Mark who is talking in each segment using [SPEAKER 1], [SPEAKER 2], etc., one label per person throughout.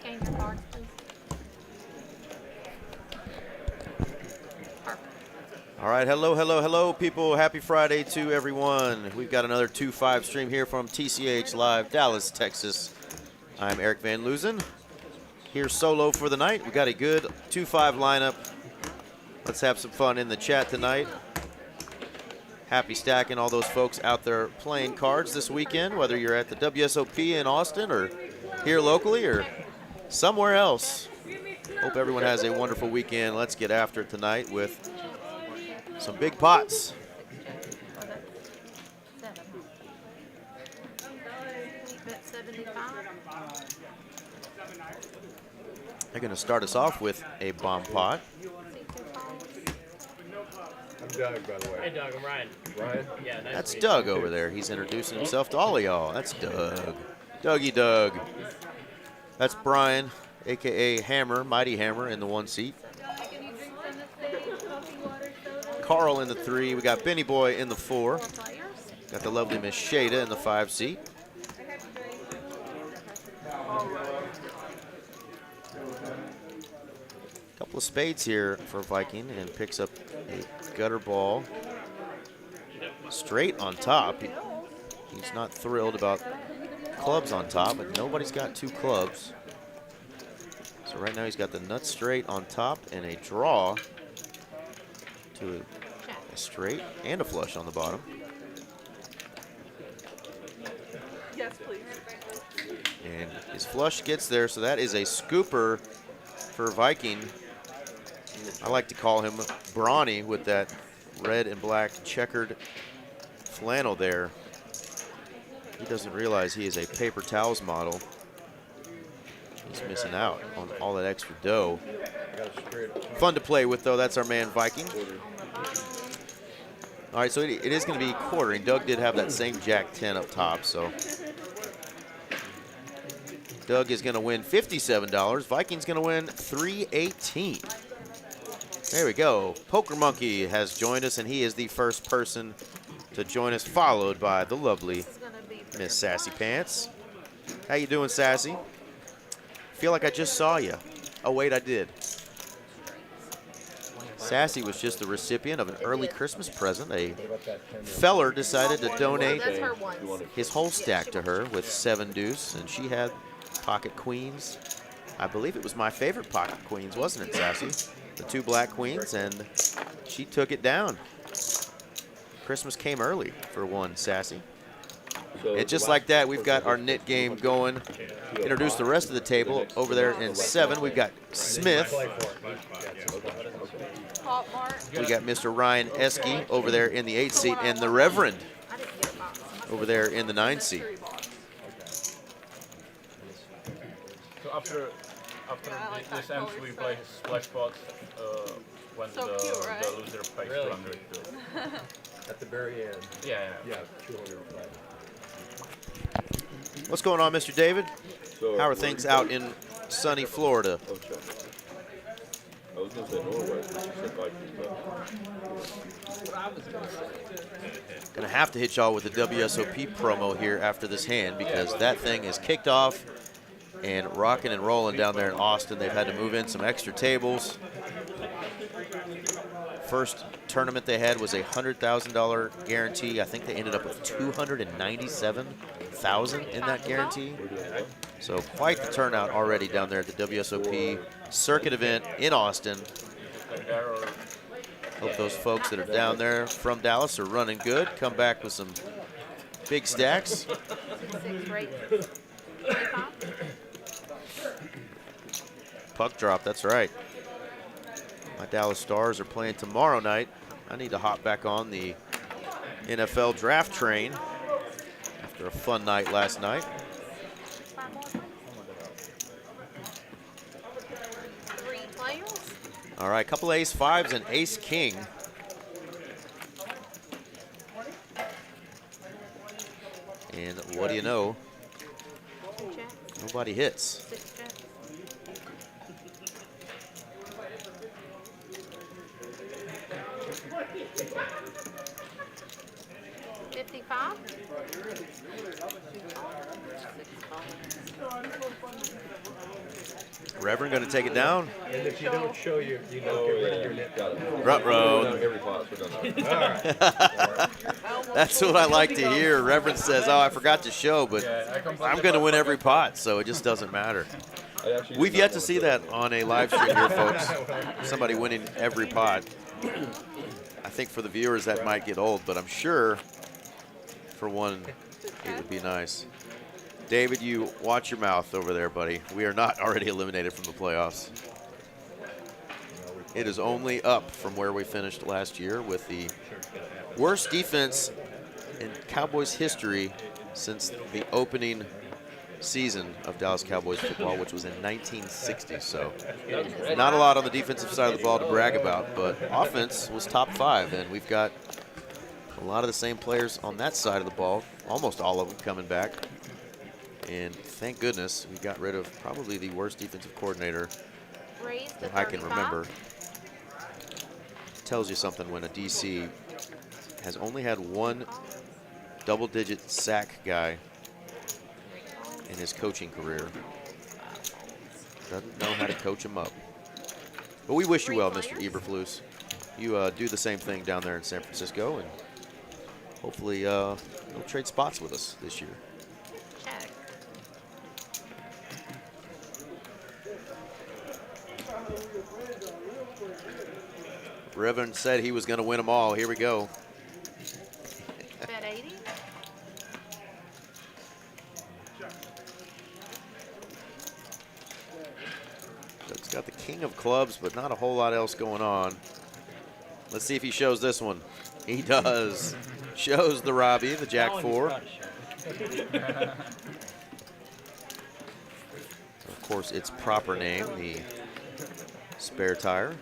[SPEAKER 1] change your cards, please? Perfect.
[SPEAKER 2] All right, hello, people. Happy Friday to everyone. We've got another 2-5 stream here from TCH Live, Dallas, Texas. I'm Eric Van Loozen, here solo for the night. We got a good 2-5 lineup. Let's have some fun in the chat tonight. Happy stacking all those folks out there playing cards this weekend, whether you're at the WSOP in Austin or here locally or somewhere else. Hope everyone has a wonderful weekend. Let's get after it tonight with some big pots. They're going to start us off with a bomb pot.
[SPEAKER 3] I'm Doug, by the way.
[SPEAKER 4] Hey, Doug, I'm Ryan.
[SPEAKER 3] Ryan?
[SPEAKER 4] Yeah, nice
[SPEAKER 2] That's
[SPEAKER 4] to meet
[SPEAKER 2] Doug over there. He's introducing himself to all of y'all. That's Doug. Dougie Doug. That's Brian, a.k.a. Hammer, Mighty Hammer in the 1 seat. Carl in the 3. We got Benny Boy in the 4. Got the lovely Miss Shada in the 5 seat. Couple of spades here for Viking, and picks up a gutter ball straight on top. He's not thrilled about clubs on top, but nobody's got 2 clubs. So right now he's got the nut straight on top and a draw to a straight and a flush on the bottom.
[SPEAKER 5] Yes, please.
[SPEAKER 2] And his flush gets there, so that is a scooper for Viking. I like to call him Brawny with that red and black checkered flannel there. He doesn't realize he is a paper towels model. He's missing out on all that extra dough. Fun to play with, though. That's our man Viking. All right, so it is going to be quartering. Doug did have that same Jack 10 up top, so Doug is going to win $57. Viking's going to win $318. There we go. Poker Monkey has joined us, and he is the first person to join us, followed by the lovely Miss Sassy Pants. How you doing, Sassy? Feel like I just saw you. Oh, wait, I did. Sassy was just the recipient of an early Christmas present. A feller decided to donate his whole stack to her with 7 deuce, and she had pocket queens. I believe it was my favorite pocket queens, wasn't it, Sassy? The 2 black queens, and she took it down. Christmas came early for one, Sassy. And just like that, we've got our knit game going. Introduce the rest of the table. Over there in 7, we've got Smith. We got Mr. Ryan Esky over there in the 8 seat, and the Reverend over there in the 9 seat.
[SPEAKER 6] So after this ends, we play splash pots when
[SPEAKER 5] So
[SPEAKER 6] the loser pays
[SPEAKER 4] Really?
[SPEAKER 6] 200 too.
[SPEAKER 3] At the very end.
[SPEAKER 6] Yeah.
[SPEAKER 3] Yeah, 200.
[SPEAKER 2] What's going on, Mr. David?
[SPEAKER 3] So,
[SPEAKER 2] How are things out in sunny Florida?
[SPEAKER 3] Oh, check. I was going to say Norway, but you said Vikings.
[SPEAKER 2] Gonna have to hit y'all with the WSOP promo here after this hand, because that thing is kicked off and rocking and rolling down there in Austin. They've had to move in some extra tables. First tournament they had was a $100,000 guarantee. I think they ended up with $297,000 in that guarantee. So quite the turnout already down there at the WSOP circuit event in Austin. Hope those folks that are down there from Dallas are running good. Come back with some big stacks. Puck drop, that's right. My Dallas Stars are playing tomorrow night. I need to hop back on the NFL draft train after a fun night last night. All right, couple ace 5s and ace king. And what do you know? Nobody hits.
[SPEAKER 1] 55.
[SPEAKER 2] Reverend going to take it down.
[SPEAKER 1] And if you don't show your, get rid of your net.
[SPEAKER 2] Ruh-roh.
[SPEAKER 3] Every pot, we're done.
[SPEAKER 2] That's what I like to hear. Reverend says, oh, I forgot to show, but
[SPEAKER 6] Yeah,
[SPEAKER 2] I'm going to win every pot, so it just doesn't matter. We've yet to see that on a live stream here, folks. Somebody winning every pot. I think for the viewers that might get old, but I'm sure for one it would be nice. David, you watch your mouth over there, buddy. We are not already eliminated from the playoffs. It is only up from where we finished last year with the worst defense in Cowboys history since the opening season of Dallas Cowboys football, which was in 1960. So not a lot on the defensive side of the ball to brag about, but offense was top 5, and we've got a lot of the same players on that side of the ball, almost all of them coming back. And thank goodness we got rid of probably the worst defensive coordinator that I can remember. Tells you something when a DC has only had one double-digit sack guy in his coaching career. Doesn't know how to coach him up. But we wish you well, Mr. Eberflus. You do the same thing down there in San Francisco, and hopefully you'll trade spots with us this year.
[SPEAKER 4] Check.
[SPEAKER 2] Reverend said he was going to win them all. Here we go.
[SPEAKER 4] Bet 80.
[SPEAKER 2] It's got the king of clubs, but not a whole lot else going on. Let's see if he shows this one. He does. Shows the Robbie, the Jack 4. Of course, its proper name, the spare tire.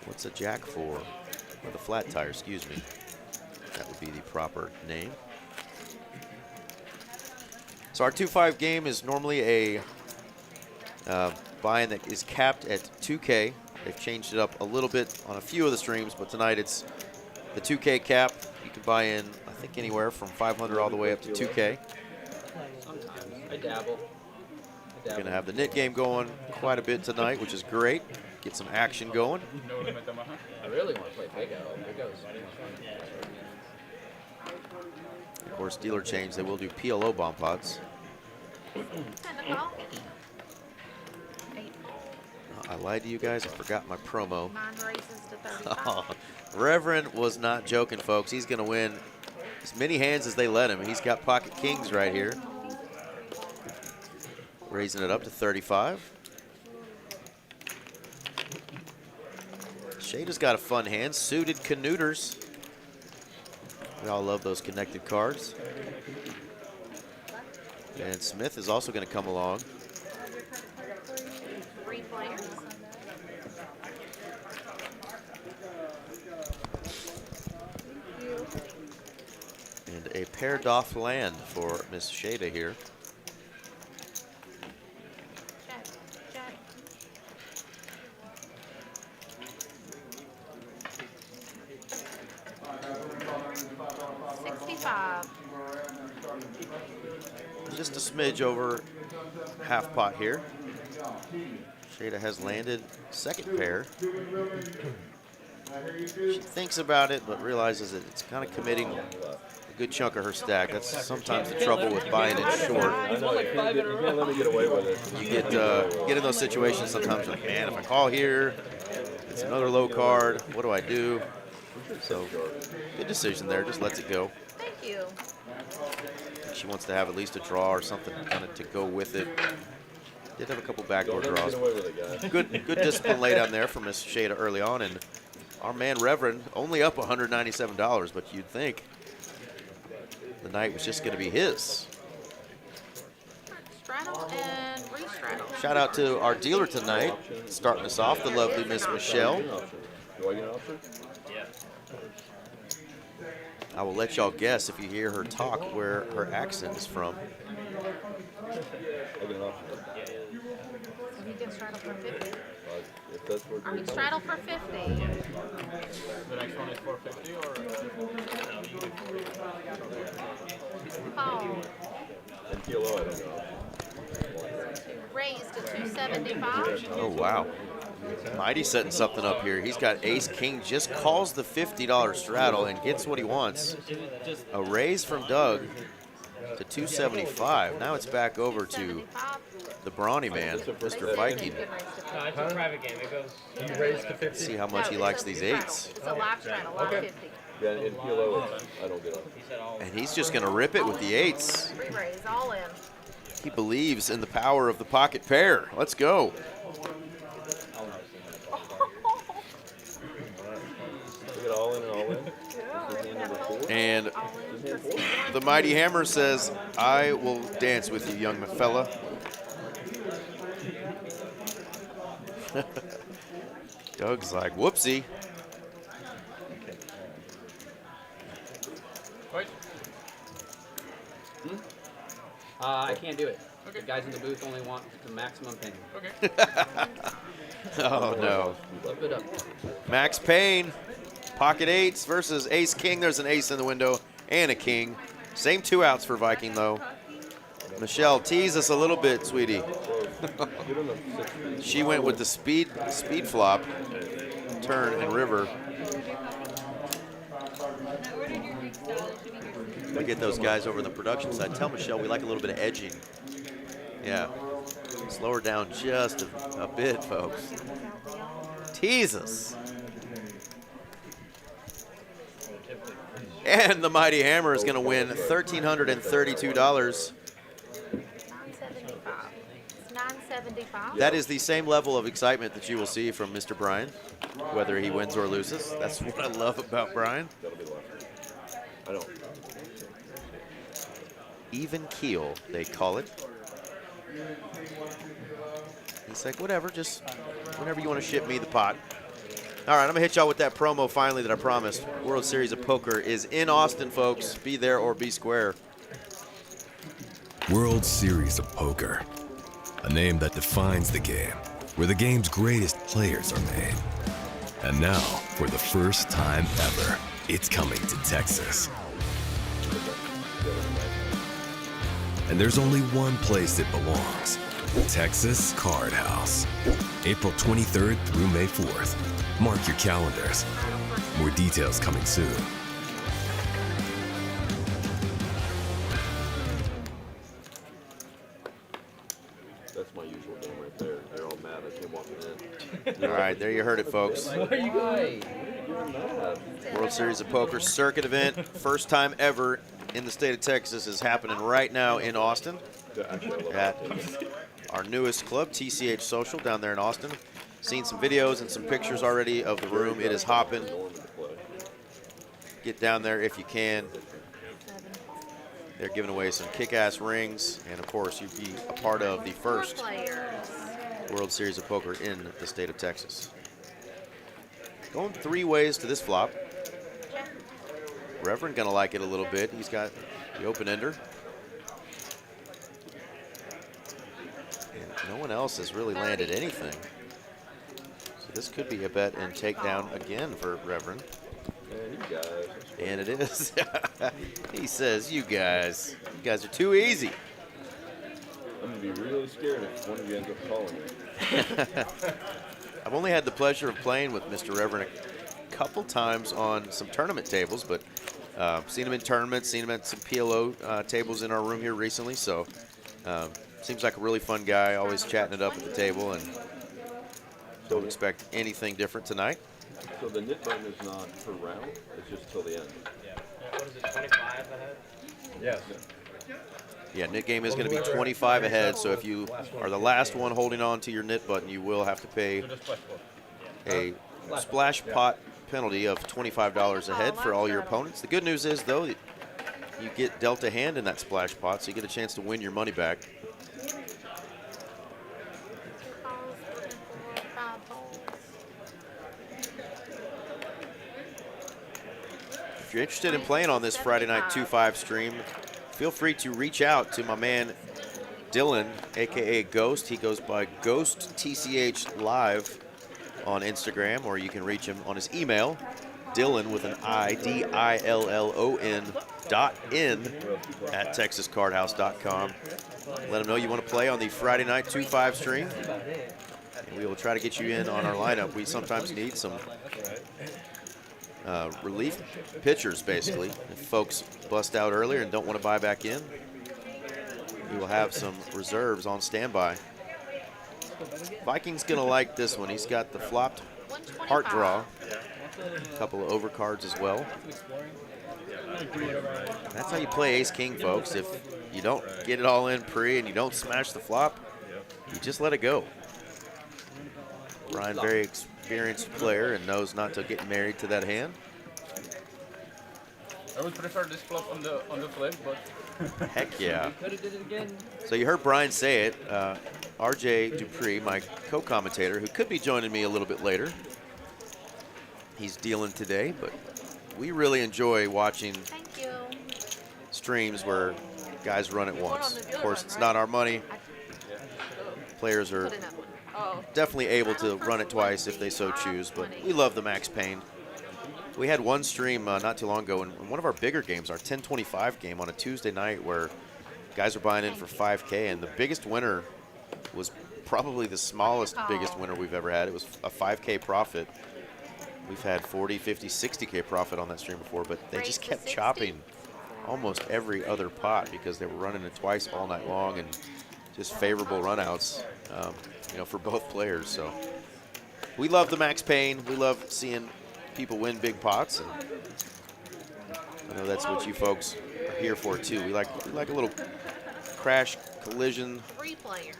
[SPEAKER 2] What's a Jack 4? Or the flat tire, excuse me. That would be the proper name. So our 2-5 game is normally a buy-in that is capped at 2K. They've changed it up a little bit on a few of the streams, but tonight it's the 2K cap. You can buy in, I think, anywhere from 500 all the way up to 2K.
[SPEAKER 7] Sometimes. I dabble.
[SPEAKER 2] We're going to have the knit game going quite a bit tonight, which is great. Get some action going.
[SPEAKER 7] I really want to play Big O. Big O's
[SPEAKER 2] Of course, dealer change. They will do PLO bomb pots. I lied to you guys. I forgot my promo.
[SPEAKER 4] Mine raises to 35.
[SPEAKER 2] Reverend was not joking, folks. He's going to win as many hands as they let him. He's got pocket kings right here. Raising it up to 35. Shada's got a fun hand. Suited Canuters. We all love those connected cards. And Smith is also going to come along.
[SPEAKER 4] 3 players.
[SPEAKER 2] And a pair doth land for Miss Shada here.
[SPEAKER 4] Check. Check. $65.
[SPEAKER 2] Just a smidge over half pot here. Shada has landed second pair. She thinks about it, but realizes that it's kind of committing a good chunk of her stack. That's sometimes the trouble with buying it short.
[SPEAKER 3] I know, you can't let me get away with it.
[SPEAKER 2] You get in those situations sometimes, you're like, man, if I call here, it's another low card. What do I do? So, good decision there. Just lets it go.
[SPEAKER 4] Thank you.
[SPEAKER 2] She wants to have at least a draw or something kind of to go with it. Did have a couple backdoor
[SPEAKER 3] Don't let me
[SPEAKER 2] draws.
[SPEAKER 3] get away with it, guys.
[SPEAKER 2] Good discipline laid down there from Miss Shada early on, and our man Reverend only up $197, but you'd think the night was just going to be his.
[SPEAKER 4] Straddle and re-straddle.
[SPEAKER 2] Shout out to our dealer tonight, starting us off, the lovely Miss Michelle.
[SPEAKER 3] Do I get an option?
[SPEAKER 2] I will let y'all guess if you hear her talk where her accent is from.
[SPEAKER 3] I get an option.
[SPEAKER 4] So he can straddle for 50.
[SPEAKER 3] If that's what
[SPEAKER 4] I mean, straddle for 50.
[SPEAKER 6] The next one is 450 or?
[SPEAKER 4] Oh.
[SPEAKER 3] and PLO, I don't know.
[SPEAKER 4] to 275.
[SPEAKER 2] Oh, wow. Mighty setting something up here. He's got ace king, just calls the $50 straddle and gets what he wants. A raise from Doug to 275. Now it's back over to
[SPEAKER 4] 275.
[SPEAKER 2] the brawny man, Mr. Viking.
[SPEAKER 6] No, it's a private game. It goes.
[SPEAKER 1] You raised to 50.
[SPEAKER 2] See how much he likes these eights.
[SPEAKER 4] It's a live straddle, live 50.
[SPEAKER 3] Yeah, in PLO, I don't get on.
[SPEAKER 6] He said all.
[SPEAKER 2] And he's just going to rip it with the eights.
[SPEAKER 4] Re-raise, all in.
[SPEAKER 2] He believes in the power of the pocket pair. Let's go.
[SPEAKER 3] We get all in and all in. This is hand number 4.
[SPEAKER 2] And
[SPEAKER 4] All in for 61.
[SPEAKER 2] the Mighty Hammer says, I will dance with you, young fella. Doug's like, whoopsie.
[SPEAKER 6] Wait.
[SPEAKER 7] I can't do it. The guys in the booth only want the maximum pin.
[SPEAKER 6] Okay.
[SPEAKER 2] Oh, no.
[SPEAKER 7] Flip it up.
[SPEAKER 2] Max Payne, pocket eights versus ace king. There's an ace in the window and a king. Same 2 outs for Viking, though. Michelle, tease us a little bit, sweetie.
[SPEAKER 3] Get on the 60.
[SPEAKER 2] She went with the speed flop, turn and river. We get those guys over on the production side. Tell Michelle we like a little bit of edging. Yeah. Slow her down just a bit, folks. Tease us. And the Mighty Hammer is going to win $1,332.
[SPEAKER 4] 975. It's 975.
[SPEAKER 2] That is the same level of excitement that you will see from Mr. Brian, whether he wins or loses. That's what I love about Brian.
[SPEAKER 3] That'll be left. I don't.
[SPEAKER 2] Even keel, they call it. He's like, whatever, just whenever you want to ship me the pot. All right, I'm going to hit y'all with that promo finally that I promised. World Series of Poker is in Austin, folks. Be there or be square.
[SPEAKER 8] World Series of Poker, a name that defines the game, where the game's greatest players are made. And now, for the first time ever, it's coming to Texas. And there's only one place it belongs, Texas Card House. April 23rd through May 4th. Mark your calendars. More details coming soon.
[SPEAKER 3] That's my usual game right there. They're all mad at him walking in.
[SPEAKER 2] All right, there you heard it, folks.
[SPEAKER 7] Why?
[SPEAKER 2] World Series of Poker circuit event, first time ever in the state of Texas, is happening right now in Austin
[SPEAKER 3] Yeah, actually, I love
[SPEAKER 2] at our newest club, TCH Social, down there in Austin. Seen some videos and some pictures already of the room. It is hopping.
[SPEAKER 3] Norman to play.
[SPEAKER 2] Get down there if you can. They're giving away some kick-ass rings, and of course, you'd be a part of the first
[SPEAKER 4] Players.
[SPEAKER 2] World Series of Poker in the state of Texas. Going 3 ways to this flop. Reverend gonna like it a little bit. He's got the open-ender. And no one else has really landed anything. So this could be a bet and takedown again for Reverend.
[SPEAKER 3] Man, you guys.
[SPEAKER 2] And it is. He says, you guys are too easy.
[SPEAKER 3] I'm going to be really scared if one of you ends up calling me.
[SPEAKER 2] I've only had the pleasure of playing with Mr. Reverend a couple times on some tournament tables, but seen him in tournaments, seen him at some PLO tables in our room here recently. So seems like a really fun guy, always chatting it up at the table, and don't expect anything different tonight.
[SPEAKER 3] So the knit button is not per round, it's just till the end.
[SPEAKER 6] Yeah. What is it? 25 ahead.
[SPEAKER 1] Yes.
[SPEAKER 2] Yeah, knit game is going to be 25 ahead, so if you are the last one holding on to your knit button, you will have to pay
[SPEAKER 6] So just splash four.
[SPEAKER 2] a splash pot penalty of $25 ahead for all your opponents. The good news is, though, that you get dealt a hand in that splash pot, so you get a chance to win your money back. If you're interested in playing on this Friday night 2-5 stream, feel free to reach out to my man Dylan, aka Ghost. He goes by Ghost TCH Live on Instagram, or you can reach him on his email, Dylan with an I, DILLON .in at texascardhouse.com. Let them know you want to play on the Friday night 2-5 stream. And we will try to get you in on our lineup. We sometimes need some relief pitchers, basically. If folks bust out earlier and don't want to buy back in, we will have some reserves on standby. Viking's going to like this one. He's got the flopped heart draw. A couple of overcards as well. That's how you play ace-king, folks. If you don't get it all in pre and you don't smash the flop, you just let it go. Brian, very experienced player and knows not to get married to that hand.
[SPEAKER 6] I would prefer this flop on the flip, but
[SPEAKER 2] Heck yeah.
[SPEAKER 7] Could have did it again.
[SPEAKER 2] So you heard Brian say it. RJ Dupree, my co-commentator, who could be joining me a little bit later. He's dealing today, but we really enjoy watching
[SPEAKER 4] Thank you.
[SPEAKER 2] streams where guys run at once. Of course, it's not our money. Players are
[SPEAKER 4] Put in that one.
[SPEAKER 5] Oh,
[SPEAKER 2] definitely able to run it twice if they so choose, but we love the max pain. We had one stream not too long ago in one of our bigger games, our 1025 game on a Tuesday night, where guys are buying in for 5K, and the biggest winner was probably the smallest biggest winner we've ever had. It was a 5K profit. We've had 40, 50, 60K profit on that stream before, but they just kept chopping almost every other pot because they were running it twice all night long and just favorable runouts, you know, for both players. So we love the max pain. We love seeing people win big pots, and I know that's what you folks are here for too. We like a little crash collision,
[SPEAKER 4] 3 players.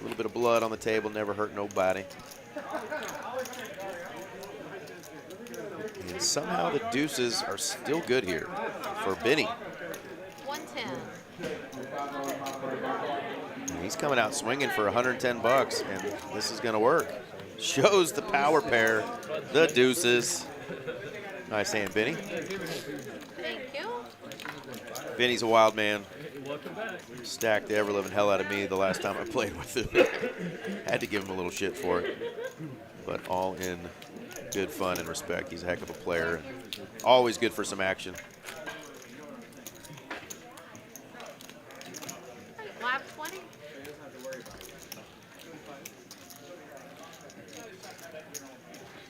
[SPEAKER 2] a little bit of blood on the table, never hurt nobody. And somehow the deuces are still good here for Benny.
[SPEAKER 4] 110.
[SPEAKER 2] And he's coming out swinging for 110 bucks, and this is going to work. Shows the power pair, the deuces. Nice hand, Benny.
[SPEAKER 4] Thank you.
[SPEAKER 2] Benny's a wild man. Stacked the ever-living hell out of me the last time I played with him. Had to give him a little shit for it, but all in good fun and respect. He's a heck of a player. Always good for some action.
[SPEAKER 4] Lap 20.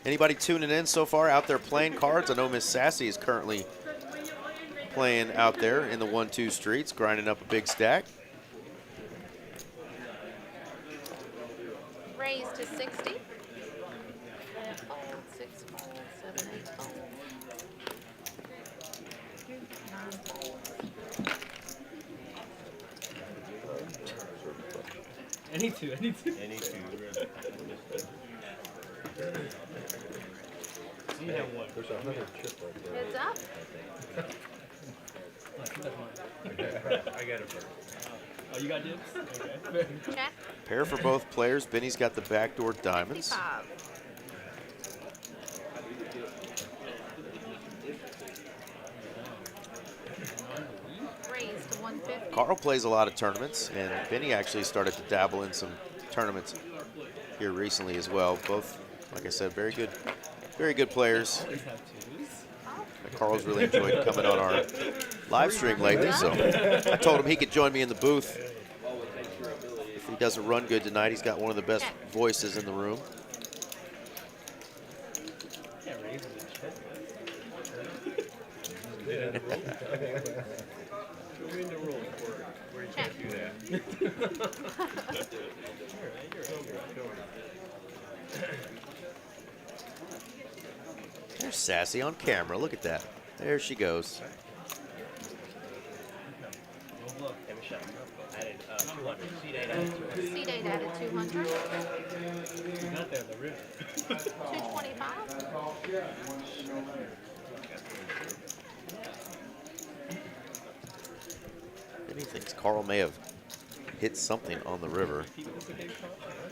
[SPEAKER 2] Anybody tuning in so far out there playing cards? I know Miss Sassy is currently playing out there in the 1-2 streets, grinding up a big stack.
[SPEAKER 4] Raise to 60. Fold, 6 fold, 7, 8 fold. 9 fold.
[SPEAKER 1] Any two. You have one.
[SPEAKER 3] There's 100 chip right there.
[SPEAKER 4] Heads up.
[SPEAKER 1] I got it first. Oh, you got dibs? Okay.
[SPEAKER 4] Check.
[SPEAKER 2] Pair for both players. Benny's got the backdoor diamonds.
[SPEAKER 4] 55. Raise to 150.
[SPEAKER 2] Carl plays a lot of tournaments, and Benny actually started to dabble in some tournaments here recently as well. Both, like I said, very good players. Carl's really enjoyed coming on our live stream lately, so I told him he could join me in the booth. If he doesn't run good tonight, he's got one of the best voices in the room. There's Sassy on camera. Look at that. There she goes.
[SPEAKER 4] Seat 8 added 200. 225.
[SPEAKER 2] Benny thinks Carl may have hit something on the river.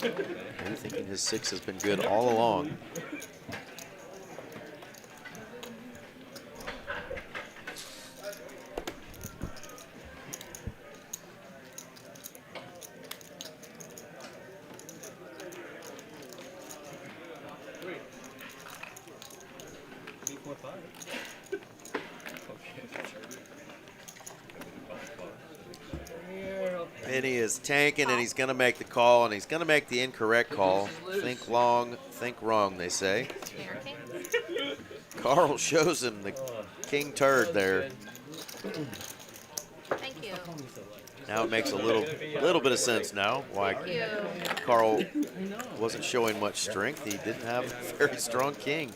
[SPEAKER 2] Maybe thinking his 6 has been good all along. is tanking, and he's going to make the call, and he's going to make the incorrect call. Think long, think wrong, they say.
[SPEAKER 4] Mayor King.
[SPEAKER 2] Carl shows him the king turd there.
[SPEAKER 4] Thank you.
[SPEAKER 2] Now it makes a little bit of sense now why
[SPEAKER 4] Thank you.
[SPEAKER 2] Carl wasn't showing much strength. He didn't have a very strong king,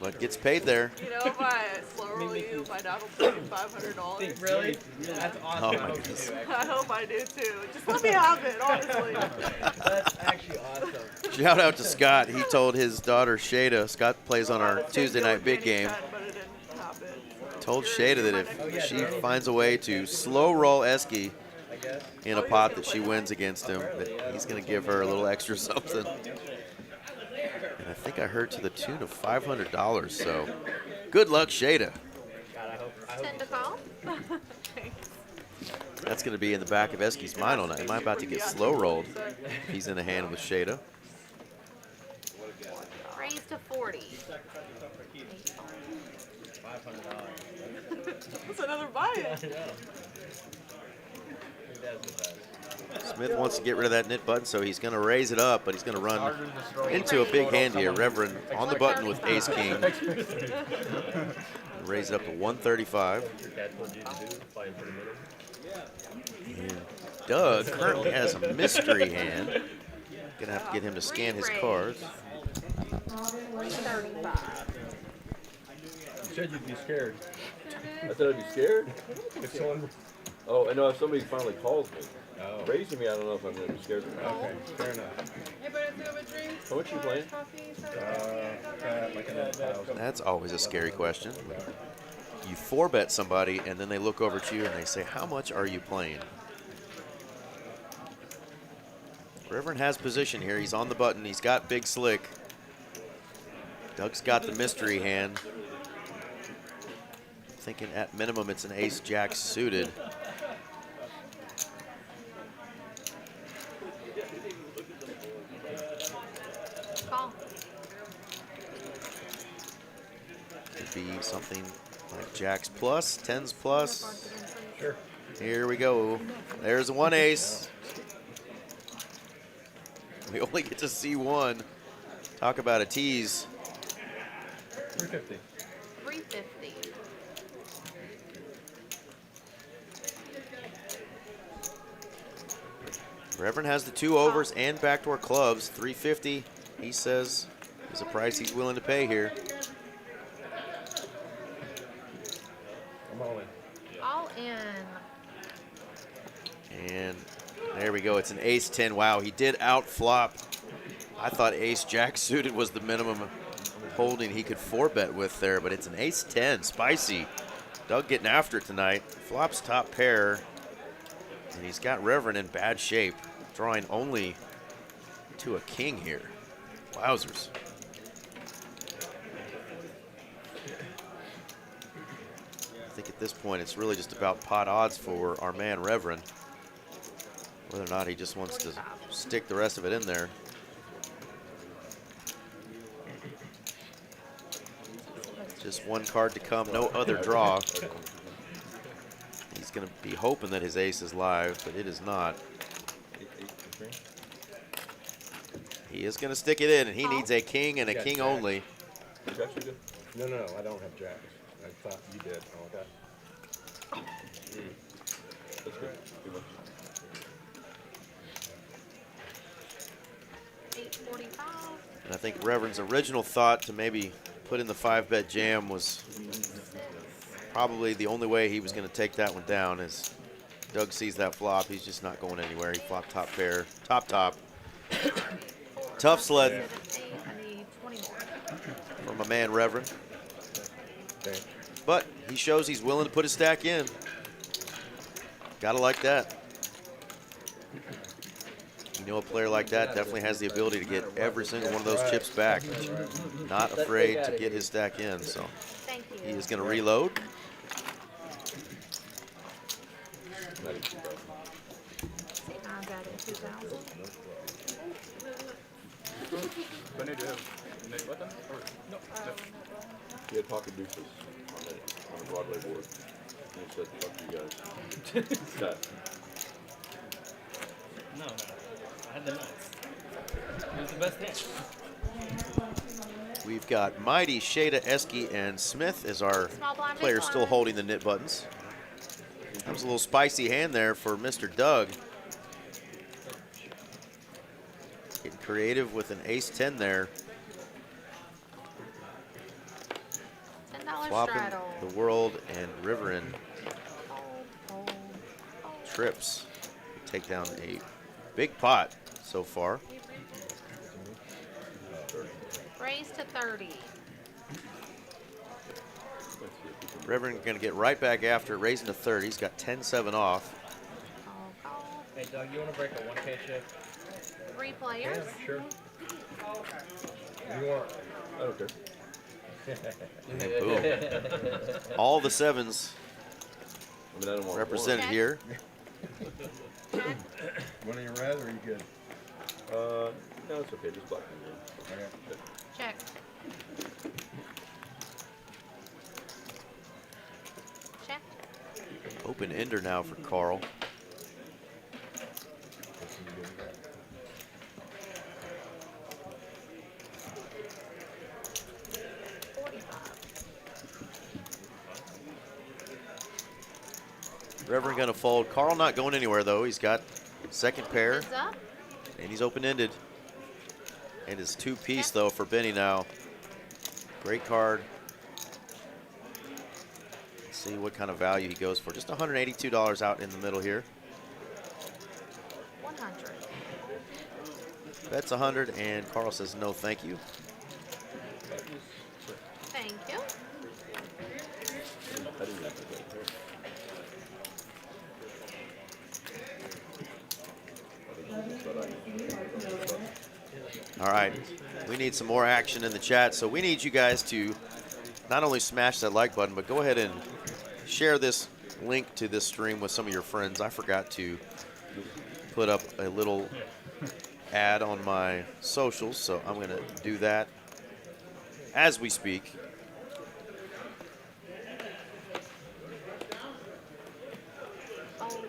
[SPEAKER 2] but gets paid there.
[SPEAKER 5] You know, if I slow roll you, my dad will pay me $500.
[SPEAKER 6] Really? That's awesome.
[SPEAKER 2] Oh
[SPEAKER 6] I
[SPEAKER 2] my
[SPEAKER 6] hope you
[SPEAKER 2] goodness.
[SPEAKER 6] do,
[SPEAKER 5] I hope I do too. Just let me have it, honestly.
[SPEAKER 6] That's actually awesome.
[SPEAKER 2] Shout out to Scott. He told his daughter Shada, Scott plays on our Tuesday night big game,
[SPEAKER 5] But it didn't happen.
[SPEAKER 2] told Shada that if she finds a way to slow roll Esky in a pot that she wins against him, that he's going to give her a little extra something. And I think I heard to the tune of $500, so good luck, Shada.
[SPEAKER 6] God, I hope
[SPEAKER 4] 10 to call.
[SPEAKER 2] That's going to be in the back of Esky's mind all night. Am I about to get slow rolled if he's in a hand with Shada?
[SPEAKER 4] Raise to 40.
[SPEAKER 5] That's another buy-in.
[SPEAKER 2] Smith wants to get rid of that knit button, so he's going to raise it up, but he's going to run into a big hand here. Reverend on the button with ace king. Raise it up to 135. And Doug currently has a mystery hand. Gonna have to get him to scan his cards.
[SPEAKER 4] 35.
[SPEAKER 1] You said you'd be scared.
[SPEAKER 3] I said I'd be scared.
[SPEAKER 1] If someone.
[SPEAKER 3] Oh, I know if somebody finally calls me.
[SPEAKER 1] Oh.
[SPEAKER 3] Raising me, I don't know if I'm gonna be scared or not.
[SPEAKER 1] Okay, fair enough.
[SPEAKER 3] How much you playing?
[SPEAKER 1] Like another 1,000.
[SPEAKER 2] That's always a scary question. You 4-bet somebody, and then they look over at you and they say, "How much are you playing?" Reverend has position here. He's on the button. He's got big slick. Doug's got the mystery hand. Thinking at minimum it's an ace-jack suited.
[SPEAKER 4] Call.
[SPEAKER 2] Could be something like jacks plus, tens plus.
[SPEAKER 1] Sure.
[SPEAKER 2] Here we go. There's one ace. We only get to see one. Talk about a tease.
[SPEAKER 1] 350.
[SPEAKER 4] 350.
[SPEAKER 2] Reverend has the 2 overs and backdoor clubs. 350, he says, is a price he's willing to pay here.
[SPEAKER 1] I'm all in.
[SPEAKER 4] All in.
[SPEAKER 2] And there we go. It's an ace-10. Wow, he did out-flop. I thought ace-jack suited was the minimum holding he could 4-bet with there, but it's an ace-10. Spicy. Doug getting after it tonight. Flops top pair. And he's got Reverend in bad shape, drawing only to a king here. Wowzers. I think at this point it's really just about pot odds for our man Reverend. Whether or not he just wants to stick the rest of it in there. Just one card to come, no other draw. He's going to be hoping that his ace is live, but it is not. He is going to stick it in, and he needs a king and a king only.
[SPEAKER 3] You actually good?
[SPEAKER 1] No, I don't have jacks. I thought you did. I want that.
[SPEAKER 3] That's good. Too much.
[SPEAKER 4] 845.
[SPEAKER 2] And I think Reverend's original thought to maybe put in the 5-bet jam was probably the only way he was going to take that one down. As Doug sees that flop, he's just not going anywhere. He flopped top pair, top. Tough sled
[SPEAKER 4] I need 20 more.
[SPEAKER 2] from my man Reverend.
[SPEAKER 1] Okay.
[SPEAKER 2] But he shows he's willing to put his stack in. Gotta like that. You know, a player like that definitely has the ability to get every single one of those chips back. Not afraid to get his stack in, so
[SPEAKER 4] Thank you.
[SPEAKER 2] he is going to reload.
[SPEAKER 3] Not even 2,000.
[SPEAKER 4] See, I got it 2,000.
[SPEAKER 6] When did you have Nick button? Or, no.
[SPEAKER 3] He had pocket deuces on the Broadway board. And he said, fuck you guys. That.
[SPEAKER 1] No. I had the nuts. It was the best hand.
[SPEAKER 2] We've got Mighty, Shada, Esky, and Smith as our
[SPEAKER 4] Small blind, big
[SPEAKER 2] players still
[SPEAKER 4] blind.
[SPEAKER 2] holding the knit buttons. That was a little spicy hand there for Mr. Doug. Getting creative with an ace-10 there.
[SPEAKER 4] $10
[SPEAKER 2] Swapping
[SPEAKER 4] straddle.
[SPEAKER 2] the world and river in
[SPEAKER 4] Hold.
[SPEAKER 2] trips. Take down a big pot so far.
[SPEAKER 4] Raise to 30.
[SPEAKER 2] Reverend going to get right back after it, raising to 30. He's got 10-7 off.
[SPEAKER 4] Call.
[SPEAKER 1] Hey, Doug, you want to break a 1K shift?
[SPEAKER 4] 3 players.
[SPEAKER 1] Sure.
[SPEAKER 3] You want? I don't care.
[SPEAKER 2] And boom. All the sevens
[SPEAKER 3] I mean, I don't want
[SPEAKER 2] represented
[SPEAKER 4] Okay.
[SPEAKER 2] here.
[SPEAKER 4] Check.
[SPEAKER 9] One of your red, or you good?
[SPEAKER 3] one. No, it's okay. Just black and green.
[SPEAKER 9] Okay.
[SPEAKER 4] Check. Check.
[SPEAKER 2] Open ender now for Carl. Reverend going to fold. Carl not going anywhere, though. He's got second pair,
[SPEAKER 4] Heads up.
[SPEAKER 2] and he's open-ended. And it's two-piece, though, for Benny now. Great card. Let's see what kind of value he goes for. Just $182 out in the middle here.
[SPEAKER 4] 100.
[SPEAKER 2] That's 100, and Carl says no, thank you.
[SPEAKER 4] Thank you.
[SPEAKER 3] I didn't have to go.
[SPEAKER 2] All right, we need some more action in the chat, so we need you guys to not only smash that like button, but go ahead and share this link to this stream with some of your friends. I forgot to put up a little ad on my socials, so I'm going to do that as we speak.
[SPEAKER 4] Oh.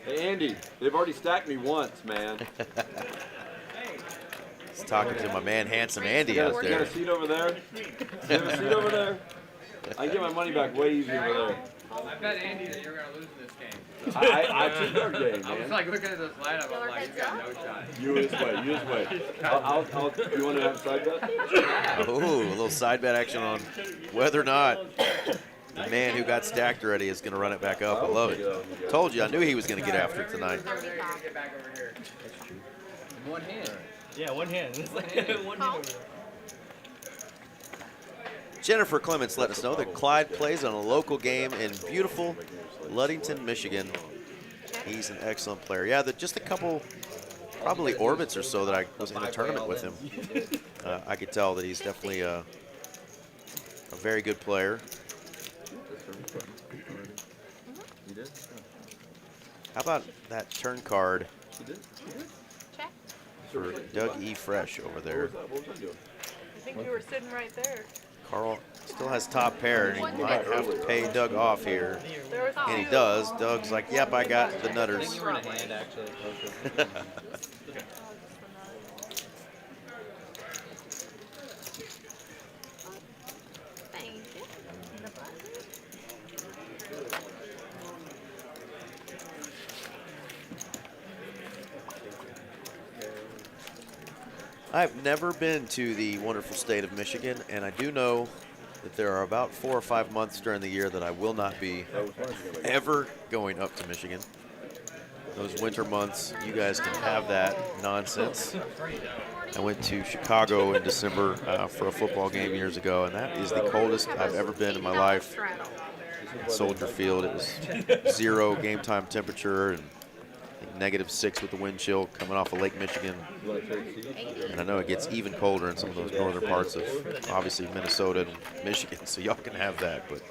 [SPEAKER 3] Hey, Andy, they've already stacked me once, man.
[SPEAKER 2] He's talking to my man, Handsome Andy
[SPEAKER 3] You
[SPEAKER 2] out
[SPEAKER 3] got
[SPEAKER 2] there.
[SPEAKER 3] a seat over there? You have a seat over there? I can get my money back way easier over there.
[SPEAKER 6] I bet Andy that you're gonna lose this game.
[SPEAKER 3] I took your game,
[SPEAKER 6] I was
[SPEAKER 3] man.
[SPEAKER 6] like looking at this lineup, I'm like, he's got no shot.
[SPEAKER 3] You this way, you this way. You want to have a side bet?
[SPEAKER 2] Ooh, a little side bet action on whether or not the man who got stacked already is going to run it back up. I love it. Told you, I knew he was going to get after it tonight.
[SPEAKER 6] Over there, you're gonna get back over here.
[SPEAKER 7] One hand.
[SPEAKER 1] Yeah, one hand. It's like one hand
[SPEAKER 4] Call.
[SPEAKER 1] over there.
[SPEAKER 2] Jennifer Clements let us know that Clyde plays on a local game in beautiful Ludington, Michigan. He's an excellent player. Yeah, just a couple, probably orbits or so that I was in a tournament with him. I could tell that he's definitely a very good player.
[SPEAKER 3] You did?
[SPEAKER 2] How about that turn card
[SPEAKER 3] You did?
[SPEAKER 4] Check.
[SPEAKER 2] for Doug E. Fresh over there?
[SPEAKER 3] What was I doing?
[SPEAKER 5] I think you were sitting right there.
[SPEAKER 2] Carl still has top pair, and he might have to pay Doug off here.
[SPEAKER 5] There was
[SPEAKER 2] And he does. Doug's like, yep, I got the
[SPEAKER 7] I think
[SPEAKER 2] nutters.
[SPEAKER 7] you were in a hand, actually.
[SPEAKER 4] Thank you.
[SPEAKER 2] I've never been to the wonderful state of Michigan, and I do know that there are about 4 or 5 months during the year that I will not be ever going up to Michigan. Those winter months, you guys can have that nonsense. I went to Chicago in December for a football game years ago, and that is the coldest I've ever been in my life. At Soldier Field, it was 0 game time temperature and -6 with the wind chill coming off of Lake Michigan. And I know it gets even colder in some of those northern parts of obviously Minnesota and Michigan, so y'all can have that. But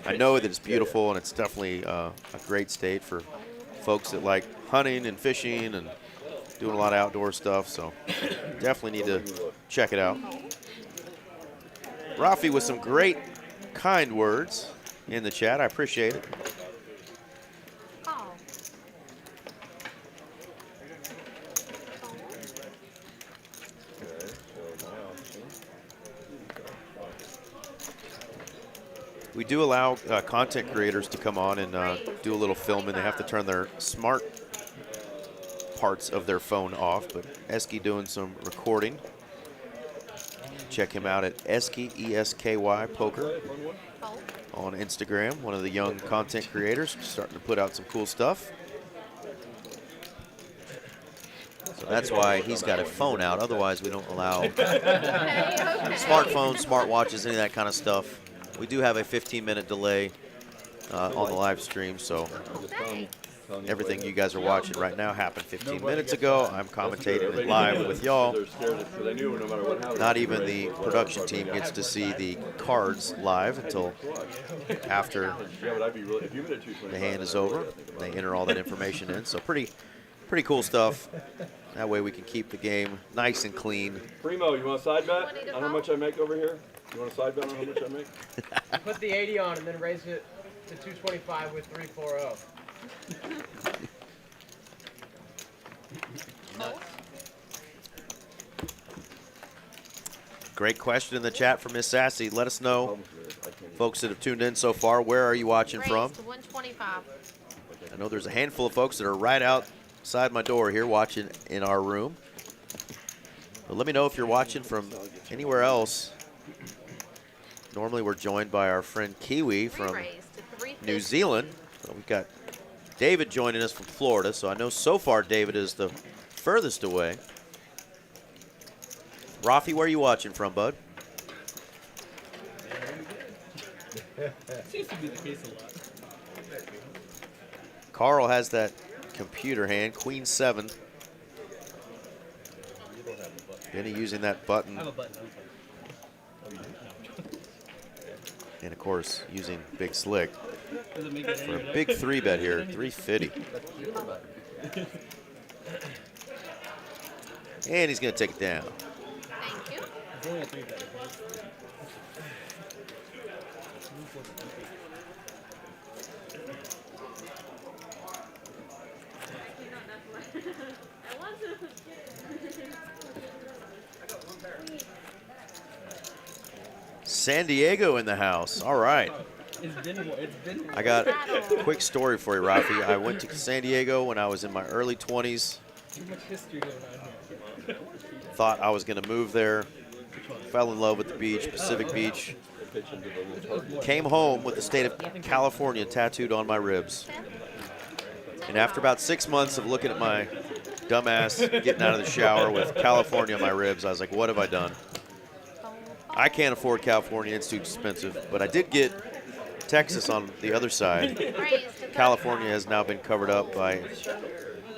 [SPEAKER 2] I know that it's beautiful, and it's definitely a great state for folks that like hunting and fishing and doing a lot of outdoor stuff, so definitely need to check it out. Rafi with some great kind words in the chat. I appreciate it.
[SPEAKER 4] Call.
[SPEAKER 3] Okay, so my option.
[SPEAKER 2] We do allow content creators to come on and do a little filming. They have to turn their smart parts of their phone off, but Esky doing some recording. Check him out at Esky, E-S-K-Y, Poker on Instagram. One of the young content creators starting to put out some cool stuff. So that's why he's got a phone out. Otherwise, we don't allow smartphones, smartwatches, any of that kind of stuff. We do have a 15-minute delay on the live stream, so everything you guys are watching right now happened 15 minutes ago. I'm commentating it live with y'all. Not even the production team gets to see the cards live until after the hand is over. They enter all that information in. So pretty cool stuff. That way we can keep the game nice and clean.
[SPEAKER 3] Primo, you want a side bet on how much I make over here? You want a side bet on how much I make?
[SPEAKER 6] Put the 80 on and then raise it to 225 with 340.
[SPEAKER 2] Great question in the chat from Miss Sassy. Let us know, folks that have tuned in so far, where are you watching from?
[SPEAKER 4] Raised to 125.
[SPEAKER 2] I know there's a handful of folks that are right outside my door here watching in our room. But let me know if you're watching from anywhere else. Normally we're joined by our friend Kiwi from New Zealand. But we've got David joining us from Florida, so I know so far David is the furthest away. Rafi, where are you watching from, bud?
[SPEAKER 1] Seems to be the case a lot.
[SPEAKER 2] Carl has that computer hand, Queen 7. Benny using that button.
[SPEAKER 1] I have a button.
[SPEAKER 2] And of course, using Big Slick
[SPEAKER 1] Does it make it
[SPEAKER 2] for
[SPEAKER 1] any
[SPEAKER 2] a big 3-bet here, 350. And he's going to take it down.
[SPEAKER 4] Thank you.
[SPEAKER 1] It's only a 3-bet.
[SPEAKER 2] San Diego in the house. All right.
[SPEAKER 1] It's been
[SPEAKER 2] I got a quick story for you, Rafi. I went to San Diego when I was in my early 20s.
[SPEAKER 1] too much history going on here.
[SPEAKER 2] Thought I was going to move there. Fell in love with the beach, Pacific Beach. Came home with the state of California tattooed on my ribs. And after about 6 months of looking at my dumbass getting out of the shower with California on my ribs, I was like, what have I done? I can't afford California. It's too expensive. But I did get Texas on the other side. California has now been covered up by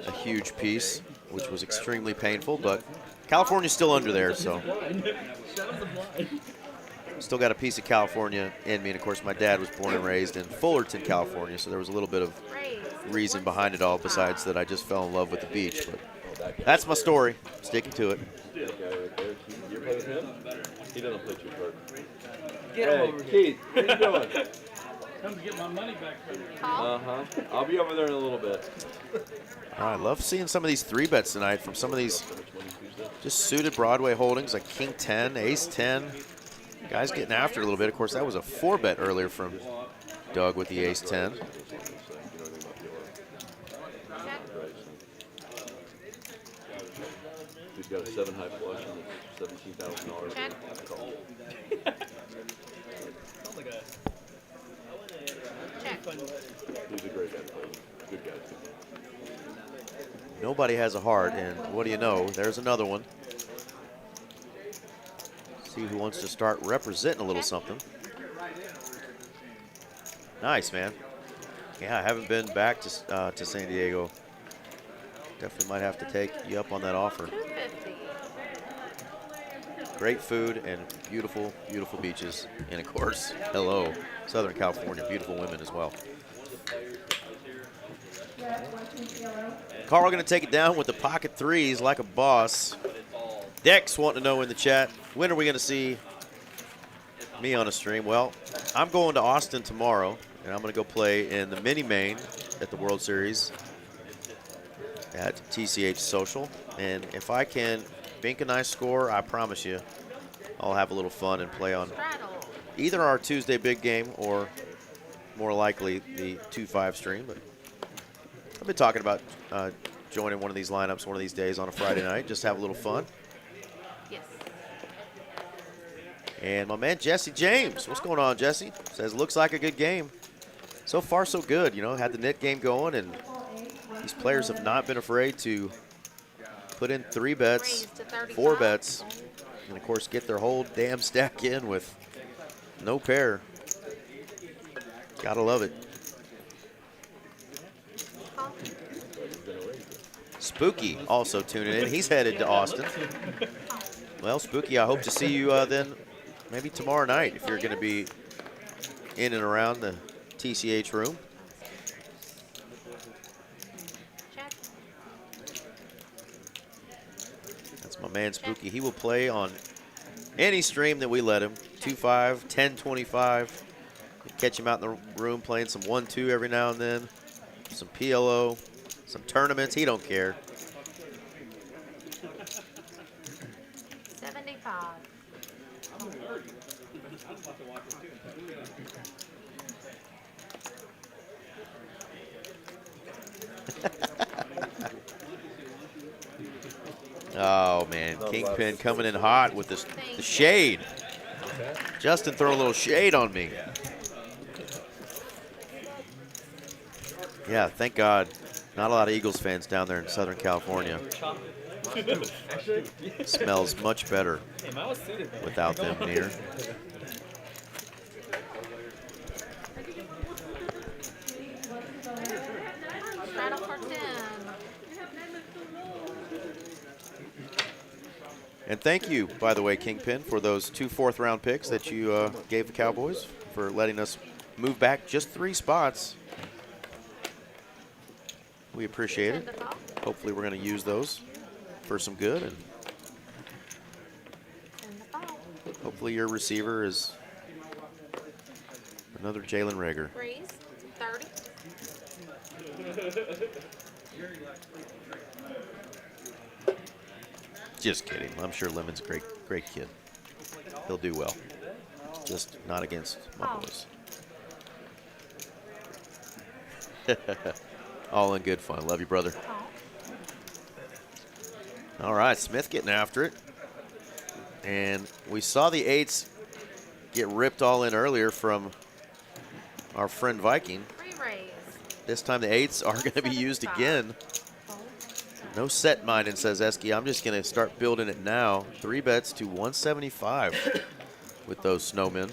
[SPEAKER 2] a huge piece, which was extremely painful. But California's still under there, so still got a piece of California in me. And, of course, my dad was born and raised in Fullerton, California, so there was a little bit of reason behind it all besides that I just fell in love with the beach. But that's my story. Sticking to it.
[SPEAKER 3] You play with him? He doesn't play too hard.
[SPEAKER 1] Get him over here.
[SPEAKER 3] Keith, what are you doing?
[SPEAKER 1] Come to get my money back from you.
[SPEAKER 3] Uh-huh. I'll be over there in a little bit.
[SPEAKER 2] I love seeing some of these 3-bets tonight from some of these just suited Broadway holdings like King 10, Ace 10. Guys getting after it a little bit. Of course, that was a 4-bet earlier from Doug with the Ace 10.
[SPEAKER 3] He's got a 7-high flush and $17,000.
[SPEAKER 4] Check.
[SPEAKER 1] Sounds like a
[SPEAKER 4] Check.
[SPEAKER 3] He's a great guy. Good guy.
[SPEAKER 2] Nobody has a heart, and what do you know? There's another one. See who wants to start representing a little something. Nice, man. Yeah, I haven't been back to San Diego. Definitely might have to take you up on that offer.
[SPEAKER 4] 250.
[SPEAKER 2] Great food and beautiful, beautiful beaches. And of course, hello, Southern California, beautiful women as well. Carl going to take it down with the pocket threes like a boss. Dex wanting to know in the chat, when are we going to see me on a stream. Well, I'm going to Austin tomorrow, and I'm going to go play in the mini main at the World Series at TCH Social. And if I can bink a nice score, I promise you I'll have a little fun and play on either our Tuesday big game or more likely the 2-5 stream. But I've been talking about joining one of these lineups one of these days on a Friday night, just have a little fun.
[SPEAKER 4] Yes.
[SPEAKER 2] And my man Jesse James, what's going on, Jesse? Says looks like a good game. So far, so good. You know, had the net game going, and these players have not been afraid to put in 3 bets, 4 bets, and of course get their whole damn stack in with no pair. Gotta love it. Spooky also tuning in. He's headed to Austin. Well, Spooky, I hope to see you then maybe tomorrow night if you're going to be in and around the TCH room. That's my man Spooky. He will play on any stream that we let him. 2-5, 10-25. Catch him out in the room playing some 1-2 every now and then. Some PLO, some tournaments. He don't care.
[SPEAKER 4] 75.
[SPEAKER 2] Oh, man. Kingpin coming in hot with the shade. Justin throw a little shade on me. Yeah, thank God. Not a lot of Eagles fans down there in Southern California. Smells much better without them near.
[SPEAKER 4] Straddle for 10.
[SPEAKER 2] And thank you, by the way, Kingpin, for those 2 4th-round picks that you gave the Cowboys, for letting us move back just 3 spots. We appreciate it. Hopefully we're going to use those for some good. And hopefully your receiver is another Jalen Rager.
[SPEAKER 4] Breeze, 30.
[SPEAKER 2] Just kidding. I'm sure Lemon's a great kid. He'll do well. Just not against my boys. All in good fun. Love you, brother. All right, Smith getting after it. And we saw the 8s get ripped all in earlier from our friend Viking. This time the 8s are going to be used again. No set minded, says Esky. I'm just going to start building it now. 3 bets to 175 with those snowmen.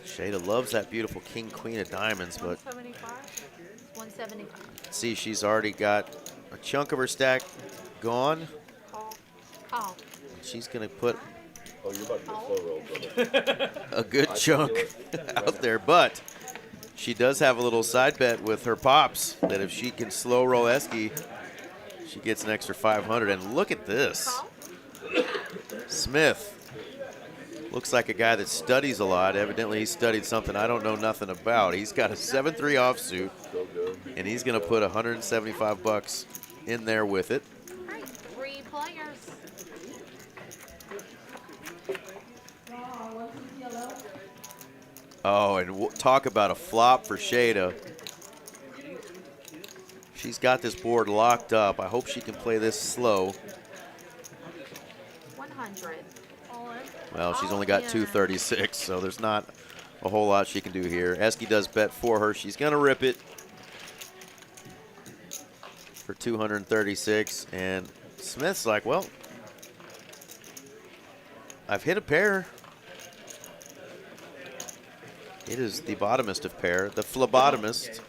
[SPEAKER 2] Shada loves that beautiful king, queen of diamonds, but
[SPEAKER 4] 175.
[SPEAKER 2] see, she's already got a chunk of her stack gone.
[SPEAKER 4] Call.
[SPEAKER 2] She's going to put
[SPEAKER 3] Oh, you're about to get slow rolled, brother.
[SPEAKER 2] a good chunk out there, but she does have a little side bet with her pops that if she can slow roll Esky, she gets an extra 500. And look at this. Smith looks like a guy that studies a lot. Evidently, he studied something I don't know nothing about. He's got a 7-3 offsuit, and he's going to put 175 bucks in there with it.
[SPEAKER 4] All right, 3 players.
[SPEAKER 2] Oh, and we'll talk about a flop for Shada. She's got this board locked up. I hope she can play this slow.
[SPEAKER 4] 100.
[SPEAKER 2] Well, she's only got 236, so there's not a whole lot she can do here. Esky does bet for her. She's going to rip it for 236. And Smith's like, well, I've hit a pair. It is the bottomest of pair, the phlebotomist.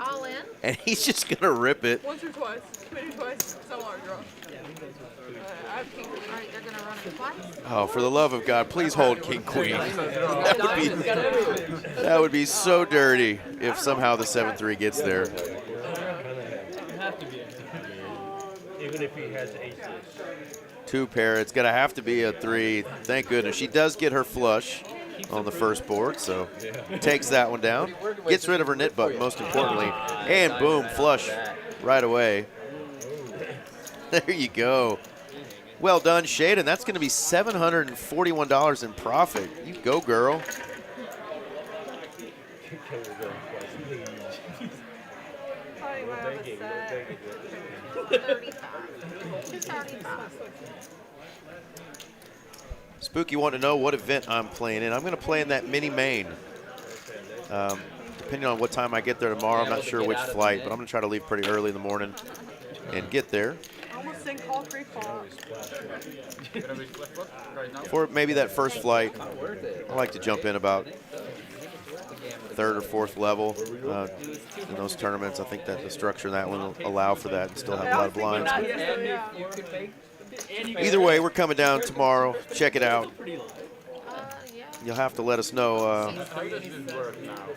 [SPEAKER 4] All in.
[SPEAKER 2] and he's just gonna rip it.
[SPEAKER 5] Once or twice. Maybe twice. Because I want to draw. I have king queen.
[SPEAKER 4] Alright, they're gonna run it twice.
[SPEAKER 2] Oh, for the love of God, please hold king queen. That would be so dirty if somehow the 7-3 gets there.
[SPEAKER 1] Even if he has aces.
[SPEAKER 2] 2 pair, it's gonna have to be a 3. Thank goodness. She does get her flush on the first board, so takes that one down. Gets rid of her nit button, most importantly. And boom, flush right away. There you go. Well done, Shaden. That's going to be $741 in profit. You go, girl.
[SPEAKER 5] Probably when I have a set.
[SPEAKER 4] 235.
[SPEAKER 2] Spooky want to know what event I'm playing in. I'm going to play in that mini main. Depending on what time I get there tomorrow, I'm not sure which flight, but I'm going to try to leave pretty early in the morning and get there.
[SPEAKER 5] I almost think Hall Creek Fall.
[SPEAKER 2] For maybe that first flight, I like to jump in about 3rd or 4th level in those tournaments. I think that the structure of that one will allow for that and still have a lot of blinds. Either way, we're coming down tomorrow. Check it out.
[SPEAKER 4] Yeah.
[SPEAKER 2] You'll have to let us know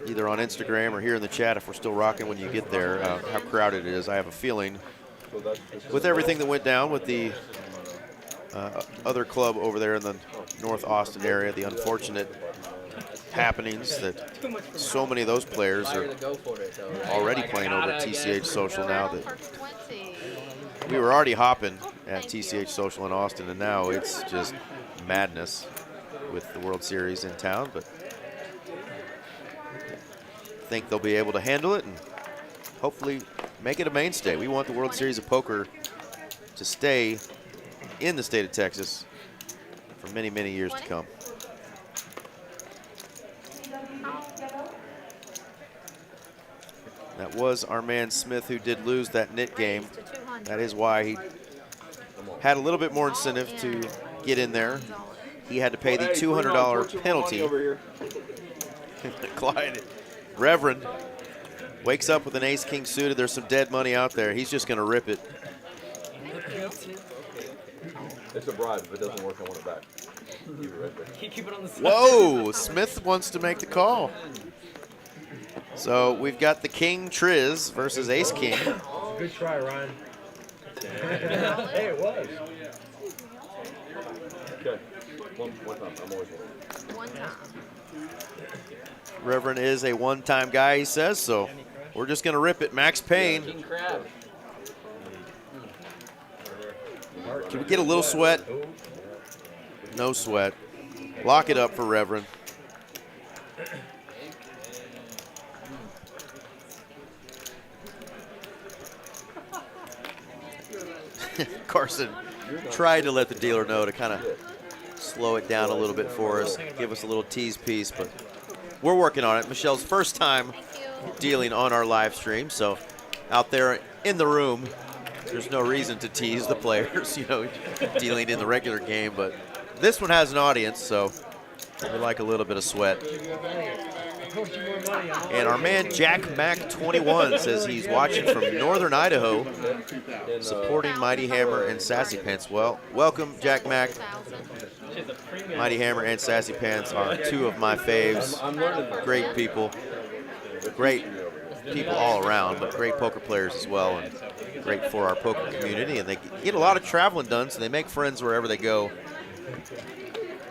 [SPEAKER 2] either on Instagram or here in the chat if we're still rocking when you get there, how crowded it is. I have a feeling with everything that went down with the other club over there in the North Austin area, the unfortunate happenings that so many of those players are already playing over at TCH Social now that we were already hopping at TCH Social in Austin, and now it's just madness with the World Series in town, but I think they'll be able to handle it and hopefully make it a mainstay. We want the World Series of Poker to stay in the state of Texas for many, many years to come. That was our man Smith who did lose that nit game. That is why he had a little bit more incentive to get in there. He had to pay the $200 penalty. Clyde, Reverend, wakes up with an ace-king suited. There's some dead money out there. He's just going to rip it.
[SPEAKER 3] It's a bribe. If it doesn't work, I want it back. Keep it right there.
[SPEAKER 1] Keep it on the side.
[SPEAKER 2] Whoa, Smith wants to make the call. So we've got the King Triz versus Ace King.
[SPEAKER 9] Good try, Ryan. Hey, it was.
[SPEAKER 3] Okay. One time. I'm always one.
[SPEAKER 4] One time.
[SPEAKER 2] Reverend is a one-time guy, he says, so we're just going to rip it. Max Payne.
[SPEAKER 7] King crab.
[SPEAKER 2] Can we get a little sweat? No sweat. Lock it up for Reverend. Carson tried to let the dealer know to kind of slow it down a little bit for us, give us a little tease piece, but we're working on it. Michelle's first time dealing on our live stream, so out there in the room, there's no reason to tease the players, you know, dealing in the regular game, but this one has an audience, so we like a little bit of sweat. And our man Jack Mac 21 says he's watching from Northern Idaho, supporting Mighty Hammer and Sassy Pants. Well, welcome, Jack Mac. Mighty Hammer and Sassy Pants are two of my faves. Great people. Great people all around, but great poker players as well, and great for our poker community. And they get a lot of traveling done, so they make friends wherever they go.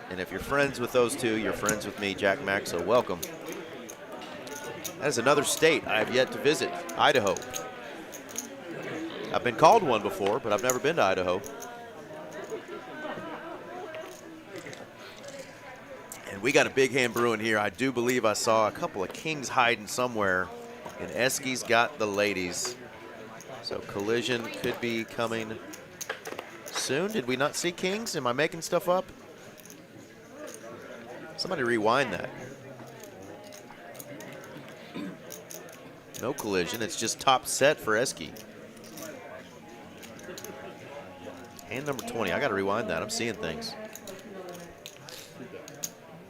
[SPEAKER 2] And if you're friends with those two, you're friends with me, Jack Mac, so welcome. That is another state I have yet to visit, Idaho. I've been called one before, but I've never been to Idaho. And we got a big hand brewing here. I do believe I saw a couple of kings hiding somewhere, and Esky's got the ladies. So collision could be coming soon. Did we not see kings? Am I making stuff up? Somebody rewind that. No collision, it's just top set for Esky. Hand number 20, I gotta rewind that, I'm seeing things.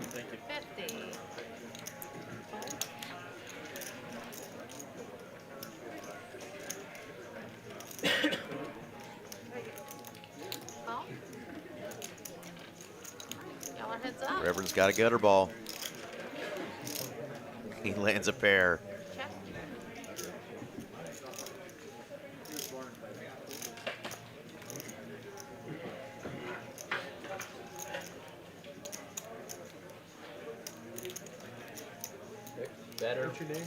[SPEAKER 4] 50.
[SPEAKER 2] Reverend's got a gutter ball. He lands a pair.
[SPEAKER 4] Check.
[SPEAKER 7] Better.
[SPEAKER 9] What's your name?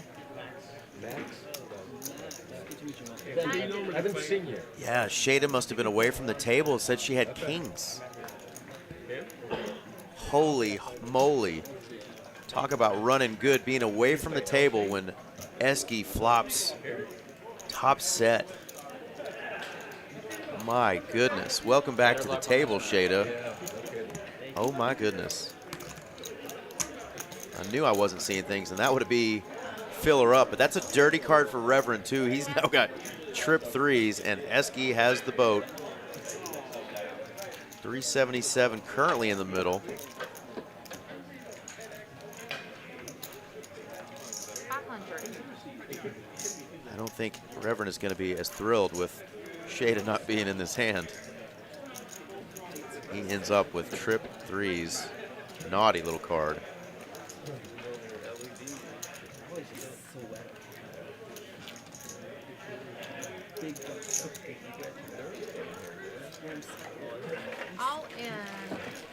[SPEAKER 9] Max.
[SPEAKER 4] Nine.
[SPEAKER 9] I haven't seen you.
[SPEAKER 2] Yeah, Shada must have been away from the table. It said she had kings. Holy moly. Talk about running good, being away from the table when Eski flops top set. My goodness. Welcome back to the table, Shada. Oh my goodness. I knew I wasn't seeing things, and that would be fill her up. But that's a dirty card for Reverend, too. He's now got trip threes, and Eski has the boat. 377 currently in the middle.
[SPEAKER 4] 500.
[SPEAKER 2] I don't think Reverend is going to be as thrilled with Shada not being in this hand. He ends up with trip threes. Naughty little card.
[SPEAKER 4] All in.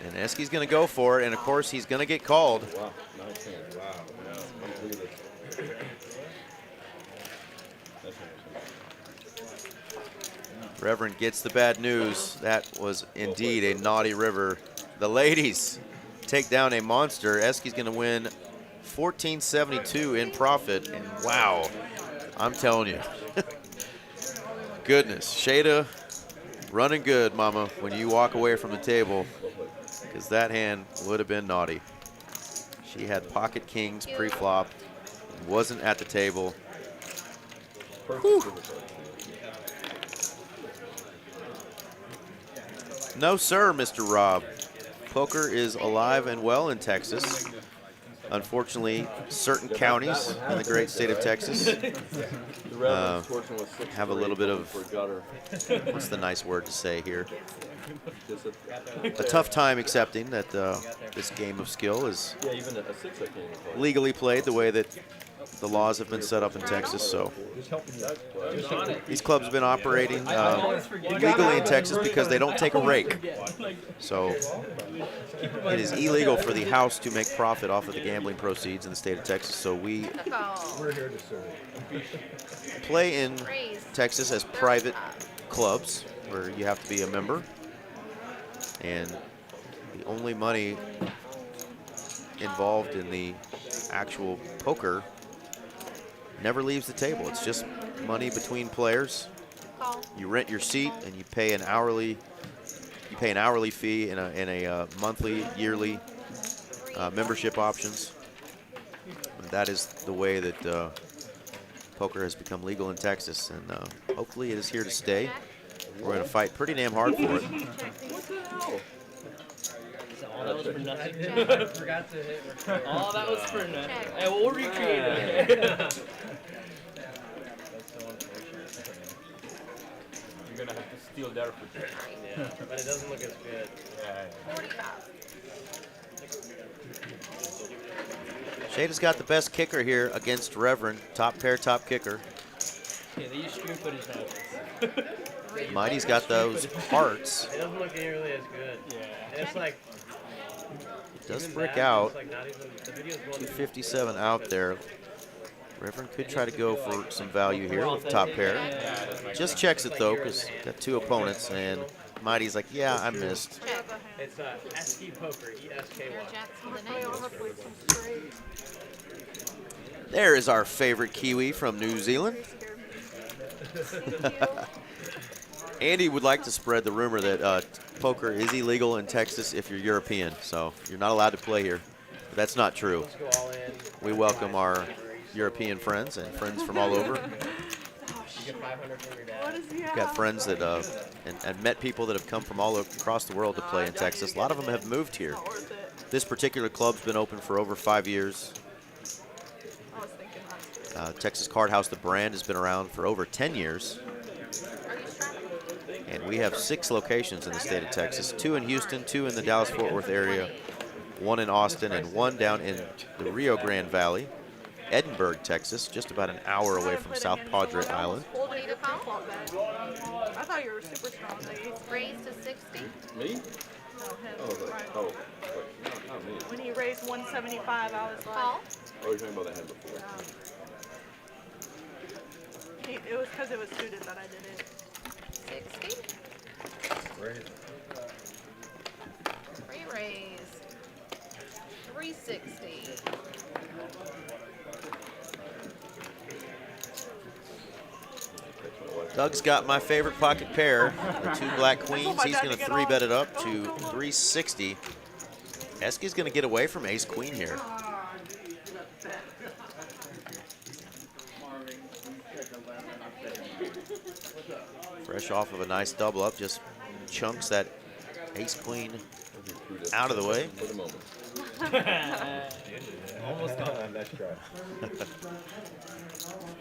[SPEAKER 2] And Eski's going to go for it, and of course he's going to get called.
[SPEAKER 3] Wow, nice hand. Wow. Yeah. Look at this. That's nice.
[SPEAKER 2] Reverend gets the bad news. That was indeed a naughty river. The ladies take down a monster. Eski's going to win 1472 in profit. And wow, I'm telling you. Goodness, Shada running good, mama, when you walk away from the table, because that hand would have been naughty. She had pocket kings pre-flop, wasn't at the table. Whew. No, sir, Mr. Rob. Poker is alive and well in Texas. Unfortunately, certain counties in the great state of Texas have a little bit of, what's the nice word to say here? A tough time accepting that this game of skill is legally played the way that the laws have been set up in Texas. So these clubs have been operating legally in Texas because they don't take a rake. So it is illegal for the house to make profit off of the gambling proceeds in the state of Texas. So we play in Texas as private clubs where you have to be a member. And the only money involved in the actual poker never leaves the table. It's just money between players. You rent your seat and you pay an hourly fee and a monthly, yearly membership options. And that is the way that poker has become legal in Texas, and hopefully it is here to stay. We're going to fight pretty damn hard for it.
[SPEAKER 1] All that was for nothing.
[SPEAKER 6] I forgot to hit record.
[SPEAKER 1] All that was for nothing. Hey, we'll recreate it.
[SPEAKER 6] That's so unfortunate.
[SPEAKER 1] You're gonna have to steal their food.
[SPEAKER 6] Yeah, but it doesn't look as good.
[SPEAKER 4] 45.
[SPEAKER 2] Shada's got the best kicker here against Reverend. Top pair, top kicker.
[SPEAKER 1] Yeah, they use screen footage now.
[SPEAKER 2] Mighty's got those hearts.
[SPEAKER 6] It doesn't look nearly as good.
[SPEAKER 1] Yeah.
[SPEAKER 6] It's like
[SPEAKER 2] It does
[SPEAKER 6] even
[SPEAKER 2] brick
[SPEAKER 6] that,
[SPEAKER 2] out.
[SPEAKER 6] it's like not even, the video's going
[SPEAKER 2] 257 out there. Reverend could try to go for some value here with top pair. Just checks it though, because got two opponents, and Mighty's like, yeah, I missed.
[SPEAKER 6] It's Eski Poker, E-S-K-Y.
[SPEAKER 2] There is our favorite Kiwi from New Zealand. Andy would like to spread the rumor that poker is illegal in Texas if you're European, so you're not allowed to play here. But that's not true.
[SPEAKER 6] Let's go all in.
[SPEAKER 2] We welcome our European friends and friends from all over.
[SPEAKER 6] You get 500 from your dad.
[SPEAKER 2] We've got friends that and met people that have come from all across the world to play in Texas. A lot of them have moved here. This particular club's been open for over 5 years. Texas Card House, the brand, has been around for over 10 years. And we have 6 locations in the state of Texas, 2 in Houston, 2 in the Dallas-Fort Worth area. one in Austin, and one down in the Rio Grande Valley. Edinburgh, Texas, just about an hour away from South Padre Island.
[SPEAKER 4] What do you call?
[SPEAKER 5] I thought you were super strong.
[SPEAKER 4] Raise to 60.
[SPEAKER 3] Me?
[SPEAKER 5] No, him.
[SPEAKER 3] Oh,
[SPEAKER 5] Right.
[SPEAKER 3] not me.
[SPEAKER 5] When he raised 175, I was like,
[SPEAKER 4] Call.
[SPEAKER 3] Oh, you're talking about that hand before.
[SPEAKER 5] it was because it was suited that I did it.
[SPEAKER 4] 60.
[SPEAKER 9] Right.
[SPEAKER 4] Re-raise. 360.
[SPEAKER 2] Doug's got my favorite pocket pair, the two black queens. He's going to 3-bet it up to 360. Eske's going to get away from ace queen here. Fresh off of a nice double up, just chunks that ace queen out of the way.
[SPEAKER 3] For the moment.
[SPEAKER 9] Almost done. Nice try.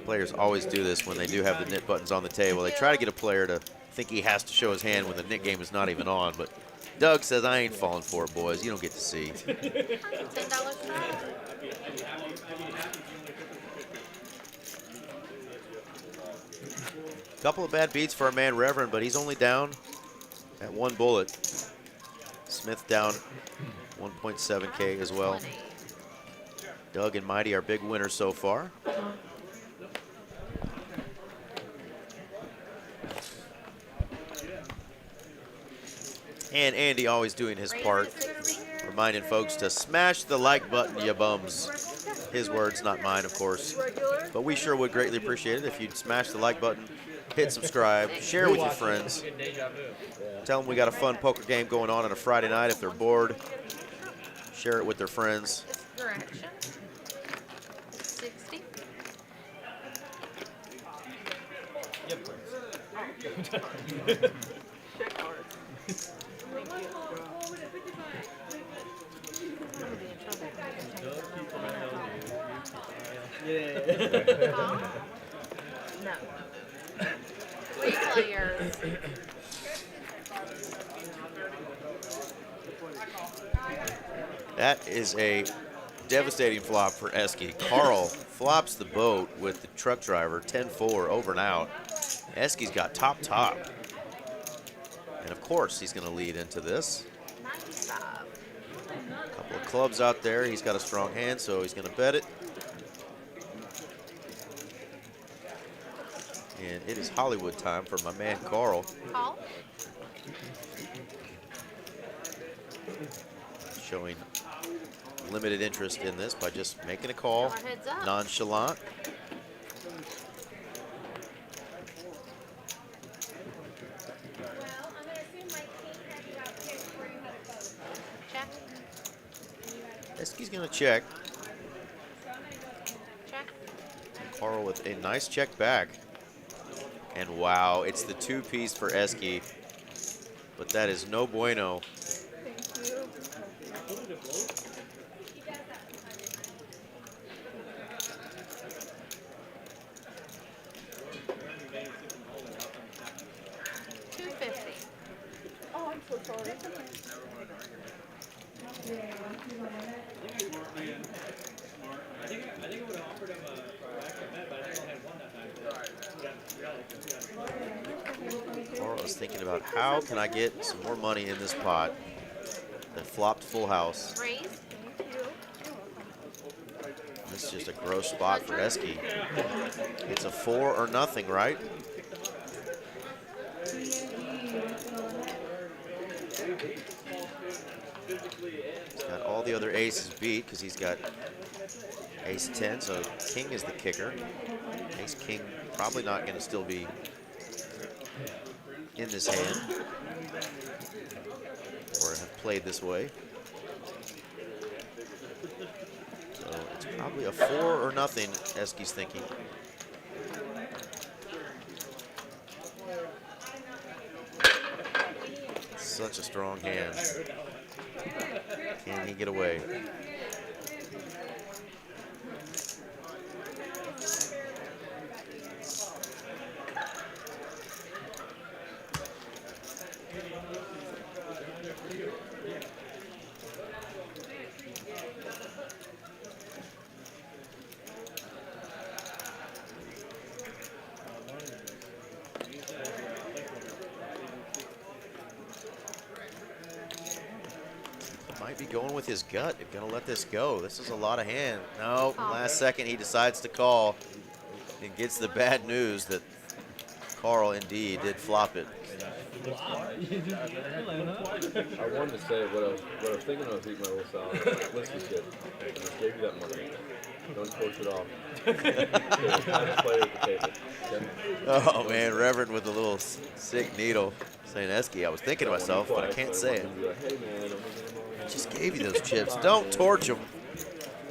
[SPEAKER 2] Players always do this when they do have the nit buttons on the table. They try to get a player to think he has to show his hand when the nit game is not even on. But Doug says, I ain't falling for it, boys. You don't get to see.
[SPEAKER 4] $10 try.
[SPEAKER 2] Couple of bad beats for our man Reverend, but he's only down at one bullet. Smith down 1.7K as well.
[SPEAKER 4] 20.
[SPEAKER 2] Doug and Mighty are big winners so far. And Andy always doing his part, reminding folks to smash the like button, you bums. His words, not mine, of course. But we sure would greatly appreciate it if you'd smash the like button, hit subscribe, share with your friends. Tell them we got a fun poker game going on a Friday night if they're bored. Share it with their friends.
[SPEAKER 4] Direction. 60.
[SPEAKER 5] Check cards.
[SPEAKER 4] No. 3 players.
[SPEAKER 2] That is a devastating flop for Eske. Carl flops the boat with the truck driver, 10-4, over and out. Eske's got top. And of course, he's going to lead into this.
[SPEAKER 4] 95.
[SPEAKER 2] Couple of clubs out there. He's got a strong hand, so he's going to bet it. And it is Hollywood time for my man Carl.
[SPEAKER 4] Call.
[SPEAKER 2] Showing limited interest in this by just making a call.
[SPEAKER 4] Heads up.
[SPEAKER 2] Nonchalant.
[SPEAKER 4] Check.
[SPEAKER 2] Eske's going to check.
[SPEAKER 4] Check.
[SPEAKER 2] Carl with a nice check back. And wow, it's the two-piece for Eske. But that is no bueno.
[SPEAKER 5] Thank you.
[SPEAKER 4] $250.
[SPEAKER 5] Oh, I'm so sorry.
[SPEAKER 2] Carl is thinking about how can I get some more money in this pot that flopped full house.
[SPEAKER 4] Raise.
[SPEAKER 2] This is just a gross spot for Eske. It's a 4 or nothing, right? He's got all the other aces beat because he's got ace 10, so king is the kicker. Ace king probably not going to still be in this hand or have played this way. So it's probably a 4 or nothing, Eske's thinking. Such a strong hand. Can he get away? might be going with his gut. He's going to let this go. This is a lot of hand. No, last second he decides to call and gets the bad news that Carl indeed did flop it.
[SPEAKER 3] I wanted to say what I was thinking when I was eating my little salad. Listen, kid, I just gave you that money. Don't torch it off. Time to play at the table. Okay?
[SPEAKER 2] Oh man, Reverend with a little sick needle saying, Esky, I was thinking to myself, but I can't say it.
[SPEAKER 3] Like, hey man, I'm gonna get them all.
[SPEAKER 2] I just gave you those chips. Don't torch them.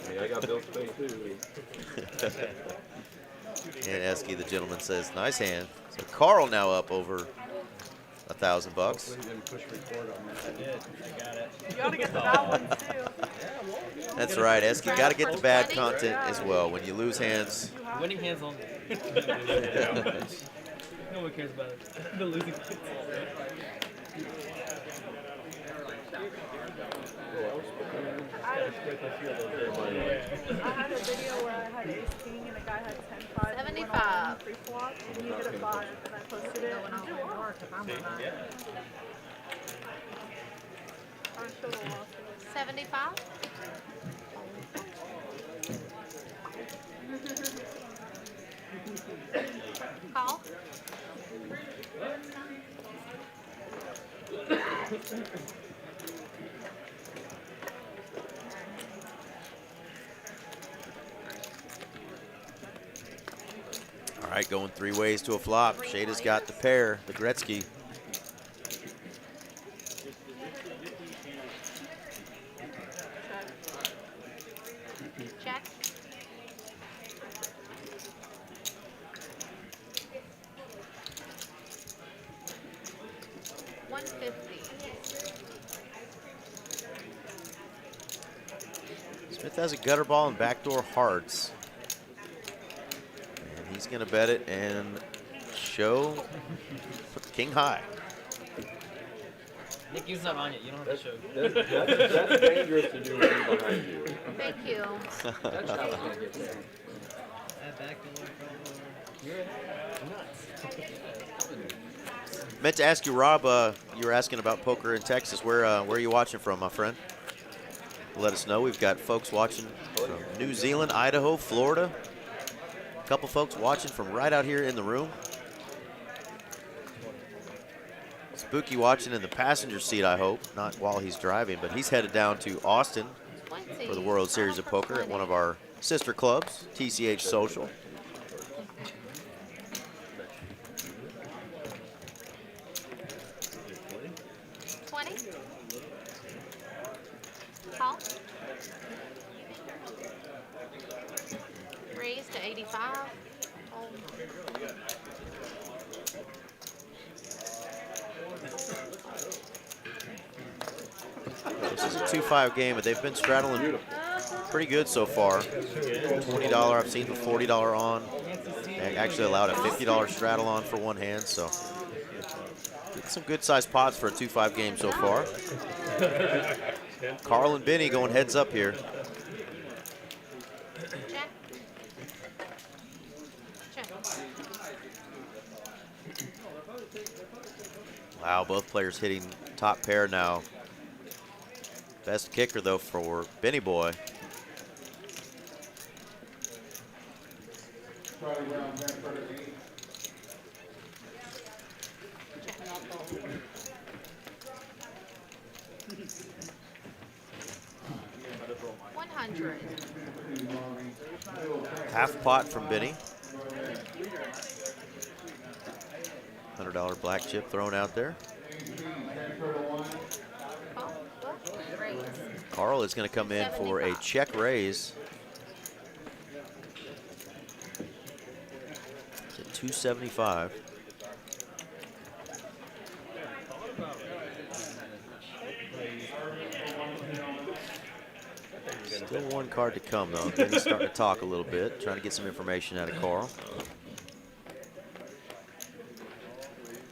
[SPEAKER 3] I mean, I got bills to pay too.
[SPEAKER 2] And Esky, the gentleman, says, nice hand. So Carl now up over $1,000 bucks.
[SPEAKER 5] You gotta get the bad ones too.
[SPEAKER 2] That's right, Esky. Got to get the bad content as well. When you lose hands,
[SPEAKER 1] Winning hands only. No one cares about it. The losing hands.
[SPEAKER 5] I had a video where I had ace king and a guy had 10-5.
[SPEAKER 4] 75.
[SPEAKER 5] Free flop and he did a 5 and I posted it. And it worked. I showed a loss.
[SPEAKER 4] 75. Call.
[SPEAKER 2] all right, going 3 ways to a flop. Shada's got the pair, the Gretzky.
[SPEAKER 4] Check.
[SPEAKER 2] Smith has a gutter ball and backdoor hearts. And he's going to bet it and show king high.
[SPEAKER 1] Nick, you're not on yet. You don't have to show.
[SPEAKER 3] That's dangerous to do with me behind you.
[SPEAKER 4] Thank you.
[SPEAKER 7] That's how it's gonna get there.
[SPEAKER 2] Meant to ask you, Rob, you were asking about poker in Texas. Where are you watching from, my friend? Let us know. We've got folks watching from New Zealand, Idaho, Florida. A couple folks watching from right out here in the room. Spooky watching in the passenger seat, I hope. Not while he's driving, but he's headed down to Austin for the World Series of Poker at one of our sister clubs, TCH Social.
[SPEAKER 4] Call. Raise to 85.
[SPEAKER 2] This is a 2-5 game, but they've been straddling pretty good so far. $20, I've seen the $40 on. They actually allowed a $50 straddle on for one hand, so some good sized pots for a 2-5 game so far. Carl and Benny going heads up here.
[SPEAKER 4] Check. Check.
[SPEAKER 2] Wow, both players hitting top pair now. Best kicker, though, for Benny Boy. Half pot from Benny. $100 black chip thrown out there. Carl is going to come in for a check raise to 275. Still one card to come, though. Benny's starting to talk a little bit, trying to get some information out of Carl.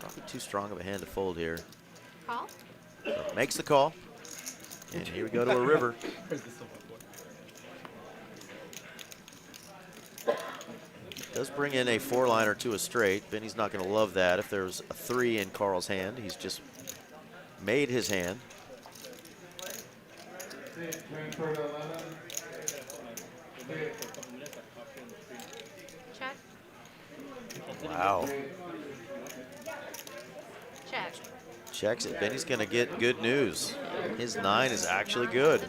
[SPEAKER 2] Probably too strong of a hand to fold here.
[SPEAKER 4] Call.
[SPEAKER 2] So makes the call. And here we go to a river. Does bring in a 4-liner to a straight. Benny's not going to love that. If there's a 3 in Carl's hand, he's just made his hand.
[SPEAKER 4] Check.
[SPEAKER 2] Wow.
[SPEAKER 4] Check.
[SPEAKER 2] Checks it. Benny's going to get good news. His 9 is actually good.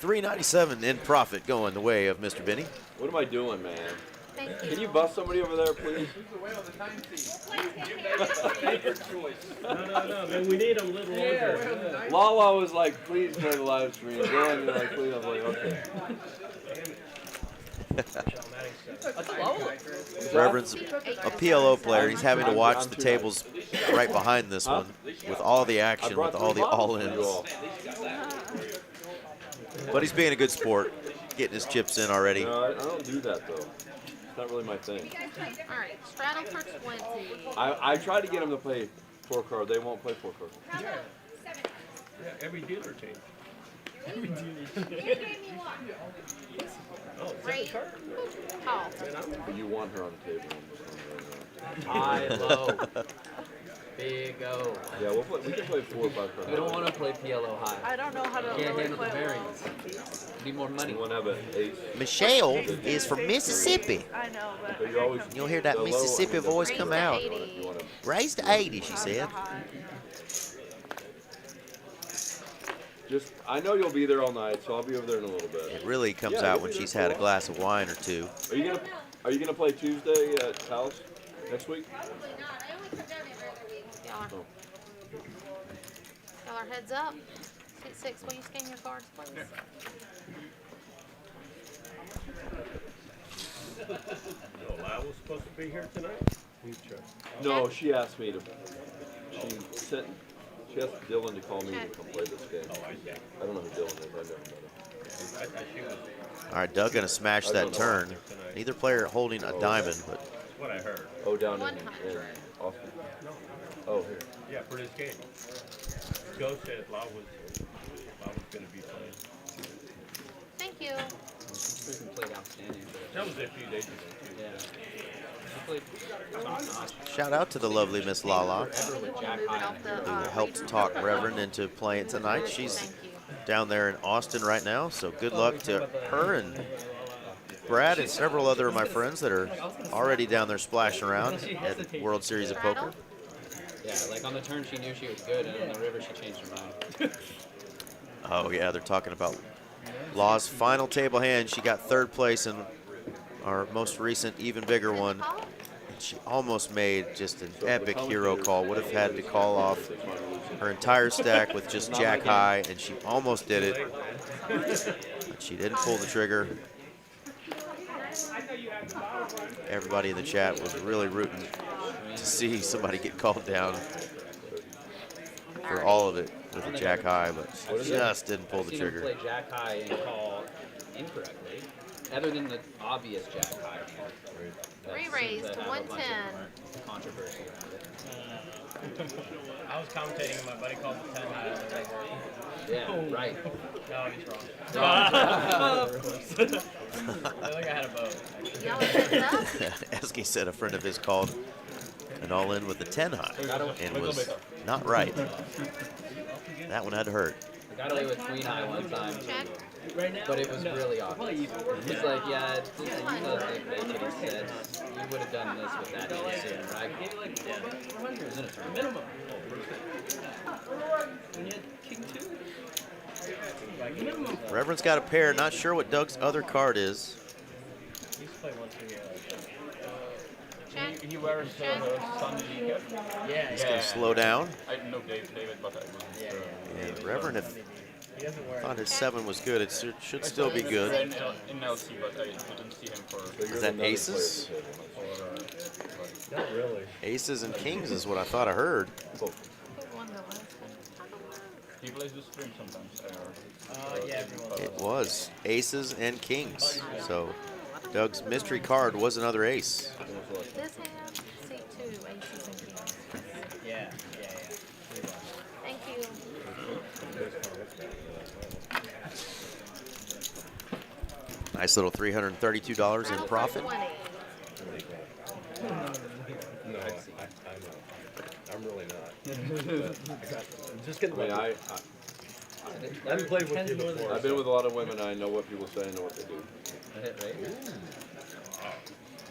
[SPEAKER 2] 397 in profit going the way of Mr. Benny.
[SPEAKER 3] What am I doing, man?
[SPEAKER 4] Thank you.
[SPEAKER 3] Can you bust somebody over there, please?
[SPEAKER 9] No, man, we need a little longer.
[SPEAKER 3] Lala was like, please play the live stream. Dylan, you're like, please. I was like, okay.
[SPEAKER 2] Reverend's a PLO player. He's having to watch the tables right behind this one with all the action, with all the all-ins. But he's being a good sport, getting his chips in already.
[SPEAKER 3] No, I don't do that, though. It's not really my thing.
[SPEAKER 4] All right, straddle for 20.
[SPEAKER 3] I tried to get them to play 4-card. They won't play 4-card.
[SPEAKER 1] Yeah, every dealer team. Oh,
[SPEAKER 4] Rate. Call.
[SPEAKER 3] You want her on the table.
[SPEAKER 7] High, low. Big O.
[SPEAKER 3] Yeah, we can play 4 or 5 cards.
[SPEAKER 7] We don't want to play PLO high.
[SPEAKER 5] I don't know how to
[SPEAKER 7] Can't
[SPEAKER 5] really
[SPEAKER 7] handle the
[SPEAKER 5] play.
[SPEAKER 7] variance. Need more money.
[SPEAKER 3] You want to have an ace.
[SPEAKER 2] Michelle is from Mississippi.
[SPEAKER 5] I know, but
[SPEAKER 3] But you always,
[SPEAKER 2] You'll hear that
[SPEAKER 3] the low,
[SPEAKER 2] Mississippi
[SPEAKER 3] I mean,
[SPEAKER 2] voice come out.
[SPEAKER 3] You want to
[SPEAKER 2] Raised to 80, she said.
[SPEAKER 3] just. I know you'll be there all night, so I'll be over there in a little bit.
[SPEAKER 2] It really comes
[SPEAKER 3] Yeah,
[SPEAKER 2] out
[SPEAKER 3] you'll
[SPEAKER 2] when
[SPEAKER 3] be
[SPEAKER 2] she's
[SPEAKER 3] there
[SPEAKER 2] had
[SPEAKER 3] for
[SPEAKER 2] a
[SPEAKER 3] a
[SPEAKER 2] glass of wine or two.
[SPEAKER 3] Are you gonna play Tuesday at Dallas next week?
[SPEAKER 4] Y'all are heads up. Seat 6, will you scan your cards, please?
[SPEAKER 9] No, Lyle was supposed to be here tonight.
[SPEAKER 3] No, she asked me to. She asked Dylan to call me to come play this game. I don't know who Dylan is. I never met him.
[SPEAKER 2] All right, Doug going to smash that turn. Neither player holding a diamond, but
[SPEAKER 1] What I heard.
[SPEAKER 3] Oh, down in
[SPEAKER 4] 100.
[SPEAKER 3] Austin. Oh, here.
[SPEAKER 1] Yeah, for this game. Joe said Lau was going to be playing.
[SPEAKER 4] Thank you.
[SPEAKER 7] Freaking played outstanding.
[SPEAKER 1] That was a few days ago, too.
[SPEAKER 7] Yeah. He played top-notch.
[SPEAKER 2] shout out to the lovely Miss Lala,
[SPEAKER 7] Ever with Jack
[SPEAKER 4] Moving
[SPEAKER 7] High.
[SPEAKER 4] off the,
[SPEAKER 2] who helped talk Reverend into playing tonight. She's
[SPEAKER 4] Thank you.
[SPEAKER 2] down there in Austin right now, so good luck to her and Brad and several other of my friends that are already down there splashing around at the World Series of Poker.
[SPEAKER 7] Yeah, like on the turn she knew she was good, and on the river she changed her mind.
[SPEAKER 2] Oh yeah, they're talking about Law's final table hand. She got 3rd place in our most recent even bigger one. She almost made just an epic hero call. Would have had to call off her entire stack with just Jack High, and she almost did it. But she didn't pull the trigger. Everybody in the chat was really rooting to see somebody get called down for all of it with a Jack High, but she just didn't pull the
[SPEAKER 7] I've seen him
[SPEAKER 2] trigger.
[SPEAKER 7] play Jack High and call incorrectly, other than the obvious Jack High. That
[SPEAKER 4] Re-raise
[SPEAKER 7] seems
[SPEAKER 4] to
[SPEAKER 7] have a bunch of
[SPEAKER 4] 110.
[SPEAKER 7] Controversy around it.
[SPEAKER 6] I was commentating and my buddy called the 10 high.
[SPEAKER 7] Yeah, right.
[SPEAKER 6] No, he's wrong. I think I had a vote.
[SPEAKER 4] Y'all are heads up.
[SPEAKER 2] Eski said a friend of his called an all-in with a 10 high and was not right. That one had to hurt.
[SPEAKER 7] I got away with queen high one time,
[SPEAKER 4] Check.
[SPEAKER 7] but it was really obvious. He's like, yeah, it's just, you know, like that's what he said. You would have done this with that hand sooner, right? Yeah. It was in a tournament.
[SPEAKER 2] Reverend's got a pair. Not sure what Doug's other card is.
[SPEAKER 6] He used to play once a year.
[SPEAKER 4] Check.
[SPEAKER 1] He wears
[SPEAKER 4] Check.
[SPEAKER 1] Sunday jacket.
[SPEAKER 6] Yeah,
[SPEAKER 2] He's going to slow down.
[SPEAKER 1] I didn't know David, but I wasn't sure.
[SPEAKER 2] And Reverend, if
[SPEAKER 6] he doesn't wear
[SPEAKER 2] thought his 7 was good, it should still be good.
[SPEAKER 1] In LC, but I didn't see him for.
[SPEAKER 2] Is that aces?
[SPEAKER 9] Not really.
[SPEAKER 2] Aces and kings is what I thought I heard.
[SPEAKER 4] Who won the last one? I don't know.
[SPEAKER 1] He plays the stream sometimes.
[SPEAKER 6] yeah, everyone.
[SPEAKER 2] It was aces and kings. So Doug's mystery card was another ace.
[SPEAKER 4] This hand, seat 2, aces and kings.
[SPEAKER 6] Yeah.
[SPEAKER 4] Thank you.
[SPEAKER 2] Nice little $332 in profit.
[SPEAKER 4] 20.
[SPEAKER 9] No, I know. I'm I'm really not. I'm just getting
[SPEAKER 3] I mean, I
[SPEAKER 9] haven't played with you before.
[SPEAKER 3] I've been with a lot of women. I know what people say. I know what they do.
[SPEAKER 7] Right?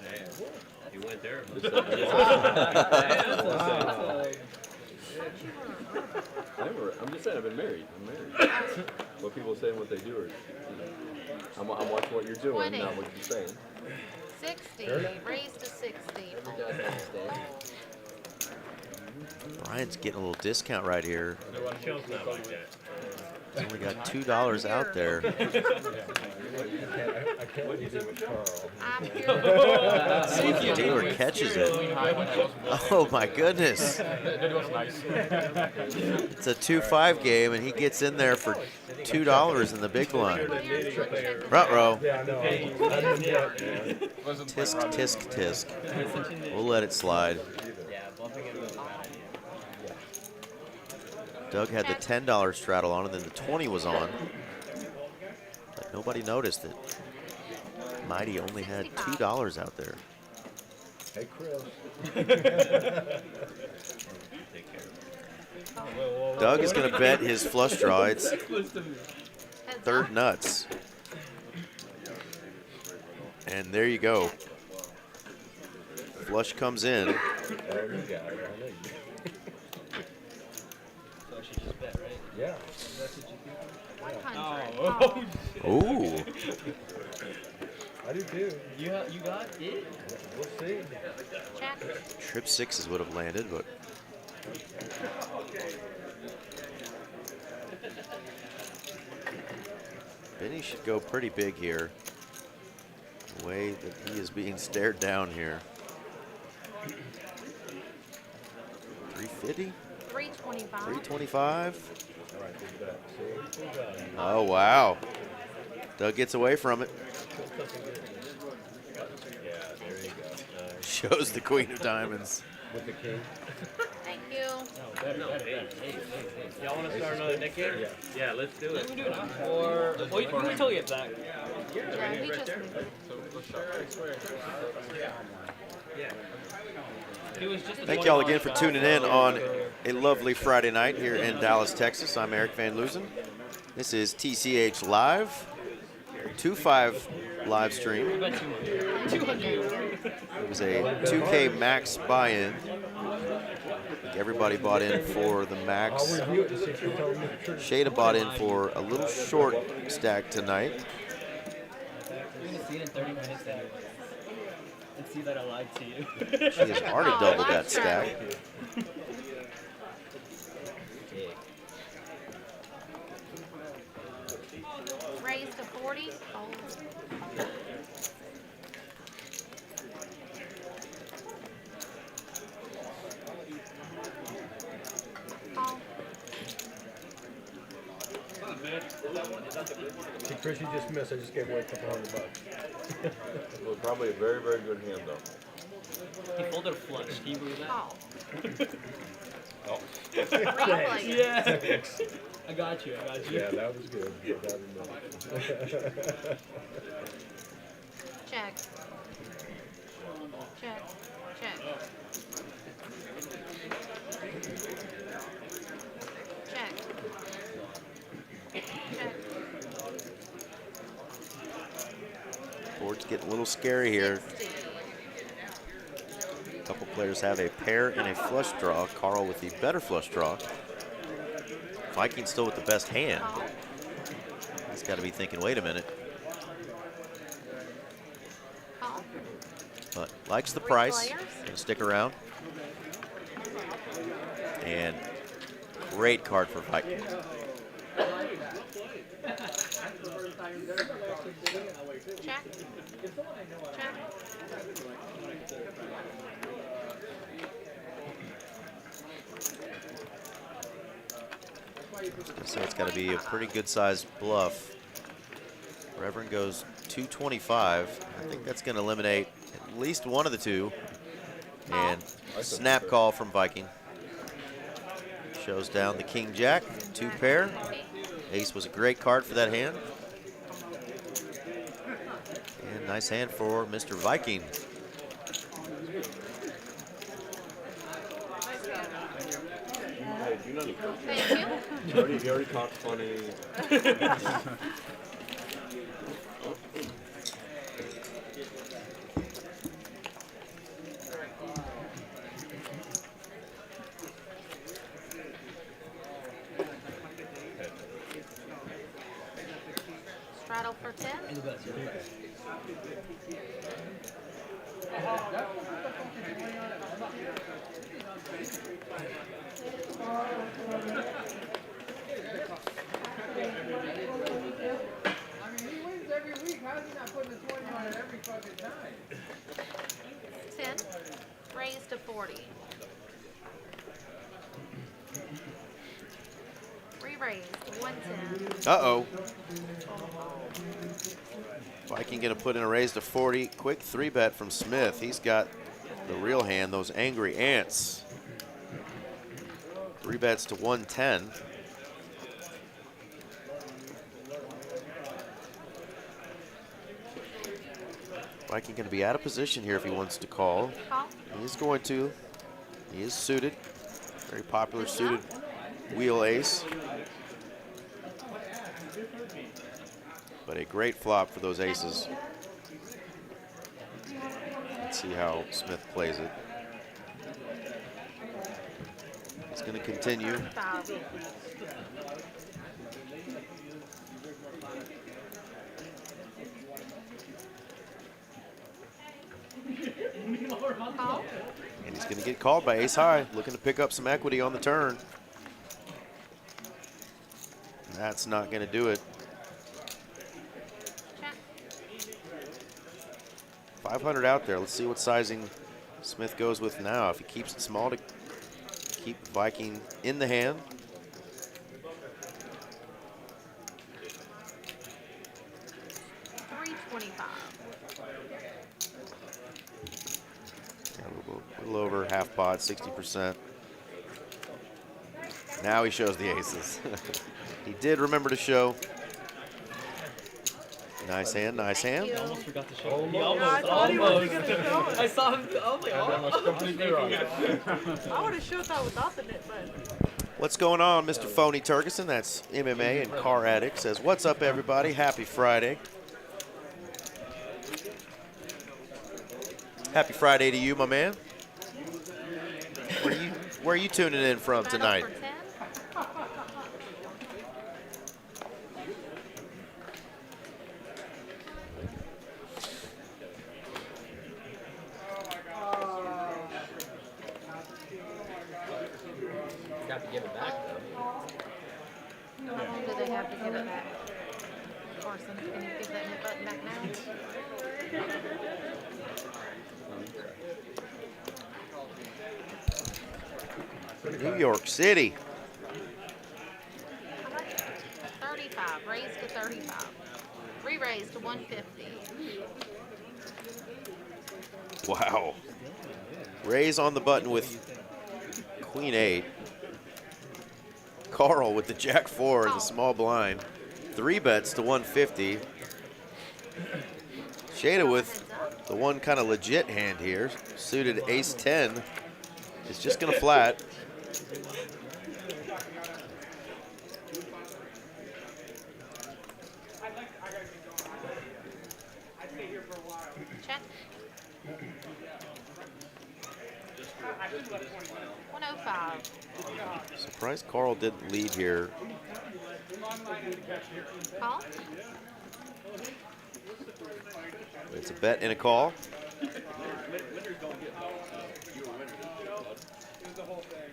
[SPEAKER 1] Man, you went there.
[SPEAKER 3] I'm just saying I've been married. I'm married. What people say and what they do are, I'm watching what you're doing,
[SPEAKER 4] 20.
[SPEAKER 3] not what you're saying.
[SPEAKER 4] 60. Raise to 60.
[SPEAKER 2] Brian's getting a little discount right here.
[SPEAKER 1] Show's not like that.
[SPEAKER 2] He's only got $2 out there.
[SPEAKER 9] I can't leave you with Carl.
[SPEAKER 4] I'm
[SPEAKER 2] See if the dealer catches it. Oh my goodness. It's a 2-5 game, and he gets in there for $2 in the big blind. Ruh-roh.
[SPEAKER 9] Yeah, I know. I didn't yet, man.
[SPEAKER 2] Tisk, tisk, tisk. We'll let it slide.
[SPEAKER 6] Yeah, bluffing it was a bad idea.
[SPEAKER 2] Doug had the $10 straddle on, and then the 20 was on. But nobody noticed that Mighty only had $2 out there.
[SPEAKER 9] Hey, Chris.
[SPEAKER 2] Doug is going to bet his flush draw. It's third nuts. And there you go. Flush comes in.
[SPEAKER 9] Oh, you got it. I know you.
[SPEAKER 1] So I should just bet, right?
[SPEAKER 9] Yeah.
[SPEAKER 4] 100.
[SPEAKER 2] Ooh.
[SPEAKER 9] I do too.
[SPEAKER 1] You got it?
[SPEAKER 9] We'll see.
[SPEAKER 4] Check.
[SPEAKER 2] Trip sixes would have landed, but Benny should go pretty big here. The way that he is being stared down here. 350?
[SPEAKER 4] 325.
[SPEAKER 2] 325?
[SPEAKER 9] All right, big bet. See?
[SPEAKER 2] Oh, wow. Doug gets away from it.
[SPEAKER 1] Yeah, there you go.
[SPEAKER 2] Shows the queen of diamonds.
[SPEAKER 9] With the king.
[SPEAKER 4] Thank you.
[SPEAKER 1] Y'all want to start another deck game?
[SPEAKER 9] Yeah.
[SPEAKER 1] Yeah, let's do it. Or well, you can wait till you get back.
[SPEAKER 4] Yeah, he just
[SPEAKER 2] Thank y'all again for tuning in on a lovely Friday night here in Dallas, Texas. I'm Eric Van Loozen. This is TCH Live, 2-5 live stream. It was a 2K max buy-in. I think everybody bought in for the
[SPEAKER 9] I'll
[SPEAKER 2] max.
[SPEAKER 9] review it and see if you tell me the truth.
[SPEAKER 2] Shada bought in for a little short stack tonight.
[SPEAKER 1] You're gonna see it in 30 minutes anyway. And see that I lied to you.
[SPEAKER 2] She has already doubled that stack.
[SPEAKER 4] raise to 40. Fold. Call.
[SPEAKER 9] See, Chris, you just missed. I just gave away a couple $100.
[SPEAKER 3] It was probably a very, very good hand, though.
[SPEAKER 1] He folded a flush. Can you believe that?
[SPEAKER 4] Call.
[SPEAKER 3] Oh.
[SPEAKER 4] Replay.
[SPEAKER 1] Yeah. I got you.
[SPEAKER 9] Yeah, that was good. That was nice.
[SPEAKER 4] Check. Check. Check. Check. Check.
[SPEAKER 2] Board's getting a little scary here.
[SPEAKER 4] 60.
[SPEAKER 2] A couple players have a pair and a flush draw. Carl with the better flush draw. Viking still with the best hand.
[SPEAKER 4] Call.
[SPEAKER 2] He's got to be thinking, wait a minute.
[SPEAKER 4] Call.
[SPEAKER 2] But likes the
[SPEAKER 4] Three
[SPEAKER 2] price.
[SPEAKER 4] players.
[SPEAKER 2] Gonna stick around. And great card for Viking.
[SPEAKER 4] Check. Check.
[SPEAKER 2] So it's got to be a pretty good sized bluff. Reverend goes 225. I think that's going to eliminate at least one of the two. And snap call from Viking. Shows down the king jack, 2 pair. Ace was a great card for that hand. And nice hand for Mr. Viking.
[SPEAKER 3] Hey, do not.
[SPEAKER 4] Thank you.
[SPEAKER 3] You already talked funny.
[SPEAKER 4] Straddle for 10.
[SPEAKER 6] I mean, he wins every week. How is he not putting a 20 on it every fucking time?
[SPEAKER 4] 10. Raise to 40. Re-raise to 110.
[SPEAKER 2] Uh-oh. Viking gonna put in a raise to 40. Quick 3-bet from Smith. He's got the real hand, those angry ants. 3 bets to 110. Viking gonna be out of position here if he wants to call.
[SPEAKER 4] Call.
[SPEAKER 2] He's going to. He is suited. Very popular suited wheel ace. But a great flop for those aces. Let's see how Smith plays it. He's going to continue.
[SPEAKER 4] 5. Call.
[SPEAKER 2] And he's going to get called by ace high, looking to pick up some equity on the turn. That's not going to do it.
[SPEAKER 4] Check.
[SPEAKER 2] 500 out there. Let's see what sizing Smith goes with now. If he keeps it small to keep Viking in the hand. Yeah, a little over half pot, 60%. Now he shows the aces. He did remember to show. Nice hand, nice hand.
[SPEAKER 1] I almost forgot to show. He
[SPEAKER 5] I
[SPEAKER 1] almost.
[SPEAKER 5] thought he wasn't gonna show it.
[SPEAKER 1] I saw him. Oh my
[SPEAKER 5] I would have showed that without the net, but
[SPEAKER 2] What's going on, Mr. Phony Turgeson? That's MMA and Car Addict. Says, what's up, everybody? Happy Friday. Happy Friday to you, my man. Where are you tuning in from tonight?
[SPEAKER 7] Got to give it back though.
[SPEAKER 4] How long do they have to give it back? Carson, can you give that hit button back now?
[SPEAKER 2] New York City.
[SPEAKER 4] 35. Raise to 35. Re-raise to 150.
[SPEAKER 2] Wow. Raise on the button with Queen 8. Carl with the Jack 4 and the small blind. 3 bets to 150. Shada with the one kind of legit hand here. Suited ace 10. It's just going to flat.
[SPEAKER 4] Check. 105.
[SPEAKER 2] Surprised Carl didn't lead here.
[SPEAKER 4] Call.
[SPEAKER 2] It's a bet and a call.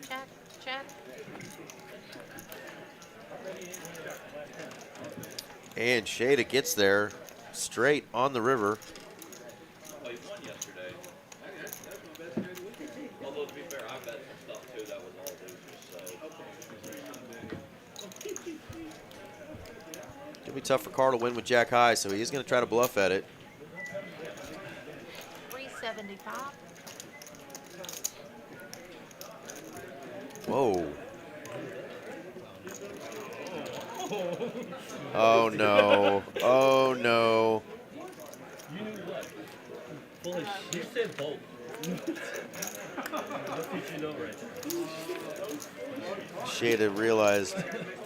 [SPEAKER 4] Check. Check.
[SPEAKER 2] And Shada gets there straight on the river.
[SPEAKER 3] Oh, you won yesterday. Although to be fair, I bet some stuff too. That was all losers. So.
[SPEAKER 2] It'll be tough for Carl to win with Jack high, so he is going to try to bluff at it.
[SPEAKER 4] 375.
[SPEAKER 2] Whoa. Oh no. Oh no.
[SPEAKER 1] Holy shit. You said both.
[SPEAKER 2] She had realized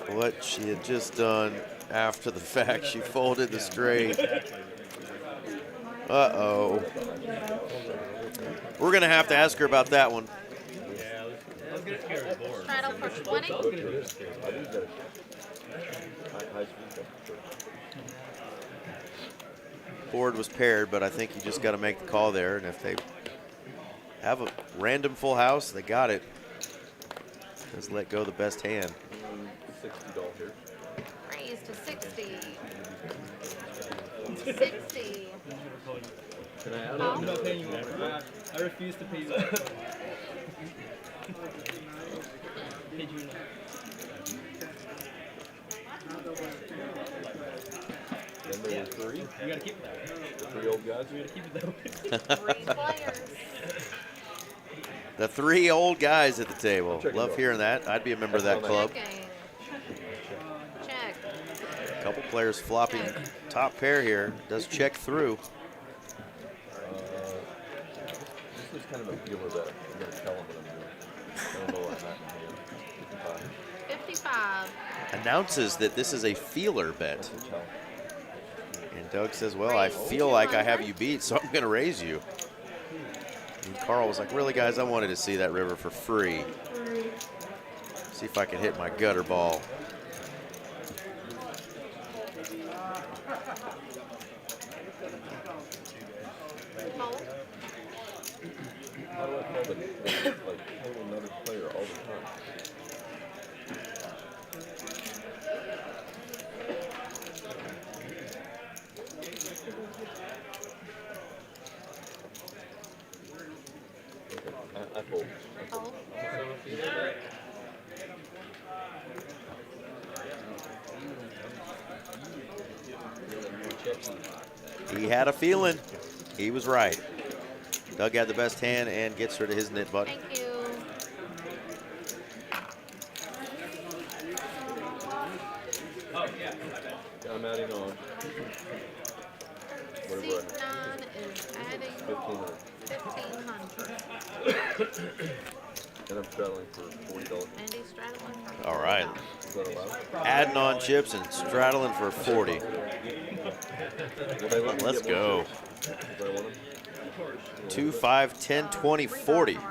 [SPEAKER 2] what she had just done after the fact. She folded the straight. Uh-oh. We're going to have to ask her about that one.
[SPEAKER 4] Straddle for 20.
[SPEAKER 2] Board was paired, but I think you just got to make the call there. And if they have a random full house, they got it. Just let go the best hand.
[SPEAKER 3] $60.
[SPEAKER 4] Raise to 60. 60.
[SPEAKER 3] Can I add
[SPEAKER 4] No.
[SPEAKER 1] I'm not paying you over. I refuse to pay you over. Paid you enough.
[SPEAKER 3] Then there were 3.
[SPEAKER 1] You gotta keep it that way.
[SPEAKER 3] 3 old guys.
[SPEAKER 1] You gotta keep it that way.
[SPEAKER 4] 3 players.
[SPEAKER 2] The 3 old guys at the table.
[SPEAKER 3] Check it
[SPEAKER 2] Love
[SPEAKER 3] out.
[SPEAKER 2] hearing that. I'd be a member of that club.
[SPEAKER 4] Checking. Check.
[SPEAKER 2] A couple players flopping top pair here. Does check through.
[SPEAKER 3] This is kind of a feeler bet. I'm going to tell him what I'm doing. I don't know what I'm at in here.
[SPEAKER 4] 55.
[SPEAKER 2] Announces that this is a feeler bet.
[SPEAKER 3] That's a tell.
[SPEAKER 2] And Doug says, well, I feel like I have you beat, so I'm going to raise you. And Carl was like, really, guys, I wanted to see that river for free. See if I can hit my gutter ball.
[SPEAKER 4] Fold.
[SPEAKER 3] How do I call the like call another player all the time? I fold.
[SPEAKER 4] Fold.
[SPEAKER 2] He had a feeling. He was right. Doug had the best hand and gets her to his knit button.
[SPEAKER 4] Thank you.
[SPEAKER 3] Yeah, I'm adding on. Whatever I
[SPEAKER 4] C9 is adding
[SPEAKER 3] 1500.
[SPEAKER 4] 1,500.
[SPEAKER 3] And I'm straddling for $40.
[SPEAKER 4] And he's straddling.
[SPEAKER 2] All right.
[SPEAKER 3] Is that allowed?
[SPEAKER 2] Adding on chips and straddling for 40.
[SPEAKER 3] Will they let me
[SPEAKER 2] Let's
[SPEAKER 3] get more
[SPEAKER 2] go.
[SPEAKER 3] chips? Do I want them?
[SPEAKER 2] 2, 5, 10, 20, 40.
[SPEAKER 4] Yes.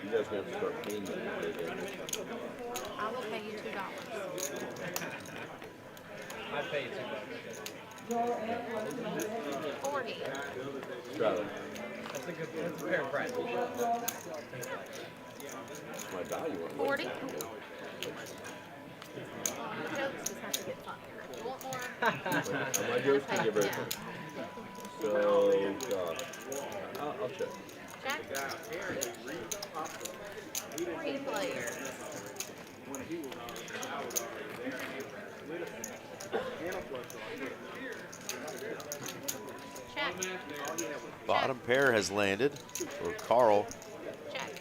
[SPEAKER 3] You guys have to start paying me.
[SPEAKER 4] I will pay you $2.
[SPEAKER 6] I paid $2.
[SPEAKER 4] 40.
[SPEAKER 3] Straddling.
[SPEAKER 6] That's a fair price.
[SPEAKER 3] My value on it.
[SPEAKER 4] 40. Jokes just have to get funnier. If you want more,
[SPEAKER 3] My jokes can get very funny. So, God. I'll check.
[SPEAKER 4] check. 3 players. Check.
[SPEAKER 2] Bottom pair has landed for Carl.
[SPEAKER 4] Check.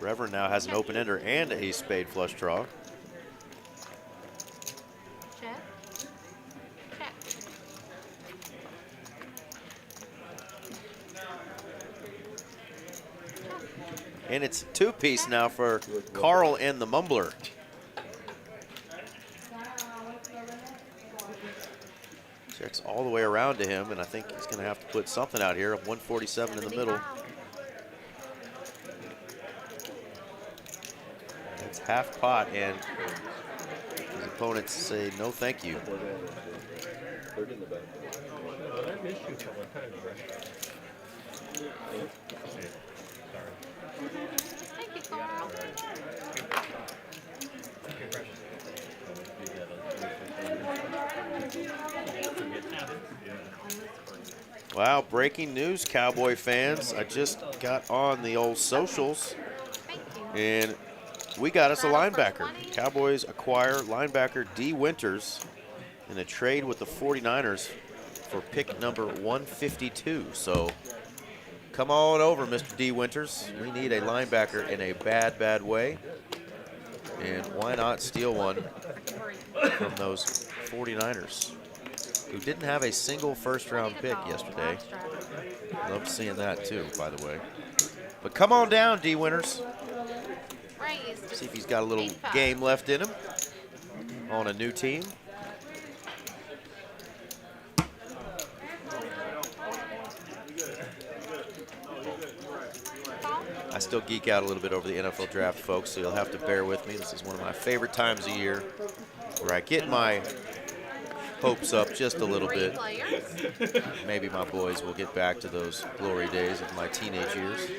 [SPEAKER 2] Reverend now has an open ender and a spade flush draw.
[SPEAKER 4] Check. Check.
[SPEAKER 2] And it's 2-piece now for Carl and the Mumbler. Checks all the way around to him, and I think he's going to have to put something out here. 147 in the middle.
[SPEAKER 4] 75.
[SPEAKER 2] It's half pot, and his opponents say no thank you.
[SPEAKER 3] Third in the back.
[SPEAKER 9] I missed you a couple of times, right?
[SPEAKER 4] Thank you, Carl.
[SPEAKER 2] Wow, breaking news, Cowboy fans. I just got on the old socials,
[SPEAKER 4] Thank you.
[SPEAKER 2] and we got us a linebacker. Cowboys acquire linebacker D. Winters in a trade with the 49ers for pick number 152. So Come on over, Mr. D. Winters. We need a linebacker in a bad, bad way. And why not steal one from those 49ers, who didn't have a single first-round pick yesterday. Love seeing that, too, by the way. But come on down, D. Winters. See if he's got a little game left in him on a new team. I still geek out a little bit over the NFL draft, folks, so you'll have to bear with me. This is one of my favorite times of year where I get my hopes up just a little bit. Maybe my boys will get back to those glory days of my teenage years.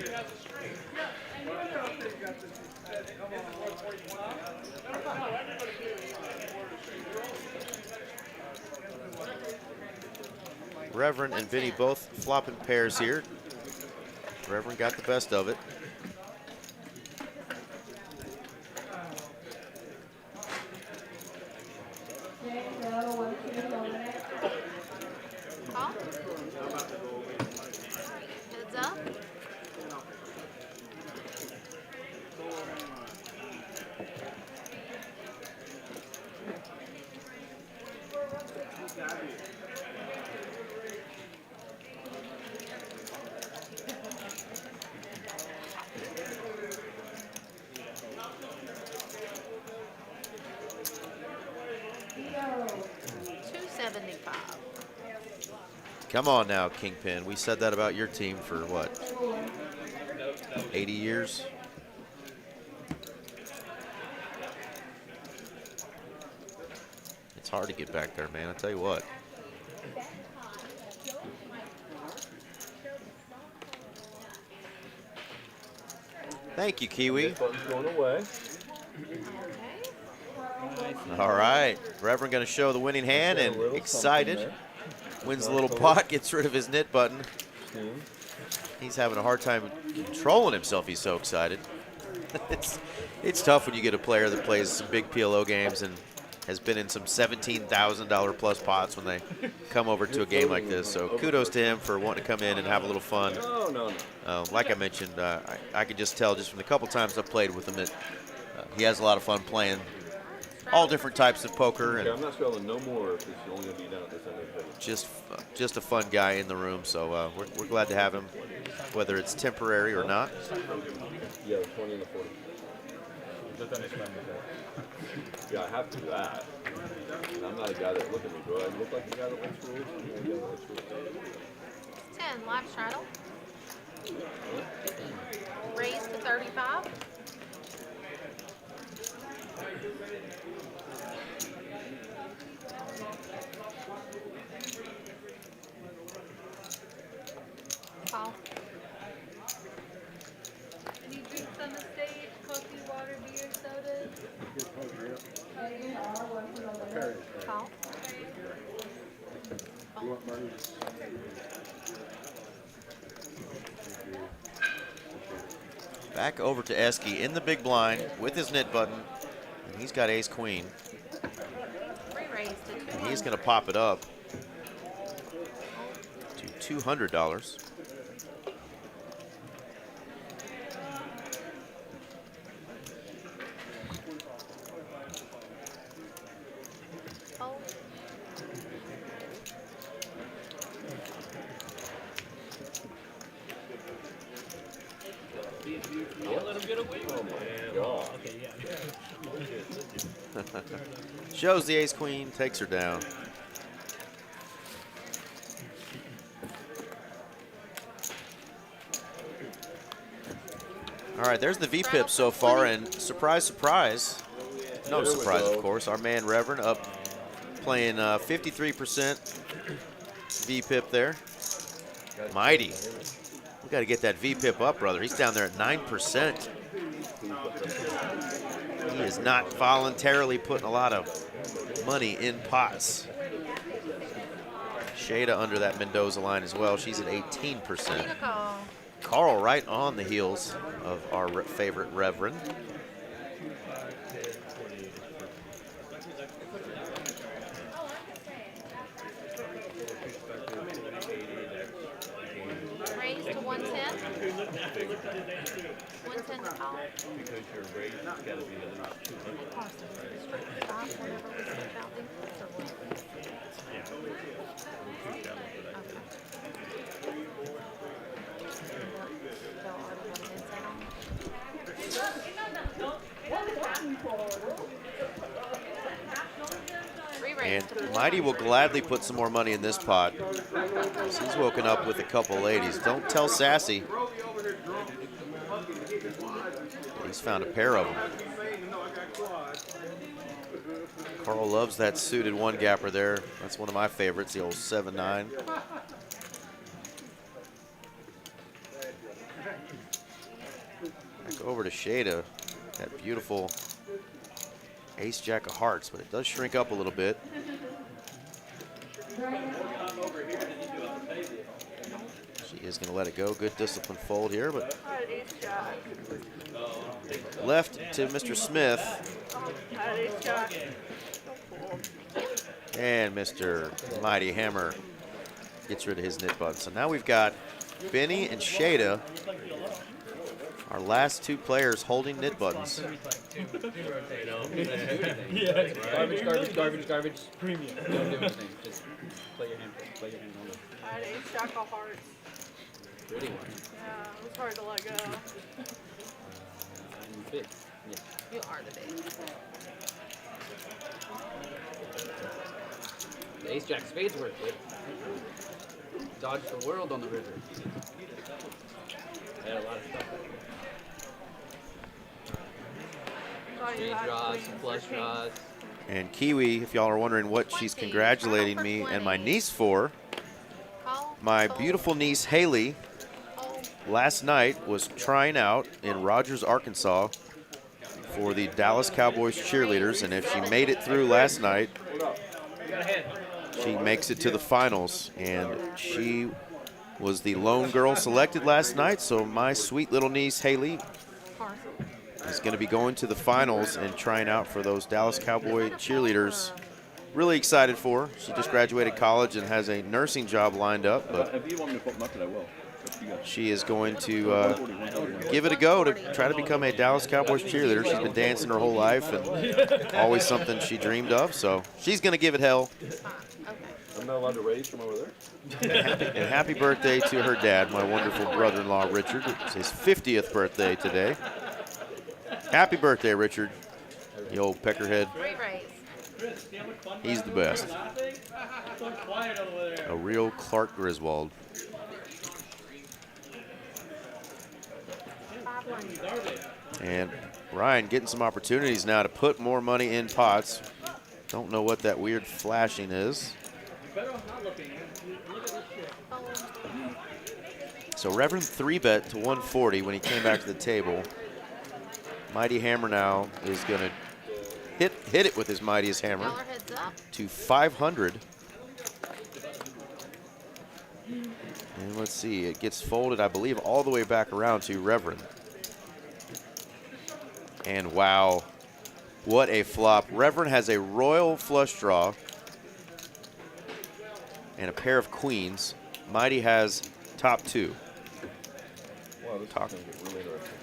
[SPEAKER 2] Reverend and Vinny both flopping pairs here. Reverend got the best of it.
[SPEAKER 4] Heads up.
[SPEAKER 2] Come on now, Kingpin. We said that about your team for what? 80 years? It's hard to get back there, man. I tell you what. Thank you, Kiwi.
[SPEAKER 3] Going away.
[SPEAKER 2] All right. Reverend going to show the winning hand and excited. Wins a little pot, gets rid of his knit button. He's having a hard time controlling himself. He's so excited. It's tough when you get a player that plays some big PLO games and has been in some $17,000 plus pots when they come over to a game like this. So kudos to him for wanting to come in and have a little fun. Like I mentioned, I could just tell just from the couple times I've played with him that he has a lot of fun playing all different types of poker. And
[SPEAKER 3] I'm not spelling no more if it's only going to be down at this end of the table.
[SPEAKER 2] Just a fun guy in the room. So we're glad to have him, whether it's temporary or not.
[SPEAKER 3] Yeah, the 20 and the 40. Yeah, I have to do that. And I'm not a guy that look at me, bro. I look like a guy that likes rules.
[SPEAKER 4] 10, live straddle. Raise to 35. Call.
[SPEAKER 5] Any drinks on the stage? Coffee, water, beer, sodas?
[SPEAKER 4] Call.
[SPEAKER 2] Back over to Esky in the big blind with his knit button. And he's got ace queen.
[SPEAKER 4] Re-raise to 2.
[SPEAKER 2] And he's going to pop it up to $200.
[SPEAKER 1] Don't let him get away with it.
[SPEAKER 3] Okay,
[SPEAKER 1] yeah.
[SPEAKER 2] Shows the ace queen, takes her down. All right, there's the VPIP so far, and surprise, surprise, no surprise, of course, our man Reverend up playing 53% VPIP there. Mighty. We got to get that VPIP up, brother. He's down there at 9%. He is not voluntarily putting a lot of money in pots. Shada under that Mendoza line as well. She's at 18%. Carl right on the heels of our favorite Reverend.
[SPEAKER 4] Raise to 110. 110 to call.
[SPEAKER 3] Because your rate has got to be at least 200.
[SPEAKER 4] Carson, straight stop whenever we switch out defense or what? Okay. They'll already have an insight on.
[SPEAKER 2] And Mighty will gladly put some more money in this pot. He's woken up with a couple ladies. Don't tell Sassy. He's found a pair of them. Carl loves that suited one gapper there. That's one of my favorites, the old 7-9. Back over to Shada. That beautiful ace jack of hearts, but it does shrink up a little bit. She is going to let it go. Good discipline fold here, but left to Mr. Smith. And Mr. Mighty Hammer gets rid of his nit button. So now we've got Benny and Shada, our last two players holding nit buttons.
[SPEAKER 7] Garbage, garbage, garbage, garbage. Premium. Don't do anything. Just play your hand. Play your hand on
[SPEAKER 5] I had ace jack of hearts.
[SPEAKER 7] the pretty one.
[SPEAKER 5] Yeah, it was hard to let go.
[SPEAKER 7] And big. Yeah.
[SPEAKER 4] You are the big.
[SPEAKER 7] The ace jack spades work good. Dodge the world on the river. I had a lot of stuff. Straight draws, flush draws.
[SPEAKER 2] And Kiwi, if y'all are wondering what she's congratulating me and my niece for, my beautiful niece Haley last night was trying out in Rogers, Arkansas for the Dallas Cowboys cheerleaders, and if she made it through last night, she makes it to the finals, and she was the lone girl selected last night. So my sweet little niece Haley is going to be going to the finals and trying out for those Dallas Cowboy cheerleaders. Really excited for her. She just graduated college and has a nursing job lined up, but
[SPEAKER 3] If you want me to put nothing, I will.
[SPEAKER 2] she is going to give it a go to try to become a Dallas Cowboys cheerleader. She's been dancing her whole life and always something she dreamed of, so she's going to give it hell.
[SPEAKER 3] I'm not allowed to raise from over there?
[SPEAKER 2] And happy birthday to her dad, my wonderful brother-in-law, Richard. It's his 50th birthday today. Happy birthday, Richard, the old peckerhead. He's the best. A real Clark Griswold. And Ryan getting some opportunities now to put more money in pots. Don't know what that weird flashing is. So Reverend 3-bet to 140 when he came back to the table. Mighty Hammer now is going to hit it with his mightiest hammer to 500. And let's see, it gets folded, I believe, all the way back around to Reverend. And wow, what a flop. Reverend has a royal flush draw and a pair of queens. Mighty has top two.
[SPEAKER 3] Wow, this is going to get really interesting.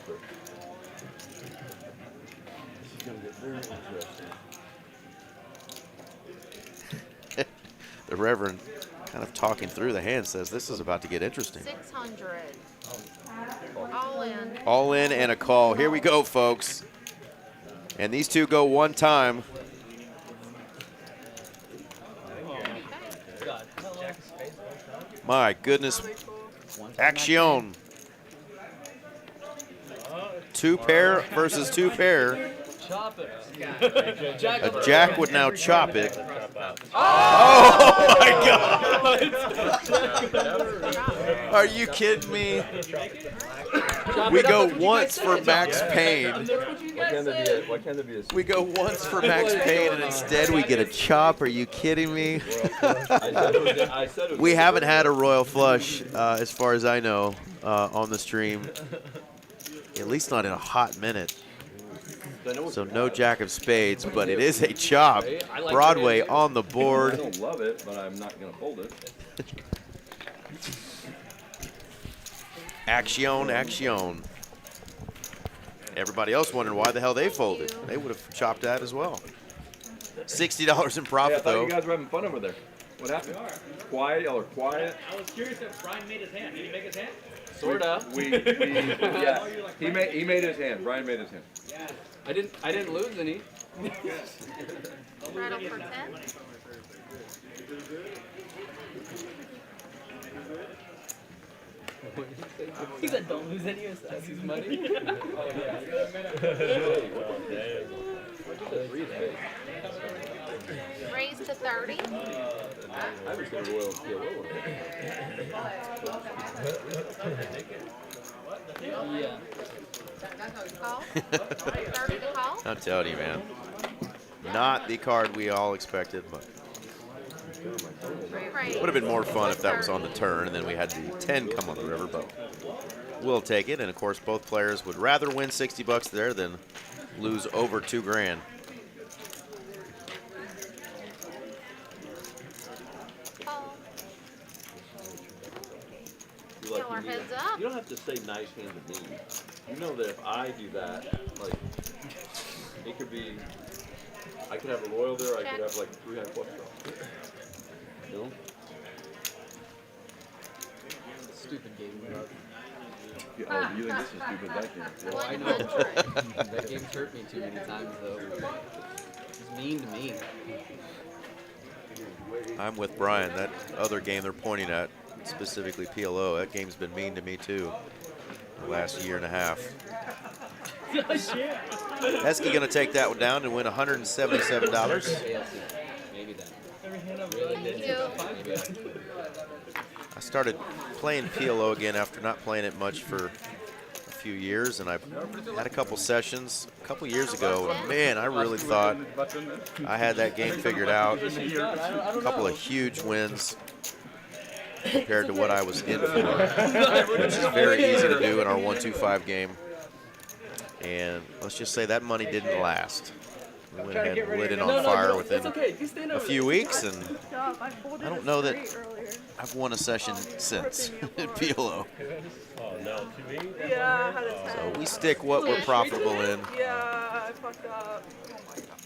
[SPEAKER 3] This is going to get very interesting.
[SPEAKER 2] The Reverend, kind of talking through the hand, says this is about to get interesting.
[SPEAKER 4] 600. All in.
[SPEAKER 2] All in and a call. Here we go, folks. And these two go one time. My goodness. Action. Two pair versus two pair.
[SPEAKER 7] Chop it.
[SPEAKER 2] A jack would now chop it. Oh my God. Are you kidding me? We go once for Max Payne.
[SPEAKER 3] Why can't there be a
[SPEAKER 2] We go once for Max Payne and instead we get a chop. Are you kidding me? We haven't had a royal flush, as far as I know, on the stream. At least not in a hot minute. So no jack of spades, but it is a chop. Broadway on the
[SPEAKER 3] I
[SPEAKER 2] board.
[SPEAKER 3] don't love it, but I'm not going to fold it.
[SPEAKER 2] Action, action. Everybody else wondering why the hell they folded. They would have chopped that as well. $60 in
[SPEAKER 3] Hey, I
[SPEAKER 2] profit,
[SPEAKER 3] thought
[SPEAKER 2] though.
[SPEAKER 3] you guys were having fun over there. What happened? Quiet, y'all are quiet.
[SPEAKER 1] I was curious if Brian made his hand. Did he make his hand?
[SPEAKER 7] Sorta.
[SPEAKER 3] Yeah. He made his hand. Brian made his hand.
[SPEAKER 7] I didn't lose any.
[SPEAKER 4] Rattle for 10.
[SPEAKER 1] He said don't lose any of
[SPEAKER 7] That's his money.
[SPEAKER 4] Raise to 30.
[SPEAKER 3] I was going to royal PLO.
[SPEAKER 1] Yeah.
[SPEAKER 4] Call. 30 to call.
[SPEAKER 2] I'm telling you, man. Not the card we all expected, but
[SPEAKER 4] Re-raise.
[SPEAKER 2] would have been more fun if that was on the turn and then we had the 10 come on the river, but we'll take it. And of course, both players would rather win 60 bucks there than lose over 2 grand.
[SPEAKER 4] Call.
[SPEAKER 3] You like,
[SPEAKER 4] Kill our
[SPEAKER 3] you
[SPEAKER 4] heads up.
[SPEAKER 3] You don't have to say nice hand to me. You know that if I do that, like, it could be, I could have a royal there, I could have like 3 high flush draws. You know?
[SPEAKER 7] Stupid game.
[SPEAKER 3] Oh, you think this is stupid? That game.
[SPEAKER 7] Well, I know.
[SPEAKER 4] 100.
[SPEAKER 7] That game's hurt me too many times, though. He's mean to me.
[SPEAKER 2] I'm with Brian. That other game they're pointing at, specifically PLO, that game's been mean to me too the last year and a half. Heskey going to take that one down and win $177.
[SPEAKER 7] Maybe then.
[SPEAKER 4] Thank you.
[SPEAKER 2] I started playing PLO again after not playing it much for a few years, and I've had a couple sessions a couple years ago, and man, I really thought I had that game figured out. A couple of huge wins compared to what I was in for, which is very easy to do in our 1-2-5 game. And let's just say that money didn't last. We went ahead and lit it on fire within a few weeks, and I don't know that I've won a session since in PLO.
[SPEAKER 9] Oh no, to me?
[SPEAKER 5] Yeah, I had a 10.
[SPEAKER 2] So we stick what we're profitable in.
[SPEAKER 5] Yeah, I fucked up. Oh my god.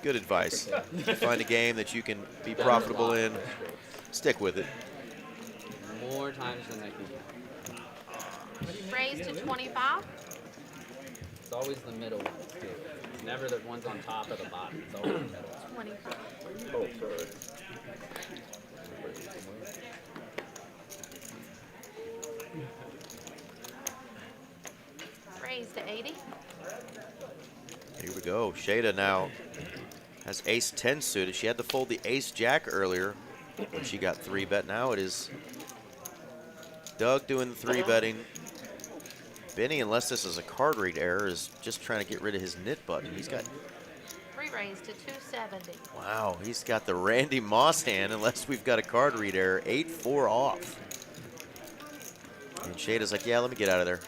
[SPEAKER 2] Good advice. Find a game that you can be profitable in, stick with it.
[SPEAKER 7] More times than I can count.
[SPEAKER 4] Raise to 25.
[SPEAKER 7] It's always the middle ones, too. It's never the ones on top or the bottom. It's always the middle.
[SPEAKER 4] 25.
[SPEAKER 3] Oh, sorry.
[SPEAKER 4] Raise to 80.
[SPEAKER 2] Here we go. Shada now has ace-10 suited. She had to fold the ace-jack earlier when she got 3-bet. Now it is Doug doing the 3-betting. Benny, unless this is a card read error, is just trying to get rid of his knit button. He's got,
[SPEAKER 4] Re-raise to 270.
[SPEAKER 2] wow, he's got the Randy Moss hand, unless we've got a card read error. 8-4 off. And Shada's like, yeah, let me get out of there.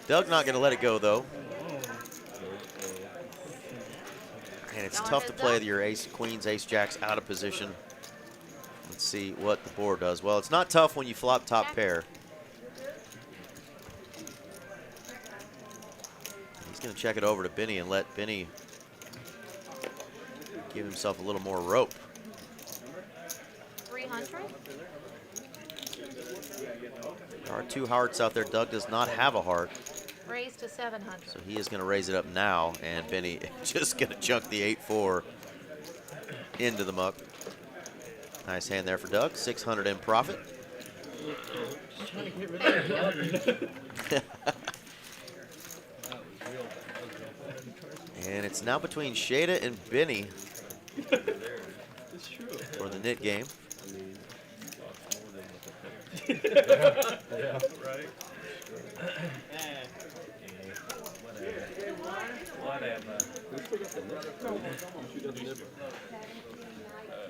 [SPEAKER 2] Doug not going to let it go, though. And it's tough to play your ace, queens, ace, jacks out of position. Let's see what the board does. Well, it's not tough when you flop top pair. He's going to check it over to Benny and let Benny give himself a little more rope.
[SPEAKER 4] 300.
[SPEAKER 2] There are 2 hearts out there. Doug does not have a heart,
[SPEAKER 4] Raise to 700.
[SPEAKER 2] so he is going to raise it up now, and Benny just going to chunk the 8-4 into the muck. Nice hand there for Doug. 600 in profit.
[SPEAKER 1] Just trying to get rid of the
[SPEAKER 2] And it's now between Shada and Benny
[SPEAKER 1] It's true.
[SPEAKER 2] for the knit game.
[SPEAKER 9] Yeah, right. Whatever.
[SPEAKER 3] Who still got the nip? Who got the nip?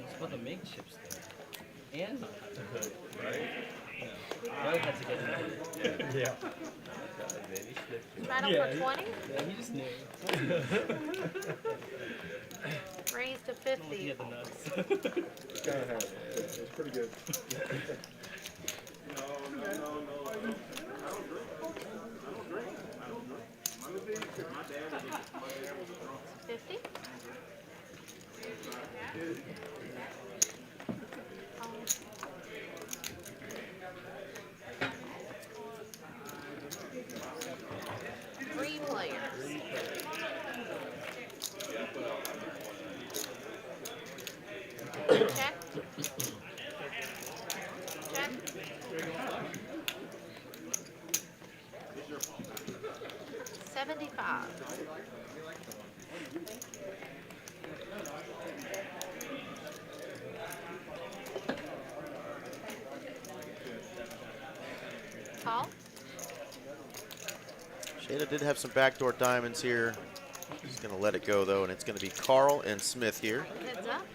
[SPEAKER 1] It's about to make chips there. And not have to. Right? Yeah. Doug had to get in there.
[SPEAKER 9] Yeah.
[SPEAKER 4] Rattle for 20.
[SPEAKER 1] Yeah, he just knew.
[SPEAKER 4] Raise to
[SPEAKER 1] He
[SPEAKER 4] 50.
[SPEAKER 1] had the nuts.
[SPEAKER 3] Kind of had it. It's pretty good.
[SPEAKER 4] $75. Call.
[SPEAKER 2] Shada did have some backdoor diamonds here. He's going to let it go, though, and it's going to be Carl and Smith here.
[SPEAKER 4] Heads up.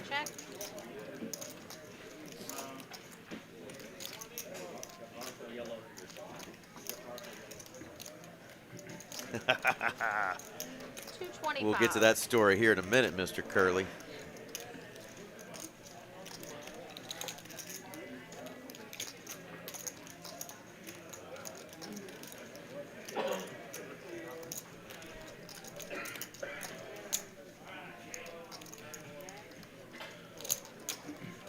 [SPEAKER 4] Check. $225.
[SPEAKER 2] We'll get to that story here in a minute, Mr. Curley.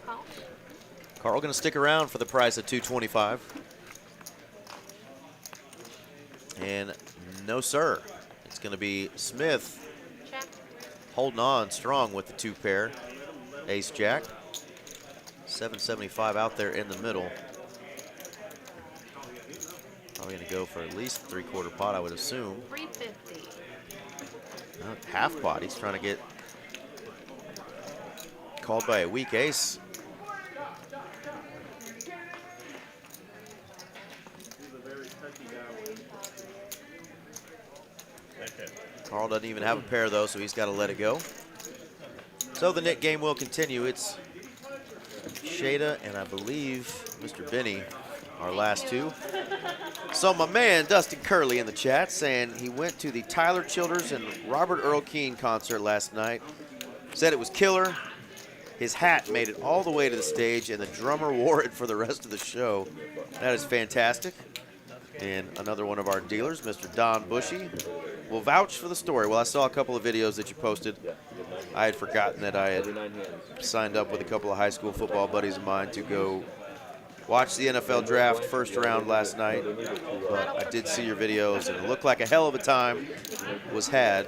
[SPEAKER 4] Call.
[SPEAKER 2] Carl going to stick around for the price of $225. And no, sir. It's going to be Smith
[SPEAKER 4] Check.
[SPEAKER 2] holding on strong with the two pair. Ace Jack. 775 out there in the middle. Probably going to go for at least 3/4 pot, I would assume.
[SPEAKER 4] $350.
[SPEAKER 2] Half pot. He's trying to get called by a weak ace. Carl doesn't even have a pair, though, so he's got to let it go. So the Nick game will continue. It's Shada and I believe Mr. Benny, our last two. So my man Dustin Curley in the chat saying he went to the Tyler Childers and Robert Earl Keen concert last night. Said it was killer. His hat made it all the way to the stage, and the drummer wore it for the rest of the show. That is fantastic. And another one of our dealers, Mr. Don Bushy, will vouch for the story. Well, I saw a couple of videos that you posted. I had forgotten that I had signed up with a couple of high school football buddies of mine to go watch the NFL draft first round last night. But I did see your videos, and it looked like a hell of a time was had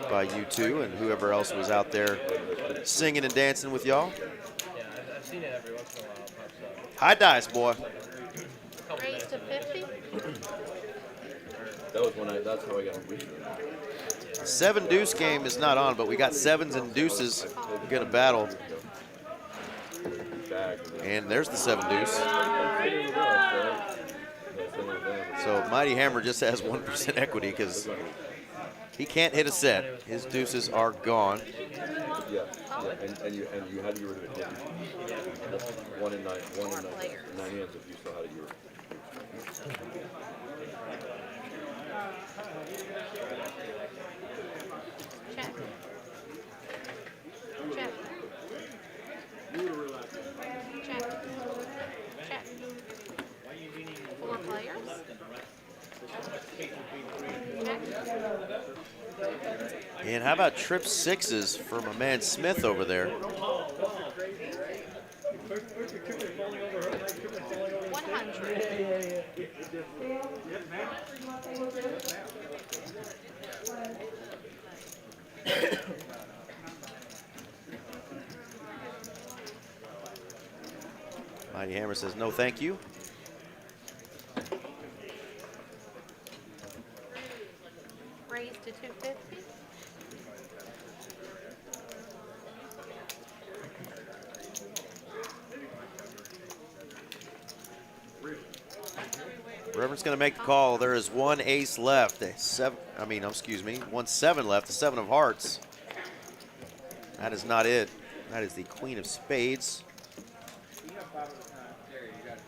[SPEAKER 2] by you two and whoever else was out there singing and dancing with y'all.
[SPEAKER 6] Yeah, I've seen it every once in a while. Pops up.
[SPEAKER 2] High dice, boy.
[SPEAKER 4] Raise to 50.
[SPEAKER 3] That was when that's how I got a
[SPEAKER 2] 7 deuce game is not on, but we got sevens and deuces. We're gonna battle. And there's the 7 deuce. So Mighty Hammer just has 1% equity because he can't hit a set. His deuces are gone.
[SPEAKER 3] Yeah, and you had to get rid of it. One in nine hands if you still had it.
[SPEAKER 4] Check. Check. Check. Check. 4 players. Check.
[SPEAKER 2] And how about trip 6s for my man Smith over there?
[SPEAKER 4] 100.
[SPEAKER 2] Mighty Hammer says no thank you.
[SPEAKER 4] Raise to 250.
[SPEAKER 2] Reverend's going to make the call. There is one ace left. One 7 left. The 7 of hearts. That is not it. That is the Queen of Spades.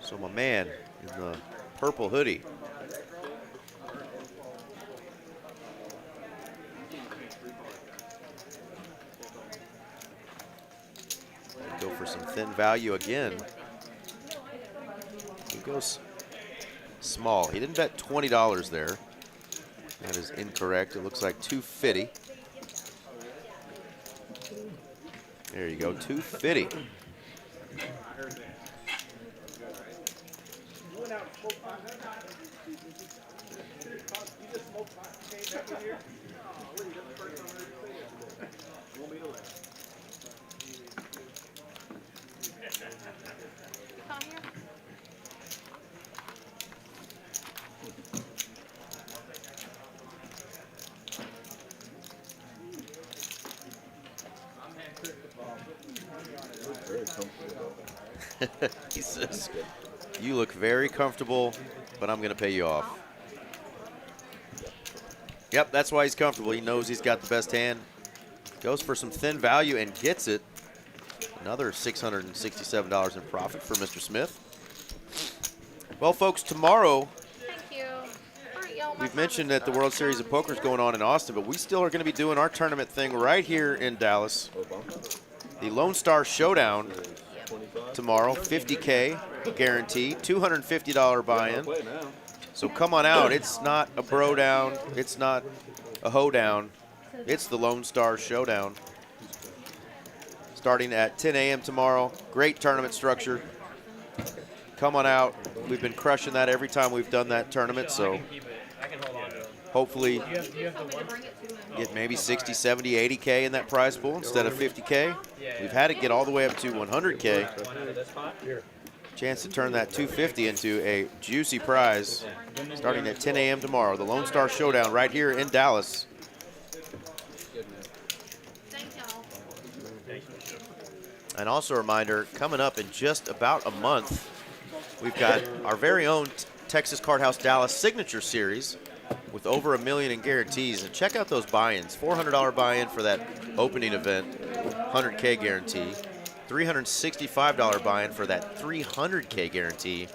[SPEAKER 2] So my man in the purple hoodie. Go for some thin value again. He goes small. He didn't bet $20 there. That is incorrect. It looks like $250. There you go, $250.
[SPEAKER 3] Very comfortable.
[SPEAKER 2] He says, "You look very comfortable, but I'm going to pay you off." Yep, that's why he's comfortable. He knows he's got the best hand. Goes for some thin value and gets it. Another $667 in profit for Mr. Smith. Well, folks, tomorrow,
[SPEAKER 4] Thank you. Alright, y'all, my
[SPEAKER 2] we've
[SPEAKER 4] time
[SPEAKER 2] mentioned
[SPEAKER 4] is
[SPEAKER 2] that the World Series of Poker is going on in Austin, but we still are going to be doing our tournament thing right here in Dallas. The Lone Star Showdown tomorrow, 50K guarantee, $250 buy-in. So come on out. It's not a bro down. It's not a hoe down. It's the Lone Star Showdown. Starting at 10 a.m. tomorrow. Great tournament structure. Come on out. We've been crushing that every time we've done that tournament, so
[SPEAKER 6] I can hold on to it.
[SPEAKER 2] hopefully
[SPEAKER 6] You have the one?
[SPEAKER 2] get maybe 60, 70, 80K in that prize pool instead of 50K. We've had it get all the way up to 100K. Chance to turn that 250 into a juicy prize starting at 10 a.m. tomorrow. The Lone Star Showdown right here in Dallas.
[SPEAKER 4] Thank y'all.
[SPEAKER 2] And also a reminder, coming up in just about a month, we've got our very own Texas Card House Dallas Signature Series with over $1 million in guarantees. And check out those buy-ins. $400 buy-in for that opening event, 100K guarantee. $365 buy-in for that 300K guarantee.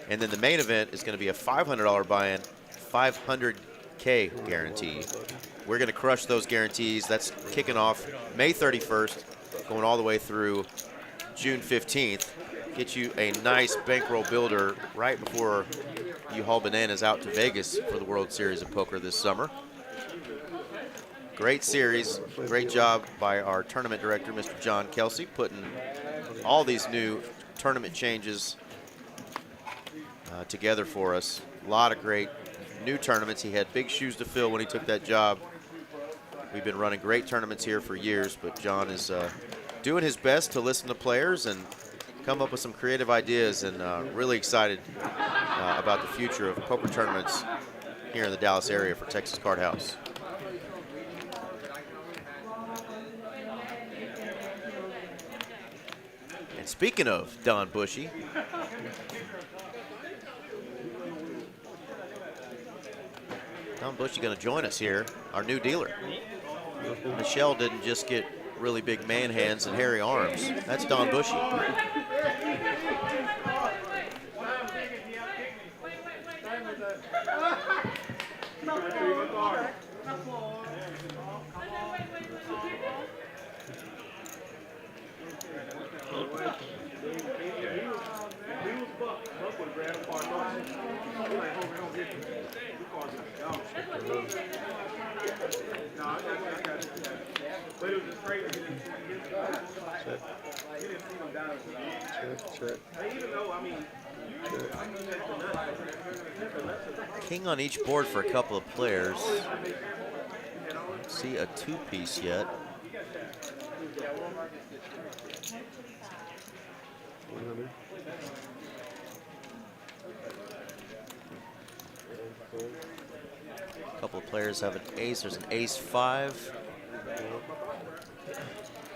[SPEAKER 2] And then the main event is going to be a $500 buy-in, 500K guarantee. We're going to crush those guarantees. That's kicking off May 31st, going all the way through June 15th. Get you a nice bankroll builder right before you haul bananas out to Vegas for the World Series of Poker this summer. Great series. Great job by our tournament director, Mr. John Kelsey, putting all these new tournament changes together for us. A lot of great new tournaments. He had big shoes to fill when he took that job. We've been running great tournaments here for years, but John is doing his best to listen to players and come up with some creative ideas, and really excited about the future of poker tournaments here in the Dallas area for Texas Card House. And speaking of Don Bushy, Don Bushy going to join us here, our new dealer. Michelle didn't just get really big man hands and hairy arms. That's Don Bushy. King on each board for a couple of players. Don't see a two-piece yet. A couple of players have an ace. There's an ace-5.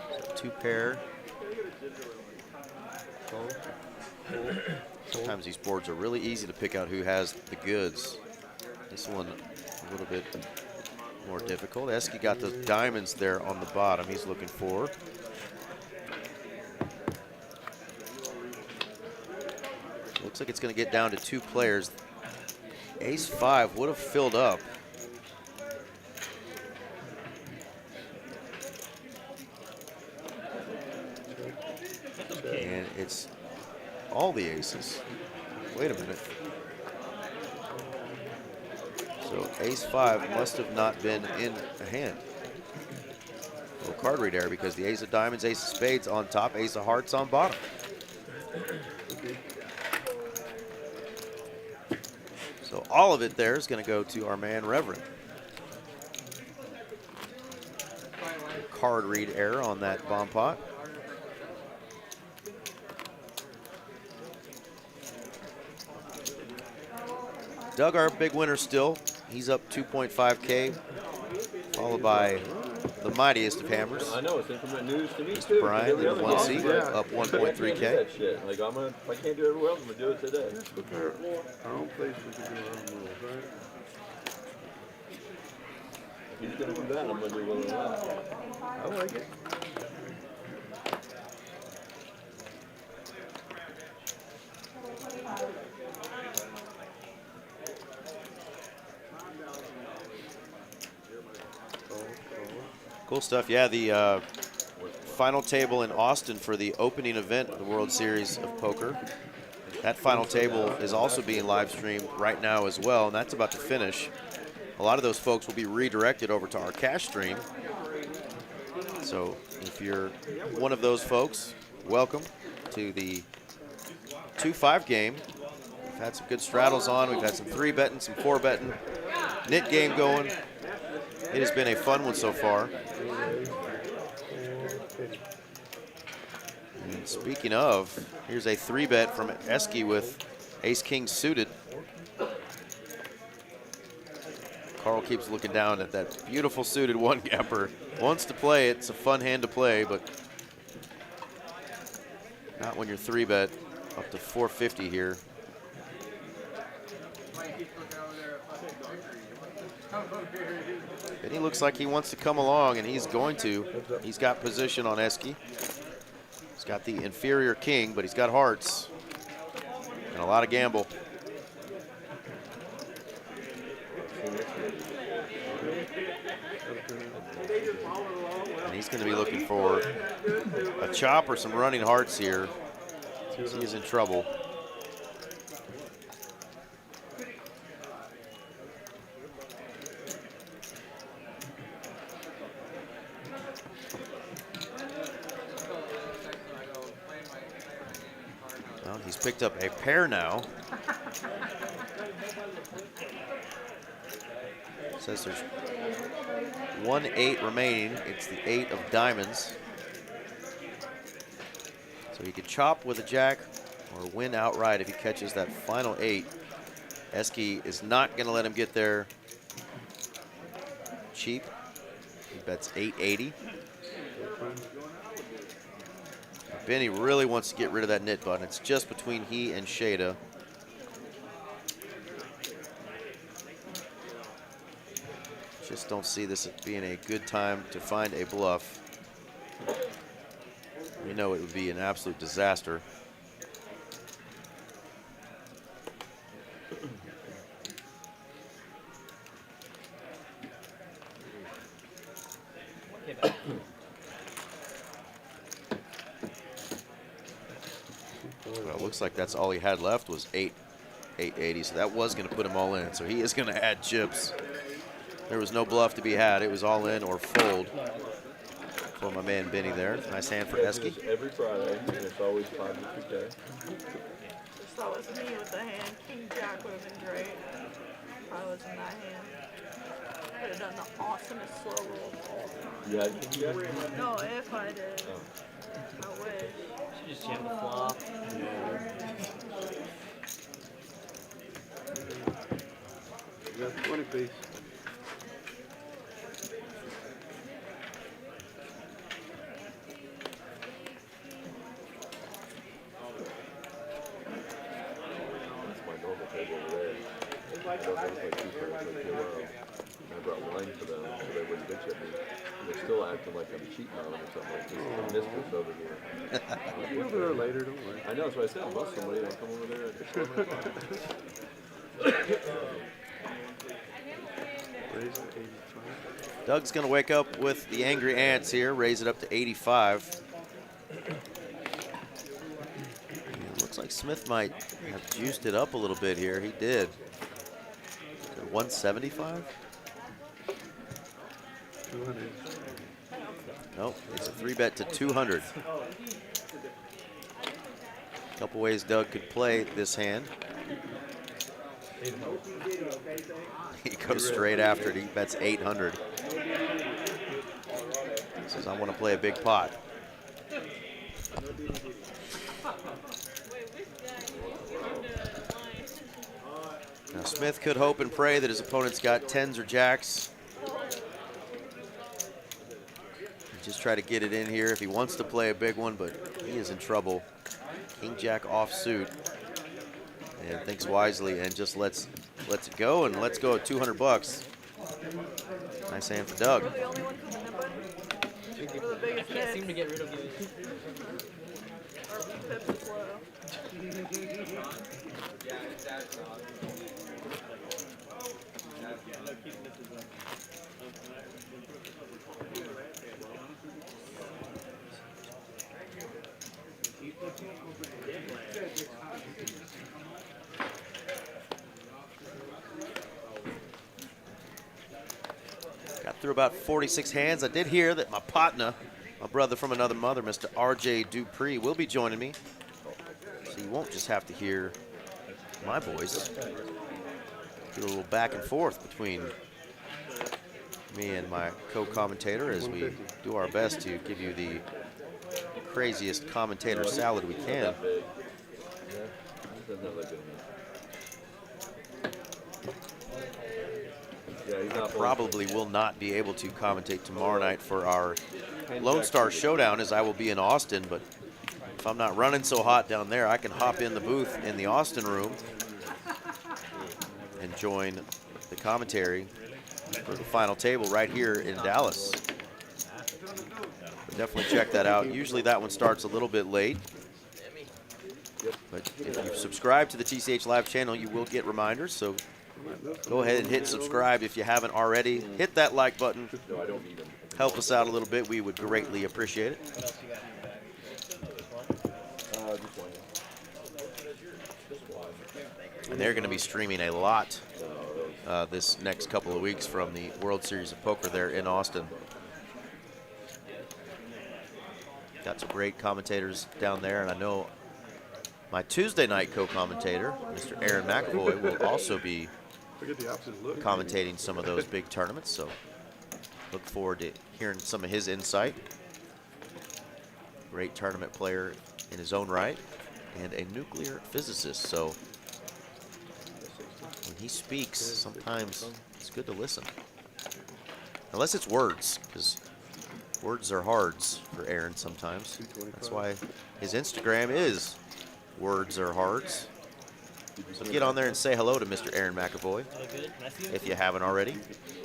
[SPEAKER 2] So two pair. Sometimes these boards are really easy to pick out who has the goods. This one a little bit more difficult. Esky got those diamonds there on the bottom he's looking for. Looks like it's going to get down to two players. Ace-5 would have filled up. And it's all the aces. Wait a minute. So ace-5 must have not been in a hand. A little card read error because the ace of diamonds, ace of spades on top, ace of hearts on bottom. So all of it there is going to go to our man Reverend. Card read error on that bomb pot. Doug, our big winner still. He's up 2.5K, followed by the mightiest of hammers.
[SPEAKER 3] I know, it's increment news to me too.
[SPEAKER 2] Brian
[SPEAKER 3] Every
[SPEAKER 2] in
[SPEAKER 3] other
[SPEAKER 2] the 1
[SPEAKER 3] game,
[SPEAKER 2] seat,
[SPEAKER 3] like,
[SPEAKER 2] up
[SPEAKER 3] I can't do
[SPEAKER 2] 1.3K.
[SPEAKER 3] that shit. Like, if I can't do it everywhere else, I'm gonna do it today.
[SPEAKER 10] Our own place, we can do our own rules, right?
[SPEAKER 3] If he's gonna do that, I'm gonna do one of that.
[SPEAKER 10] I like it.
[SPEAKER 2] Cool stuff. Yeah, the final table in Austin for the opening event of the World Series of Poker. That final table is also being live streamed right now as well, and that's about to finish. A lot of those folks will be redirected over to our cash stream. So if you're one of those folks, welcome to the 2-5 game. We've had some good straddles on. We've had some 3-betting, some 4-betting. Nit game going. It has been a fun one so far. And speaking of, here's a 3-bet from Esky with ace-king suited. Carl keeps looking down at that beautiful suited one-gapper. Wants to play it. It's a fun hand to play, but not when you're 3-bet up to 450 here. Benny looks like he wants to come along, and he's going to. He's got position on Esky. He's got the inferior king, but he's got hearts and a lot of gamble. And he's going to be looking for a chop or some running hearts here. He is in trouble. Well, he's picked up a pair now. Says there's 1-8 remaining. It's the 8 of diamonds. So he could chop with a jack or win outright if he catches that final 8. Esky is not going to let him get there cheap. He bets 880. Benny really wants to get rid of that nit button. It's just between he and Shada. Just don't see this as being a good time to find a bluff. We know it would be an absolute disaster. Well, it looks like that's all he had left was 880, so that was going to put him all in. So he is going to add chips. There was no bluff to be had. It was all in or fold for my man Benny there. Nice hand for Esky.
[SPEAKER 3] Every Friday, and it's always 5 to 2K.
[SPEAKER 5] Just thought it was me with the hand. King Jack would have been great. Probably was in that hand. Could have done the awesomest slow roll of all time.
[SPEAKER 3] You had King Jack?
[SPEAKER 5] No, if I did.
[SPEAKER 3] Oh.
[SPEAKER 5] I wish.
[SPEAKER 1] Should just jam the flop.
[SPEAKER 10] You got 20 piece.
[SPEAKER 3] That's my normal table over there. I don't have like 2 pairs like you around. I brought wine for them so they wouldn't bitch at me. They're still acting like I'm cheating on them or something like this. Mistress over here.
[SPEAKER 10] I'll be over there later, don't worry.
[SPEAKER 3] I know, that's what I said. Unless somebody will come over there at 12 o'clock.
[SPEAKER 10] Raise it 85.
[SPEAKER 2] Doug's going to wake up with the angry ants here, raise it up to 85. It looks like Smith might have juiced it up a little bit here. He did. 175?
[SPEAKER 10] 200.
[SPEAKER 2] Nope, it's a 3-bet to 200. Couple ways Doug could play this hand. He goes straight after it. He bets 800. He says, I want to play a big pot. Now Smith could hope and pray that his opponent's got 10s or jacks. just try to get it in here if he wants to play a big one, but he is in trouble. King Jack offsuit, and thinks wisely and just lets it go, and let's go at 200 bucks. Nice hand for Doug.
[SPEAKER 5] We're the only one cooking that button. We're the biggest
[SPEAKER 1] Can't seem
[SPEAKER 5] hits.
[SPEAKER 1] to get rid of these.
[SPEAKER 5] Our pips is low.
[SPEAKER 2] Got through about 46 hands. I did hear that my partner, my brother from another mother, Mr. RJ Dupree, will be joining me. So you won't just have to hear my voice. Get a little back and forth between me and my co-commentator as we do our best to give you the craziest commentator salad we can. Probably will not be able to commentate tomorrow night for our Lone Star Showdown, as I will be in Austin, but if I'm not running so hot down there, I can hop in the booth in the Austin room and join the commentary for the final table right here in Dallas. But definitely check that out. Usually that one starts a little bit late, but if you subscribe to the TCH Live channel, you will get reminders, so go ahead and hit subscribe if you haven't already. Hit that like button. Help us out a little bit. We would greatly appreciate it. And they're going to be streaming a lot this next couple of weeks from the World Series of Poker there in Austin. Got some great commentators down there, and I know my Tuesday night co-commentator, Mr. Aaron McAvoy, will also be commentating some of those big tournaments, so look forward to hearing some of his insight. Great tournament player in his own right and a nuclear physicist, so when he speaks, sometimes it's good to listen. Unless it's words, because words are hards for Aaron sometimes. That's why his Instagram is Words Are Hards. So get on there and say hello to Mr. Aaron McAvoy, if you haven't already.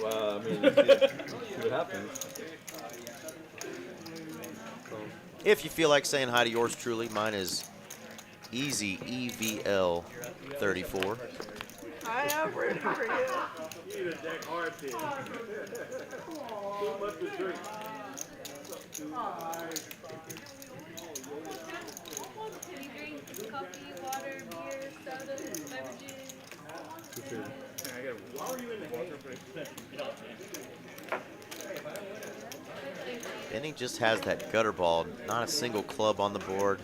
[SPEAKER 3] Well, I mean, see what happens.
[SPEAKER 2] If you feel like saying hi to yours truly, mine is Easy EVL 34.
[SPEAKER 5] I am ready for you.
[SPEAKER 4] Coffee, water, beer, soda, beverages.
[SPEAKER 2] Benny just has that gutter ball, not a single club on the board.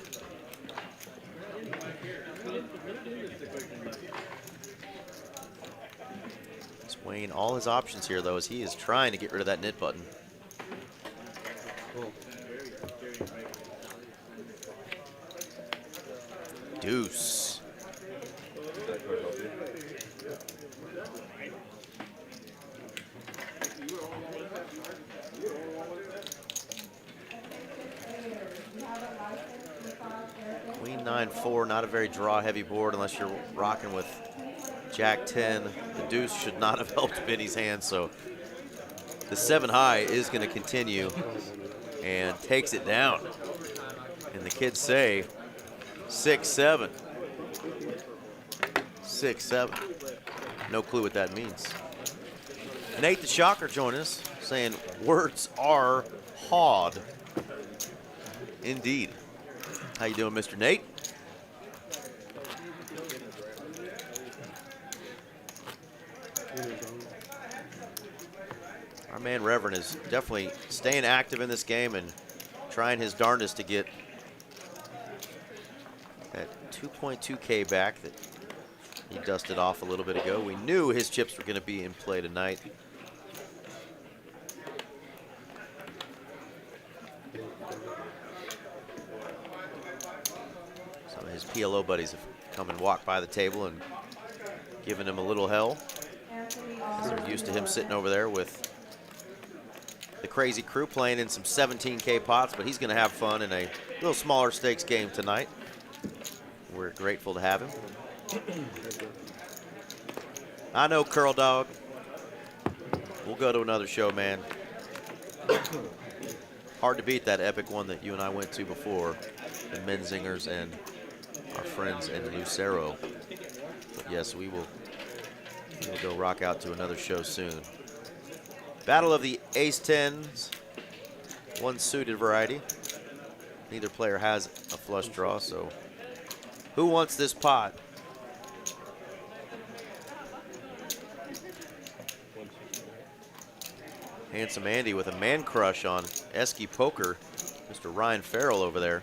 [SPEAKER 2] He's weighing all his options here, though, as he is trying to get rid of that knit button. Deuce. Queen 9-4, not a very draw-heavy board unless you're rocking with Jack 10. The deuce should not have helped Benny's hand, so the 7 high is going to continue and takes it down. And the kids say 6-7. 6-7. No clue what that means. Nate the Shocker joining us, saying words are hard. Indeed. How you doing, Mr. Nate? Our man Reverend is definitely staying active in this game and trying his darndest to get that 2.2K back that he dusted off a little bit ago. We knew his chips were going to be in play tonight. Some of his PLO buddies have come and walked by the table and given him a little hell, as they're used to him sitting over there with the crazy crew playing in some 17K pots, but he's going to have fun in a little smaller stakes game tonight. We're grateful to have him. I know, Curl Dog. We'll go to another show, man. Hard to beat that epic one that you and I went to before, the Menzingers and our friends in Lucero. But yes, we will go rock out to another show soon. Battle of the Ace-10s, one suited variety. Neither player has a flush draw, so who wants this pot? Handsome Andy with a man crush on Esky Poker. Mr. Ryan Farrell over there.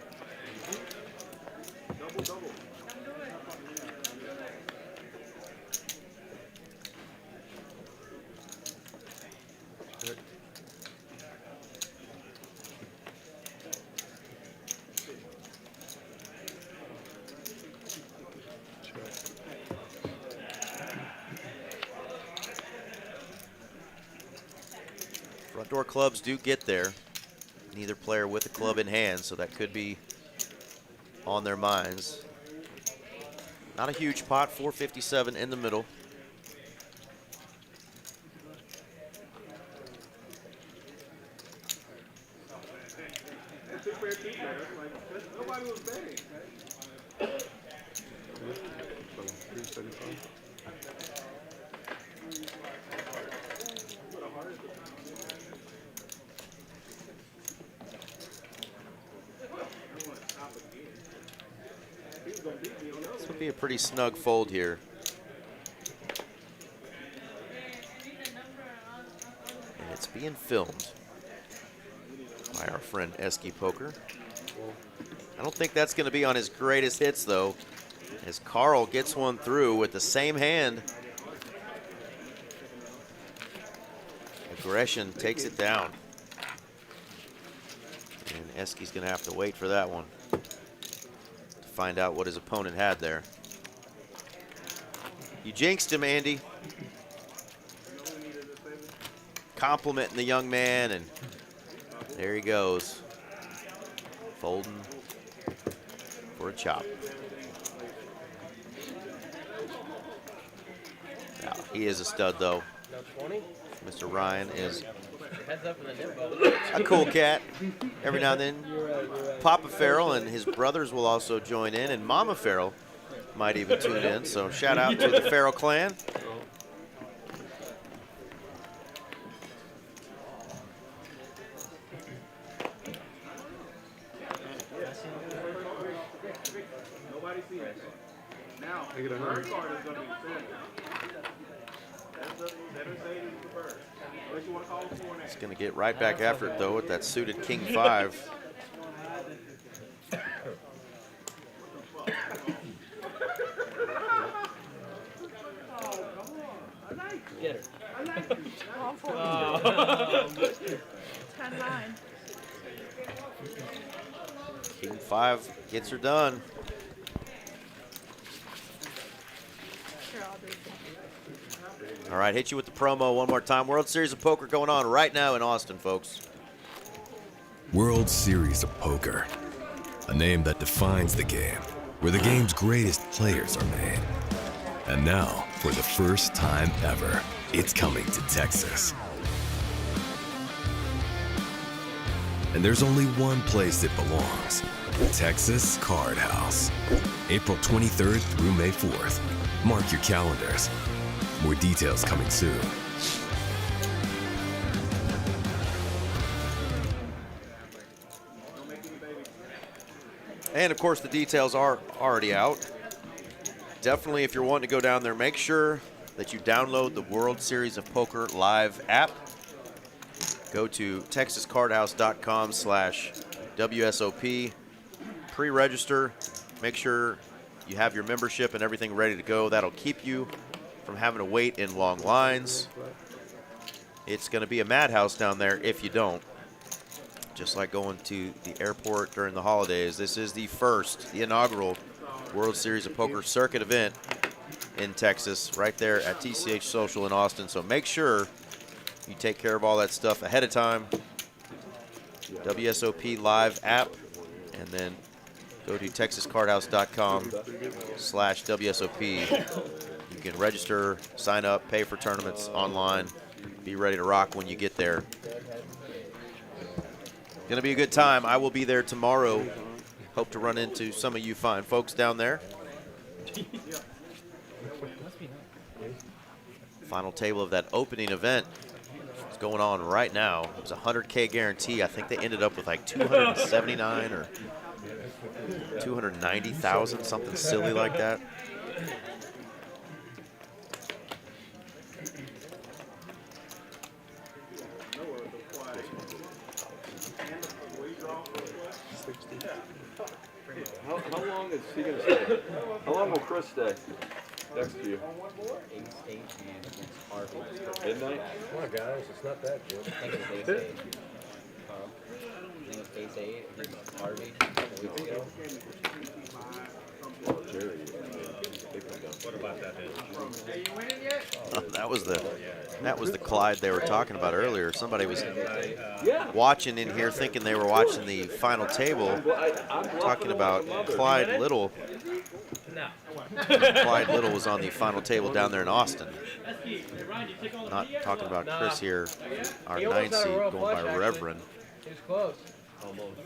[SPEAKER 2] Front door clubs do get there. Neither player with a club in hand, so that could be on their minds. Not a huge pot, 457 in the middle. This would be a pretty snug fold here. And it's being filmed by our friend Esky Poker. I don't think that's going to be on his greatest hits, though, as Carl gets one through with the same hand. Aggression takes it down. And Esky's going to have to wait for that one to find out what his opponent had there. You jinxed him, Andy. Complimenting the young man, and there he goes. Folding for a chop. Now, he is a stud, though. Mr. Ryan is a cool cat. Every now and then, Papa Farrell and his brothers will also join in, and Mama Farrell might even tune in. So shout out to the Farrell clan.
[SPEAKER 10] I get 100.
[SPEAKER 2] He's going to get right back after it, though, with that suited King 5.
[SPEAKER 1] Get her.
[SPEAKER 5] Oh. 10-9.
[SPEAKER 2] King 5 gets her done. All right, hit you with the promo one more time. World Series of Poker going on right now in Austin, folks.
[SPEAKER 8] World Series of Poker, a name that defines the game, where the game's greatest players are made. And now, for the first time ever, it's coming to Texas. And there's only one place it belongs, Texas Card House. April 23rd through May 4th. Mark your calendars. More details coming soon.
[SPEAKER 2] And of course, the details are already out. Definitely, if you're wanting to go down there, make sure that you download the World Series of Poker Live app. Go to texascardhouse.com/WSOP. Pre-register. Make sure you have your membership and everything ready to go. That'll keep you from having to wait in long lines. It's going to be a madhouse down there if you don't. Just like going to the airport during the holidays. This is the inaugural World Series of Poker circuit event in Texas, right there at TCH Social in Austin. So make sure you take care of all that stuff ahead of time WSOP Live app, and then go to texascardhouse.com/WSOP. You can register, sign up, pay for tournaments online. Be ready to rock when you get there. Gonna be a good time. I will be there tomorrow. Hope to run into some of you fine folks down there. Final table of that opening event is going on right now. It was a 100K guarantee. I think they ended up with like 279 or 290,000, something silly like that.
[SPEAKER 3] How long is he going to stay? How long will Chris stay next to you?
[SPEAKER 7] Ace 8 and against Harvey.
[SPEAKER 3] Midnight?
[SPEAKER 9] Come on, guys, it's not that good.
[SPEAKER 7] I think it was Ace 8. Carl? I think it was Ace 8 against Harvey a couple weeks ago.
[SPEAKER 3] Oh, Jerry.
[SPEAKER 9] What about that?
[SPEAKER 2] That was the Clyde they were talking about earlier. Somebody was
[SPEAKER 3] Yeah.
[SPEAKER 2] watching in here thinking they were watching the final table, talking about Clyde Little.
[SPEAKER 9] No.
[SPEAKER 2] Clyde Little was on the final table down there in Austin. Not talking about Chris here, our 9 seed going by Reverend.
[SPEAKER 6] He was close.
[SPEAKER 9] Almost.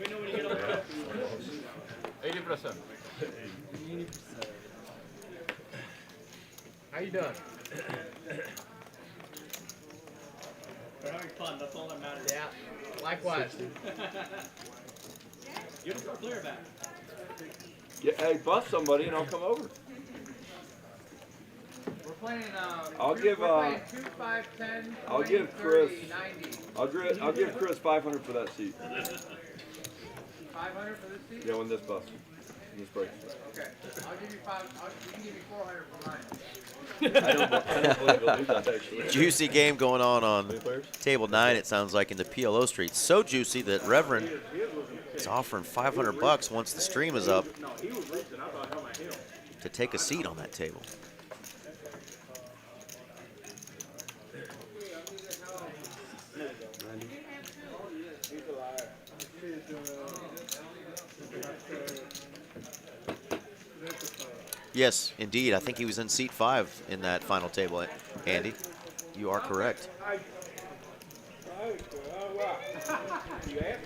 [SPEAKER 3] 80%.
[SPEAKER 6] How you doing?
[SPEAKER 1] We're having fun, that's all that matters.
[SPEAKER 6] Yeah. Likewise.
[SPEAKER 1] Give us a clear back.
[SPEAKER 3] Yeah, hey, bust somebody and I'll come over.
[SPEAKER 6] We're playing.
[SPEAKER 3] I'll give,
[SPEAKER 6] we're playing 2, 5, 10,
[SPEAKER 3] I'll
[SPEAKER 6] 20,
[SPEAKER 3] give
[SPEAKER 6] 30,
[SPEAKER 3] Chris-
[SPEAKER 6] 90.
[SPEAKER 3] I'll give Chris 500 for that seat.
[SPEAKER 6] 500 for this seat?
[SPEAKER 3] Yeah, when this busts. This breaks.
[SPEAKER 6] Okay. I'll give you 5. You can give me 400 for mine.
[SPEAKER 3] I don't believe he'll do that, actually.
[SPEAKER 2] Juicy game going on
[SPEAKER 3] Any players?
[SPEAKER 2] table 9, it sounds like, in the PLO street. So juicy that Reverend is offering $500 once the stream is up to take a seat on that table. Yes, indeed. I think he was in seat 5 in that final table, Andy. You are correct.
[SPEAKER 3] Jack?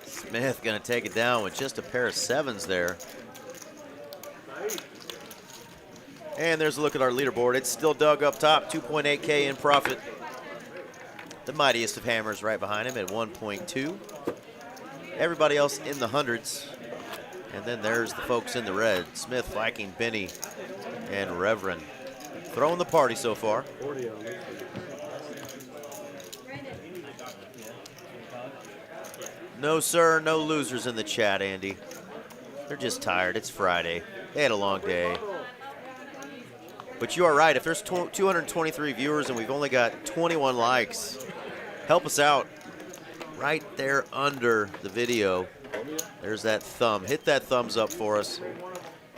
[SPEAKER 2] Smith going to take it down with just a pair of 7s there. And there's a look at our leaderboard. It's still Doug up top, 2.8K in profit. The mightiest of hammers right behind him at 1.2. Everybody else in the hundreds. And then there's the folks in the red. Smith, Viking, Benny, and Reverend. Throwing the party so far.
[SPEAKER 3] 40 on this.
[SPEAKER 2] No, sir, no losers in the chat, Andy. They're just tired. It's Friday. They had a long day. But you are right. If there's 223 viewers and we've only got 21 likes, help us out. Right there under the video, there's that thumb. Hit that thumbs up for us.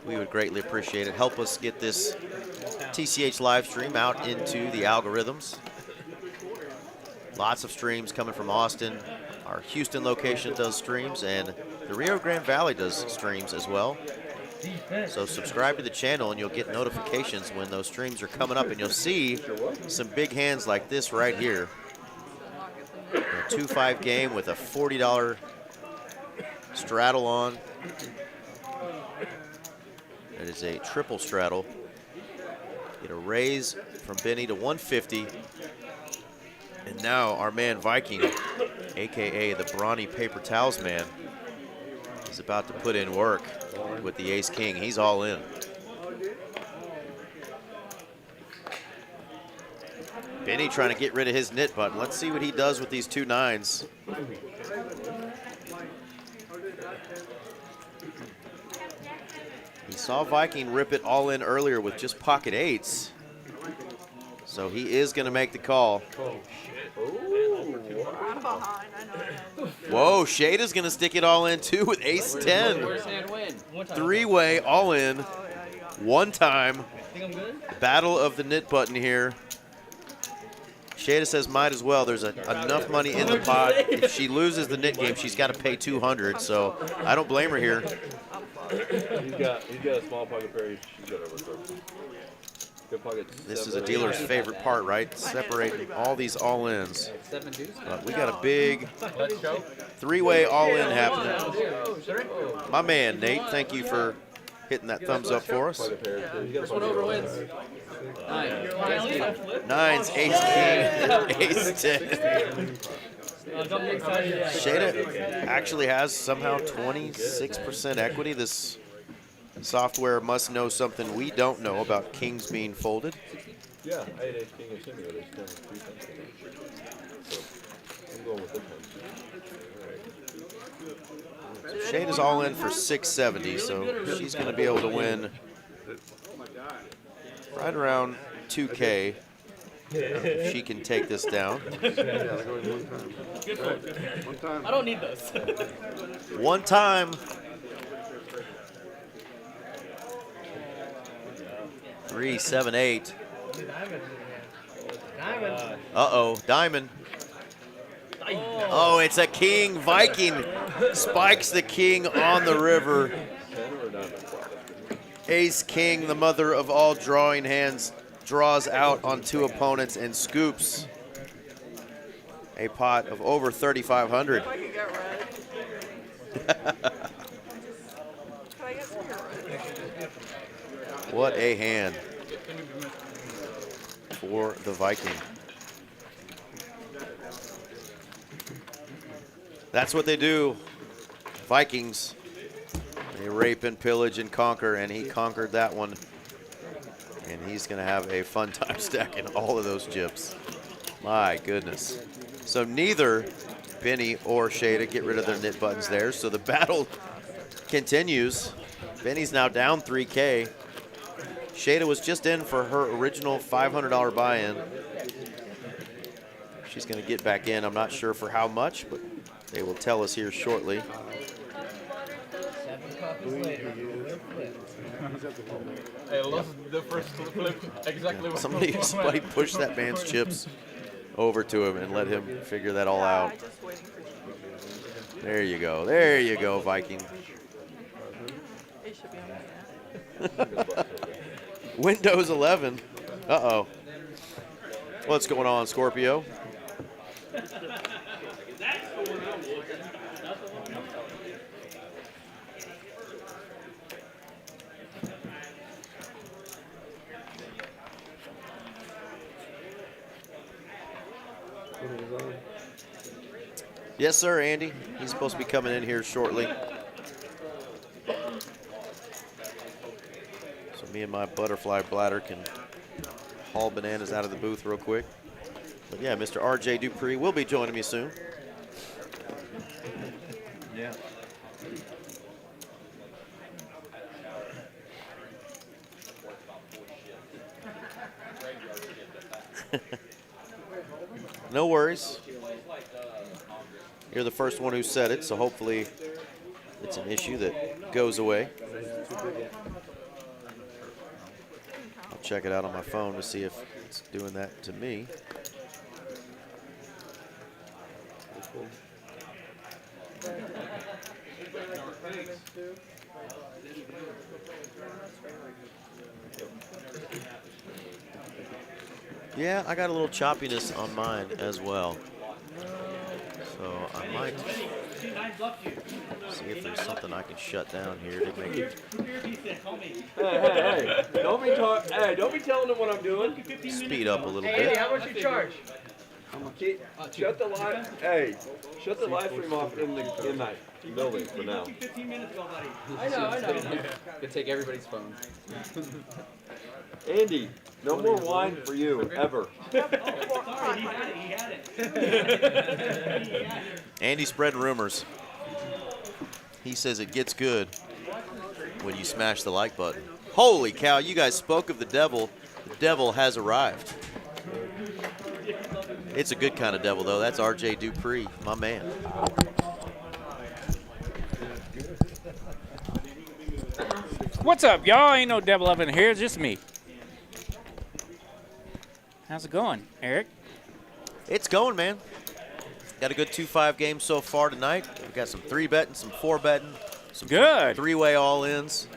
[SPEAKER 2] We would greatly appreciate it. Help us get this TCH live stream out into the algorithms. Lots of streams coming from Austin. Our Houston location does streams, and the Rio Grande Valley does streams as well. So subscribe to the channel and you'll get notifications when those streams are coming up, and you'll see some big hands like this right here. A 2-5 game with a $40 straddle on. It is a triple straddle. Get a raise from Benny to 150. And now our man Viking, AKA the brawny paper towels man, is about to put in work with the ace king. He's all in. Benny trying to get rid of his knit button. Let's see what he does with these 2 9s. He saw Viking rip it all in earlier with just pocket 8s. So he is going to make the call.
[SPEAKER 5] I'm behind. I know.
[SPEAKER 2] Whoa, Shada's going to stick it all in too with ace 10.
[SPEAKER 7] Worst hand win.
[SPEAKER 2] 3-way all in.
[SPEAKER 5] Oh, yeah, you got
[SPEAKER 2] One time.
[SPEAKER 1] Think I'm good?
[SPEAKER 2] Battle of the knit button here. Shada says might as well. There's enough money in the pot. If she loses the knit game, she's got to pay 200. So I don't blame her here.
[SPEAKER 3] He's got a small pocket pair. She's got overcard. Good pocket.
[SPEAKER 2] This is a dealer's favorite part, right? Separating all these all-ins.
[SPEAKER 7] 7 deuce.
[SPEAKER 2] But we got a big
[SPEAKER 6] Let's go.
[SPEAKER 2] 3-way all-in happening.
[SPEAKER 6] Oh, sorry.
[SPEAKER 2] My man, Nate, thank you for hitting that thumbs up for us.
[SPEAKER 3] Pocket pair. So he's got a
[SPEAKER 7] First one
[SPEAKER 3] pocket
[SPEAKER 7] over
[SPEAKER 3] pair.
[SPEAKER 7] wins. 9.
[SPEAKER 2] Nines, ace, king, ace 10.
[SPEAKER 1] Don't be excited.
[SPEAKER 2] Shada actually has somehow 26% equity. This software must know something we don't know about kings being folded.
[SPEAKER 3] Yeah, I had ace king and simulator. It's 3 times. So I'm going with the 10.
[SPEAKER 2] So Shada's all in for 670, so she's going to be able to win right around 2K if she can take this down.
[SPEAKER 10] One time.
[SPEAKER 1] I don't need those.
[SPEAKER 2] One time. 3, 7, 8.
[SPEAKER 6] Diamond.
[SPEAKER 2] Uh-oh, diamond. Oh, it's a king. Viking spikes the king on the river.
[SPEAKER 3] 10 or diamond?
[SPEAKER 2] Ace king, the mother of all drawing hands, draws out on 2 opponents and scoops a pot of over 3,500.
[SPEAKER 5] If I could get red. Can I get some of your red?
[SPEAKER 2] What a hand for the Viking. That's what they do. Vikings. They rape and pillage and conquer, and he conquered that one. And he's going to have a fun time stacking all of those chips. My goodness. So neither Benny or Shada get rid of their knit buttons there. So the battle continues. Benny's now down 3K. Shada was just in for her original $500 buy-in. She's going to get back in. I'm not sure for how much, but they will tell us here shortly.
[SPEAKER 6] 7 copies later.
[SPEAKER 9] I lost the first flip exactly what
[SPEAKER 2] Somebody push that man's chips over to him and let him figure that all out.
[SPEAKER 5] I'm just waiting for you.
[SPEAKER 2] There you go. There you go, Viking.
[SPEAKER 5] It should be on my end.
[SPEAKER 2] Windows 11. Uh-oh. What's going on, Scorpio? Yes, sir, Andy. He's supposed to be coming in here shortly. So me and my butterfly bladder can haul bananas out of the booth real quick. But yeah, Mr. RJ Dupree will be joining me soon.
[SPEAKER 9] Yeah.
[SPEAKER 2] No worries. You're the first one who said it, so hopefully it's an issue that goes away. I'll check it out on my phone to see if it's doing that to me. Yeah, I got a little choppiness on mine as well. So I might see if there's something I can shut down here to make it
[SPEAKER 3] Hey, don't be telling them what I'm doing.
[SPEAKER 2] speed up a little
[SPEAKER 6] Hey, Andy,
[SPEAKER 2] bit.
[SPEAKER 6] how much you charge?
[SPEAKER 3] Shut the live. Hey, shut the live stream off in that building for now.
[SPEAKER 1] 15 minutes ago, buddy.
[SPEAKER 7] I know. Could take everybody's phone.
[SPEAKER 3] Andy, no more wine for you ever.
[SPEAKER 1] Sorry, he had it.
[SPEAKER 2] Andy's spreading rumors. He says it gets good when you smash the like button. Holy cow, you guys spoke of the devil. The devil has arrived. It's a good kind of devil, though. That's RJ Dupree, my man.
[SPEAKER 11] What's up, y'all? Ain't no devil up in here. It's just me. How's it going, Eric?
[SPEAKER 2] It's going, man. Got a good 2-5 game so far tonight. We got some 3-betting, some 4-betting, some
[SPEAKER 11] good
[SPEAKER 2] 3-way all-ins.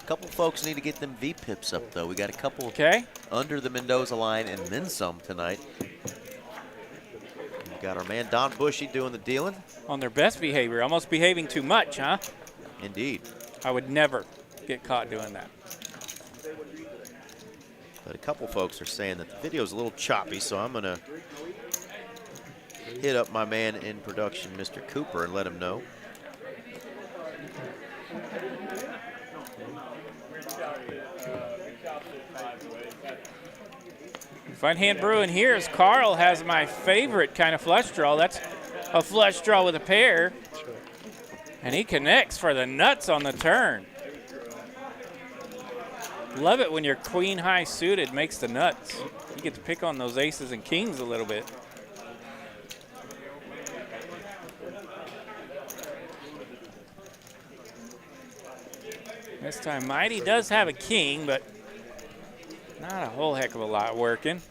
[SPEAKER 2] A couple folks need to get them V-pips up, though. We got a couple under the Mendoza line and then some tonight. We got our man Don Bushy doing the dealing.
[SPEAKER 11] On their best behavior, almost behaving too much, huh?
[SPEAKER 2] Indeed.
[SPEAKER 11] I would never get caught doing that.
[SPEAKER 2] But a couple folks are saying that the video's a little choppy, so I'm going to hit up my man in production, Mr. Cooper, and let him know.
[SPEAKER 11] Fun hand brewing here as Carl has my favorite kind of flush draw. That's a flush draw with a pair. And he connects for the nuts on the turn. Love it when your queen high suited makes the nuts. You get to pick on those aces and kings a little bit. This time Mighty does have a king, but not a whole heck of a lot working.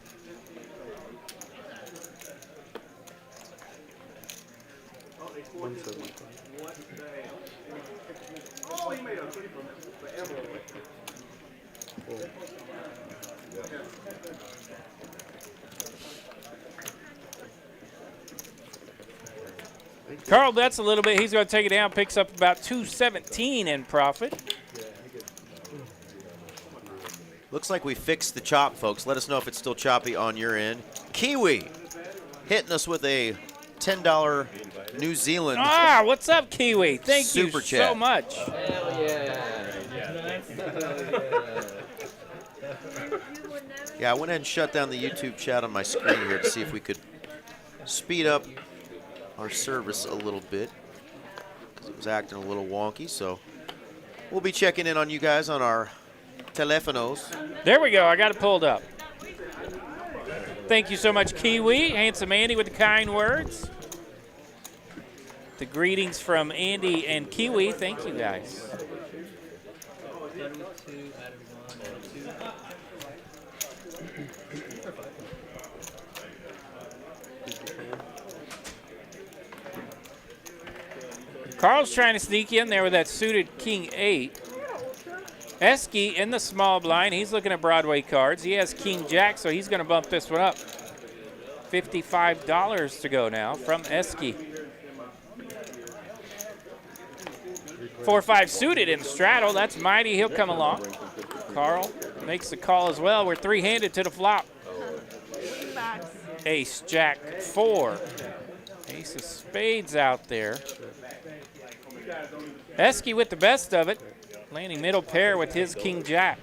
[SPEAKER 11] Carl bets a little bit. He's going to take it down, picks up about 217 in profit.
[SPEAKER 2] Looks like we fixed the chop, folks. Let us know if it's still choppy on your end. Kiwi hitting us with a $10 New Zealand.
[SPEAKER 11] Ah, what's up, Kiwi? Thank
[SPEAKER 2] Super
[SPEAKER 11] you
[SPEAKER 2] chat.
[SPEAKER 11] so much.
[SPEAKER 7] Hell yeah.
[SPEAKER 2] Yeah, I went ahead and shut down the YouTube chat on my screen here to see if we could speed up our service a little bit because it was acting a little wonky. So we'll be checking in on you guys on our telephonos.
[SPEAKER 11] There we go. I got it pulled up. Thank you so much, Kiwi. Handsome Andy with the kind words. The greetings from Andy and Kiwi. Thank you, guys. Carl's trying to sneak in there with that suited king 8. Esky in the small blind. He's looking at Broadway cards. He has king jack, so he's going to bump this one up. $55 to go now from Esky. 4-5 suited in straddle. That's Mighty. He'll come along. Carl makes the call as well. We're three-handed to the flop. Ace, jack, 4. Ace of spades out there. Esky with the best of it. Landing middle pair with his king jack.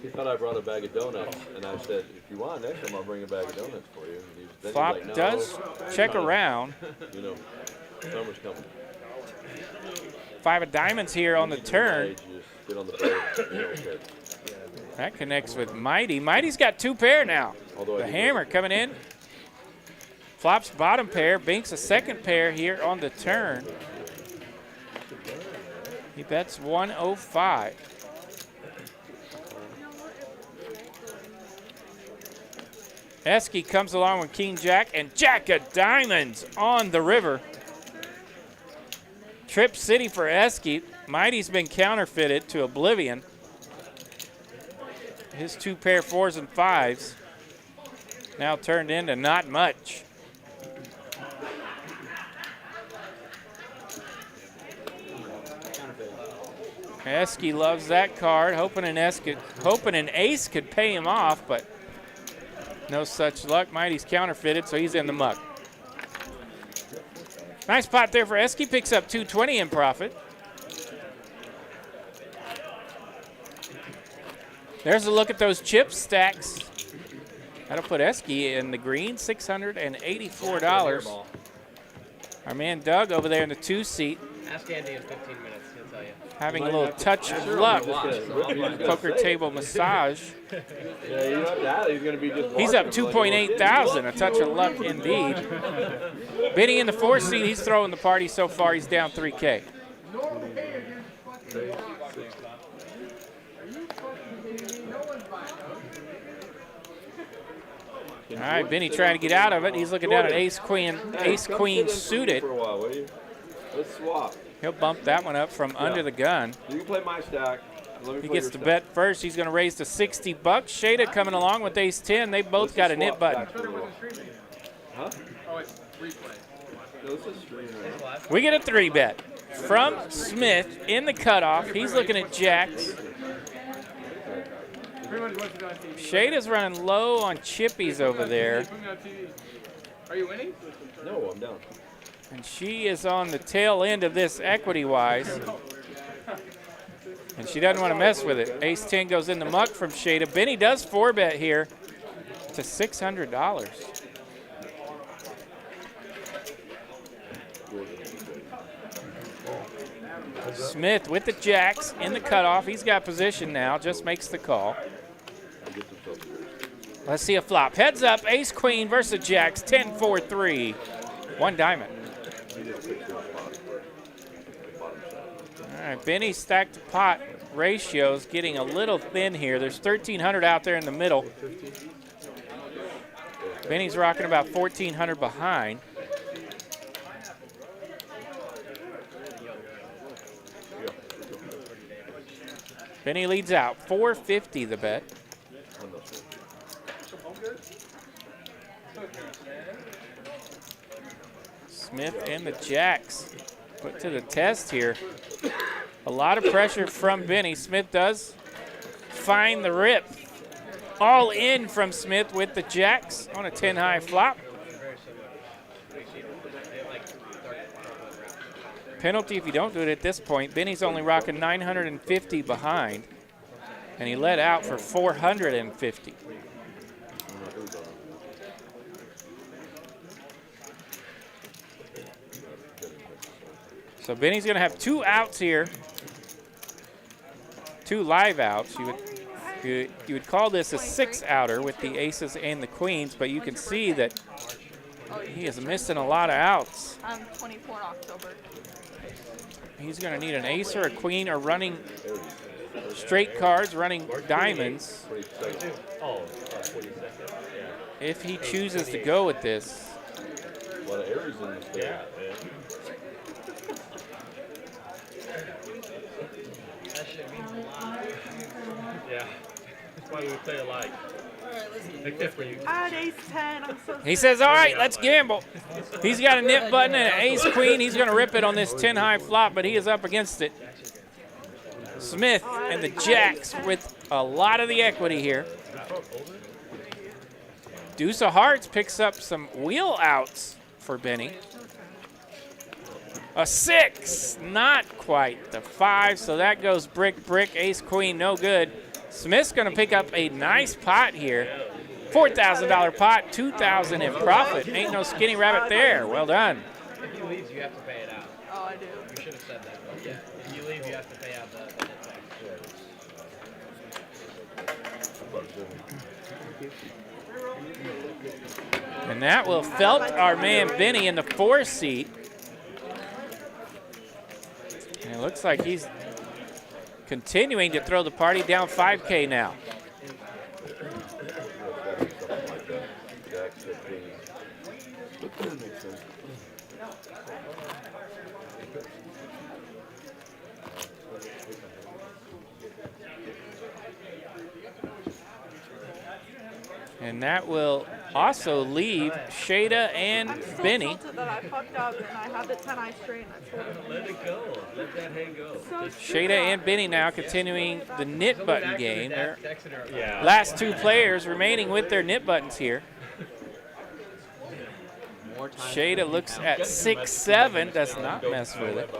[SPEAKER 3] He thought I brought a bag of donuts, and I said, if you want next time, I'll bring a bag of donuts for you. Then
[SPEAKER 11] Flop
[SPEAKER 3] like, no,
[SPEAKER 11] does check around.
[SPEAKER 3] You know, summer's coming.
[SPEAKER 11] 5 of diamonds here on the turn.
[SPEAKER 3] You just get on the boat, you don't care.
[SPEAKER 11] That connects with Mighty. Mighty's got 2 pair now. The hammer coming in. Flops bottom pair. Binks a second pair here on the turn. He bets 105. Esky comes along with king jack and jack of diamonds on the river. Trip City for Esky. Mighty's been counterfeited to oblivion. His 2 pair 4s and 5s now turned into not much. Esky loves that card, hoping an ace could pay him off, but No such luck. Mighty's counterfeited, so he's in the muck. Nice pot there for Eski. Picks up 220 in profit. There's a look at those chip stacks. That'll put Eski in the green, $684. Our man Doug over there in the 2 seat.
[SPEAKER 6] Ask Andy in 15 minutes, he'll tell you.
[SPEAKER 11] Having a little touch of luck. Poker table massage.
[SPEAKER 3] Yeah, you know that. He's going to be just
[SPEAKER 11] He's up 2.8 thousand. A touch of luck indeed. Benny in the 4 seat. He's throwing the party so far. He's down 3K. All right, Benny trying to get out of it. He's looking down at ace queen suited.
[SPEAKER 3] For a while, will you? Let's swap.
[SPEAKER 11] He'll bump that one up from under the gun.
[SPEAKER 3] You can play my stack.
[SPEAKER 11] He gets to bet first. He's going to raise to $60. Shada coming along with ace 10. They both got a nip button.
[SPEAKER 3] Huh?
[SPEAKER 10] Oh, it's replay.
[SPEAKER 3] No, this is stream right.
[SPEAKER 11] We get a 3-bet from Smith in the cutoff. He's looking at jacks. Shada's running low on chippies over there.
[SPEAKER 10] Are you winning?
[SPEAKER 3] No, I'm down.
[SPEAKER 11] And she is on the tail end of this equity-wise. And she doesn't want to mess with it. Ace 10 goes in the muck from Shada. Benny does 4-bet here to $600. Smith with the jacks in the cutoff. He's got position now, just makes the call. Let's see a flop. Heads up, ace queen versus jacks, 10-4-3. 1 diamond. All right, Benny stacked to pot ratios getting a little thin here. There's 1,300 out there in the middle. Benny's rocking about 1,400 behind. Benny leads out, 450 the bet. Smith and the jacks put to the test here. A lot of pressure from Benny. Smith does find the rip. All in from Smith with the jacks on a 10-high flop. Penalty if you don't do it at this point. Benny's only rocking 950 behind, and he let out for 450. So Benny's going to have 2 outs here, 2 live outs. You would call this a 6-outer with the aces and the queens, but you can see that he is missing a lot of outs.
[SPEAKER 5] I'm 24 in October.
[SPEAKER 11] He's going to need an ace or a queen or running straight cards, running diamonds. If he chooses to go with this.
[SPEAKER 3] A lot of errors in this thing.
[SPEAKER 9] Yeah, that's why we play alike. Except for you.
[SPEAKER 5] I had ace 10. I'm so
[SPEAKER 11] He says, all right, let's gamble. He's got a nip button and an ace queen. He's going to rip it on this 10-high flop, but he is up against it. Smith and the jacks with a lot of the equity here. Deuce of hearts picks up some wheel outs for Benny. A 6, not quite the 5, so that goes brick, ace, queen, no good. Smith's going to pick up a nice pot here. $4,000 pot, $2,000 in profit. Ain't no skinny rabbit there. Well done.
[SPEAKER 6] If he leaves, you have to pay it out.
[SPEAKER 5] Oh, I do.
[SPEAKER 6] You should have said that. Yeah. If you leave, you have to pay out the net tax.
[SPEAKER 11] And that will felt our man Benny in the 4 seat. And it looks like he's continuing to throw the party down 5K now. And that will also leave Shada and
[SPEAKER 5] I'm so
[SPEAKER 11] Benny.
[SPEAKER 5] tilted that I fucked up and I had the 10-eye straight and I told him.
[SPEAKER 9] Let it go. Let that hand go.
[SPEAKER 5] So
[SPEAKER 11] Shada and Benny now continuing the knit button game. They're
[SPEAKER 9] Yeah.
[SPEAKER 11] last 2 players remaining with their knit buttons here.
[SPEAKER 7] More time.
[SPEAKER 11] Shada looks at 6-7, does not mess with it.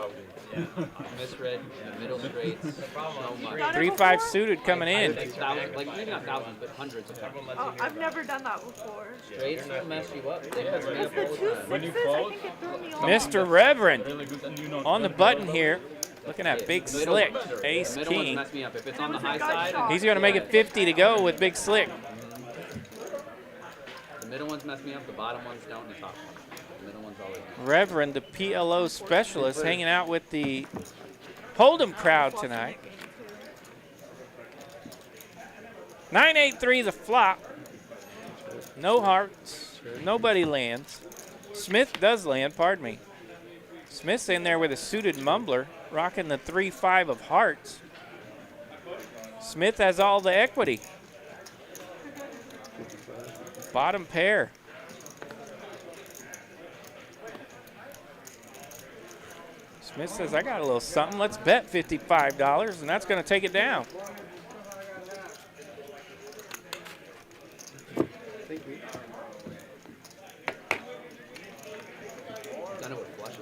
[SPEAKER 7] Misread the middle straights so much.
[SPEAKER 11] 3-5 suited coming in.
[SPEAKER 7] Like thousands, like maybe not thousands, but hundreds of times.
[SPEAKER 5] Oh, I've never done that before.
[SPEAKER 7] Straights will mess you up. They mess me
[SPEAKER 5] Because
[SPEAKER 7] up
[SPEAKER 5] the
[SPEAKER 7] all the
[SPEAKER 5] two
[SPEAKER 7] time.
[SPEAKER 9] When you
[SPEAKER 5] sixes, I
[SPEAKER 9] fold,
[SPEAKER 5] think it threw me off.
[SPEAKER 11] Mr. Reverend
[SPEAKER 9] really good, and you know,
[SPEAKER 11] on the button here, looking at Big
[SPEAKER 7] Middle-
[SPEAKER 11] Slick,
[SPEAKER 7] The
[SPEAKER 11] Ace
[SPEAKER 7] middle ones
[SPEAKER 11] King.
[SPEAKER 7] mess me up. If it's on the
[SPEAKER 5] was a
[SPEAKER 7] high
[SPEAKER 5] gut
[SPEAKER 7] side,
[SPEAKER 5] shot.
[SPEAKER 11] He's going to make it 50 to go with Big Slick.
[SPEAKER 7] the middle ones mess me up. The bottom ones don't. And the top ones. The middle ones always.
[SPEAKER 11] Reverend, the PLO specialist, hanging out with the Hold'em crowd tonight. 9-8-3 the flop. No hearts. Nobody lands. Smith does land, pardon me. Smith's in there with a suited mumbler, rocking the 3-5 of hearts. Smith has all the equity. Bottom pair. Smith says, I got a little something. Let's bet $55, and that's going to take it down.
[SPEAKER 7] Done it with flushes.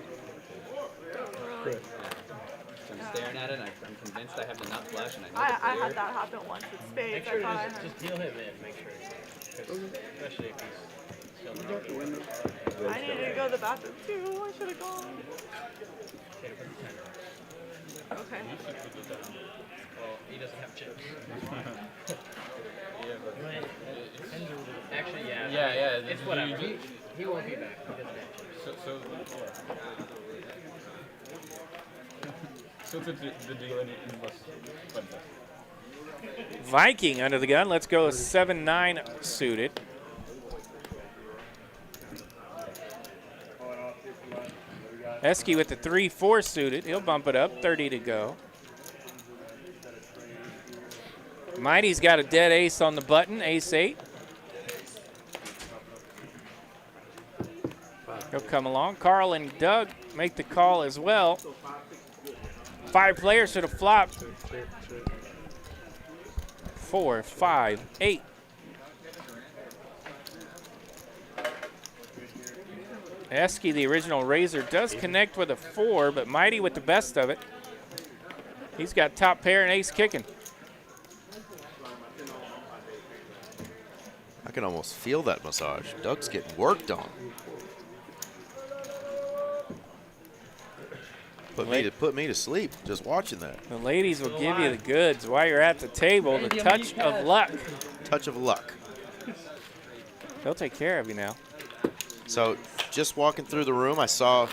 [SPEAKER 7] I'm staring at it, and I'm convinced I have the nut flush, and I know
[SPEAKER 5] I
[SPEAKER 7] the clear.
[SPEAKER 5] had that happen once with spades.
[SPEAKER 1] Make
[SPEAKER 5] I
[SPEAKER 1] sure
[SPEAKER 5] thought I
[SPEAKER 1] to
[SPEAKER 5] had.
[SPEAKER 1] just deal him in. Make sure. 'Cause especially if he's still not.
[SPEAKER 5] I needed to go to the bathroom too. I should have gone. Okay.
[SPEAKER 1] Well, he doesn't have chips. Actually, yeah.
[SPEAKER 9] Yeah.
[SPEAKER 1] It's whatever. He won't be back. He doesn't have chips.
[SPEAKER 9] So the deal in was fantastic.
[SPEAKER 11] Viking under the gun. Let's go 7-9 suited. Esky with the 3-4 suited. He'll bump it up. 30 to go. Mighty's got a dead ace on the button. Ace-8. He'll come along. Carl and Doug make the call as well. 5 players to the flop. 4, 5, 8. Esky, the original raiser, does connect with a 4, but Mighty with the best of it. He's got top pair and ace kicking.
[SPEAKER 2] I can almost feel that massage. Doug's getting worked on. Put me to sleep just watching that.
[SPEAKER 11] The ladies will give you the goods while you're at the table. The touch of luck.
[SPEAKER 2] Touch of luck.
[SPEAKER 11] They'll take care of you now.
[SPEAKER 2] So just walking through the room, I saw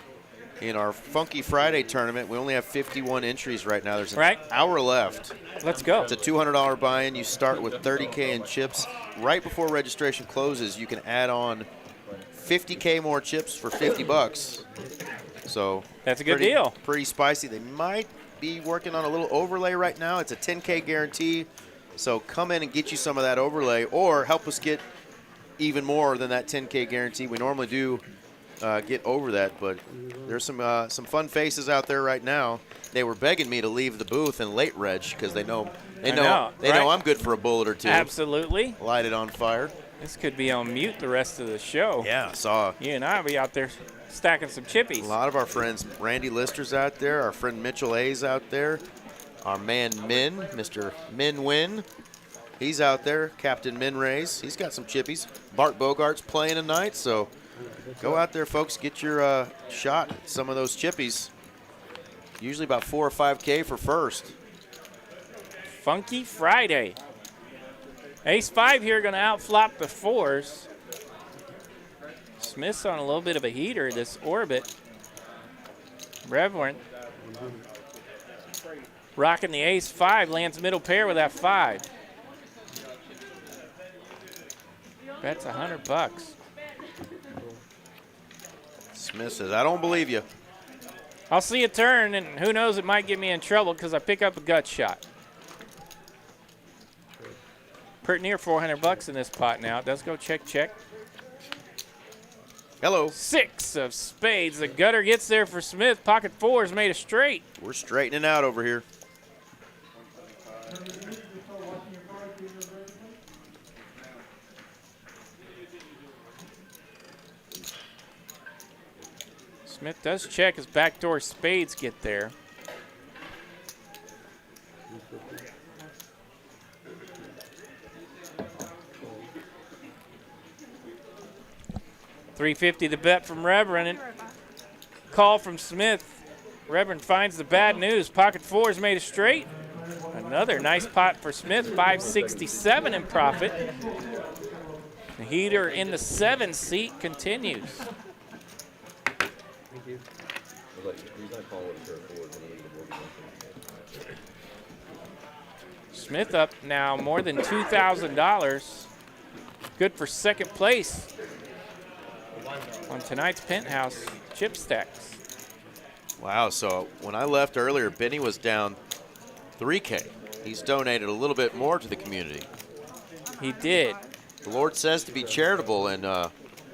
[SPEAKER 2] in our Funky Friday tournament, we only have 51 entries right now. There's an hour left.
[SPEAKER 11] Let's go.
[SPEAKER 2] It's a $200 buy-in. You start with 30K in chips. Right before registration closes, you can add on 50K more chips for $50. So
[SPEAKER 11] that's a good deal.
[SPEAKER 2] Pretty spicy. They might be working on a little overlay right now. It's a 10K guarantee. So come in and get you some of that overlay, or help us get even more than that 10K guarantee. We normally do get over that, but there's some fun faces out there right now. They were begging me to leave the booth and late reg because they know I'm good for a bullet or two.
[SPEAKER 11] Absolutely.
[SPEAKER 2] Light it on fire.
[SPEAKER 11] This could be on mute the rest of the show.
[SPEAKER 2] Yeah, I saw.
[SPEAKER 11] You and I will be out there stacking some chippies.
[SPEAKER 2] A lot of our friends, Randy Lister's out there, our friend Mitchell A's out there, our man Min, Mr. Min Win, he's out there, Captain Min Rays, he's got some chippies. Bart Bogart's playing tonight, so go out there, folks, get your shot at some of those chippies. Usually about 4 or 5K for first.
[SPEAKER 11] Funky Friday. Ace-5 here going to outflop the 4s. Smith's on a little bit of a heater, this orbit. Reverend rocking the ace-5, lands middle pair with that 5. That's $100.
[SPEAKER 2] Smith says, I don't believe you.
[SPEAKER 11] I'll see a turn, and who knows, it might get me in trouble because I pick up a gut shot. Pretty near $400 in this pot now. It does go check, check.
[SPEAKER 2] Hello.
[SPEAKER 11] 6 of spades. The gutter gets there for Smith. Pocket 4's made a straight.
[SPEAKER 2] We're straightening out over here.
[SPEAKER 11] Smith does check as backdoor spades get there. $350 the bet from Reverend. And call from Smith. Reverend finds the bad news. Pocket 4's made a straight. Another nice pot for Smith. 567 in profit. The heater in the 7 seat continues. Smith up now more than $2,000. Good for second place on tonight's Penthouse chip stacks.
[SPEAKER 2] Wow, so when I left earlier, Benny was down $3K. He's donated a little bit more to the community.
[SPEAKER 11] He did.
[SPEAKER 2] The Lord says to be charitable, and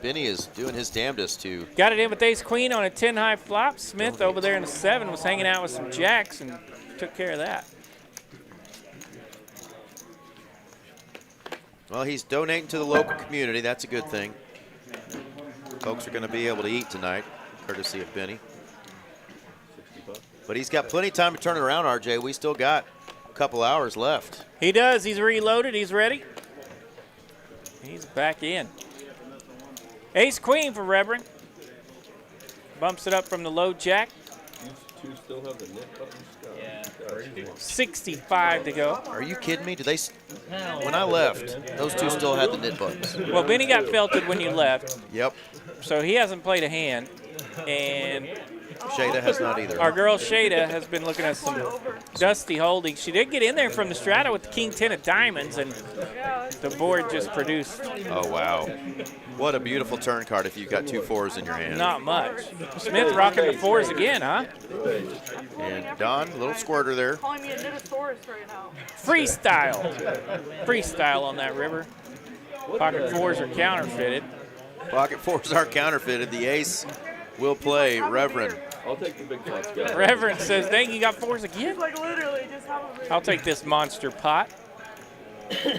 [SPEAKER 2] Benny is doing his damnedest to.
[SPEAKER 11] Got it in with ace queen on a 10 high flop. Smith over there in the 7 was hanging out with some jacks and took care of that.
[SPEAKER 2] Well, he's donating to the local community. That's a good thing. Folks are going to be able to eat tonight, courtesy of Benny. But he's got plenty of time to turn it around, RJ. We still got a couple hours left.
[SPEAKER 11] He does. He's reloaded. He's ready. He's back in. Ace queen for Reverend. Bumps it up from the low jack.
[SPEAKER 3] You two still have the net buttons?
[SPEAKER 7] Yeah.
[SPEAKER 11] 65 to go.
[SPEAKER 2] Are you kidding me? Do they? When I left, those two still had the nit buttons.
[SPEAKER 11] Well, Benny got felted when you left.
[SPEAKER 2] Yep.
[SPEAKER 11] So he hasn't played a hand. And
[SPEAKER 2] Shada has not either.
[SPEAKER 11] our girl Shada has been looking at some dusty holdings. She did get in there from the strata with the king 10 of diamonds, and the board just produced.
[SPEAKER 2] Oh, wow. What a beautiful turn card if you've got 2 4s in your hand.
[SPEAKER 11] Not much. Smith rocking the 4s again, huh?
[SPEAKER 2] And Don, little squirter there.
[SPEAKER 5] Calling me a Nitosaurus right now.
[SPEAKER 11] Freestyle. Freestyle on that river. Pocket 4s are counterfeited.
[SPEAKER 2] Pocket 4s are counterfeited. The ace will play Reverend.
[SPEAKER 3] I'll take the big pots, guys.
[SPEAKER 11] Reverend says, dang, you got 4s again?
[SPEAKER 5] Like literally just have a
[SPEAKER 11] I'll take this monster pot.
[SPEAKER 1] Yeah,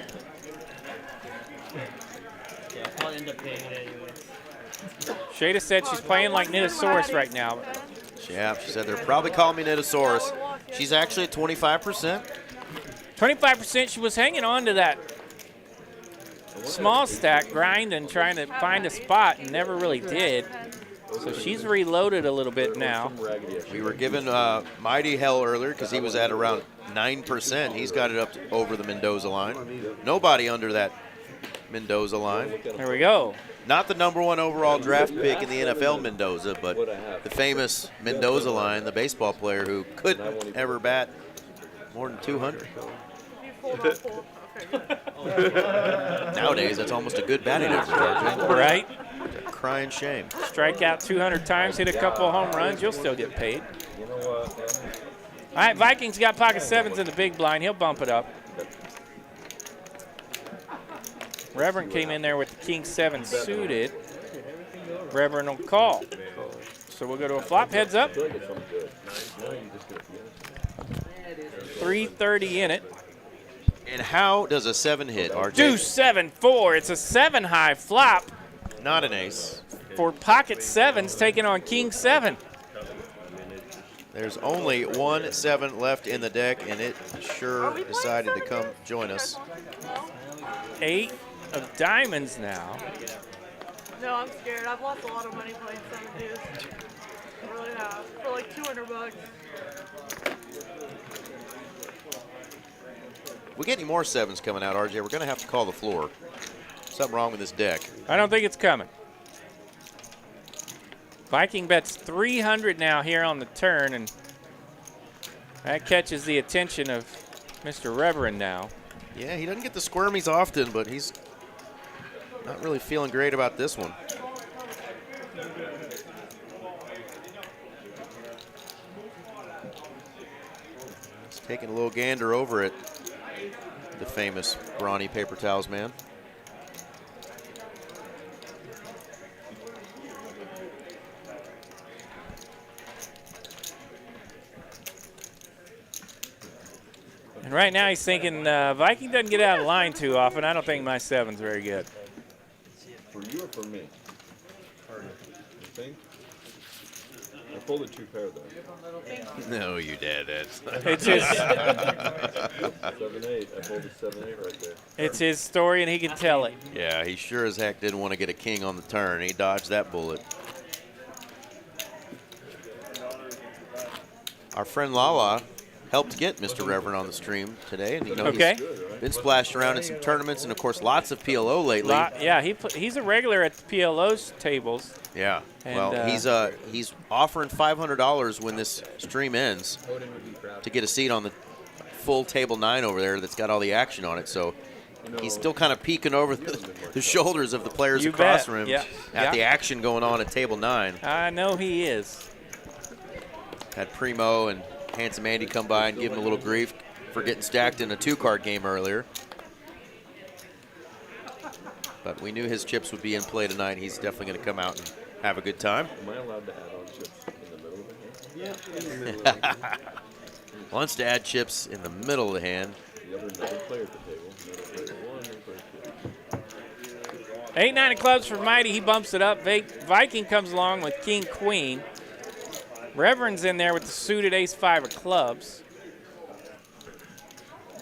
[SPEAKER 1] I'll probably end up paying it anyways.
[SPEAKER 11] Shada said she's playing like Nitosaurus right now.
[SPEAKER 2] Yeah, she said they're probably calling me Nitosaurus. She's actually at 25%.
[SPEAKER 11] 25%, she was hanging on to that small stack, grinding, trying to find a spot, and never really did. So she's reloaded a little bit now.
[SPEAKER 2] We were giving Mighty hell earlier because he was at around 9%. He's got it up to over the Mendoza line. Nobody under that Mendoza line.
[SPEAKER 11] There we go.
[SPEAKER 2] Not the #1 overall draft pick in the NFL, Mendoza, but the famous Mendoza line, the baseball player who couldn't ever bat more than 200. Nowadays, that's almost a good batting average.
[SPEAKER 11] Right?
[SPEAKER 2] Crying shame.
[SPEAKER 11] Strike out 200 times, hit a couple of home runs, you'll still get paid. All right, Vikings got pocket 7s in the big blind. He'll bump it up. Reverend came in there with the king 7 suited. Reverend will call. So we'll go to a flop. Heads up. 330 in it.
[SPEAKER 2] And how does a 7 hit, RJ?
[SPEAKER 11] Deuce 7-4. It's a 7 high flop.
[SPEAKER 2] Not an ace.
[SPEAKER 11] For pocket 7s taking on king 7.
[SPEAKER 2] There's only 1 7 left in the deck, and it sure decided to come join us.
[SPEAKER 11] 8 of diamonds now.
[SPEAKER 5] No, I'm scared. I've lost a lot of money playing 7 deuce. I really have. For like $200.
[SPEAKER 2] If we get any more 7s coming out, RJ, we're going to have to call the floor. Something wrong with this deck.
[SPEAKER 11] I don't think it's coming. Viking bets 300 now here on the turn, and that catches the attention of Mr. Reverend now.
[SPEAKER 2] Yeah, he doesn't get the squirmies often, but he's not really feeling great about this one. He's taking a little gander over at the famous brawny paper towels man.
[SPEAKER 11] And right now he's thinking Viking doesn't get out of line too often. I don't think my 7's very good.
[SPEAKER 3] For you or for me? You think? I folded 2 pair though.
[SPEAKER 2] No, you didn't.
[SPEAKER 11] It's his.
[SPEAKER 3] 7-8. I folded 7-8 right there.
[SPEAKER 11] It's his story, and he can tell it.
[SPEAKER 2] Yeah, he sure as heck didn't want to get a king on the turn. He dodged that bullet. Our friend Lala helped get Mr. Reverend on the stream today, and
[SPEAKER 11] Okay.
[SPEAKER 2] he's been splashed around in some tournaments, and of course lots of PLO lately.
[SPEAKER 11] Yeah, he's a regular at the PLO's tables.
[SPEAKER 2] Yeah.
[SPEAKER 11] And,
[SPEAKER 2] well, he's offering $500 when this stream ends to get a seat on the full table 9 over there that's got all the action on it. So he's still kind of peeking over the shoulders of the players
[SPEAKER 11] You
[SPEAKER 2] across
[SPEAKER 11] bet.
[SPEAKER 2] from him
[SPEAKER 11] Yeah.
[SPEAKER 2] at the action going on at table 9.
[SPEAKER 11] I know he is.
[SPEAKER 2] Had Primo and Handsome Andy come by and give him a little grief for getting stacked in a 2-card game earlier. But we knew his chips would be in play tonight. He's definitely going to come out and have a good time.
[SPEAKER 3] Am I allowed to add on chips in the middle of the hand? Yeah, in the middle of the hand.
[SPEAKER 2] Wants to add chips in the middle of the hand.
[SPEAKER 3] The other player at the table. Another player 1, another player 2.
[SPEAKER 11] 8-9 of clubs for Mighty. He bumps it up. Viking comes along with King Queen. Reverend's in there with the suited ace-5 of clubs.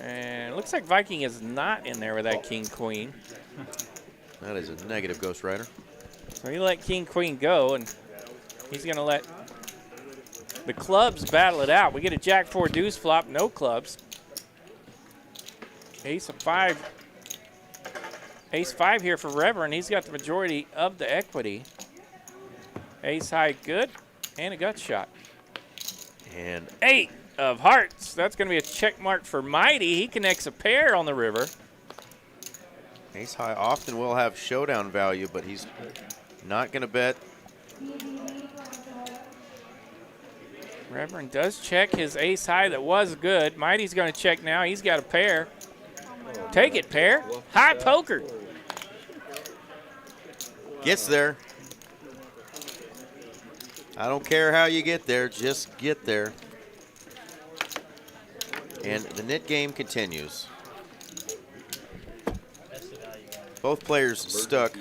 [SPEAKER 11] And it looks like Viking is not in there with that King Queen.
[SPEAKER 2] That is a negative, Ghost Rider.
[SPEAKER 11] So he let King Queen go, and he's going to let the clubs battle it out. We get a Jack 4 deuce flop, no clubs. Ace of 5. Ace 5 here for Reverend. He's got the majority of the equity. Ace high good, and a gut shot.
[SPEAKER 2] And
[SPEAKER 11] 8 of hearts. That's going to be a check mark for Mighty. He connects a pair on the river.
[SPEAKER 2] ace high often will have showdown value, but he's not going to bet.
[SPEAKER 11] Reverend does check his ace high that was good. Mighty's going to check now. He's got a pair. Take it, pair. High poker.
[SPEAKER 2] Gets there. I don't care how you get there, just get there. And the nit game continues. Both players stuck.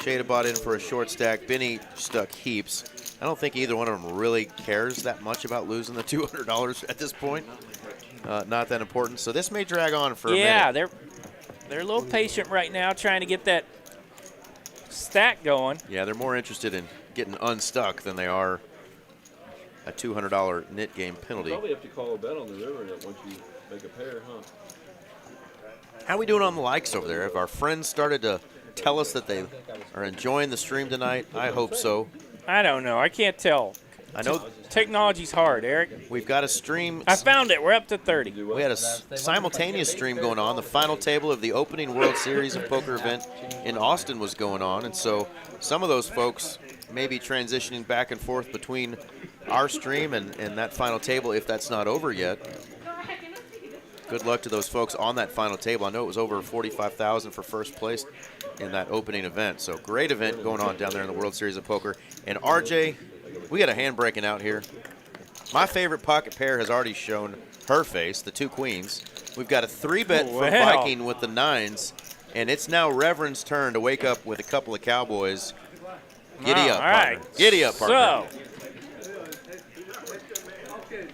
[SPEAKER 2] Shada bought in for a short stack. Benny stuck heaps. I don't think either one of them really cares that much about losing the $200 at this point. Not that important. So this may drag on for a minute.
[SPEAKER 11] Yeah, they're a little patient right now, trying to get that stack going.
[SPEAKER 2] Yeah, they're more interested in getting unstuck than they are a $200 nit game penalty.
[SPEAKER 3] You probably have to call a bet on the river once you make a pair, huh?
[SPEAKER 2] How are we doing on the likes over there? Have our friends started to tell us that they are enjoying the stream tonight? I hope so.
[SPEAKER 11] I don't know. I can't tell.
[SPEAKER 2] I know
[SPEAKER 11] technology's hard, Eric.
[SPEAKER 2] We've got a stream.
[SPEAKER 11] I found it. We're up to 30.
[SPEAKER 2] We had a simultaneous stream going on. The final table of the opening World Series of Poker event in Austin was going on, and so some of those folks may be transitioning back and forth between our stream and that final table if that's not over yet. Good luck to those folks on that final table. I know it was over $45,000 for first place in that opening event. So great event going on down there in the World Series of Poker. And RJ, we got a hand breaking out here. My favorite pocket pair has already shown her face, the 2 queens. We've got a 3-bet from Viking with the 9s, and it's now Reverend's turn to wake up with a couple of cowboys. Giddy up, partner. Giddy up, partner.
[SPEAKER 11] So,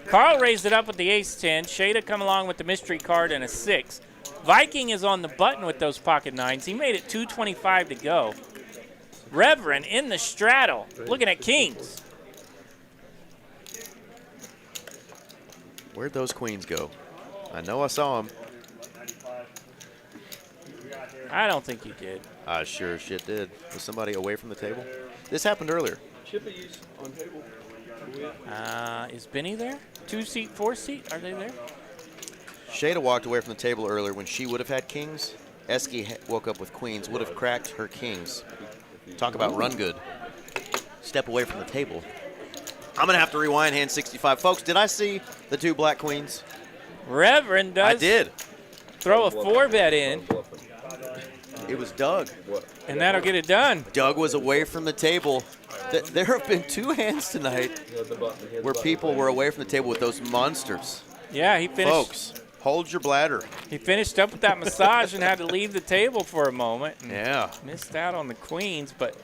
[SPEAKER 11] Carl raised it up with the ace-10. Shada come along with the mystery card and a 6. Viking is on the button with those pocket 9s. He made it 225 to go. Reverend in the straddle, looking at kings.
[SPEAKER 2] Where'd those queens go? I know I saw them.
[SPEAKER 11] I don't think you did.
[SPEAKER 2] I sure as shit did. Was somebody away from the table? This happened earlier.
[SPEAKER 3] Chippies on table.
[SPEAKER 11] Is Benny there? 2-seat, 4-seat, are they there?
[SPEAKER 2] Shada walked away from the table earlier when she would have had kings. Esky woke up with queens, would have cracked her kings. Talk about run good. Step away from the table. I'm going to have to rewind hand 65. Folks, did I see the 2 black queens?
[SPEAKER 11] Reverend does.
[SPEAKER 2] I did.
[SPEAKER 11] Throw a 4-bet in.
[SPEAKER 2] It was Doug.
[SPEAKER 11] And that'll get it done.
[SPEAKER 2] Doug was away from the table. There have been 2 hands tonight where people were away from the table with those monsters.
[SPEAKER 11] Yeah, he finished.
[SPEAKER 2] Folks. Hold your bladder.
[SPEAKER 11] He finished up with that massage and had to leave the table for a moment.
[SPEAKER 2] Yeah.
[SPEAKER 11] Missed out on the queens, but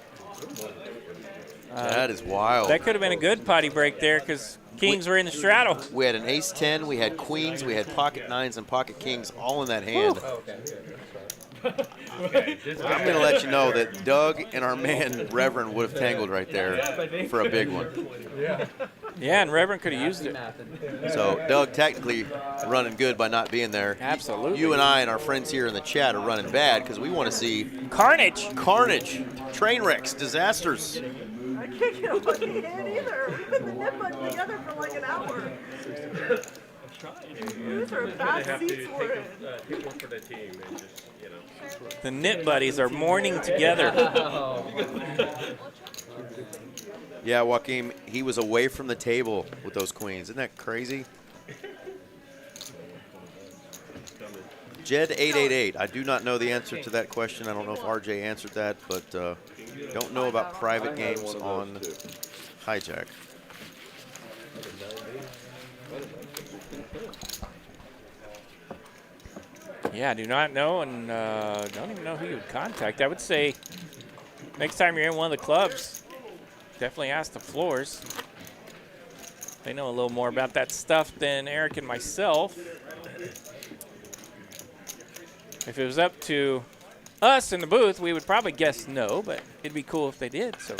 [SPEAKER 2] That is wild.
[SPEAKER 11] that could have been a good potty break there because kings were in the straddle.
[SPEAKER 2] We had an ace-10, we had queens, we had pocket nines and pocket kings all in that hand. I'm going to let you know that Doug and our man Reverend would have tangled right there for a big one.
[SPEAKER 11] Yeah, and Reverend could have used it.
[SPEAKER 2] So Doug technically running good by not being there.
[SPEAKER 11] Absolutely.
[SPEAKER 2] You and I and our friends here in the chat are running bad because we want to see
[SPEAKER 11] carnage,
[SPEAKER 2] train wrecks, disasters.
[SPEAKER 5] I can't get a lucky hand either. We've been the nip button together for like an hour. These are bad seats we're in.
[SPEAKER 9] Hit one for the team and just, you know.
[SPEAKER 11] The knit buddies are mourning together.
[SPEAKER 2] Yeah, Joaquin, he was away from the table with those queens. Isn't that crazy? Jed888, I do not know the answer to that question. I don't know if RJ answered that, but don't know about private games on Hijack.
[SPEAKER 11] Yeah, I do not know, and don't even know who you would contact. I would say next time you're in one of the clubs, definitely ask the floors. They know a little more about that stuff than Eric and myself. If it was up to us in the booth, we would probably guess no, but it'd be cool if they did. So.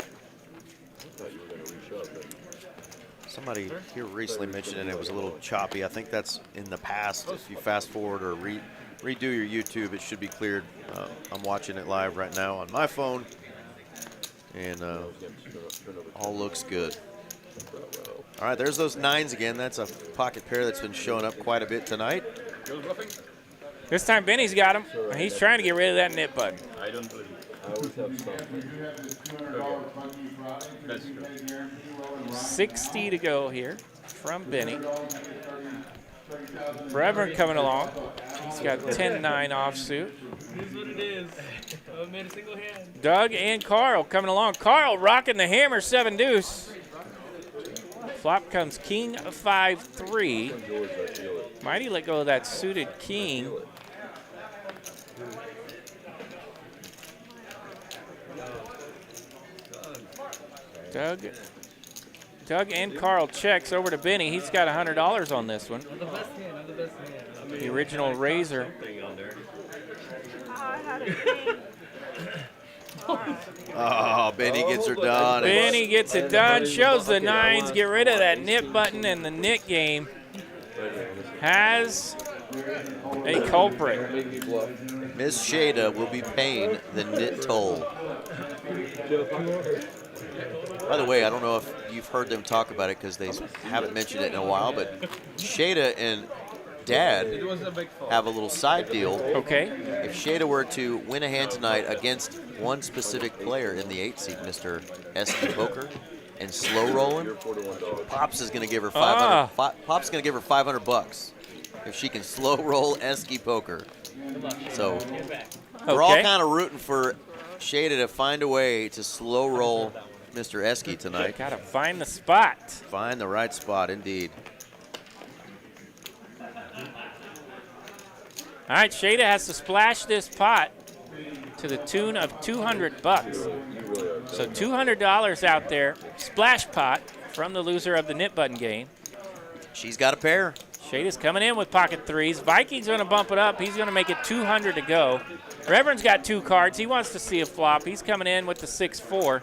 [SPEAKER 2] Somebody here recently mentioned it was a little choppy. I think that's in the past. If you fast forward or redo your YouTube, it should be cleared. I'm watching it live right now on my phone, and all looks good. All right, there's those nines again. That's a pocket pair that's been showing up quite a bit tonight.
[SPEAKER 11] This time Benny's got him. He's trying to get rid of that knit button.
[SPEAKER 3] I don't believe. I always have something. That's true.
[SPEAKER 11] 60 to go here from Benny. Reverend coming along. He's got 10-9 offsuit.
[SPEAKER 1] Here's what it is. I made a single hand.
[SPEAKER 11] Doug and Carl coming along. Carl rocking the hammer 7-deuce. Flop comes king 5-3. Mighty let go of that suited king. Doug and Carl checks over to Benny. He's got $100 on this one.
[SPEAKER 1] I'm the best hand. I'm the best hand. I mean,
[SPEAKER 11] The original razor.
[SPEAKER 5] I had a king.
[SPEAKER 2] Oh, Benny gets her done.
[SPEAKER 11] Benny gets it done. Shows the nines. Get rid of that knit button, and the knit game has a culprit.
[SPEAKER 2] Miss Shada will be paying the knit toll. By the way, I don't know if you've heard them talk about it because they haven't mentioned it in a while, but Shada and Dad have a little side deal.
[SPEAKER 11] Okay.
[SPEAKER 2] If Shada were to win a hand tonight against one specific player in the 8 seed, Mr. SD Poker, and slow rolling, Pops is going to give her 500. Pop's going to give her $500 if she can slow roll Esky Poker. So we're all kind of rooting for Shada to find a way to slow roll Mr. Esky tonight.
[SPEAKER 11] Got to find the spot.
[SPEAKER 2] Find the right spot, indeed.
[SPEAKER 11] All right, Shada has to splash this pot to the tune of $200. So $200 out there, splash pot from the loser of the knit button game.
[SPEAKER 2] She's got a pair.
[SPEAKER 11] Shada's coming in with pocket threes. Viking's going to bump it up. He's going to make it 200 to go. Reverend's got 2 cards. He wants to see a flop. He's coming in with the 6-4.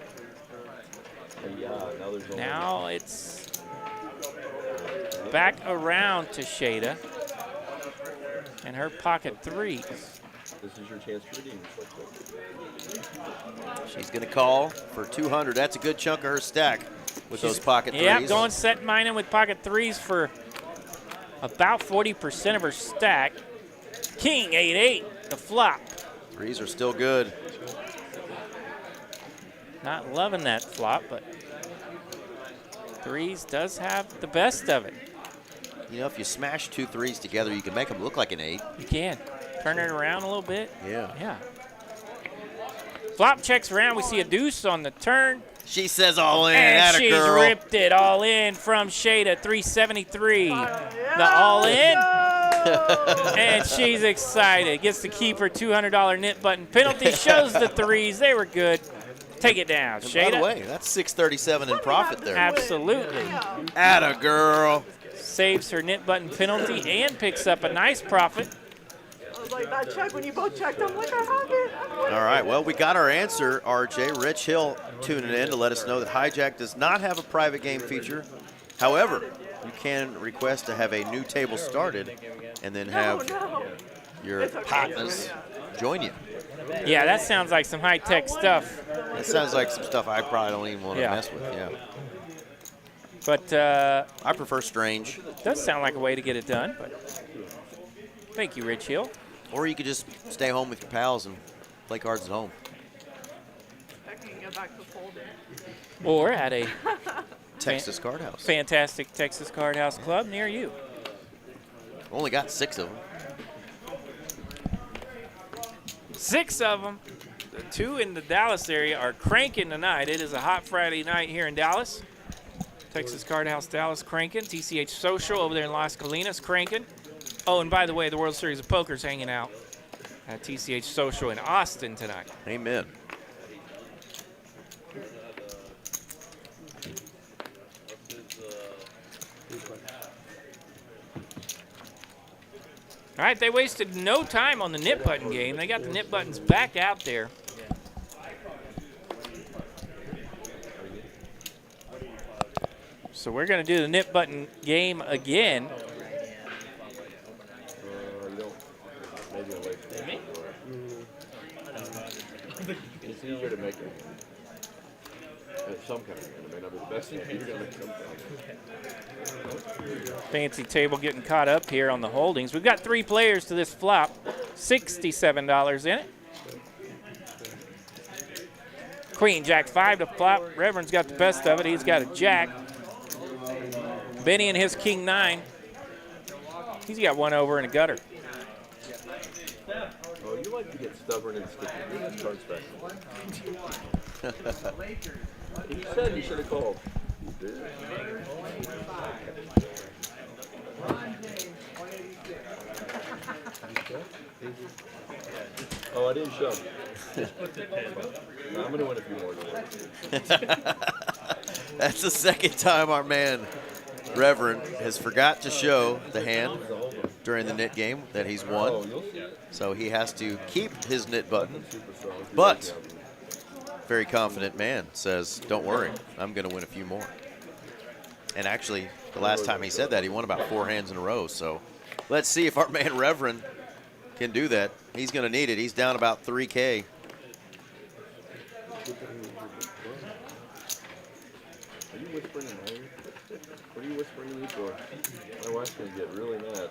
[SPEAKER 11] Now it's back around to Shada and her pocket threes.
[SPEAKER 3] This is your chance to redeem.
[SPEAKER 2] She's going to call for 200. That's a good chunk of her stack with those pocket threes.
[SPEAKER 11] Yeah, going set mining with pocket threes for about 40% of her stack. King 8-8, the flop.
[SPEAKER 2] Threes are still good.
[SPEAKER 11] Not loving that flop, but threes does have the best of it.
[SPEAKER 2] You know, if you smash 2 threes together, you can make them look like an 8.
[SPEAKER 11] You can. Turn it around a little bit.
[SPEAKER 2] Yeah.
[SPEAKER 11] Yeah. Flop checks around. We see a deuce on the turn.
[SPEAKER 2] She says all in.
[SPEAKER 11] And
[SPEAKER 2] Atta
[SPEAKER 11] she's
[SPEAKER 2] girl.
[SPEAKER 11] ripped it all in from Shada, 373. The all in. And she's excited. Gets to keep her $200 knit button penalty. Shows the threes. They were good. Take it down,
[SPEAKER 2] And
[SPEAKER 11] Shada.
[SPEAKER 2] by the way, that's $637 in profit there.
[SPEAKER 11] Absolutely.
[SPEAKER 2] Atta girl.
[SPEAKER 11] Saves her knit button penalty and picks up a nice profit.
[SPEAKER 5] I was like, that check, when you both checked, I'm like, I have it.
[SPEAKER 2] All right, well, we got our answer, RJ. Rich Hill tuning in to let us know that Hijack does not have a private game feature. However, you can request to have a new table started and then have your partners join you.
[SPEAKER 11] Yeah, that sounds like some high-tech stuff.
[SPEAKER 2] That sounds like some stuff I probably don't even want to mess with, yeah.
[SPEAKER 11] But
[SPEAKER 2] I prefer Strange.
[SPEAKER 11] Does sound like a way to get it done. But thank you, Rich Hill.
[SPEAKER 2] Or you could just stay home with your pals and play cards at home.
[SPEAKER 5] I can go back to folding.
[SPEAKER 11] Or at a
[SPEAKER 2] Texas Card House.
[SPEAKER 11] Fantastic Texas Card House Club near you.
[SPEAKER 2] Only got 6 of them.
[SPEAKER 11] 6 of them. The 2 in the Dallas area are cranking tonight. It is a hot Friday night here in Dallas. Texas Card House Dallas cranking. TCH Social over there in Las Colinas cranking. Oh, and by the way, the World Series of Poker's hanging out at TCH Social in Austin tonight.
[SPEAKER 2] Amen.
[SPEAKER 11] All right, they wasted no time on the nip button game. They got the nip buttons back out there. So we're going to do the nip button game again.
[SPEAKER 3] Maybe I'll wait for me. It's easier to make it. Some kind of game. It may not be the best thing, but you're going to make some kind of game.
[SPEAKER 11] Fancy table getting caught up here on the holdings. We've got 3 players to this flop. $67 in it. Queen, Jack 5 to flop. Reverend's got the best of it. He's got a Jack. Benny and his King 9. He's got 1 over and a gutter.
[SPEAKER 3] Oh, you like to get stubborn and sticky. You're this card special. You said you should have called. You did. Oh, I didn't shove. No, I'm going to win a few more today.
[SPEAKER 2] That's the second time our man, Reverend, has forgot to show the hand during the knit game that he's won. So he has to keep his knit button. But very confident man says, don't worry, I'm going to win a few more. And actually, the last time he said that, he won about 4 hands in a row. So let's see if our man Reverend can do that. He's going to need it. He's down about 3K.
[SPEAKER 3] Are you whispering in my ear? What are you whispering to me for? My wife's going to get really mad.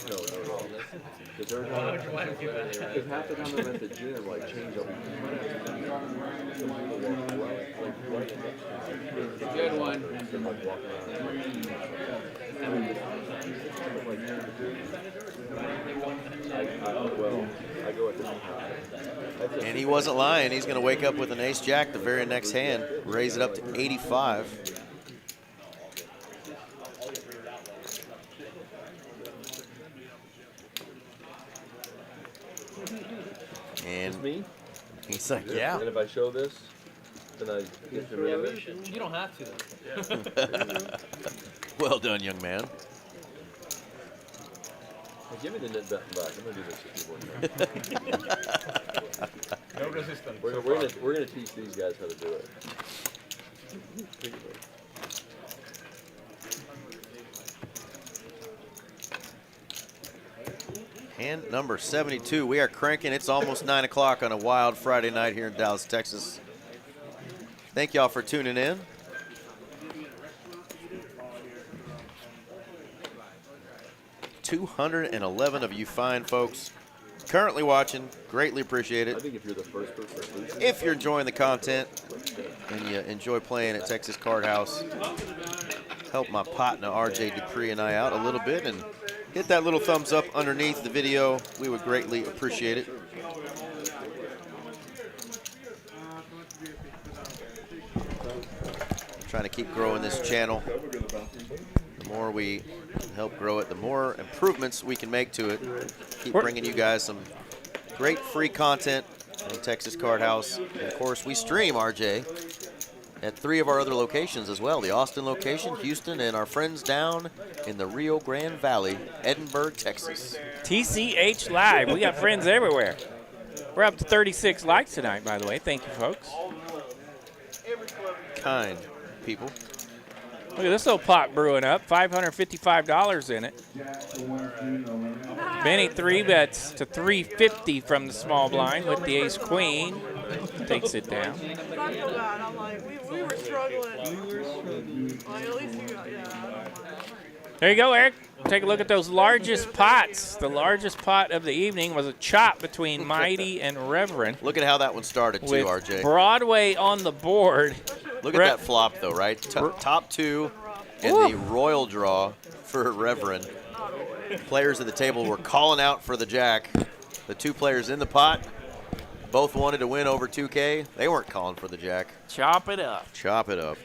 [SPEAKER 3] No. Because half the time I'm at the gym, like, change up.
[SPEAKER 7] Good one.
[SPEAKER 3] I go at this time.
[SPEAKER 2] And he wasn't lying. He's going to wake up with an ace-jack the very next hand, raise it up to 85. And
[SPEAKER 3] me?
[SPEAKER 2] He's like, yeah.
[SPEAKER 3] And if I show this, then I get to rid of it.
[SPEAKER 1] You don't have to.
[SPEAKER 2] Well done, young man.
[SPEAKER 3] Hey, give me the net button back. I'm going to do this a few more times.
[SPEAKER 10] No resistance.
[SPEAKER 3] We're gonna teach these guys how to do it.
[SPEAKER 2] Hand number 72. We are cranking. It's almost 9 o'clock on a wild Friday night here in Dallas, Texas. Thank y'all for tuning in. $211 of you fine folks currently watching. Greatly appreciate it.
[SPEAKER 3] I think if you're the first person.
[SPEAKER 2] If you're enjoying the content and you enjoy playing at Texas Card House, help my partner RJ Dupree and I out a little bit and hit that little thumbs up underneath the video. We would greatly appreciate it. Trying to keep growing this channel. The The more we help grow it, the more improvements we can make to it. Keep bringing you guys some great free content on Texas Card House. And of course, we stream, RJ, at 3 of our other locations as well. The Austin location, Houston, and our friends down in the Rio Grande Valley, Edinburgh, Texas.
[SPEAKER 11] TCH Live. We got friends everywhere. We're up to 36 likes tonight, by the way. Thank you, folks.
[SPEAKER 2] Kind people.
[SPEAKER 11] Look at this little pot brewing up. $555 in it. Benny 3-bets to 350 from the small blind with the ace queen. Takes it down.
[SPEAKER 5] I feel bad. I'm like, we were struggling. Like, at least you got, yeah, I don't mind.
[SPEAKER 11] There you go, Eric. Take a look at those largest pots. The largest pot of the evening was a chop between Mighty and Reverend.
[SPEAKER 2] Look at how that one started, too,
[SPEAKER 11] with
[SPEAKER 2] RJ.
[SPEAKER 11] Broadway on the board.
[SPEAKER 2] Look at that flop, though, right? Top 2 in the royal draw for Reverend. Players at the table were calling out for the jack. The 2 players in the pot both wanted to win over 2K. They weren't calling for the jack.
[SPEAKER 11] Chop it up.
[SPEAKER 2] Chop it up.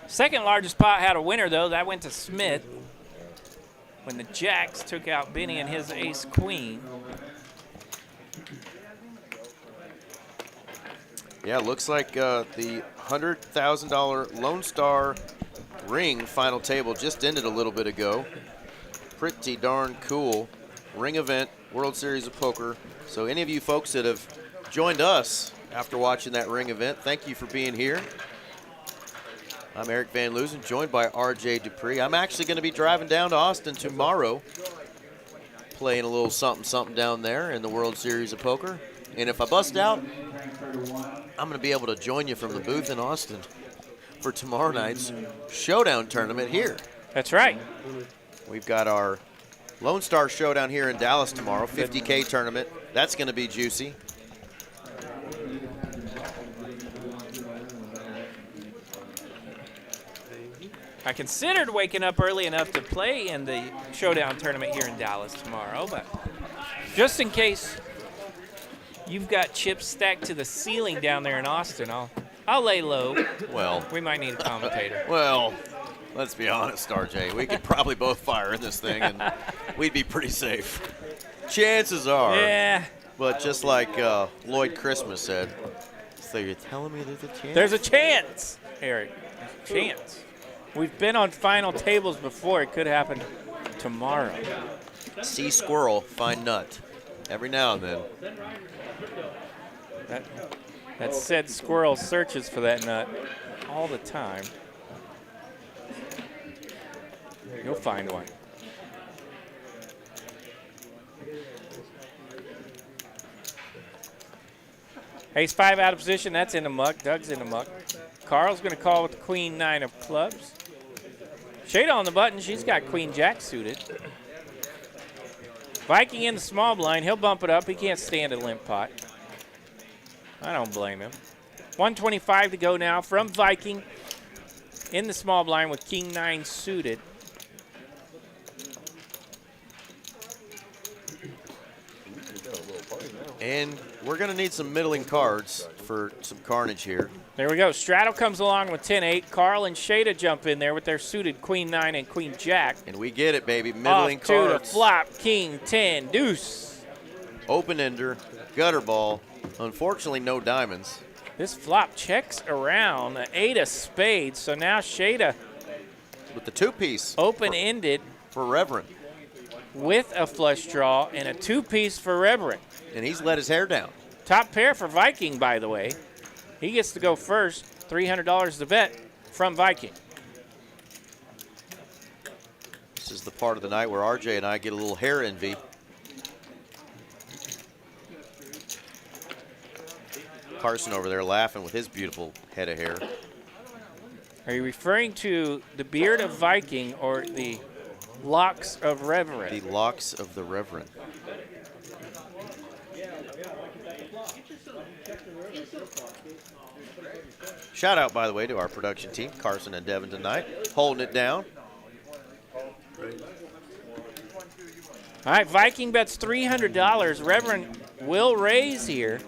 [SPEAKER 11] Second largest pot had a winner, though. That went to Smith when the jacks took out Benny and his ace queen.
[SPEAKER 2] Yeah, looks like the $100,000 Lone Star Ring final table just ended a little bit ago. Pretty darn cool. Ring event, World Series of Poker. So any of you folks that have joined us after watching that ring event, thank you for being here. I'm Eric Van Loosen, joined by RJ Dupree. I'm actually going to be driving down to Austin tomorrow, playing a little something down there in the World Series of Poker. And if I bust out, I'm going to be able to join you from the booth in Austin for tomorrow night's Showdown tournament here.
[SPEAKER 11] That's right.
[SPEAKER 2] We've got our Lone Star Showdown here in Dallas tomorrow, 50K tournament. That's going to be juicy.
[SPEAKER 11] I considered waking up early enough to play in the Showdown tournament here in Dallas tomorrow, but just in case you've got chips stacked to the ceiling down there in Austin, I'll lay low.
[SPEAKER 2] Well,
[SPEAKER 11] we might need a commentator.
[SPEAKER 2] Well, let's be honest, RJ. We could probably both fire in this thing, and we'd be pretty safe. Chances are.
[SPEAKER 11] Yeah.
[SPEAKER 2] But just like Lloyd Christmas said, so you're telling me there's a chance?
[SPEAKER 11] There's a chance, Eric. There's a chance. We've been on final tables before. It could happen tomorrow.
[SPEAKER 2] See squirrel, find nut. Every now and then.
[SPEAKER 11] That said squirrel searches for that nut all the time. You'll find one. Ace-5 out of position. That's in the muck. Doug's in the muck. Carl's going to call with the queen-9 of clubs. Shada on the button. She's got queen-jack suited. Viking in the small blind. He'll bump it up. He can't stand a limp pot. I don't blame him. 125 to go now from Viking in the small blind with king-9 suited.
[SPEAKER 2] And we're going to need some middling cards for some carnage here.
[SPEAKER 11] There we go. Straddle comes along with 10-8. Carl and Shada jump in there with their suited queen-9 and queen-jack.
[SPEAKER 2] And we get it, baby. Middling
[SPEAKER 11] off
[SPEAKER 2] cards.
[SPEAKER 11] to the flop, king-10, deuce.
[SPEAKER 2] Open-ender, gutter ball. Unfortunately, no diamonds.
[SPEAKER 11] This flop checks around an 8 of spades. So now Shada
[SPEAKER 2] with the 2-piece.
[SPEAKER 11] Open-ended.
[SPEAKER 2] For Reverend.
[SPEAKER 11] With a flush draw and a 2-piece for Reverend.
[SPEAKER 2] And he's let his hair down.
[SPEAKER 11] Top pair for Viking, by the way. He gets to go first. $300 to bet from Viking.
[SPEAKER 2] This is the part of the night where RJ and I get a little hair envy. Carson over there laughing with his beautiful head of hair.
[SPEAKER 11] Are you referring to the beard of Viking or the locks of Reverend?
[SPEAKER 2] The locks of the Reverend. Shout out, by the way, to our production team, Carson and Devin tonight, holding it down.
[SPEAKER 11] All right, Viking bets $300. Reverend will raise here.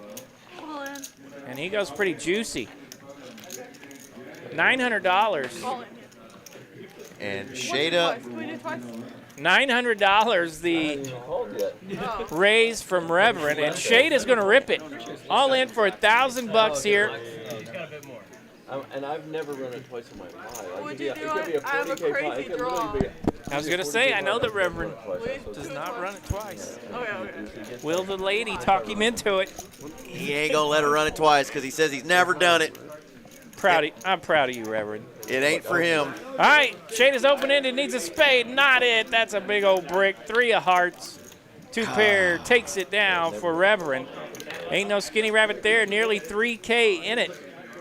[SPEAKER 11] And he goes pretty juicy. $900
[SPEAKER 2] And
[SPEAKER 5] What's
[SPEAKER 2] Shada,
[SPEAKER 5] twice? Can we do twice?
[SPEAKER 11] $900 the
[SPEAKER 3] Called yet.
[SPEAKER 5] Oh.
[SPEAKER 11] raise from Reverend, and Shada's going to rip it. All in for $1,000 here.
[SPEAKER 6] She's got a bit more.
[SPEAKER 3] And I've never run it twice in my life. Like,
[SPEAKER 5] Would
[SPEAKER 3] it
[SPEAKER 5] you
[SPEAKER 3] could
[SPEAKER 5] do
[SPEAKER 3] be
[SPEAKER 5] it? I have a
[SPEAKER 3] 40K pot.
[SPEAKER 5] crazy
[SPEAKER 3] It could
[SPEAKER 5] draw.
[SPEAKER 3] literally be
[SPEAKER 11] I was going to say, I know that Reverend
[SPEAKER 5] We
[SPEAKER 11] does
[SPEAKER 5] do
[SPEAKER 11] not
[SPEAKER 5] twice.
[SPEAKER 11] run it twice.
[SPEAKER 5] Okay.
[SPEAKER 11] Will the lady talk him into it?
[SPEAKER 2] he ain't going to let her run it twice because he says he's never done it.
[SPEAKER 11] I'm proud of you, Reverend.
[SPEAKER 2] It ain't for him.
[SPEAKER 11] All right, Shada's open-ended, needs a spade. Not it. That's a big old brick. 3 of hearts. 2 pair takes it down for Reverend. Ain't no skinny rabbit there. Nearly 3K in it.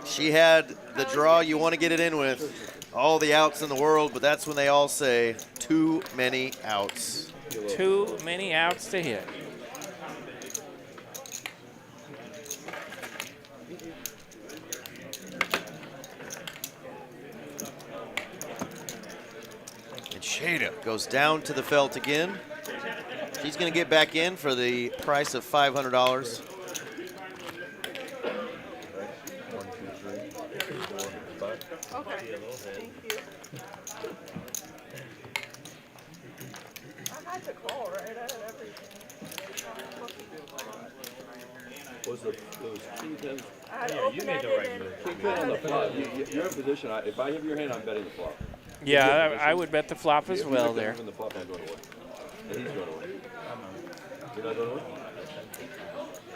[SPEAKER 2] She had the draw you want to get it in with. All the outs in the world, but that's when they all say too many outs.
[SPEAKER 11] Too many outs to hit.
[SPEAKER 2] And Shada goes down to the felt again. She's going to get back in for the price of $500.
[SPEAKER 3] 1, 2, 3, 4, 5.
[SPEAKER 5] Okay. Thank you. I had to call, right? I had everything.
[SPEAKER 3] Was it was king 10?
[SPEAKER 5] I had
[SPEAKER 9] Yeah, you
[SPEAKER 5] open
[SPEAKER 9] made the right
[SPEAKER 5] ended
[SPEAKER 9] move.
[SPEAKER 3] King 10 on the flop. You're in position. If I have your hand, I'm betting the flop.
[SPEAKER 11] Yeah, I would bet the flop as
[SPEAKER 3] If you
[SPEAKER 11] well
[SPEAKER 3] make
[SPEAKER 11] there.
[SPEAKER 3] even the flop, I'm going to win. And he's going to win. You're not going to win?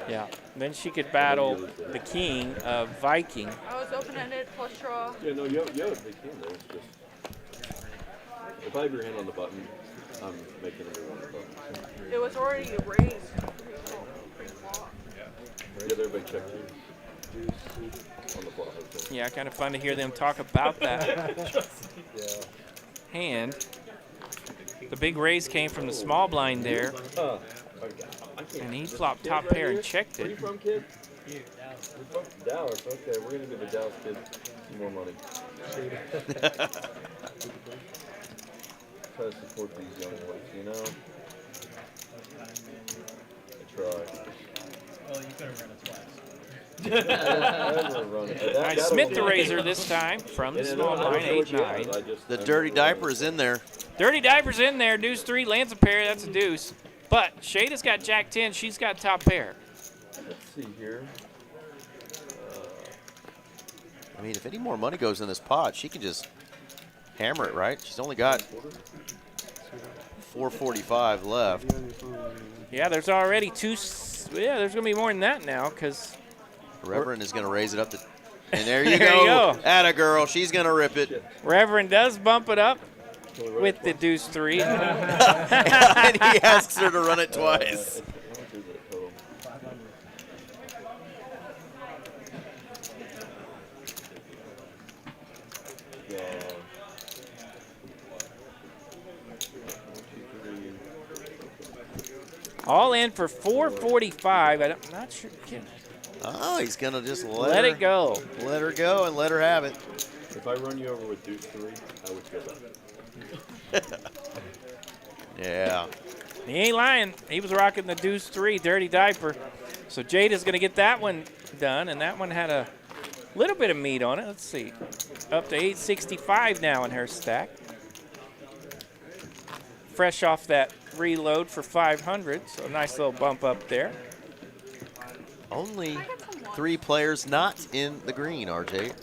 [SPEAKER 11] Yeah. Then she could battle the king of Viking.
[SPEAKER 5] I was open ended plus draw.
[SPEAKER 3] Yeah, no, you have a big hand there. It's just, if I have your hand on the button, I'm making a move on the button.
[SPEAKER 5] It was already raised. Pre-flop.
[SPEAKER 3] Yeah, everybody check too. On the flop. Okay.
[SPEAKER 11] Yeah, kind of fun to hear them talk about that
[SPEAKER 3] Yeah.
[SPEAKER 11] hand. The big raise came from the small blind there, and he flopped top pair and checked
[SPEAKER 3] Where you
[SPEAKER 11] it.
[SPEAKER 3] from, kid? You're from Dallas. Okay, we're going to give the Dallas kid some more money. Try to support these young ones, you know? I try.
[SPEAKER 6] Well, you could have run it twice.
[SPEAKER 11] All right, Smith the razor this time from the small blind, 8-9.
[SPEAKER 2] The dirty diaper is in there.
[SPEAKER 11] Dirty diaper's in there. Deuce 3 lands a pair. That's a deuce. But Shada's got Jack 10. She's got top pair.
[SPEAKER 3] Let's see here.
[SPEAKER 2] I mean, if any more money goes in this pot, she can just hammer it, right? She's only got 445 left.
[SPEAKER 11] Yeah, there's already two. Yeah, there's going to be more than that now because
[SPEAKER 2] Reverend is going to raise it up to. And there you
[SPEAKER 11] There
[SPEAKER 2] go.
[SPEAKER 11] you go.
[SPEAKER 2] Atta girl. She's going to rip it.
[SPEAKER 11] Reverend does bump it up with the deuce 3.
[SPEAKER 2] And he asks her to run it twice.
[SPEAKER 11] All in for 445. I'm not sure.
[SPEAKER 2] Oh, he's going to just
[SPEAKER 11] Let it go.
[SPEAKER 2] Let her go and let her have it.
[SPEAKER 3] If I run you over with deuce 3, I would feel that.
[SPEAKER 2] Yeah.
[SPEAKER 11] He ain't lying. He was rocking the deuce 3, dirty diaper. So Jada's going to get that one done, and that one had a little bit of meat on it. Let's see. Up to 865 now in her stack. Fresh off that reload for 500, so a nice little bump up there.
[SPEAKER 2] Only 3 players not in the green, RJ.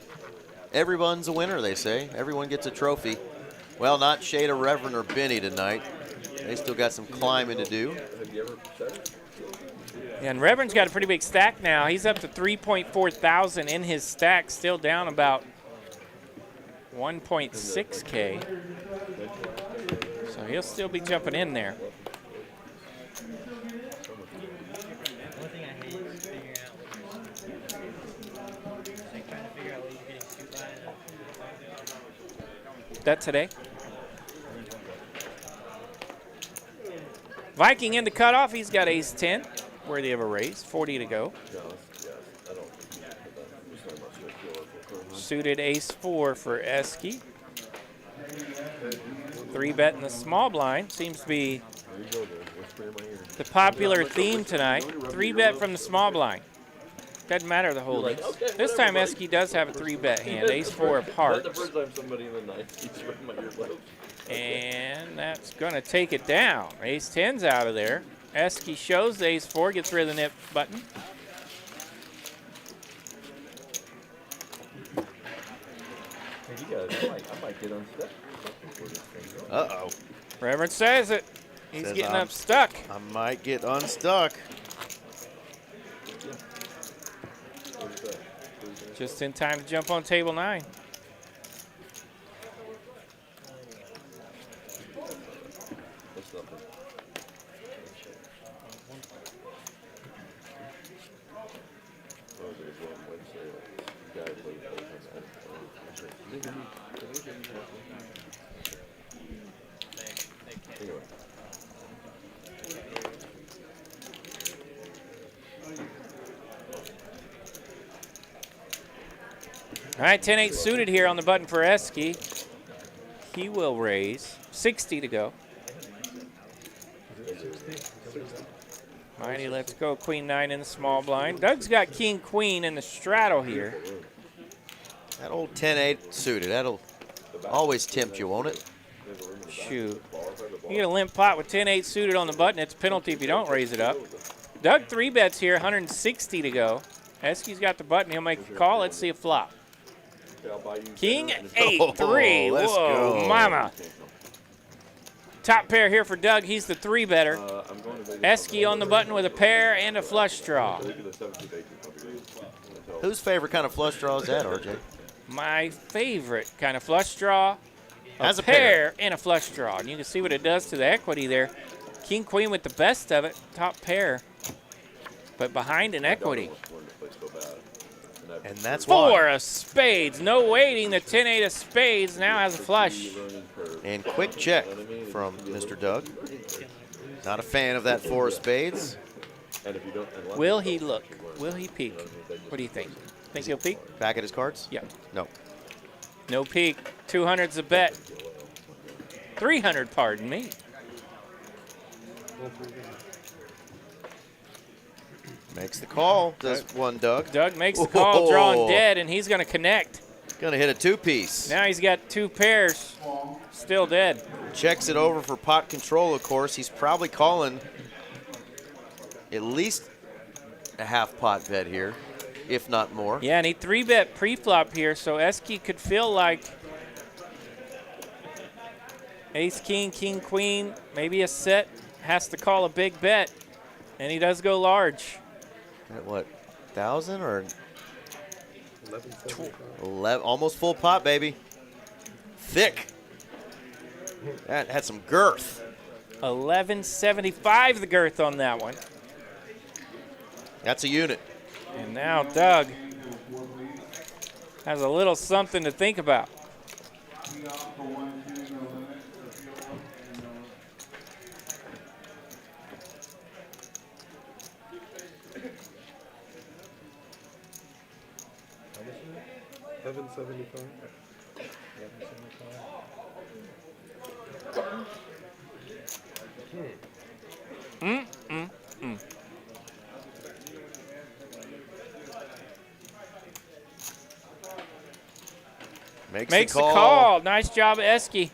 [SPEAKER 2] Everyone's a winner, they say. Everyone gets a trophy. Well, not Shada, Reverend, or Benny tonight. They still got some climbing to do.
[SPEAKER 3] Have you ever said it?
[SPEAKER 11] Yeah, and Reverend's got a pretty big stack now. He's up to 3.4 thousand in his stack, still down about 1.6K. So he'll still be jumping in there.
[SPEAKER 1] One thing I hate is figuring out like trying to figure out what you're getting sued by.
[SPEAKER 11] That today. Viking in the cutoff. He's got ace 10. Worthy of a raise. 40 to go. Suited ace 4 for Esky. 3-bet in the small blind. Seems to be the popular theme tonight. 3-bet from the small blind. Doesn't matter the holdings.
[SPEAKER 3] Like, okay,
[SPEAKER 11] This
[SPEAKER 3] whatever,
[SPEAKER 11] time
[SPEAKER 3] buddy.
[SPEAKER 11] Esky does have a 3-bet hand. Ace 4 of
[SPEAKER 3] That's
[SPEAKER 11] hearts.
[SPEAKER 3] the first time somebody in the night keeps ripping my earlobes.
[SPEAKER 11] And that's going to take it down. Ace 10's out of there. Esky shows the Ace 4, gets rid of the nip button.
[SPEAKER 3] Hey, you guys, I might get unstuck.
[SPEAKER 2] Uh-oh.
[SPEAKER 11] Reverend says it. He's
[SPEAKER 2] Says
[SPEAKER 11] getting
[SPEAKER 2] I'm-
[SPEAKER 11] unstuck.
[SPEAKER 2] I might get unstuck.
[SPEAKER 3] What's that?
[SPEAKER 11] Just in time to jump on table 9.
[SPEAKER 3] What's nothing? Oh, there's one website. Guy plays all the time. Anyway.
[SPEAKER 11] All right, 10-8 suited here on the button for Esky. He will raise. 60 to go. Mighty, let's go. Queen 9 in the small blind. Doug's got king queen in the straddle here.
[SPEAKER 2] That old 10-8 suited. That'll always tempt you, won't it?
[SPEAKER 11] Shoot. You get a limp pot with 10-8 suited on the button. It's a penalty if you don't raise it up. Doug 3-bets here, 160 to go. Esky's got the button. He'll make a call. Let's see a flop. King 8-3.
[SPEAKER 2] let's
[SPEAKER 11] Whoa,
[SPEAKER 2] go.
[SPEAKER 11] mama. Top pair here for Doug. He's the 3-better. Esky on the button with a pair and a flush draw.
[SPEAKER 2] Whose favorite kind of flush draw is that, RJ?
[SPEAKER 11] My favorite kind of flush draw.
[SPEAKER 2] Has
[SPEAKER 11] A
[SPEAKER 2] a pair.
[SPEAKER 11] pair and a flush draw. And you can see what it does to the equity there. King queen with the best of it. Top pair. But behind an equity.
[SPEAKER 2] And that's
[SPEAKER 11] 4
[SPEAKER 2] why.
[SPEAKER 11] of spades. No waiting. The 10-8 of spades now has a flush.
[SPEAKER 2] And quick check from Mr. Doug. Not a fan of that 4 of spades.
[SPEAKER 11] Will he look? Will he peek? What do you think? Think he'll peek?
[SPEAKER 2] Back at his cards?
[SPEAKER 11] Yeah.
[SPEAKER 2] No.
[SPEAKER 11] No peek. 200's a bet. 300, pardon me.
[SPEAKER 2] Makes the call, does one Doug.
[SPEAKER 11] Doug makes the call, drawing dead, and he's going to connect.
[SPEAKER 2] Gonna hit a 2-piece.
[SPEAKER 11] Now he's got 2 pairs. Still dead.
[SPEAKER 2] Checks it over for pot control, of course. He's probably calling at least a half pot bet here, if not more.
[SPEAKER 11] Yeah, and he 3-bet pre-flop here, so Esky could feel like ace, king, king, queen, maybe a set, has to call a big bet, and he does go large.
[SPEAKER 2] At what, 1,000 or 11, almost full pot, baby. Thick. That had some girth.
[SPEAKER 11] 1175 the girth on that one.
[SPEAKER 2] That's a unit.
[SPEAKER 11] And now Doug has a little something to think about. Makes the call. Nice job, Esky.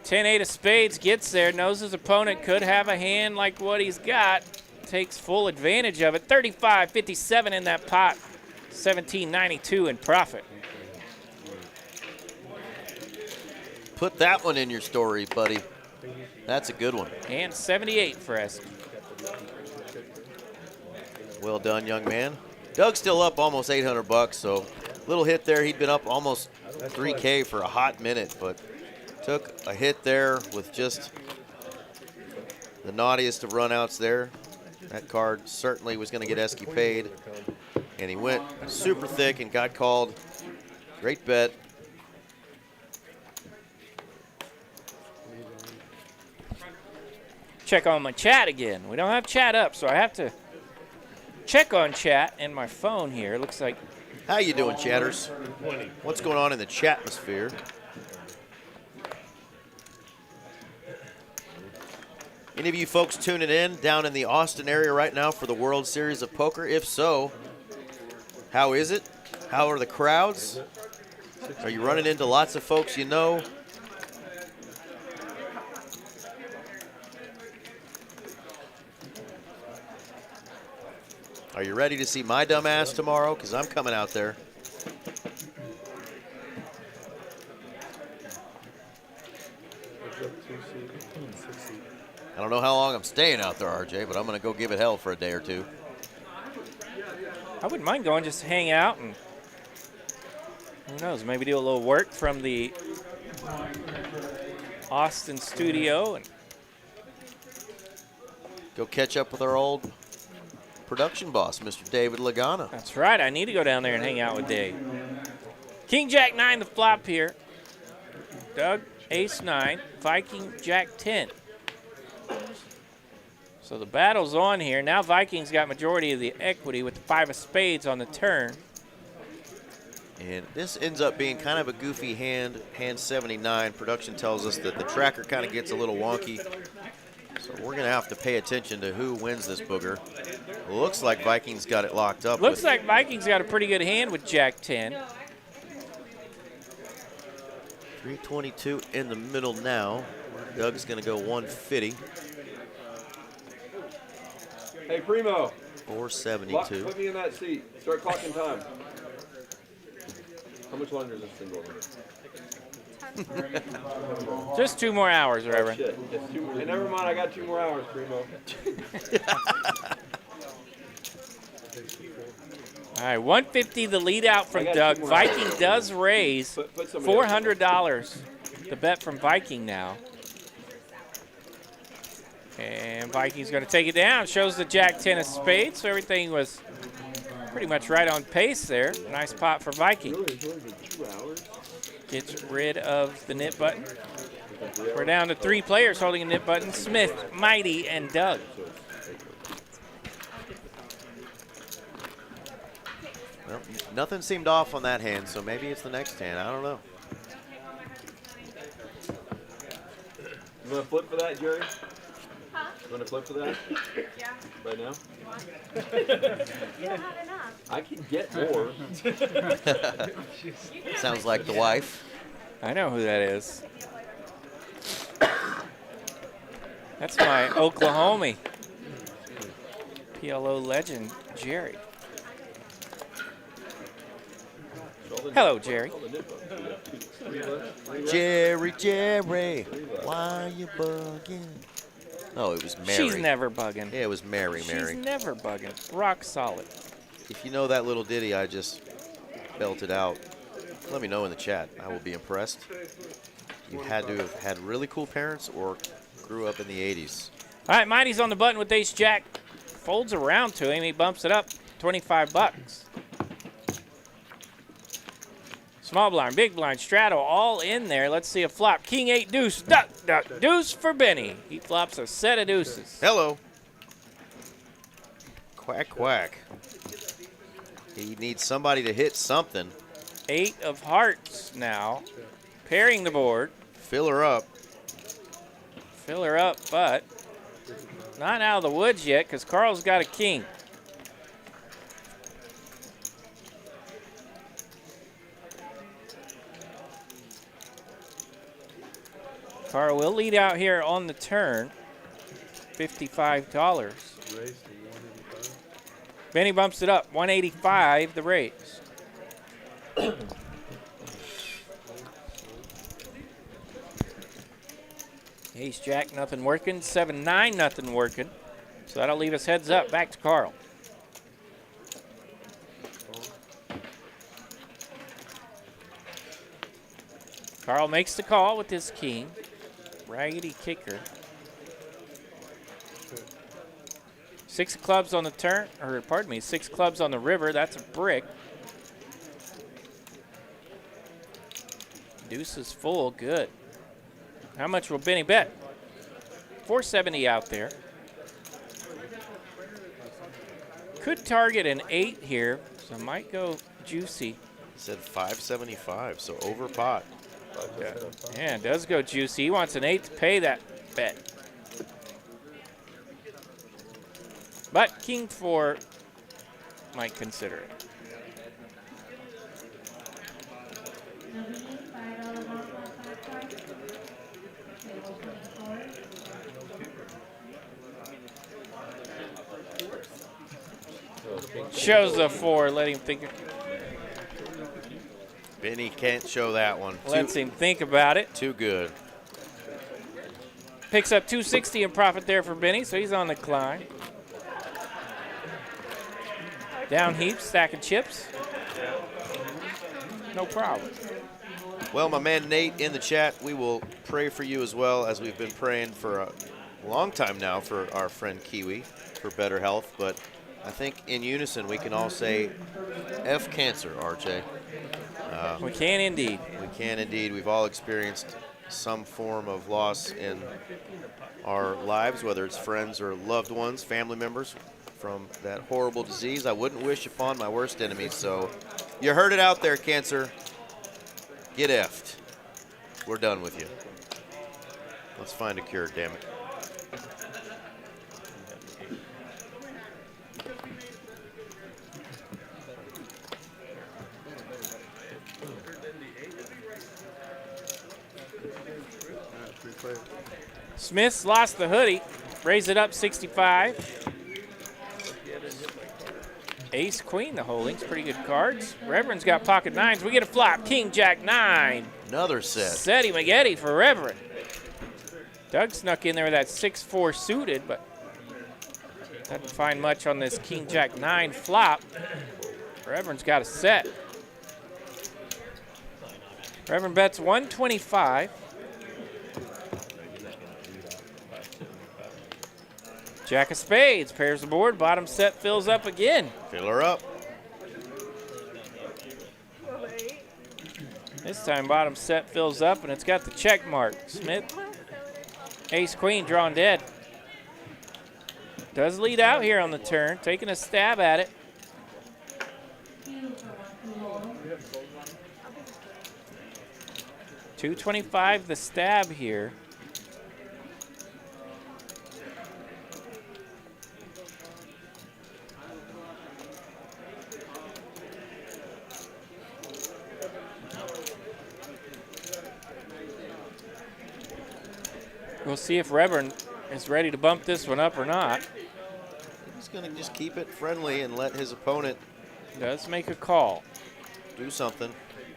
[SPEAKER 11] 10-8 of spades gets there. Knows his opponent could have a hand like what he's got. Takes full advantage of it. 35-57 in that pot. 17.92 in profit.
[SPEAKER 2] Put that one in your story, buddy. That's a good one.
[SPEAKER 11] And 78 for Esky.
[SPEAKER 2] Well done, young man. Doug's still up almost 800 bucks, so little hit there. He'd been up almost 3K for a hot minute, but took a hit there with just the naughtiest of runouts there. That card certainly was going to get Esky paid, and he went super thick and got called. Great bet.
[SPEAKER 11] Check on my chat again. We don't have chat up, so I have to check on chat in my phone here. Looks like.
[SPEAKER 2] How you doing, chatters? What's going on in the chatmosphere? Any of you folks tuning in down in the Austin area right now for the World Series of Poker? If so, how is it? How are the crowds? Are you running into lots of folks you know? Are you ready to see my dumb ass tomorrow? Because I'm coming out there. I don't know how long I'm staying out there, RJ, but I'm going to go give it hell for a day or two.
[SPEAKER 11] I wouldn't mind going just to hang out and who knows, maybe do a little work from the Austin studio and
[SPEAKER 2] go catch up with our old production boss, Mr. David Lagana.
[SPEAKER 11] That's right. I need to go down there and hang out with Dave. King Jack 9 the flop here. Doug Ace 9. Viking Jack 10. So the battle's on here. Now Vikings got majority of the equity with the 5 of spades on the turn.
[SPEAKER 2] And this ends up being kind of a goofy hand, hand 79. Production tells us that the tracker kind of gets a little wonky. So we're going to have to pay attention to who wins this booger. Looks like Vikings got it locked up.
[SPEAKER 11] Looks like Vikings got a pretty good hand with Jack 10.
[SPEAKER 2] 322 in the middle now. Doug's going to go 150.
[SPEAKER 3] Hey, Primo.
[SPEAKER 2] 472.
[SPEAKER 3] Put me in that seat. Start clocking time. How much longer is this thing going?
[SPEAKER 11] Just 2 more hours, Reverend.
[SPEAKER 3] Shit. It's 2 more. Hey, never mind. I got 2 more hours, Primo.
[SPEAKER 11] All right, 150 the lead out from Doug. Viking does raise $400. The bet from Viking now. And Viking's going to take it down. Shows the Jack 10 of spades, so everything was pretty much right on pace there. Nice pot for Viking. Gets rid of the nip button. We're down to 3 players holding a nip button. Smith, Mighty, and Doug.
[SPEAKER 2] Well, nothing seemed off on that hand, so maybe it's the next hand. I don't know.
[SPEAKER 3] You want to flip for that, Jerry?
[SPEAKER 5] Huh?
[SPEAKER 3] You want to flip for that?
[SPEAKER 5] Yeah.
[SPEAKER 3] Right now?
[SPEAKER 5] You don't have enough.
[SPEAKER 3] I can get more.
[SPEAKER 2] Sounds like the wife.
[SPEAKER 11] I know who that is. That's my Oklahoma PLO legend, Jerry. Hello, Jerry.
[SPEAKER 2] Jerry, why you bugging? Oh, it was Mary.
[SPEAKER 11] She's never bugging.
[SPEAKER 2] Yeah, it was Mary.
[SPEAKER 11] She's never bugging. Rock solid.
[SPEAKER 2] If you know that little ditty I just belted out, let me know in the chat. I will be impressed. You had to have had really cool parents or grew up in the 80s.
[SPEAKER 11] All right, Mighty's on the button with ace jack. Folds around to him. He bumps it up. 25 bucks. Small blind, big blind, straddle, all in there. Let's see a flop. King 8 deuce, duck, duck, deuce for Benny. He flops a set of deuces.
[SPEAKER 2] Hello. Quack, quack. He needs somebody to hit something.
[SPEAKER 11] 8 of hearts now. Pairing the board.
[SPEAKER 2] Fill her up.
[SPEAKER 11] Fill her up, but not out of the woods yet because Carl's got a king. Carl will lead out here on the turn. $55. Benny bumps it up. 185 the raise. Ace jack, nothing working. 7-9, nothing working. So that'll leave us heads up. Back to Carl. Carl makes the call with his king. Raggedy kicker. 6 clubs on the turn, or pardon me, 6 clubs on the river. That's a brick. Deuce is full, good. How much will Benny bet? 470 out there. Could target an 8 here, so might go juicy.
[SPEAKER 2] He said 575, so over pot.
[SPEAKER 11] Yeah, it does go juicy. He wants an 8 to pay that bet. But king 4 might consider it. Shows the 4, let him think.
[SPEAKER 2] Benny can't show that one.
[SPEAKER 11] Lets him think about it.
[SPEAKER 2] Too good.
[SPEAKER 11] Picks up 260 in profit there for Benny, so he's on the climb. Down heaps, stack of chips. No problem.
[SPEAKER 2] Well, my man Nate in the chat, we will pray for you as well, as we've been praying for a long time now for our friend Kiwi for better health. But I think in unison we can all say F cancer, RJ.
[SPEAKER 11] We can indeed.
[SPEAKER 2] We can indeed. We've all experienced some form of loss in our lives, whether it's friends or loved ones, family members, from that horrible disease. I wouldn't wish upon my worst enemies. So you heard it out there, cancer. Get effed. We're done with you. Let's find a cure, damn it.
[SPEAKER 11] Smith's lost the hoodie. Raise it up 65. Ace, queen, the holdings. Pretty good cards. Reverend's got pocket 9s. We get a flop. King, jack, 9.
[SPEAKER 2] Another set.
[SPEAKER 11] Setty McGetty for Reverend. Doug snuck in there with that 6-4 suited, but doesn't find much on this king, jack, 9 flop. Reverend's got a set. Reverend bets 125. Jack of spades pairs the board. Bottom set fills up again.
[SPEAKER 2] Fill her up.
[SPEAKER 11] This time bottom set fills up and it's got the check mark. Smith, ace queen drawn dead. Does lead out here on the turn, taking a stab at it. $225 the stab here. We'll see if Reverend is ready to bump this one up or not.
[SPEAKER 2] He's going to just keep it friendly and let his opponent
[SPEAKER 11] Does make a call.
[SPEAKER 2] do something.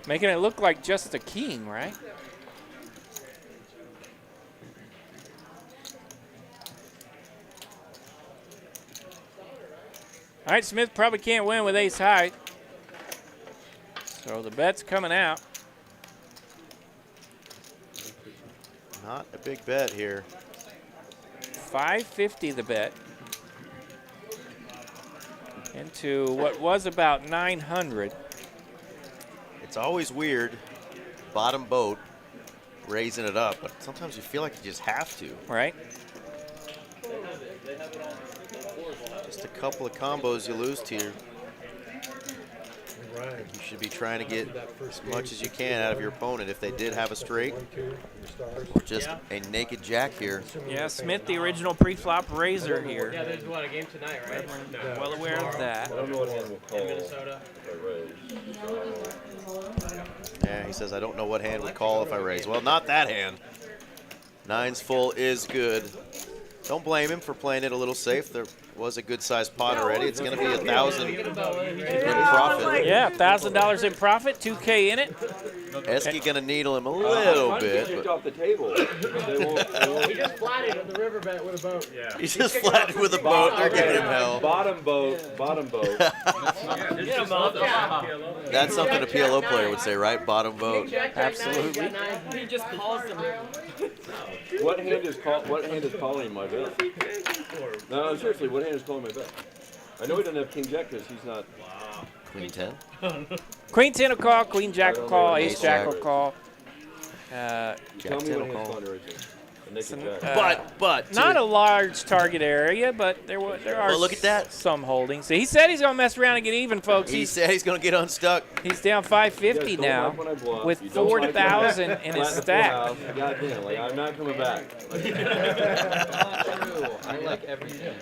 [SPEAKER 11] Making it look like just a king, right? All right, Smith probably can't win with ace high. So the bet's coming out.
[SPEAKER 2] Not a big bet here.
[SPEAKER 11] $550 the bet. Into what was about 900.
[SPEAKER 2] It's always weird, bottom boat, raising it up, but sometimes you feel like you just have to.
[SPEAKER 11] Right.
[SPEAKER 2] Just a couple of combos you lose to.
[SPEAKER 12] Right.
[SPEAKER 2] You should be trying to get as much as you can out of your opponent if they did have a straight or just a naked jack here.
[SPEAKER 11] Yeah, Smith, the original pre-flop raiser here.
[SPEAKER 6] Yeah, there's what, a game tonight, right?
[SPEAKER 11] Well aware of that.
[SPEAKER 3] I don't know what hand will call.
[SPEAKER 6] In Minnesota.
[SPEAKER 3] I raise.
[SPEAKER 2] Yeah, he says, I don't know what hand would call if I raise. Well, not that hand. Nines full is good. Don't blame him for playing it a little safe. There was a good-sized pot already. It's going to be $1,000 in profit.
[SPEAKER 11] Yeah, $1,000 in profit, 2K in it.
[SPEAKER 2] Esky going to needle him a little bit.
[SPEAKER 3] Kicked
[SPEAKER 2] But
[SPEAKER 3] off the table. They won't.
[SPEAKER 6] He just flatted at the riverbed with a boat.
[SPEAKER 9] Yeah.
[SPEAKER 2] he's just flattened with a boat. They're giving him hell.
[SPEAKER 3] Bottom boat. Bottom boat.
[SPEAKER 2] That's something a PLO player would say, right? Bottom boat.
[SPEAKER 11] Absolutely.
[SPEAKER 6] He just calls them.
[SPEAKER 3] What hand is calling my bet? No, seriously, what hand is calling my bet? I know he doesn't have king jack because he's not.
[SPEAKER 2] Queen 10.
[SPEAKER 11] Queen 10 will call, queen jack will call, ace jack will call.
[SPEAKER 3] Tell
[SPEAKER 2] Jack
[SPEAKER 3] me
[SPEAKER 2] 10
[SPEAKER 3] what
[SPEAKER 2] will
[SPEAKER 3] hand's
[SPEAKER 2] call.
[SPEAKER 3] calling right there.
[SPEAKER 2] But
[SPEAKER 11] not a large target area, but there are
[SPEAKER 2] Well, look at that.
[SPEAKER 11] some holdings. He said he's going to mess around and get even, folks.
[SPEAKER 2] He said he's going to get unstuck.
[SPEAKER 11] He's down 550 now with 4,000 in his stack.
[SPEAKER 3] Goddamn, like, I'm not coming back.
[SPEAKER 7] I like everything.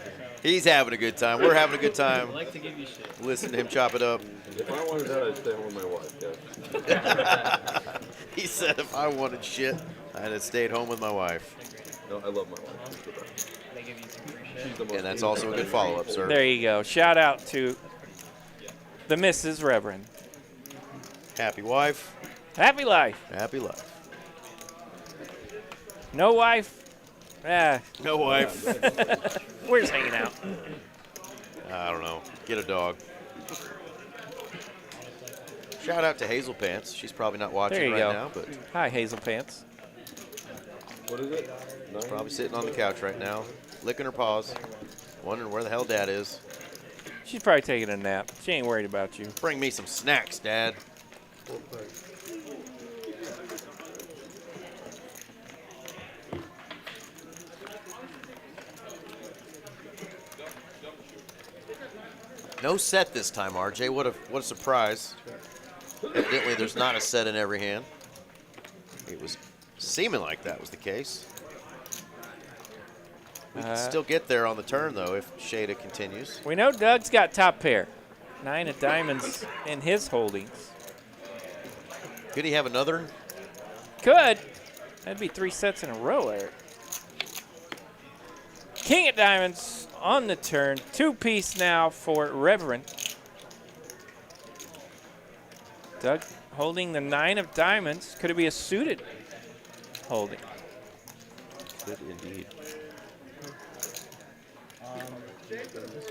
[SPEAKER 2] He's having a good time. We're having a good time.
[SPEAKER 1] I like to give you shit.
[SPEAKER 2] Listen to him chop it up.
[SPEAKER 3] If I wanted that, I'd stay home with my wife. Yeah.
[SPEAKER 2] He said if I wanted shit, I'd have stayed home with my wife.
[SPEAKER 3] No, I love my wife. She's the best.
[SPEAKER 1] They give you some free
[SPEAKER 3] She's
[SPEAKER 1] shit.
[SPEAKER 3] the most
[SPEAKER 2] And that's also a good follow-up, sir.
[SPEAKER 11] There you go. Shout out to the Mrs. Reverend.
[SPEAKER 2] Happy wife,
[SPEAKER 11] Happy life.
[SPEAKER 2] happy life.
[SPEAKER 11] No wife.
[SPEAKER 2] No wife.
[SPEAKER 11] We're just hanging out.
[SPEAKER 2] I don't know. Get a dog. Shout out to Hazel Pants. She's probably not watching
[SPEAKER 11] There you
[SPEAKER 2] right
[SPEAKER 11] go.
[SPEAKER 2] now, but
[SPEAKER 11] Hi, Hazel Pants.
[SPEAKER 3] What is it? Nine?
[SPEAKER 2] probably sitting on the couch right now, licking her paws, wondering where the hell Dad is.
[SPEAKER 11] She's probably taking a nap. She ain't worried about you.
[SPEAKER 2] Bring me some snacks, Dad. No set this time, RJ. What a surprise. Evidently, there's not a set in every hand. It was seeming like that was the case. We can still get there on the turn, though, if Shada continues.
[SPEAKER 11] We know Doug's got top pair. 9 of diamonds in his holdings.
[SPEAKER 2] Could he have another?
[SPEAKER 11] Could. That'd be 3 sets in a row, Eric. King of diamonds on the turn. 2-piece now for Reverend. Doug holding the 9 of diamonds. Could it be a suited holding?
[SPEAKER 2] Could indeed.
[SPEAKER 1] This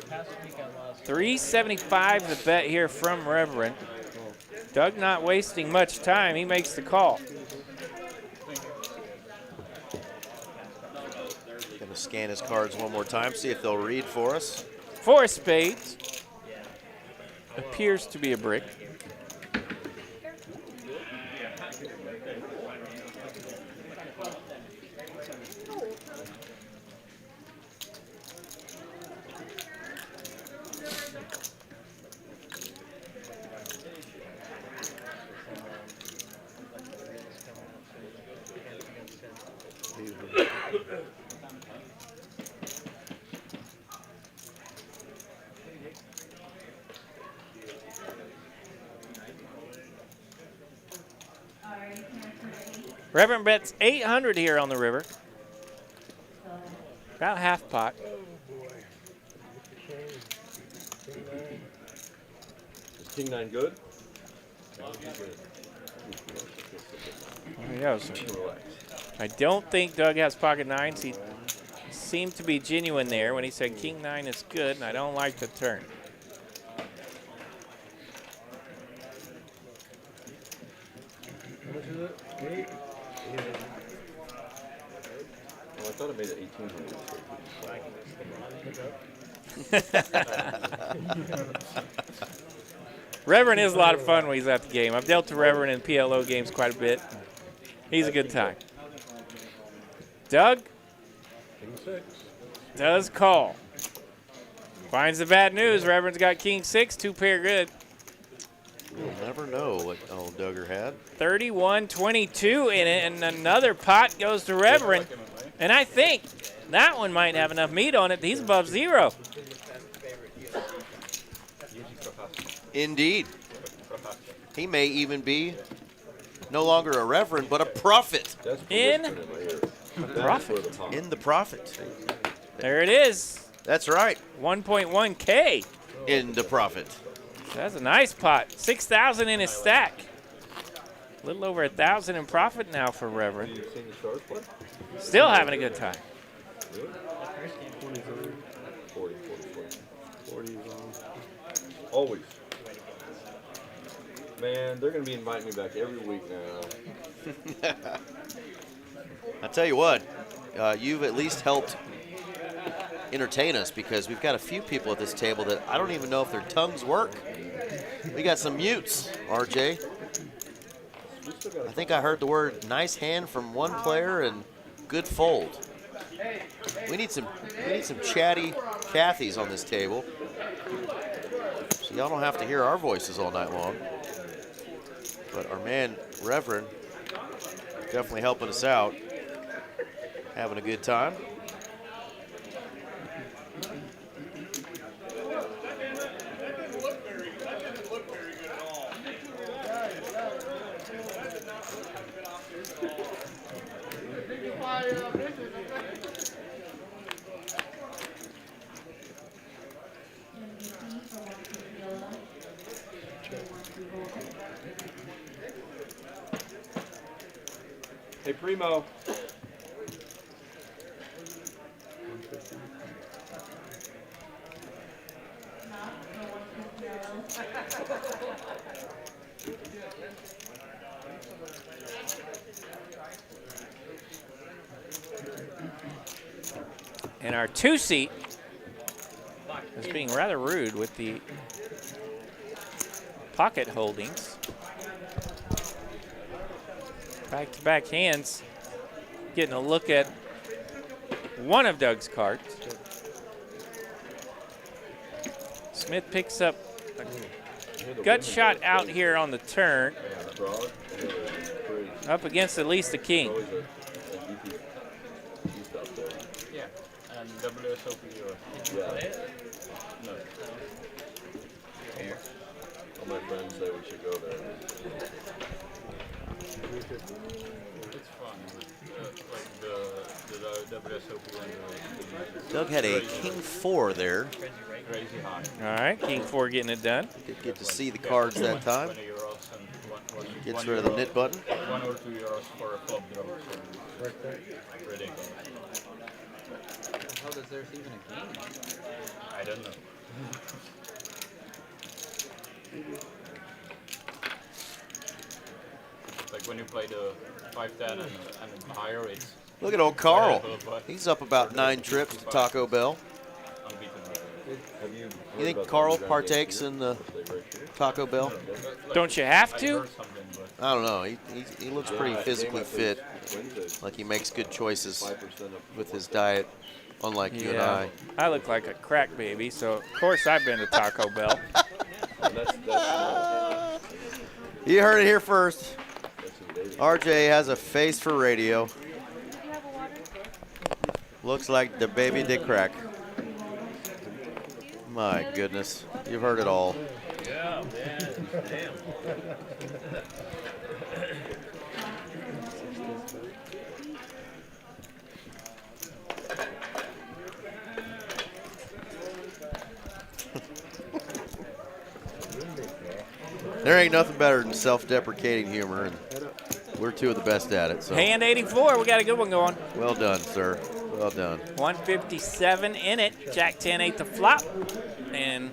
[SPEAKER 1] past week I lost.
[SPEAKER 11] 375 the bet here from Reverend. Doug not wasting much time. He makes the call.
[SPEAKER 2] Gonna scan his cards one more time, see if they'll read for us.
[SPEAKER 11] 4 spades. Appears to be a brick. Reverend bets 800 here on the river. About half pot.
[SPEAKER 3] Is King 9 good?
[SPEAKER 11] There he goes. I don't think Doug has pocket nines. He seemed to be genuine there when he said King 9 is good, and I don't like the turn.
[SPEAKER 10] How much is it? 8?
[SPEAKER 3] Well, I thought it made it 1,800.
[SPEAKER 11] Reverend is a lot of fun when he's at the game. I've dealt to Reverend in PLO games quite a bit. He's a good time. Doug
[SPEAKER 10] King 6.
[SPEAKER 11] does call. Finds the bad news. Reverend's got King 6, 2 pair good.
[SPEAKER 2] We'll never know what old Duggar had.
[SPEAKER 11] 31-22 in it, and another pot goes to Reverend. And I think that one might have enough meat on it. He's above 0.
[SPEAKER 2] Indeed. He may even be no longer a reverend, but a prophet.
[SPEAKER 11] In profit.
[SPEAKER 2] In the prophet.
[SPEAKER 11] There it is.
[SPEAKER 2] That's right.
[SPEAKER 11] 1.1K.
[SPEAKER 2] In the prophet.
[SPEAKER 11] That's a nice pot. 6,000 in his stack. A little over 1,000 in profit now for Reverend. Still having a good time.
[SPEAKER 3] 40. Always. Man, they're going to be inviting me back every week now.
[SPEAKER 2] I tell you what, you've at least helped entertain us because we've got a few people at this table that I don't even know if their tongues work. We got some mutes, RJ. I think I heard the word nice hand from one player and good fold. We need some chatty Cathys on this table, so y'all don't have to hear our voices all night long. But our man Reverend definitely helping us out, having a good time.
[SPEAKER 3] Hey, Primo.
[SPEAKER 11] And our 2-seat is being rather rude with the pocket holdings. Back-to-back hands. Getting a look at one of Doug's cards. Smith picks up a gut shot out here on the turn. Up against at least a king.
[SPEAKER 9] Yeah, and WSOP
[SPEAKER 3] Yeah.
[SPEAKER 9] No.
[SPEAKER 3] All my friends say we should go there.
[SPEAKER 9] It's fun. Like the WSOP and
[SPEAKER 2] Doug had a king 4 there.
[SPEAKER 9] crazy high.
[SPEAKER 11] All right, king 4 getting it done.
[SPEAKER 2] Did get to see the cards that time.
[SPEAKER 9] 20 euros and
[SPEAKER 2] Gets rid of the knit button.
[SPEAKER 9] 1 or 2 euros for a flop draw. So ridiculous.
[SPEAKER 7] How does there's even a king?
[SPEAKER 9] I don't know. Like when you play the 5-10 and higher, it's
[SPEAKER 2] Look at old Carl.
[SPEAKER 9] variable, but
[SPEAKER 2] He's up about 9 trips to Taco Bell.
[SPEAKER 9] unbeaten.
[SPEAKER 2] You think Carl partakes in the Taco Bell?
[SPEAKER 11] Don't you have
[SPEAKER 9] I
[SPEAKER 11] to?
[SPEAKER 9] heard something, but
[SPEAKER 2] I don't know. He looks pretty physically fit. Like he makes good choices with his diet, unlike you and I.
[SPEAKER 11] I look like a crack baby, so of course I've been to Taco Bell.
[SPEAKER 2] You heard it here first. RJ has a face for radio. Looks like the baby did crack. My goodness. You've heard it all.
[SPEAKER 9] yeah, man, damn.
[SPEAKER 2] There ain't nothing better than self-deprecating humor, and we're two of the best at it. So
[SPEAKER 11] Hand 84, we got a good one going.
[SPEAKER 2] well done, sir. Well done.
[SPEAKER 11] 157 in it. Jack 10, 8 to flop. And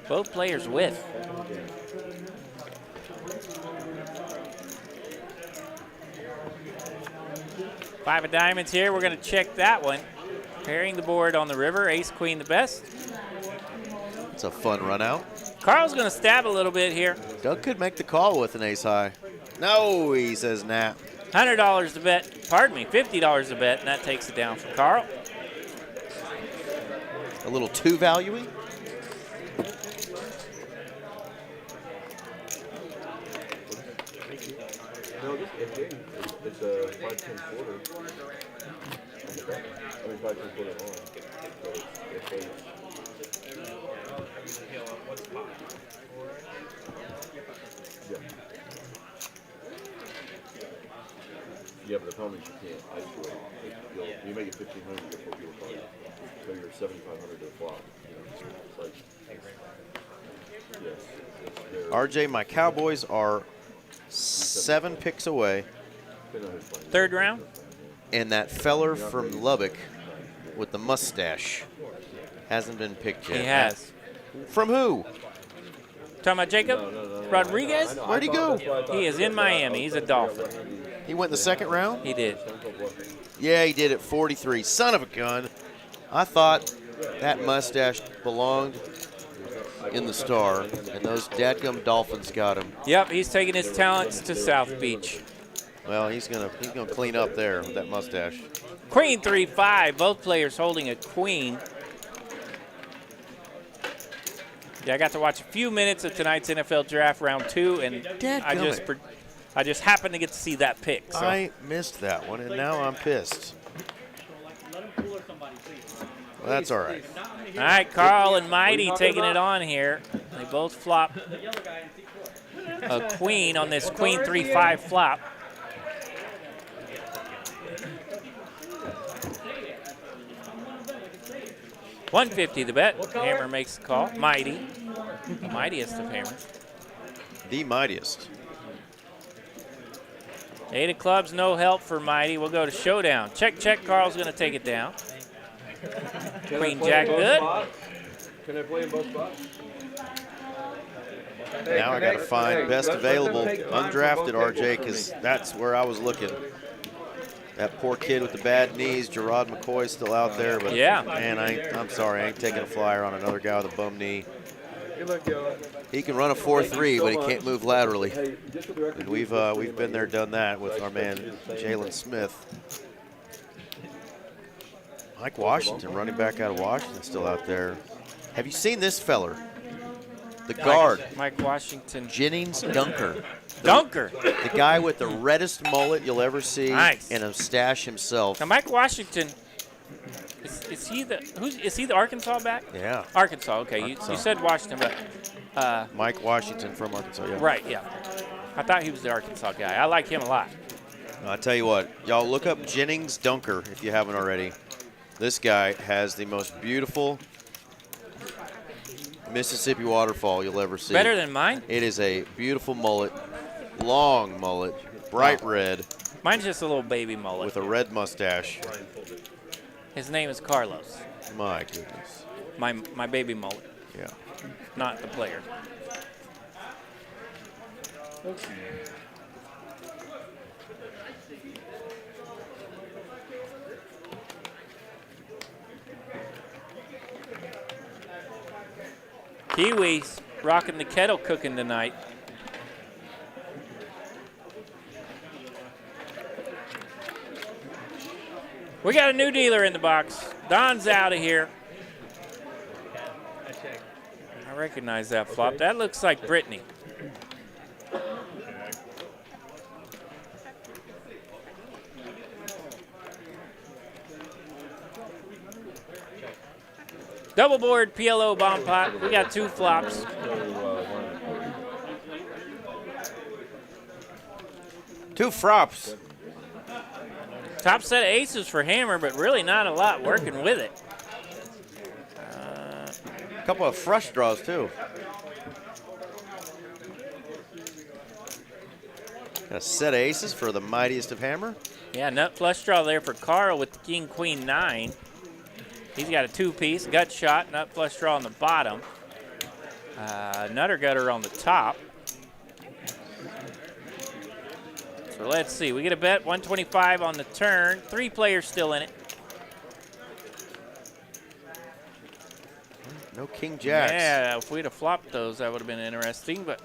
[SPEAKER 11] both players with. Five of diamonds here. We're going to check that one. Pairing the board on the river. Ace, queen, the best.
[SPEAKER 2] It's a fun run out.
[SPEAKER 11] Carl's going to stab a little bit here.
[SPEAKER 2] Doug could make the call with an ace high. No, he says nah.
[SPEAKER 11] $100 to bet. Pardon me, $50 to bet, and that takes it down for Carl.
[SPEAKER 2] A little too value-y.
[SPEAKER 3] No, it's a 5-10 quarter. I mean 5-10 quarter long. So it's yeah, but the problem is you can't isolate. You make it 1,500, you get 4 people calling. So you're 7,500 to the flop. You know, it's like, yes.
[SPEAKER 2] RJ, my Cowboys are 7 picks away.
[SPEAKER 11] Third round.
[SPEAKER 2] And that feller from Lubbock with the mustache hasn't been picked yet.
[SPEAKER 11] He has.
[SPEAKER 2] From who?
[SPEAKER 11] Talking about Jacob Rodriguez?
[SPEAKER 2] Where'd he go?
[SPEAKER 11] He is in Miami. He's a Dolphin.
[SPEAKER 2] He went in the second round?
[SPEAKER 11] He did.
[SPEAKER 2] Yeah, he did at 43. Son of a gun. I thought that mustache belonged in the Star, and those dadgum Dolphins got him.
[SPEAKER 11] Yep, he's taking his talents to South Beach.
[SPEAKER 2] Well, he's gonna clean up there with that mustache.
[SPEAKER 11] Queen 3-5. Both players holding a queen. Yeah, I got to watch a few minutes of tonight's NFL Draft Round 2, and I just happened to get to see that pick. So.
[SPEAKER 2] I missed that one, and now I'm pissed. Well, that's all right.
[SPEAKER 11] All right, Carl and Mighty taking it on here. They both flop a queen on this Queen 3-5 flop. $150 the bet. Hammer makes the call. Mighty. The mightiest of hammers.
[SPEAKER 2] The mightiest.
[SPEAKER 11] 8 of clubs, no help for Mighty. We'll go to showdown. Check, check. Carl's going to take it down. Queen Jack good.
[SPEAKER 3] Can I play in both spots?
[SPEAKER 2] Now I got to find best available undrafted RJ, because that's where I was looking. That poor kid with the bad knees, Gerard McCoy's still out there, but
[SPEAKER 11] yeah,
[SPEAKER 2] man, I'm sorry, I ain't taking a flyer on another guy with a bum knee.
[SPEAKER 3] Good luck, y'all.
[SPEAKER 2] He can run a 4.3, but he can't move laterally. And we've been there, done that with our man Jalen Smith. Mike Washington, running back out of Washington, still out there. Have you seen this feller? The guard.
[SPEAKER 11] Mike Washington.
[SPEAKER 2] Jennings Dunker.
[SPEAKER 11] Dunker.
[SPEAKER 2] The guy with the reddest mullet you'll ever see,
[SPEAKER 11] nice.
[SPEAKER 2] And a stash himself.
[SPEAKER 11] Now Mike Washington, is he the Arkansas back?
[SPEAKER 2] Yeah.
[SPEAKER 11] Arkansas. Okay, Arkansas. You said Washington, but
[SPEAKER 2] Mike Washington from Arkansas. Yeah.
[SPEAKER 11] Right. Yeah. I thought he was the Arkansas guy. I like him a lot.
[SPEAKER 2] I'll tell you what, y'all look up Jennings Dunker if you haven't already. This guy has the most beautiful Mississippi waterfall you'll ever see.
[SPEAKER 11] Better than mine?
[SPEAKER 2] It is a beautiful mullet, long mullet, bright red.
[SPEAKER 11] Mine's just a little baby mullet.
[SPEAKER 2] With a red mustache.
[SPEAKER 11] His name is Carlos.
[SPEAKER 2] My goodness.
[SPEAKER 11] My baby mullet.
[SPEAKER 2] Yeah.
[SPEAKER 11] Not the player. Kiwis rocking the kettle cooking tonight. We got a new dealer in the box. Don's out of here. I recognize that flop. That looks like Brittany. Double board PLO bomb pot. We got 2 flops.
[SPEAKER 2] Two flops.
[SPEAKER 11] Top set of aces for Hammer, but really not a lot working with it.
[SPEAKER 2] A couple of flush draws, too. Got a set of aces for the mightiest of Hammer.
[SPEAKER 11] Yeah, nut flush draw there for Carl with the king, queen, 9. He's got a 2-piece, gut shot, nut flush draw on the bottom. Nutter gutter on the top. So let's see, we get a bet, 125 on the turn. 3 players still in it.
[SPEAKER 2] No king jacks.
[SPEAKER 11] Yeah, if we'd have flopped those, that would have been interesting, but.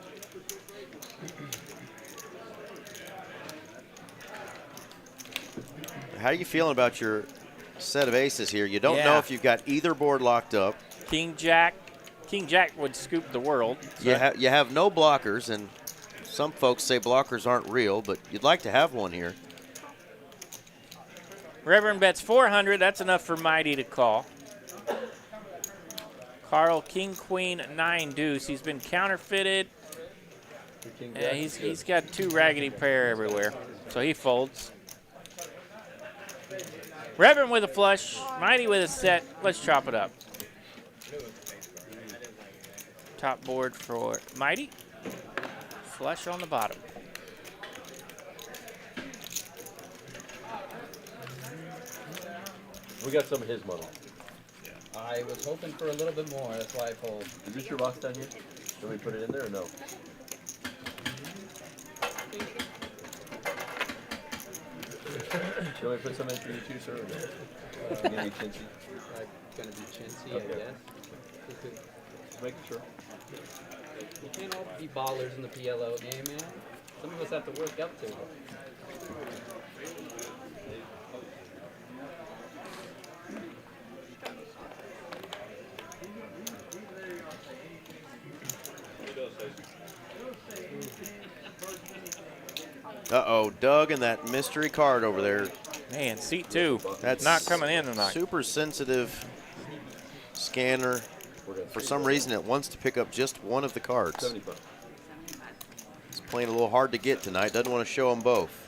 [SPEAKER 2] How are you feeling about your set of aces here? You don't know if you've got either board locked up.
[SPEAKER 11] King Jack would scoop the world. So.
[SPEAKER 2] You have no blockers, and some folks say blockers aren't real, but you'd like to have one here.
[SPEAKER 11] Reverend bets 400. That's enough for Mighty to call. Carl, king, queen, 9 deuce. He's been counterfeited. Yeah, he's got 2 raggedy pair everywhere, so he folds. Reverend with a flush, Mighty with a set. Let's chop it up. Top board for Mighty. Flush on the bottom.
[SPEAKER 3] We got some of his money.
[SPEAKER 7] I was hoping for a little bit more. That's why I pulled.
[SPEAKER 3] Is this your box down here? Can we put it in there or no? Shall we put some in for you too, sir? Or no? You gonna be chintzy?
[SPEAKER 7] Gonna be chintzy,
[SPEAKER 3] Okay.
[SPEAKER 7] I guess.
[SPEAKER 3] Just making sure.
[SPEAKER 7] You can't all be ballers in the PLO game, man. Some of us have to work up to it.
[SPEAKER 2] Uh-oh, Doug and that mystery card over there.
[SPEAKER 11] Man, seat 2.
[SPEAKER 2] That's
[SPEAKER 11] not coming in tonight.
[SPEAKER 2] Super sensitive scanner. For some reason, it wants to pick up just one of the cards.
[SPEAKER 3] 75.
[SPEAKER 2] It's playing a little hard to get tonight. Doesn't want to show them both.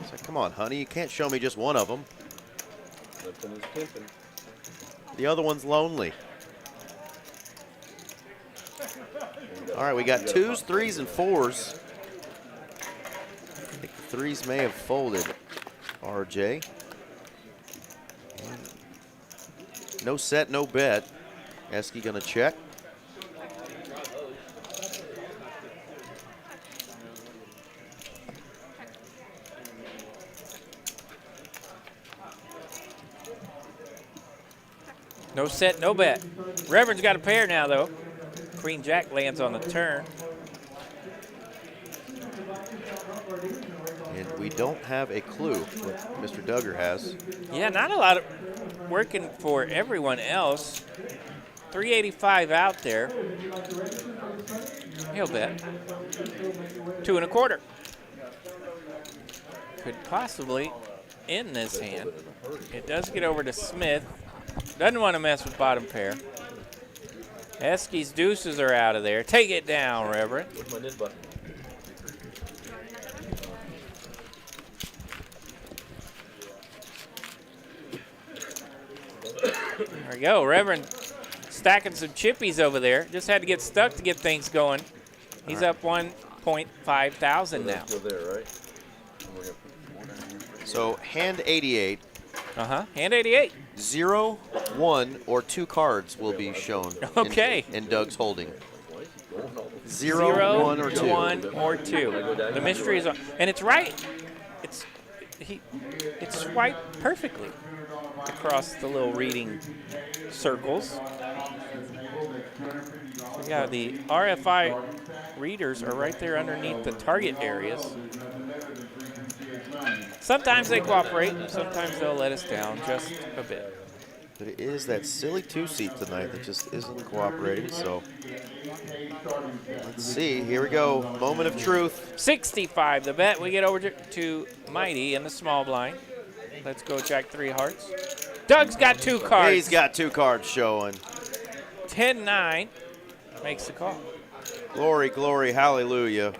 [SPEAKER 2] It's like, come on, honey, you can't show me just one of them.
[SPEAKER 3] Limping is pimping.
[SPEAKER 2] The other one's lonely. All right, we got 2s, 3s, and 4s. I think the 3s may have folded, RJ. No set, no bet. Esky gonna check.
[SPEAKER 11] No set, no bet. Reverend's got a pair now, though. Queen Jack lands on the turn.
[SPEAKER 2] And we don't have a clue what Mr. Duggar has.
[SPEAKER 11] Yeah, not a lot of working for everyone else. 385 out there. He'll bet. 2 1/4. Could possibly end this hand. It does get over to Smith. Doesn't want to mess with bottom pair. Esky's deuces are out of there. Take it down, Reverend.
[SPEAKER 3] Where's my nib button?
[SPEAKER 11] There we go. Reverend stacking some chippies over there. Just had to get stuck to get things going. He's up 1.5 thousand now.
[SPEAKER 3] Go there, right?
[SPEAKER 2] So hand 88.
[SPEAKER 11] Hand 88.
[SPEAKER 2] 0, 1, or 2 cards will be shown.
[SPEAKER 11] Okay.
[SPEAKER 2] In Doug's holding. 0,
[SPEAKER 11] 0,
[SPEAKER 2] 1, or 2.
[SPEAKER 11] 1 or 2. The mystery is on, and it's right. It's swiped perfectly across the little reading circles. Yeah, the RFI readers are right there underneath the target areas. Sometimes they cooperate, sometimes they'll let us down just a bit.
[SPEAKER 2] But it is that silly 2-seat tonight that just isn't cooperating, so let's see. Here we go. Moment of truth.
[SPEAKER 11] 65 the bet. We get over to Mighty in the small blind. Let's go Jack 3 hearts. Doug's got 2 cards.
[SPEAKER 2] He's got 2 cards showing.
[SPEAKER 11] 10-9 makes the call.
[SPEAKER 2] Glory, glory, hallelujah.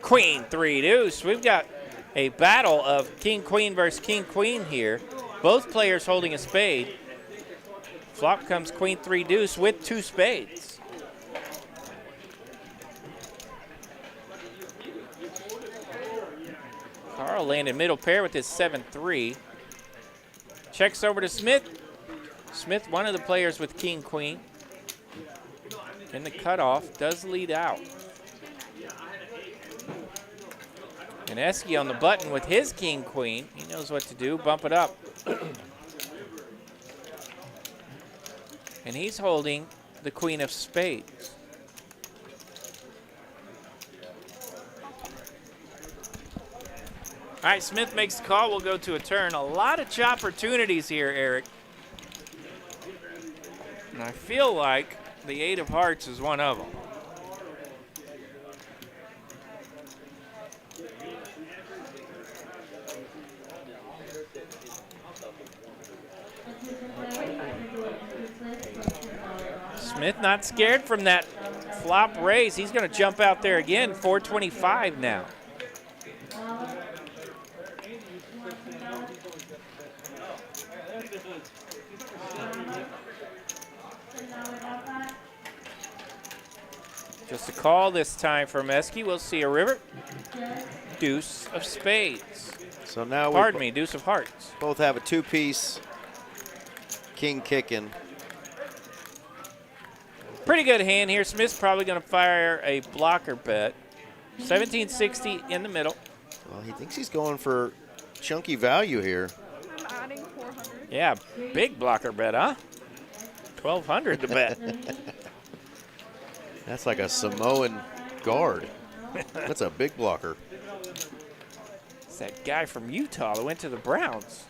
[SPEAKER 11] Queen 3 deuce. We've got a battle of King Queen versus King Queen here. Both players holding a spade. Flop comes Queen 3 deuce with 2 spades. Carl landed middle pair with his 7-3. Checks over to Smith. Smith, one of the players with King Queen. In the cutoff, does lead out. And Esky on the button with his King Queen. He knows what to do. Bump it up. And he's holding the Queen of Spades. All right, Smith makes the call. We'll go to a turn. A lot of opportunities here, Eric. And I feel like the 8 of hearts is one of them. Smith not scared from that flop raise. He's going to jump out there again. 425 now. Just a call this time from Esky. We'll see a river. Deuce of spades.
[SPEAKER 2] So now
[SPEAKER 11] Pardon me, deuce of hearts.
[SPEAKER 2] Both have a 2-piece king kicking.
[SPEAKER 11] Pretty good hand here. Smith's probably going to fire a blocker bet. 1760 in the middle.
[SPEAKER 2] Well, he thinks he's going for chunky value here.
[SPEAKER 5] I'm adding 400.
[SPEAKER 11] Yeah, big blocker bet, huh? 1,200 to bet.
[SPEAKER 2] That's like a Samoan guard. That's a big blocker.
[SPEAKER 11] It's that guy from Utah that went to the Browns.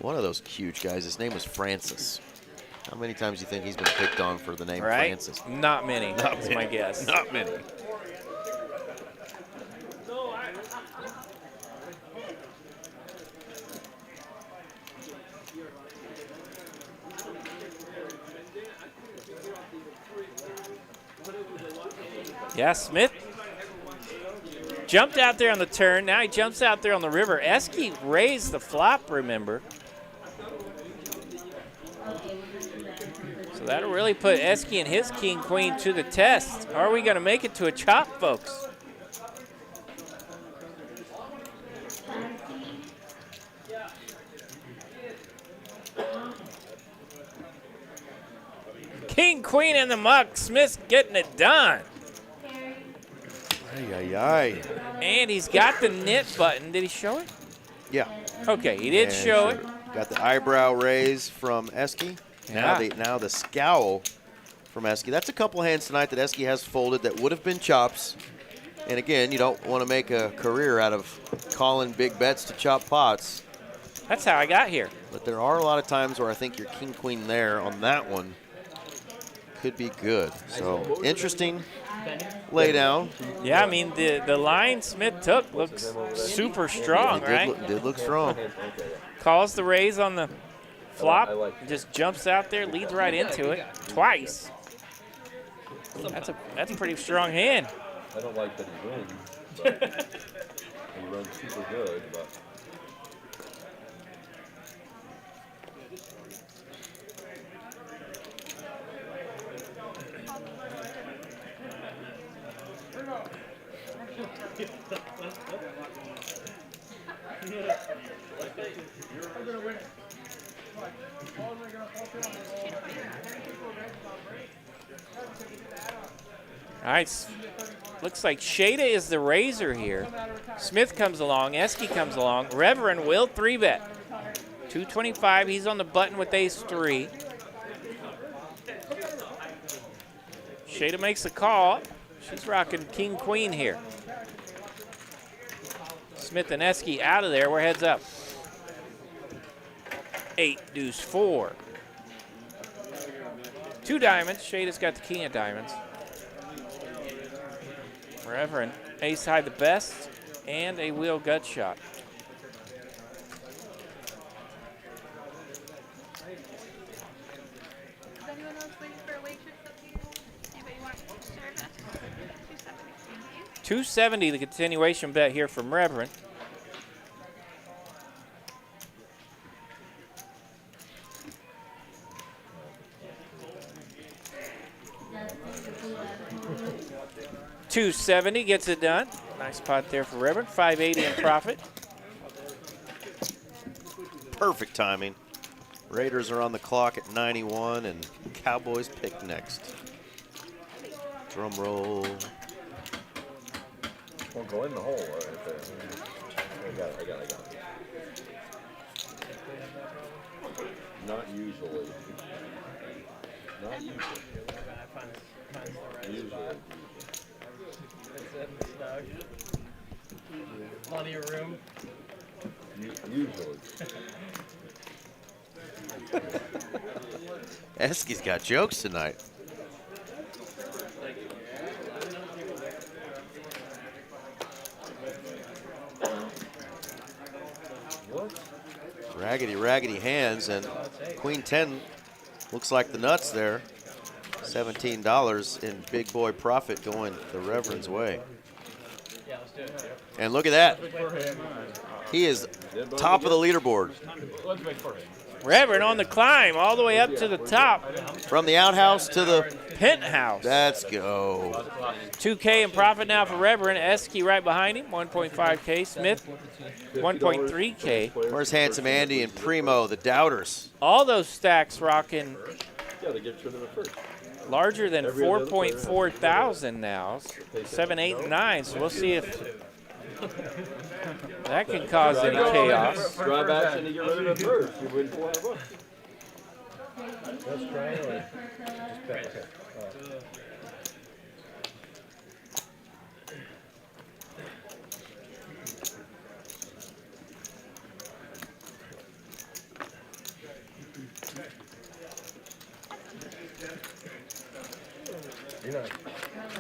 [SPEAKER 2] One of those huge guys. His name was Francis. How many times do you think he's been picked on for the name
[SPEAKER 11] Right?
[SPEAKER 2] Francis?
[SPEAKER 11] Not many.
[SPEAKER 2] Not
[SPEAKER 11] That's
[SPEAKER 2] many.
[SPEAKER 11] my guess.
[SPEAKER 2] Not many.
[SPEAKER 11] Yeah, Smith jumped out there on the turn. Now he jumps out there on the river. Esky raised the flop, remember. So that'll really put Esky and his king-queen to the test. Are we going to make it to a chop, folks? King, queen in the muck. Smith's getting it done.
[SPEAKER 2] Ay, ay, ay.
[SPEAKER 11] And he's got the knit button. Did he show it?
[SPEAKER 2] Yeah.
[SPEAKER 11] Okay, he did
[SPEAKER 2] And
[SPEAKER 11] show it.
[SPEAKER 2] Got the eyebrow raise from Esky.
[SPEAKER 11] Yeah.
[SPEAKER 2] Now the scowl from Esky. That's a couple hands tonight that Esky has folded that would have been chops. And again, you don't want to make a career out of calling big bets to chop pots.
[SPEAKER 11] That's how I got here.
[SPEAKER 2] But there are a lot of times where I think your king-queen there on that one could be good. So interesting lay down.
[SPEAKER 11] Yeah, I mean, the line Smith took looks super strong, right?
[SPEAKER 2] Did look strong.
[SPEAKER 11] Calls the raise on the flop, just jumps out there, leads right into it twice. That's a pretty strong hand.
[SPEAKER 3] I don't like that he wins, but he runs super good, but
[SPEAKER 11] All right, looks like Shada is the raiser here. Smith comes along, Esky comes along. Reverend will 3-bet. 225, he's on the button with ace-3. Shada makes a call. She's rocking king-queen here. Smith and Esky out of there. We're heads up. 8, deuce, 4. 2 diamonds. Shada's got the king of diamonds. Reverend, ace high the best, and a wheel gut shot.
[SPEAKER 4] Is anyone else waiting for a waitress at the table? Anybody want to share that? 270. Thank you.
[SPEAKER 11] 270, the continuation bet here from Reverend. $270 gets it done. Nice pot there for Reverend. 580 in profit.
[SPEAKER 2] Perfect timing. Raiders are on the clock at 91, and Cowboys pick next. Drum roll.
[SPEAKER 3] well, go in the hole right there. I got it. Not usually. Not usually. Usually.
[SPEAKER 6] Plenty of room.
[SPEAKER 3] Usually.
[SPEAKER 2] Esky's got jokes tonight.
[SPEAKER 3] What?
[SPEAKER 2] Raggedy hands, and Queen 10 looks like the nuts there. $17 in big boy profit going the Reverend's way.
[SPEAKER 6] Yeah, let's do it.
[SPEAKER 2] And look at that. He is top of the leaderboard.
[SPEAKER 11] Reverend on the climb all the way up to the top.
[SPEAKER 2] From the outhouse to the
[SPEAKER 11] penthouse.
[SPEAKER 2] Let's go.
[SPEAKER 11] 2K in profit now for Reverend. Esky right behind him, 1.5K. Smith, 1.3K.
[SPEAKER 2] Where's Handsome Andy and Primo, the doubters?
[SPEAKER 11] All those stacks rocking
[SPEAKER 3] Yeah, they get rid of the first.
[SPEAKER 11] larger than 4.4 thousand now. 7, 8, and 9. So we'll see if that can cause any chaos.
[SPEAKER 3] Drive action to get rid of the first. You win $400.
[SPEAKER 10] Let's try it or just bet? Okay. All right. nice.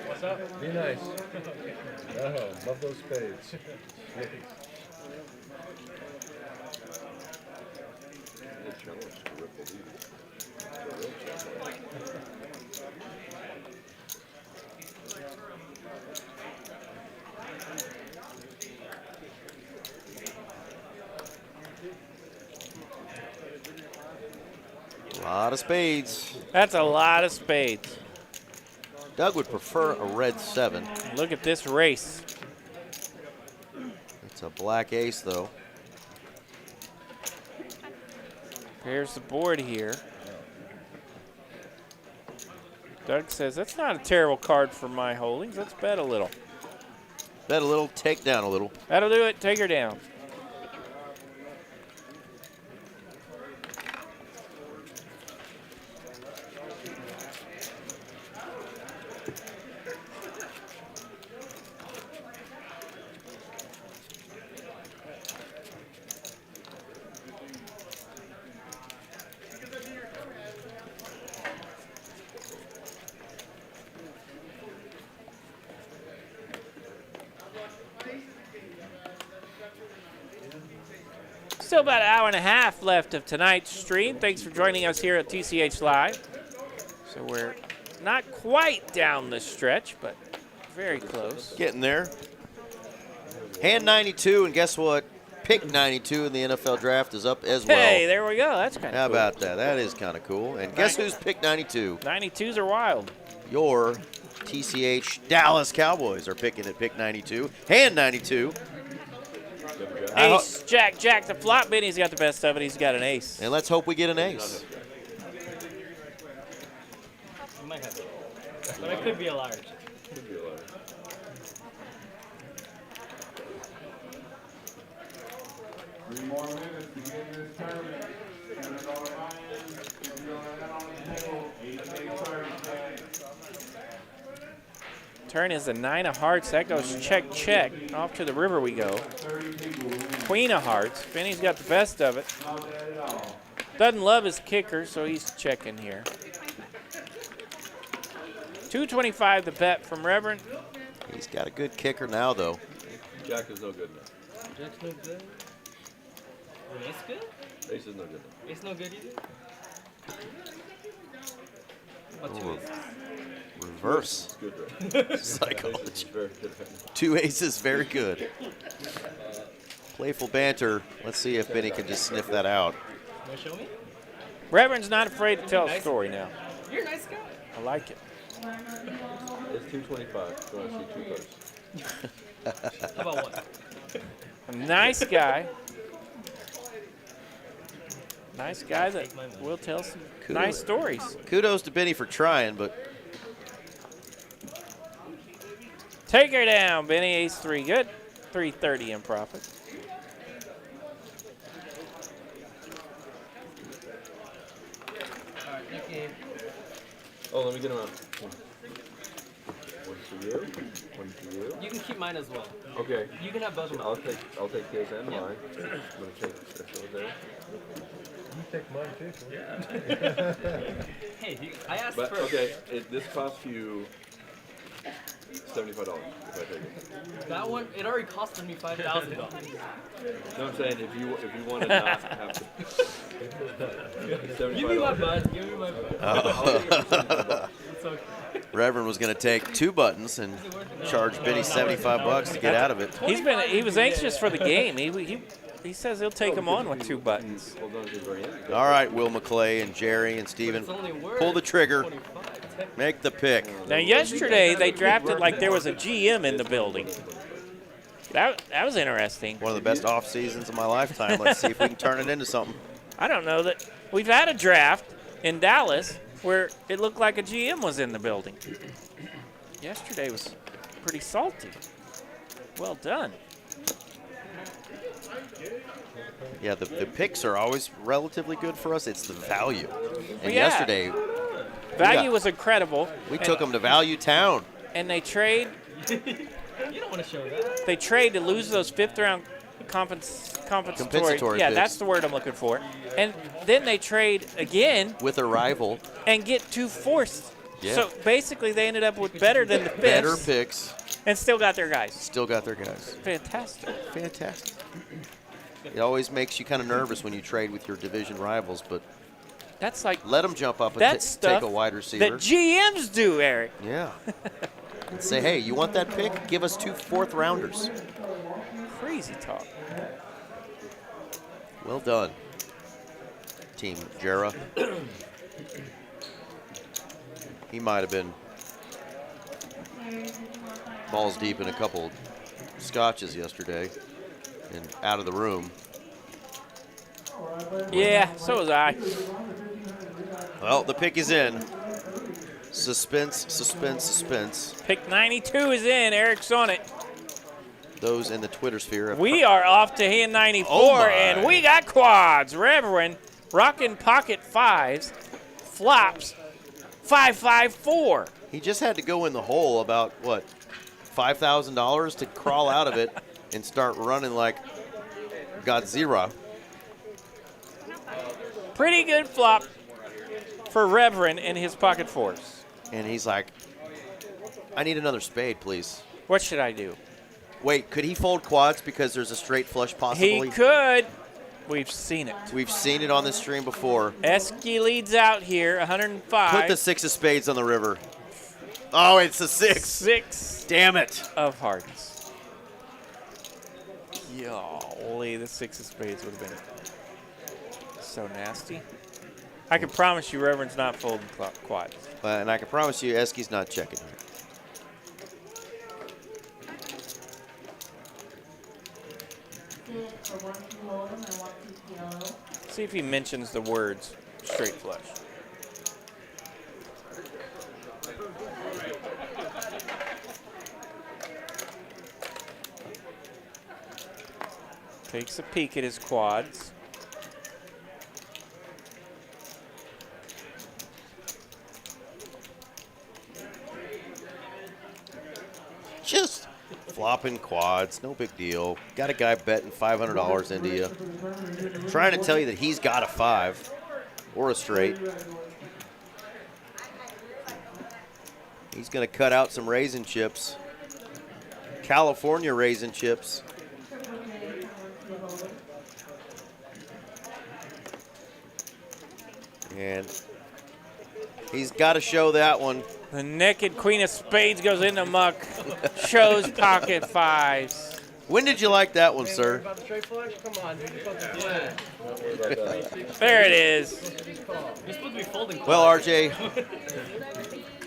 [SPEAKER 9] What's up?
[SPEAKER 10] Be nice. Oh, love those spades. Jeez.
[SPEAKER 3] It's challenge to rip the lead. It's a real challenge.
[SPEAKER 2] A lot of spades.
[SPEAKER 11] That's a lot of spades.
[SPEAKER 2] Doug would prefer a red 7.
[SPEAKER 11] Look at this race.
[SPEAKER 2] It's a black ace, though.
[SPEAKER 11] Here's the board here. Doug says, that's not a terrible card for my holdings. Let's bet a little.
[SPEAKER 2] Bet a little, take down a little.
[SPEAKER 11] That'll do it. Take her down. Still about an hour and a half left of tonight's stream. Thanks for joining us here at TCH Live. So we're not quite down the stretch, but very close.
[SPEAKER 2] Getting there. Hand 92, and guess what? Pick 92 in the NFL draft is up as well.
[SPEAKER 11] Hey, there we go. That's kind of
[SPEAKER 2] How
[SPEAKER 11] cool.
[SPEAKER 2] about that? That is kind of cool. And guess who's pick 92?
[SPEAKER 11] 92s are wild.
[SPEAKER 2] Your TCH Dallas Cowboys are picking at pick 92. Hand 92.
[SPEAKER 11] Ace, Jack, the flop. Benny's got the best of it. He's got an ace.
[SPEAKER 2] And let's hope we get an ace.
[SPEAKER 1] You might have it. But it could be a large.
[SPEAKER 3] Could be a large.
[SPEAKER 12] Three more minutes to get in this tournament. $7 buy-in. If you're on the table, 8-8-30.
[SPEAKER 11] Turn is the 9 of hearts. That goes check, check. Off to the river we go. Queen of hearts. Benny's got the best of it. Doesn't love his kicker, so he's checking here. 225 the bet from Reverend.
[SPEAKER 2] He's got a good kicker now, though.
[SPEAKER 3] Jack is no good now.
[SPEAKER 1] Jack's no good. Ace good?
[SPEAKER 3] Ace is no good now.
[SPEAKER 1] Ace no good either? What
[SPEAKER 2] Ooh.
[SPEAKER 1] two aces?
[SPEAKER 2] Reverse
[SPEAKER 3] It's good right.
[SPEAKER 2] psychology.
[SPEAKER 3] Ace is very good right now.
[SPEAKER 2] 2 aces, very good. Playful banter. Let's see if Benny can just sniff that out.
[SPEAKER 1] You want to show me?
[SPEAKER 11] Reverend's not afraid to tell a story now.
[SPEAKER 1] You're a nice guy.
[SPEAKER 11] I like it.
[SPEAKER 3] It's 225. Go and see 2 cards.
[SPEAKER 1] How about one?
[SPEAKER 11] A nice guy. Nice guy that will tell some nice stories.
[SPEAKER 2] Kudos to Benny for trying, but
[SPEAKER 11] Take her down, Benny. Ace 3. Good. 330 in profit.
[SPEAKER 3] Oh, let me get him out. One for you. One for you.
[SPEAKER 1] You can keep mine as well.
[SPEAKER 3] Okay.
[SPEAKER 1] You can have both of them.
[SPEAKER 3] I'll take his and mine. I'm gonna take this over there.
[SPEAKER 10] You take mine too.
[SPEAKER 1] Hey, I asked
[SPEAKER 3] But
[SPEAKER 1] first.
[SPEAKER 3] okay, this costs you $75 if I take it.
[SPEAKER 1] That one, it already costed me $5,000.
[SPEAKER 3] No, I'm saying if you want to not have to.
[SPEAKER 1] Give me my
[SPEAKER 3] $75.
[SPEAKER 1] butt. Give me my butt.
[SPEAKER 2] Oh.
[SPEAKER 1] It's okay.
[SPEAKER 2] Reverend was going to take 2 buttons and charge Benny $75 to get out of it.
[SPEAKER 11] He was anxious for the game. He says he'll take him on with 2 buttons.
[SPEAKER 3] Hold on to the very end.
[SPEAKER 2] All right, Will McClay and Jerry and Steven, pull the trigger. Make the pick.
[SPEAKER 11] Now, yesterday they drafted like there was a GM in the building. That was interesting.
[SPEAKER 2] One of the best off seasons of my lifetime. Let's see if we can turn it into something.
[SPEAKER 11] I don't know that we've had a draft in Dallas where it looked like a GM was in the building. Yesterday was pretty salty. Well done.
[SPEAKER 2] Yeah, the picks are always relatively good for us. It's the value. And
[SPEAKER 11] Yeah.
[SPEAKER 2] yesterday,
[SPEAKER 11] Value was incredible.
[SPEAKER 2] we took them to Value Town.
[SPEAKER 11] And they trade.
[SPEAKER 1] You don't want to show that.
[SPEAKER 11] They trade to lose those 5th round compensatory.
[SPEAKER 2] Compensatory
[SPEAKER 11] Yeah,
[SPEAKER 2] picks.
[SPEAKER 11] that's the word I'm looking for. And then they trade again
[SPEAKER 2] With a rival.
[SPEAKER 11] and get 2 4th
[SPEAKER 2] Yeah.
[SPEAKER 11] So basically, they ended up with better than the fifths.
[SPEAKER 2] Better picks.
[SPEAKER 11] And still got their guys.
[SPEAKER 2] Still got their guys.
[SPEAKER 11] Fantastic.
[SPEAKER 2] Fantastic. It always makes you kind of nervous when you trade with your division rivals, but
[SPEAKER 11] that's like
[SPEAKER 2] let them jump up and take a wide receiver.
[SPEAKER 11] That GMs do, Eric.
[SPEAKER 2] Yeah. And say, hey, you want that pick? Give us 2 fourth-rounders.
[SPEAKER 11] Crazy talk.
[SPEAKER 2] Well done, Team Jera. He might have been balls deep in a couple scotches yesterday and out of the room.
[SPEAKER 11] Yeah, so was I.
[SPEAKER 2] Well, the pick is in. Suspense, suspense, suspense.
[SPEAKER 11] Pick 92 is in. Eric's on it.
[SPEAKER 2] Those in the Twitter sphere.
[SPEAKER 11] We are off to hand 94, and we got quads. Reverend rocking pocket fives, flops, 5-5-4.
[SPEAKER 2] He just had to go in the hole about, what, $5,000 to crawl out of it and start running like Godzilla.
[SPEAKER 11] Pretty good flop for Reverend and his pocket fours.
[SPEAKER 2] And he's like, I need another spade, please.
[SPEAKER 11] What should I do?
[SPEAKER 2] Wait, could he fold quads because there's a straight flush possibly?
[SPEAKER 11] He could. We've seen it.
[SPEAKER 2] We've seen it on this stream before.
[SPEAKER 11] Esky leads out here, 105.
[SPEAKER 2] Put the 6 of spades on the river. Oh, it's a 6.
[SPEAKER 11] 6.
[SPEAKER 2] Damn it.
[SPEAKER 11] Of hearts. Golly, the 6 of spades would have been so nasty. I can promise you Reverend's not folding quads.
[SPEAKER 2] And I can promise you Esky's not checking here.
[SPEAKER 11] See if he mentions the words straight flush. Takes a peek at his quads.
[SPEAKER 2] Just flopping quads, no big deal. Got a guy betting $500 into you. Trying to tell you that he's got a 5 or a straight. He's going to cut out some raisin chips. California raisin chips. And he's got to show that one.
[SPEAKER 11] The naked queen of spades goes in the muck. Shows pocket fives.
[SPEAKER 2] When did you like that one, sir?
[SPEAKER 6] About the straight flush? Come on, dude. You're supposed to
[SPEAKER 11] There it is.
[SPEAKER 1] You're supposed to be folding.
[SPEAKER 2] Well, RJ.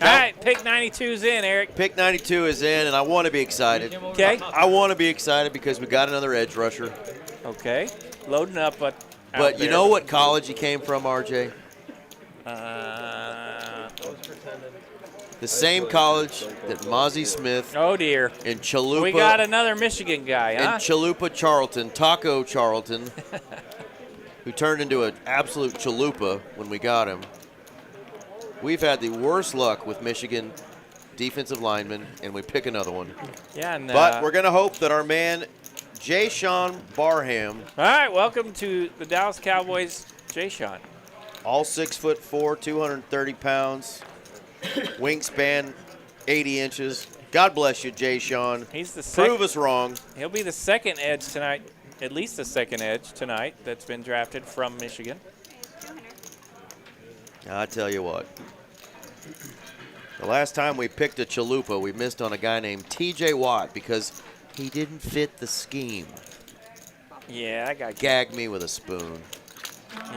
[SPEAKER 11] All right, pick 92's in, Eric.
[SPEAKER 2] Pick 92 is in, and I want to be excited.
[SPEAKER 11] Okay.
[SPEAKER 2] I want to be excited because we got another edge rusher.
[SPEAKER 11] Okay. Loading up, but
[SPEAKER 2] you know what college he came from, RJ? The same college that Mozzie Smith.
[SPEAKER 11] Oh dear.
[SPEAKER 2] In Chalupa.
[SPEAKER 11] We got another Michigan guy, huh?
[SPEAKER 2] In Chalupa Charlton, Taco Charlton, who turned into an absolute chalupa when we got him. We've had the worst luck with Michigan defensive linemen, and we pick another one.
[SPEAKER 11] Yeah, and,
[SPEAKER 2] but we're gonna hope that our man Jay Sean Barham.
[SPEAKER 11] All right, welcome to the Dallas Cowboys, Jay Sean.
[SPEAKER 2] All 6'4", 230 pounds. Wingspan, 80 inches. God bless you, Jay Sean.
[SPEAKER 11] He's the
[SPEAKER 2] Prove us wrong.
[SPEAKER 11] He'll be the second edge tonight, at least the second edge tonight that's been drafted from Michigan.
[SPEAKER 2] I tell you what. The last time we picked a chalupa, we missed on a guy named TJ Watt because he didn't fit the scheme.
[SPEAKER 11] Yeah, that guy
[SPEAKER 2] gagged me with a spoon.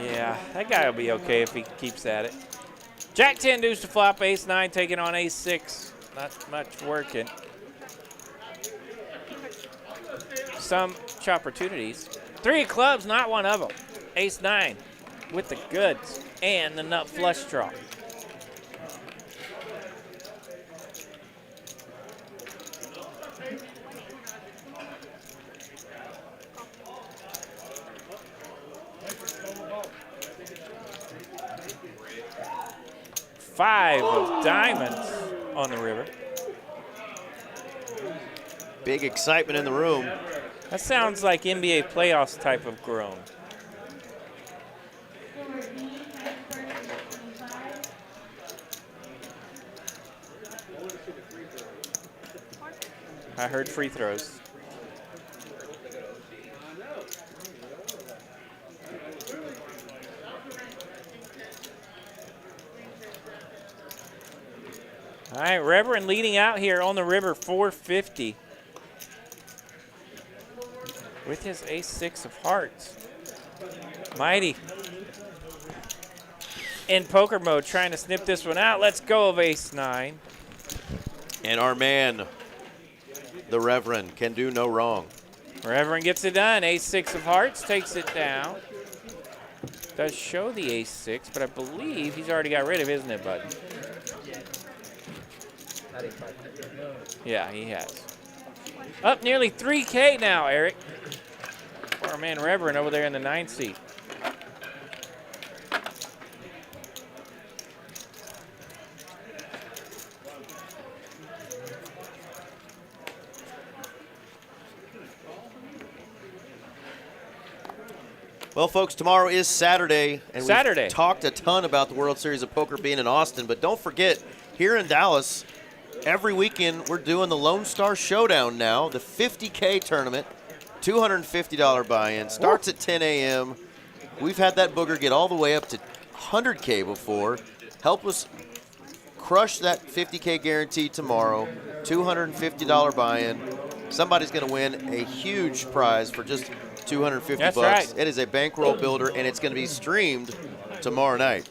[SPEAKER 11] Yeah, that guy will be okay if he keeps at it. Jack 10 deuce to flop, ace 9 taking on ace 6. Not much working. Some opportunities. 3 of clubs, not one of them. Ace 9 with the goods and the nut flush draw. Five of diamonds on the river.
[SPEAKER 2] Big excitement in the room.
[SPEAKER 11] That sounds like NBA playoffs type of groan. I heard free throws. All right, Reverend leading out here on the river, 450. With his ace-6 of hearts. Mighty. In poker mode, trying to snip this one out. Let's go of ace-9.
[SPEAKER 2] And our man, the Reverend, can do no wrong.
[SPEAKER 11] Reverend gets it done. Ace-6 of hearts takes it down. Does show the ace-6, but I believe he's already got rid of his nib button. Yeah, he has. Up nearly 3K now, Eric. For our man Reverend over there in the 9th seat.
[SPEAKER 2] Well, folks, tomorrow is Saturday. And
[SPEAKER 11] Saturday.
[SPEAKER 2] We've talked a ton about the World Series of Poker being in Austin, but don't forget, here in Dallas, every weekend we're doing the Lone Star Showdown now, the 50K tournament, $250 buy-in, starts at 10 a.m. We've had that booger get all the way up to 100K before. Help us crush that 50K guarantee tomorrow, $250 buy-in. Somebody's going to win a huge prize for just $250
[SPEAKER 11] That's
[SPEAKER 2] bucks.
[SPEAKER 11] right.
[SPEAKER 2] It is a bankroll builder, and it's going to be streamed tomorrow night.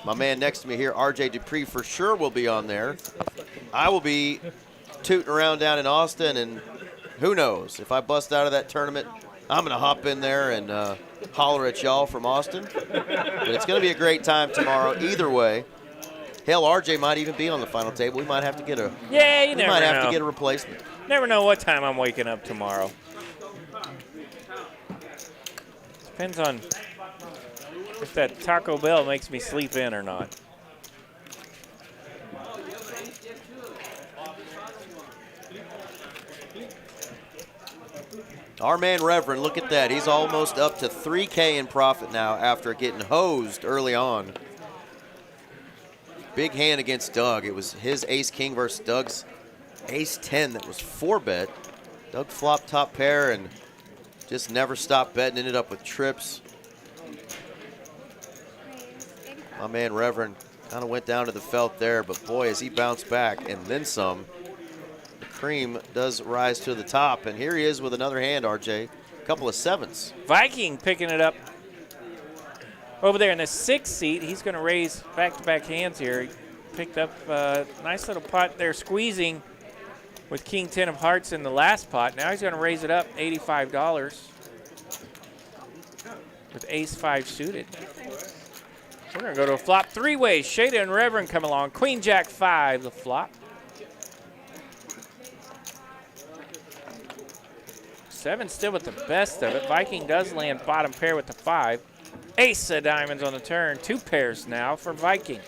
[SPEAKER 2] My man next to me here, RJ Dupree, for sure will be on there. I will be tooting around down in Austin, and who knows, if I bust out of that tournament, I'm going to hop in there and holler at y'all from Austin. But it's going to be a great time tomorrow either way. Hell, RJ might even be on the final table. We might have to get a
[SPEAKER 11] Yeah, you never know.
[SPEAKER 2] to get a replacement.
[SPEAKER 11] Never know what time I'm waking up tomorrow. Depends on if that Taco Bell makes me sleep in or not.
[SPEAKER 2] Our man Reverend, look at that. He's almost up to 3K in profit now after getting hosed early on. Big hand against Doug. It was his ace-king versus Doug's ace-10 that was 4-bet. Doug flopped top pair and just never stopped betting, ended up with trips. My man Reverend kind of went down to the felt there, but boy, as he bounced back and then some, the cream does rise to the top. And here he is with another hand, RJ. A couple of 7s.
[SPEAKER 11] Viking picking it up over there in the 6th seat. He's going to raise back-to-back hands here. He picked up a nice little pot there, squeezing with King 10 of hearts in the last pot. Now he's going to raise it up $85 with ace 5 suited. We're going to go to a flop 3 ways. Shada and Reverend come along. Queen Jack 5, the flop. 7 still with the best of it. Viking does land bottom pair with the 5. Ace of diamonds on the turn. 2 pairs now for Viking.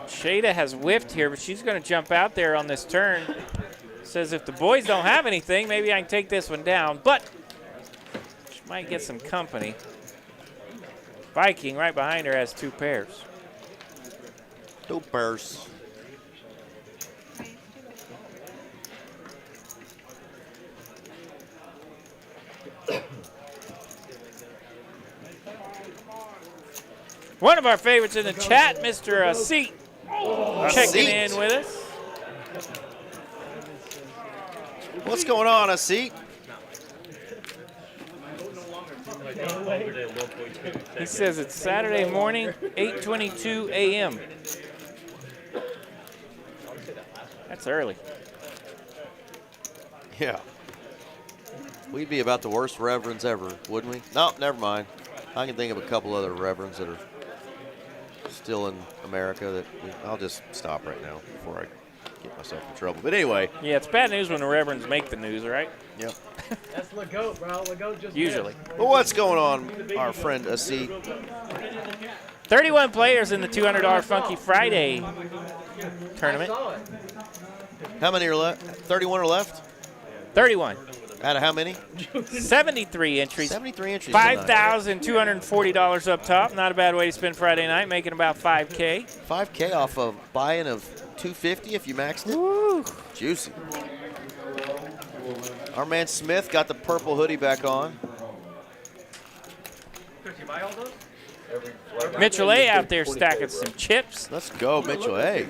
[SPEAKER 11] Shada has whiffed here, but she's going to jump out there on this turn. Says if the boys don't have anything, maybe I can take this one down, but she might get some company. Viking right behind her has 2 pairs.
[SPEAKER 2] 2 pairs.
[SPEAKER 11] One of our favorites in the chat, Mr. Seat, checking in with us.
[SPEAKER 2] What's going on, a seat?
[SPEAKER 11] He says it's Saturday morning, 8:22 a.m. That's early.
[SPEAKER 2] Yeah. We'd be about the worst reverends ever, wouldn't we? No, never mind. I can think of a couple other reverends that are still in America that I'll just stop right now before I get myself in trouble. But anyway.
[SPEAKER 11] Yeah, it's bad news when the reverends make the news, right?
[SPEAKER 2] Yep.
[SPEAKER 6] That's Legoat, bro. Legoat just
[SPEAKER 11] usually.
[SPEAKER 2] Well, what's going on, our friend Asit?
[SPEAKER 11] 31 players in the $200 Funky Friday tournament.
[SPEAKER 2] How many are left? 31 are left?
[SPEAKER 11] 31.
[SPEAKER 2] Out of how many?
[SPEAKER 11] 73 entries.
[SPEAKER 2] 73 entries.
[SPEAKER 11] $5,240 up top. Not a bad way to spend Friday night, making about $5K.
[SPEAKER 2] $5K off of buy-in of $250 if you maxed it.
[SPEAKER 11] Woo.
[SPEAKER 2] Juicy. Our man Smith got the purple hoodie back on.
[SPEAKER 9] Chris, you buy all those?
[SPEAKER 11] Mitchell A out there stacking some chips.
[SPEAKER 2] Let's go, Mitchell A.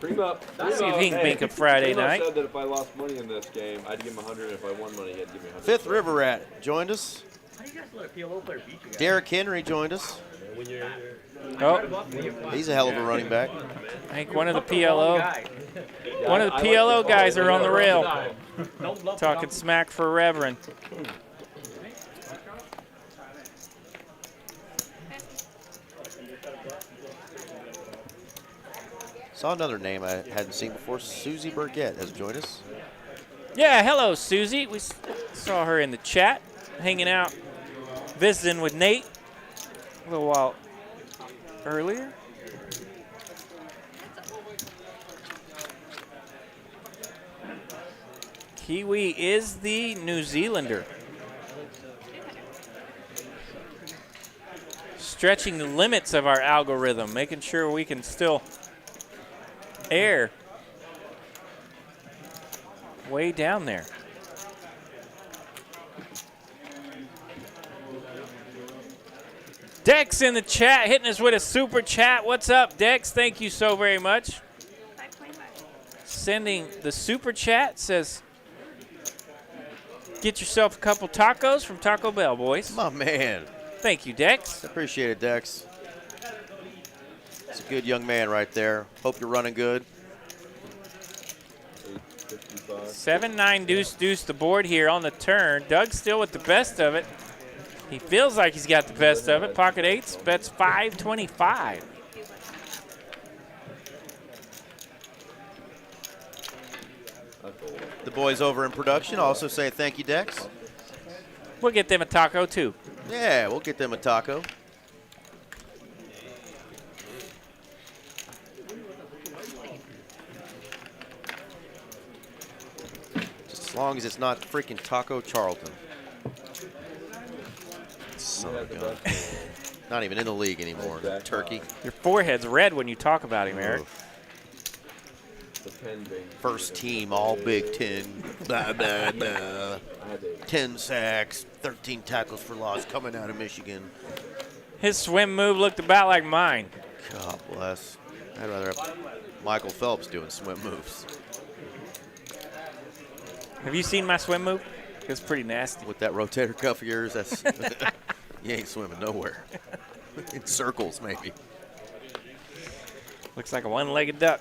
[SPEAKER 3] Cream up.
[SPEAKER 11] See if he can make a Friday night.
[SPEAKER 3] said that if I lost money in this game, I'd give him 100. If I won money, he'd give me 100.
[SPEAKER 2] Fifth River Rat joined us.
[SPEAKER 9] How do you guys let a PLO player beat you guys?
[SPEAKER 2] Derrick Henry joined us.
[SPEAKER 9] When you're
[SPEAKER 11] Oh,
[SPEAKER 2] He's a hell of a running back.
[SPEAKER 11] I think one of the PLO guys are on the rail. Talking smack for Reverend.
[SPEAKER 2] Saw another name I hadn't seen before. Susie Burgett has joined us.
[SPEAKER 11] Yeah, hello, Susie. We saw her in the chat, hanging out, visiting with Nate a little while earlier. Kiwi is the New Zealander. Stretching the limits of our algorithm, making sure we can still air way down there. Dex in the chat, hitting us with a super chat. What's up, Dex? Thank you so very much. Sending the super chat, says, get yourself a couple tacos from Taco Bell, boys.
[SPEAKER 2] My man.
[SPEAKER 11] Thank you, Dex.
[SPEAKER 2] Appreciate it, Dex. It's a good young man right there. Hope you're running good.
[SPEAKER 11] 7-9 deuce the board here on the turn. Doug's still with the best of it. He feels like he's got the best of it. Pocket eights, bets 525.
[SPEAKER 2] The boys over in production also say thank you, Dex.
[SPEAKER 11] We'll get them a taco, too.
[SPEAKER 2] Yeah, we'll get them a taco. Just as long as it's not freaking Taco Charlton. Son of a gun. Not even in the league anymore. Turkey.
[SPEAKER 11] Your forehead's red when you talk about him, Eric.
[SPEAKER 2] First team, all Big Ten. Blah, blah, blah. 10 sacks, 13 tackles for loss coming out of Michigan.
[SPEAKER 11] His swim move looked about like mine.
[SPEAKER 2] God bless. I'd rather have Michael Phelps doing swim moves.
[SPEAKER 11] Have you seen my swim move? It's pretty nasty.
[SPEAKER 2] With that rotator cuff of yours, that's you ain't swimming nowhere. In circles, maybe.
[SPEAKER 11] Looks like a one-legged duck.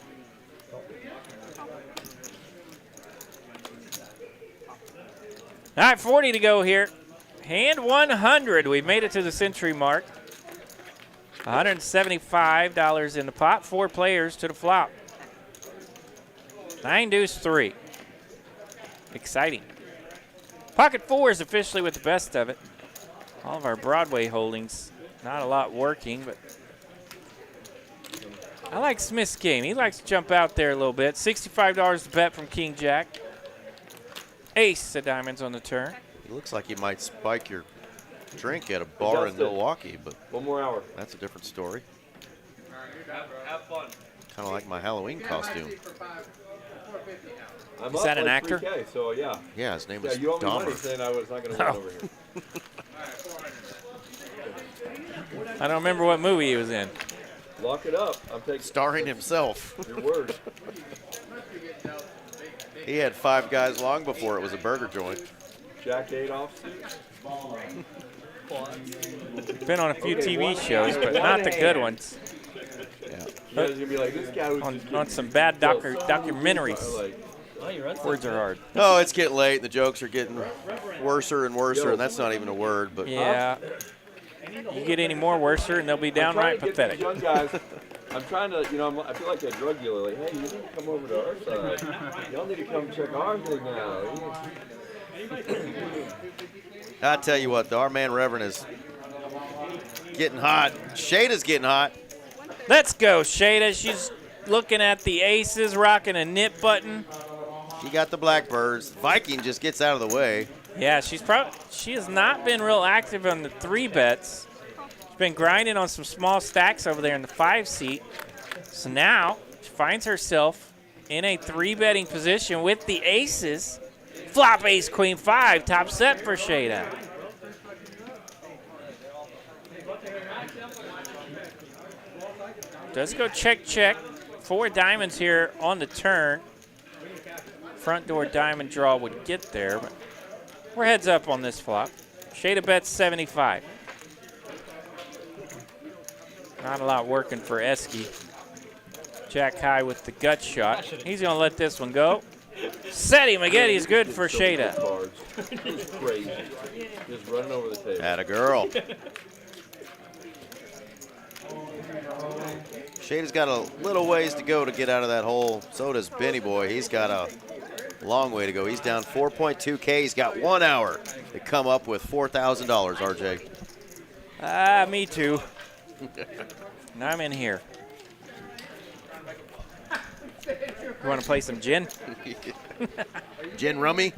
[SPEAKER 11] All right, 40 to go here. Hand 100. We've made it to the century mark. $175 in the pot. 4 players to the flop. 9 deuce 3. Exciting. Pocket 4 is officially with the best of it. All of our Broadway holdings. Not a lot working, but I like Smith's game. He likes to jump out there a little bit. $65 to bet from King Jack. Ace of diamonds on the turn.
[SPEAKER 2] It looks like you might spike your drink at a bar in Milwaukee, but
[SPEAKER 3] 1 more hour.
[SPEAKER 2] That's a different story.
[SPEAKER 9] Have fun.
[SPEAKER 2] Kind of like my Halloween costume.
[SPEAKER 3] I'm
[SPEAKER 11] Is that an actor?
[SPEAKER 3] 3K, so yeah.
[SPEAKER 2] Yeah, his name was
[SPEAKER 3] you owe me money
[SPEAKER 2] Dahmer.
[SPEAKER 3] saying I was not going to win over here.
[SPEAKER 11] I don't remember what movie he was in.
[SPEAKER 3] Lock it up. I'm taking
[SPEAKER 2] Starring himself.
[SPEAKER 3] your word.
[SPEAKER 2] He had 5 guys long before it was a burger joint.
[SPEAKER 3] Jack Adolph.
[SPEAKER 11] Been on a few TV shows, but not the good ones.
[SPEAKER 2] Yeah.
[SPEAKER 3] You guys are going to be like, this guy was
[SPEAKER 11] On some bad documentaries. Words are hard.
[SPEAKER 2] No, it's getting late, and the jokes are getting worser and worser, and that's not even a word. But
[SPEAKER 11] Yeah. You get any more worser, and they'll be downright pathetic.
[SPEAKER 3] Young guys, I'm trying to, I feel like a drug dealer. Like, hey, you need to come over to our side. Y'all need to come check our thing now.
[SPEAKER 2] I tell you what, though, our man Reverend is getting hot. Shada's getting hot.
[SPEAKER 11] Let's go, Shada. She's looking at the aces, rocking a nip button.
[SPEAKER 2] He got the Blackbirds. Viking just gets out of the way.
[SPEAKER 11] Yeah, she has not been real active on the 3-bets. She's been grinding on some small stacks over there in the 5 seat. So now she finds herself in a 3-betting position with the aces. Flop ace, queen 5, top set for Shada. Does go check, check. 4 diamonds here on the turn. Front door diamond draw would get there, but we're heads up on this flop. Shada bets 75. Not a lot working for Esky. Jack high with the gut shot. He's going to let this one go. Set him again. He's good for Shada.
[SPEAKER 3] It's crazy. Just running over the table.
[SPEAKER 2] Atta girl. Shada's got a little ways to go to get out of that hole. So does Benny Boy. He's got a long way to go. He's down 4.2K. He's got 1 hour to come up with $4,000, RJ.
[SPEAKER 11] Me too. And I'm in here. You want to play some gin?
[SPEAKER 2] Gin rummy?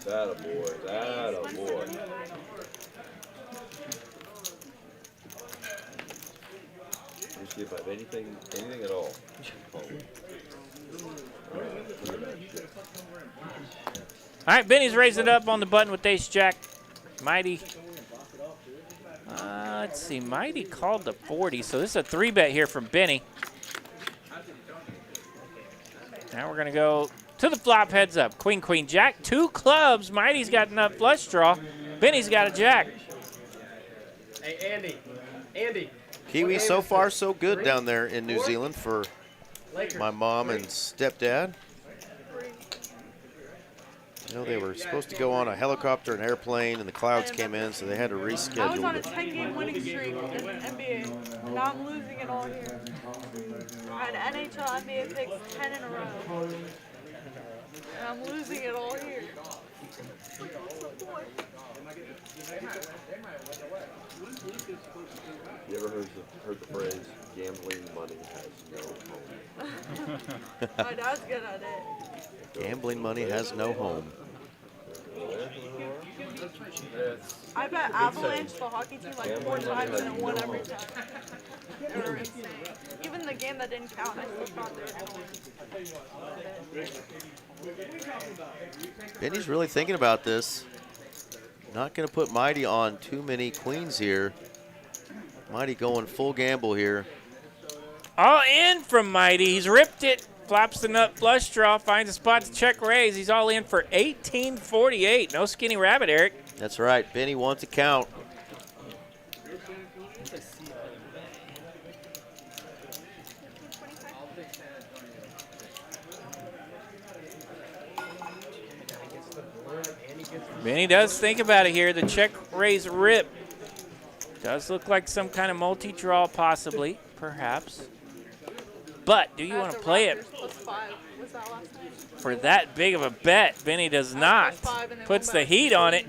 [SPEAKER 3] That a boy. That a boy. Let me see if I have anything at all.
[SPEAKER 11] All right, Benny's raised it up on the button with ace jack. Mighty. Let's see. Mighty called the 40, so this is a 3-bet here from Benny. Now we're going to go to the flop, heads up. Queen, queen, jack. 2 clubs. Mighty's got enough flush draw. Benny's got a jack.
[SPEAKER 6] Hey, Andy.
[SPEAKER 2] Kiwi, so far so good down there in New Zealand for my mom and stepdad. You know, they were supposed to go on a helicopter and airplane, and the clouds came in, so they had to reschedule.
[SPEAKER 5] I was on a 10-game winning streak in the NBA. Now I'm losing it all here. I had NHL, NBA picks 10 in a row. And I'm losing it all here.
[SPEAKER 3] You ever heard the phrase, gambling money has no home?
[SPEAKER 5] My dad's good at it.
[SPEAKER 2] Gambling money has no home.
[SPEAKER 5] I bet Avalanche, the hockey team, like 4 times and it won every time. They were insane. Even the game that didn't count, I still thought they were going to win.
[SPEAKER 2] Benny's really thinking about this. Not going to put Mighty on too many queens here. Mighty going full gamble here.
[SPEAKER 11] All in from Mighty. He's ripped it. Flops the nut flush draw. Finds a spot to check raise. He's all in for 1848. No skinny rabbit, Eric.
[SPEAKER 2] That's right. Benny wants a count.
[SPEAKER 11] Benny does think about it here. The check raise rip does look like some kind of multi-draw possibly, perhaps. But do you want to play it for that big of a bet? Benny does not. Puts the heat on it.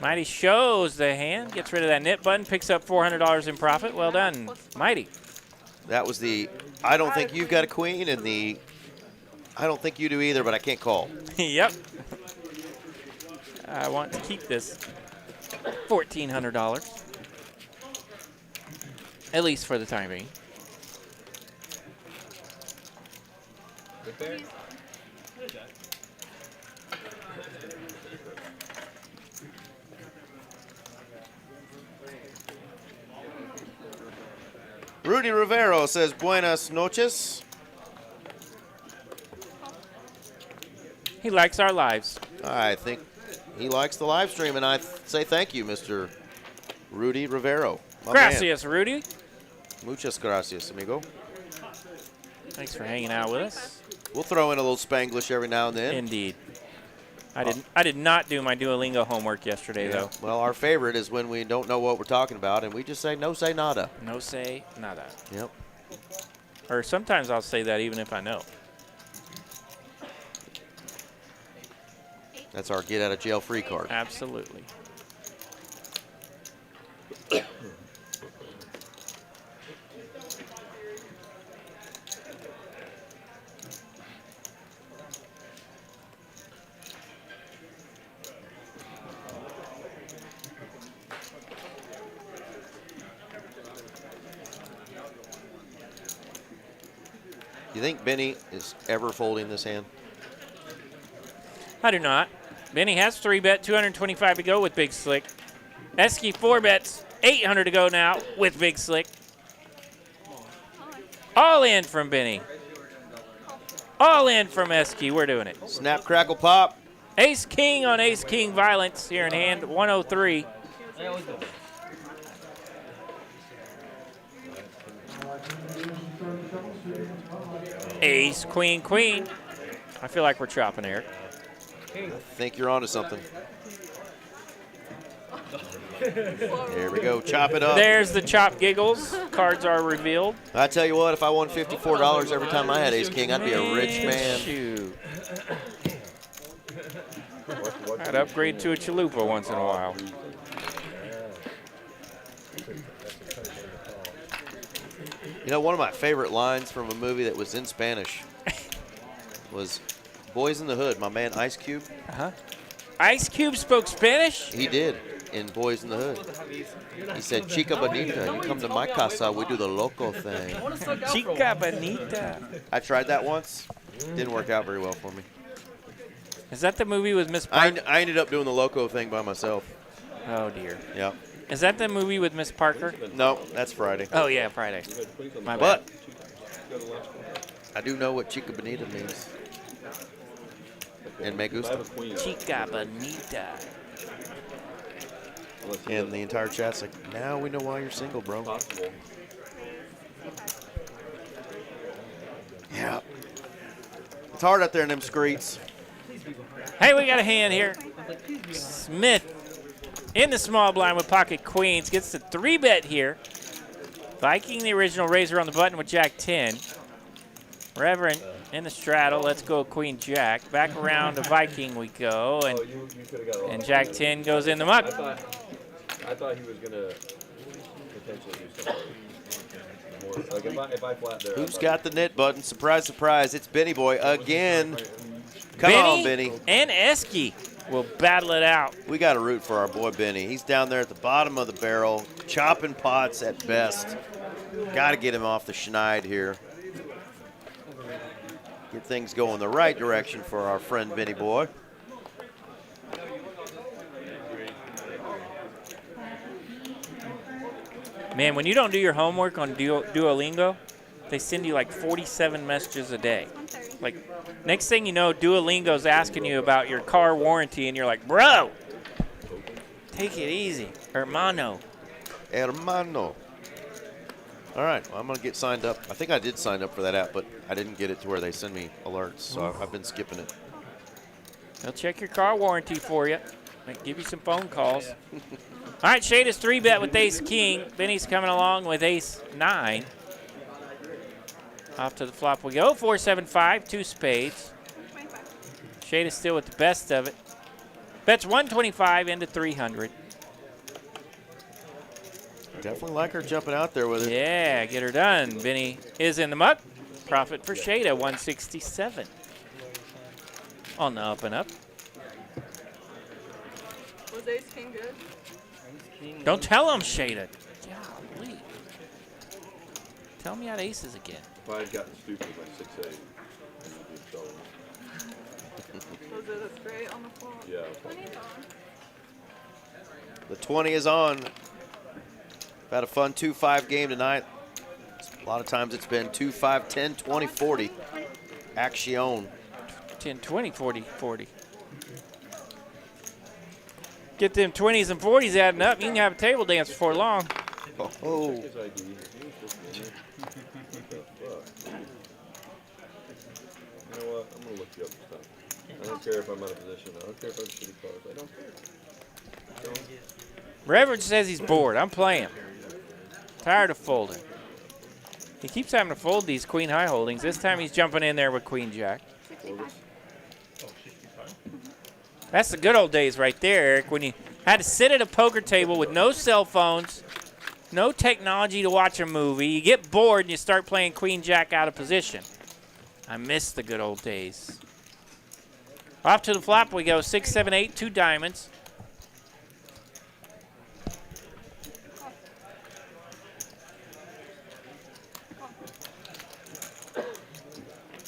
[SPEAKER 11] Mighty shows the hand, gets rid of that knit button, picks up $400 in profit. Well done, Mighty.
[SPEAKER 2] That was the I don't think you've got a queen and the I don't think you do either, but I can't call.
[SPEAKER 11] Yep. I want to keep this $1,400. At least for the time being.
[SPEAKER 3] Good there.
[SPEAKER 2] Rudy Rivero says, buenas noches.
[SPEAKER 11] He likes our lives.
[SPEAKER 2] I think he likes the live stream, and I say thank you, Mr. Rudy Rivero.
[SPEAKER 11] Gracias, Rudy.
[SPEAKER 2] Muchas gracias, amigo.
[SPEAKER 11] Thanks for hanging out with us.
[SPEAKER 2] We'll throw in a little Spanglish every now and then.
[SPEAKER 11] Indeed. I did not do my Duolingo homework yesterday, though.
[SPEAKER 2] Well, our favorite is when we don't know what we're talking about, and we just say, no say nada.
[SPEAKER 11] No say nada.
[SPEAKER 2] Yep.
[SPEAKER 11] Or sometimes I'll say that even if I know.
[SPEAKER 2] That's our get-out-of-jail-free card.
[SPEAKER 11] Absolutely.
[SPEAKER 2] You think Benny is ever folding this hand?
[SPEAKER 11] I do not. Benny has 3-bet, 225 to go with Big Slick. Esky 4-bets, 800 to go now with Big Slick. All in from Benny. All in from Esky. We're doing it.
[SPEAKER 2] Snap, crackle, pop.
[SPEAKER 11] Ace King on Ace King violence here in hand 103. Ace, Queen, Queen. I feel like we're chopping, Eric.
[SPEAKER 2] I think you're onto something. There we go. Chop it up.
[SPEAKER 11] There's the chop giggles. Cards are revealed.
[SPEAKER 2] I tell you what, if I won $54 every time I had Ace King, I'd be a rich man.
[SPEAKER 11] Shoot. I'd upgrade to a chalupa once in a while.
[SPEAKER 2] You know, one of my favorite lines from a movie that was in Spanish was Boys in the Hood, my man Ice Cube.
[SPEAKER 11] Ice Cube spoke Spanish?
[SPEAKER 2] He did in Boys in the Hood. He said, Chica Bonita, you come to my casa, we do the loco thing.
[SPEAKER 11] Chica Bonita.
[SPEAKER 2] I tried that once. Didn't work out very well for me.
[SPEAKER 11] Is that the movie with Miss Parker?
[SPEAKER 2] I ended up doing the loco thing by myself.
[SPEAKER 11] Oh, dear.
[SPEAKER 2] Yeah.
[SPEAKER 11] Is that the movie with Miss Parker?
[SPEAKER 2] No, that's Friday.
[SPEAKER 11] Oh, yeah, Friday. My bad.
[SPEAKER 2] But I do know what Chica Bonita means. And Me Gusta.
[SPEAKER 11] Chica Bonita.
[SPEAKER 2] And the entire chat's like, now we know why you're single, bro. Yeah. It's hard out there in them streets.
[SPEAKER 11] Hey, we got a hand here. Smith in the small blind with pocket queens. Gets the 3-bet here. Viking, the original, raiser on the button with Jack 10. Reverend in the straddle. Let's go Queen Jack. Back around to Viking we go. And Jack 10 goes in the muck.
[SPEAKER 3] I thought he was going to potentially do something more. Like if I flat there.
[SPEAKER 2] Who's got the knit button? Surprise, surprise. It's Benny Boy again. Come
[SPEAKER 11] Benny
[SPEAKER 2] on, Benny.
[SPEAKER 11] And Esky will battle it out.
[SPEAKER 2] We got to root for our boy Benny. He's down there at the bottom of the barrel, chopping pots at best. Got to get him off the schneid here. Get things going the right direction for our friend Benny Boy.
[SPEAKER 11] Man, when you don't do your homework on Duolingo, they send you like 47 messages a day. Like, next thing you know, Duolingo's asking you about your car warranty, and you're like, bro, take it easy. Hermano.
[SPEAKER 2] Hermano. All right, well, I'm going to get signed up. I think I did sign up for that app, but I didn't get it to where they send me alerts, so I've been skipping it.
[SPEAKER 11] They'll check your car warranty for you. Might give you some phone calls. All right, Shade is 3-bet with Ace King. Benny's coming along with Ace 9. Off to the flop we go. 4-7-5, 2 spades. Shade is still with the best of it. Bets 125 into 300.
[SPEAKER 2] Definitely like her jumping out there with it.
[SPEAKER 11] Yeah, get her done. Benny is in the muck. Profit for Shada, 167. On the up and up.
[SPEAKER 5] Was Ace King good?
[SPEAKER 11] Don't tell him, Shada. Golly. Tell me how aces again.
[SPEAKER 3] If I had gotten stupid by 6-8,
[SPEAKER 5] Was it a straight on the flop?
[SPEAKER 3] yeah.
[SPEAKER 2] The 20 is on. Had a fun 2-5 game tonight. A lot of times it's been 2-5, 10, 20, 40. Action.
[SPEAKER 11] 10, 20, 40, 40. Get them 20s and 40s adding up. You can have a table dance before long.
[SPEAKER 2] Oh.
[SPEAKER 3] His ID. You know what? I'm going to look you up stuff. I don't care if I'm out of position. I don't care if I'm shitty cards. I don't care.
[SPEAKER 11] Reverend says he's bored. I'm playing. Tired of folding. He keeps having to fold these queen high holdings. This time he's jumping in there with queen jack. That's the good old days right there, Eric, when you had to sit at a poker table with no cell phones, no technology to watch a movie. You get bored and you start playing queen jack out of position. I miss the good old days. Off to the flop we go. 6, 7, 8, 2 diamonds.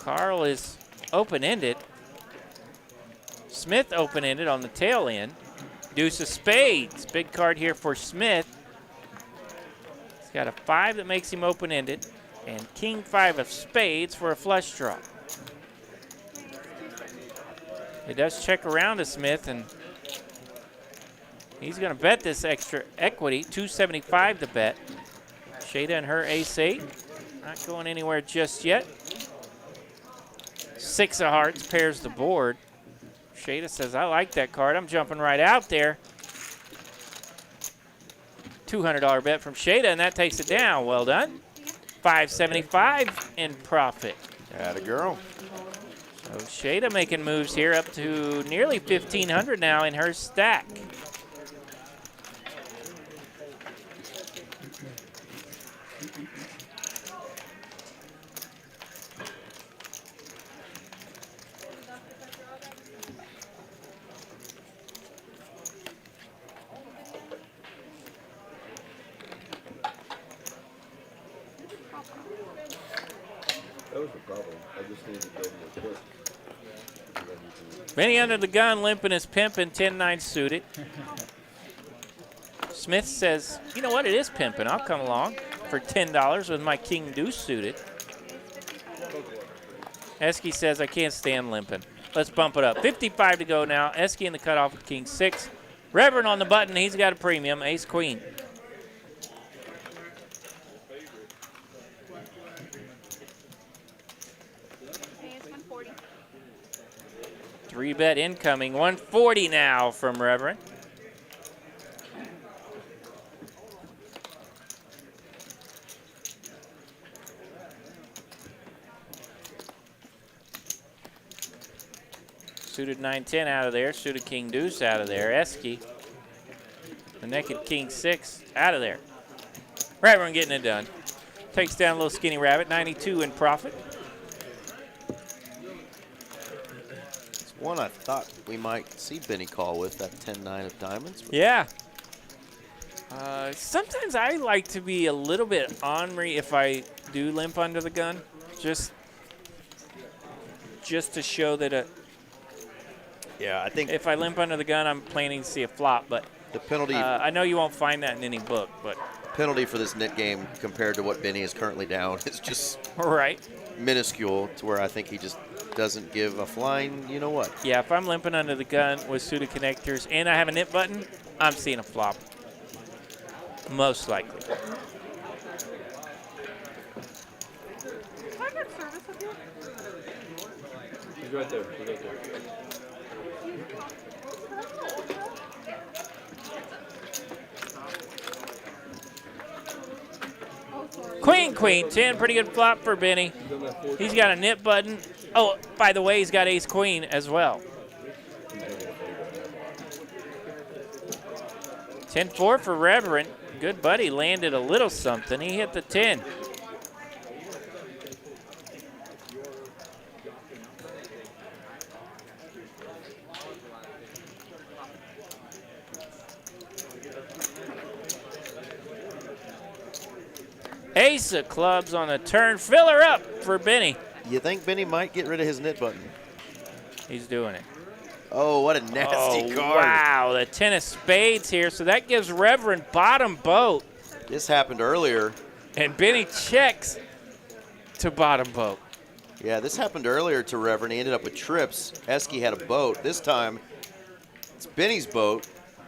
[SPEAKER 11] Carl is open-ended. Smith open-ended on the tail end. Deuce of spades. Big card here for Smith. He's got a 5 that makes him open-ended, and king 5 of spades for a flush draw. It does check around to Smith, and he's going to bet this extra equity, $275 to bet. Shada and her ace-8, not going anywhere just yet. 6 of hearts pairs the board. Shada says, I like that card. I'm jumping right out there. $200 bet from Shada, and that takes it down. Well done. $575 in profit.
[SPEAKER 2] Atta girl.
[SPEAKER 11] So Shada making moves here up to nearly $1,500 now in her stack.
[SPEAKER 3] That was the problem. I just needed to build more quick.
[SPEAKER 11] Benny under the gun, limping his pimping, 10-9 suited. Smith says, you know what, it is pimping. I'll come along for $10 with my king deuce suited. Esky says, I can't stand limping. Let's bump it up. 55 to go now. Esky in the cutoff with king 6. Reverend on the button. He's got a premium. Ace queen. Three bet incoming. 140 now from Reverend. Suited 9-10 out of there. Suited king deuce out of there. Esky. The naked king 6 out of there. Reverend getting it done. Takes down a little skinny rabbit. 92 in profit.
[SPEAKER 2] One I thought we might see Benny call with, that 10-9 of diamonds.
[SPEAKER 11] Yeah. Sometimes I like to be a little bit ornery if I do limp under the gun, just to show that
[SPEAKER 2] yeah, I think
[SPEAKER 11] if I limp under the gun, I'm planning to see a flop. But
[SPEAKER 2] the penalty.
[SPEAKER 11] I know you won't find that in any book, but
[SPEAKER 2] penalty for this net game compared to what Benny is currently down is just
[SPEAKER 11] right
[SPEAKER 2] minuscule to where I think he just doesn't give a flying, you know what.
[SPEAKER 11] Yeah, if I'm limping under the gun with suited connectors and I have a nip button, I'm seeing a flop. Most likely.
[SPEAKER 5] Can I get service with you?
[SPEAKER 3] She's right there. She's right there.
[SPEAKER 11] Queen, queen, 10, pretty good flop for Benny. He's got a nip button. Oh, by the way, he's got ace queen as well. 10-4 for Reverend. Good buddy landed a little something. He hit the 10. Ace of clubs on the turn. Fill her up for Benny.
[SPEAKER 2] You think Benny might get rid of his nit button?
[SPEAKER 11] He's doing it.
[SPEAKER 2] Oh, what a nasty card.
[SPEAKER 11] Wow, the 10 of spades here. So that gives Reverend bottom boat.
[SPEAKER 2] This happened earlier.
[SPEAKER 11] And Benny checks to bottom boat.
[SPEAKER 2] Yeah, this happened earlier to Reverend. He ended up with trips. Esky had a boat. This time, it's Benny's boat.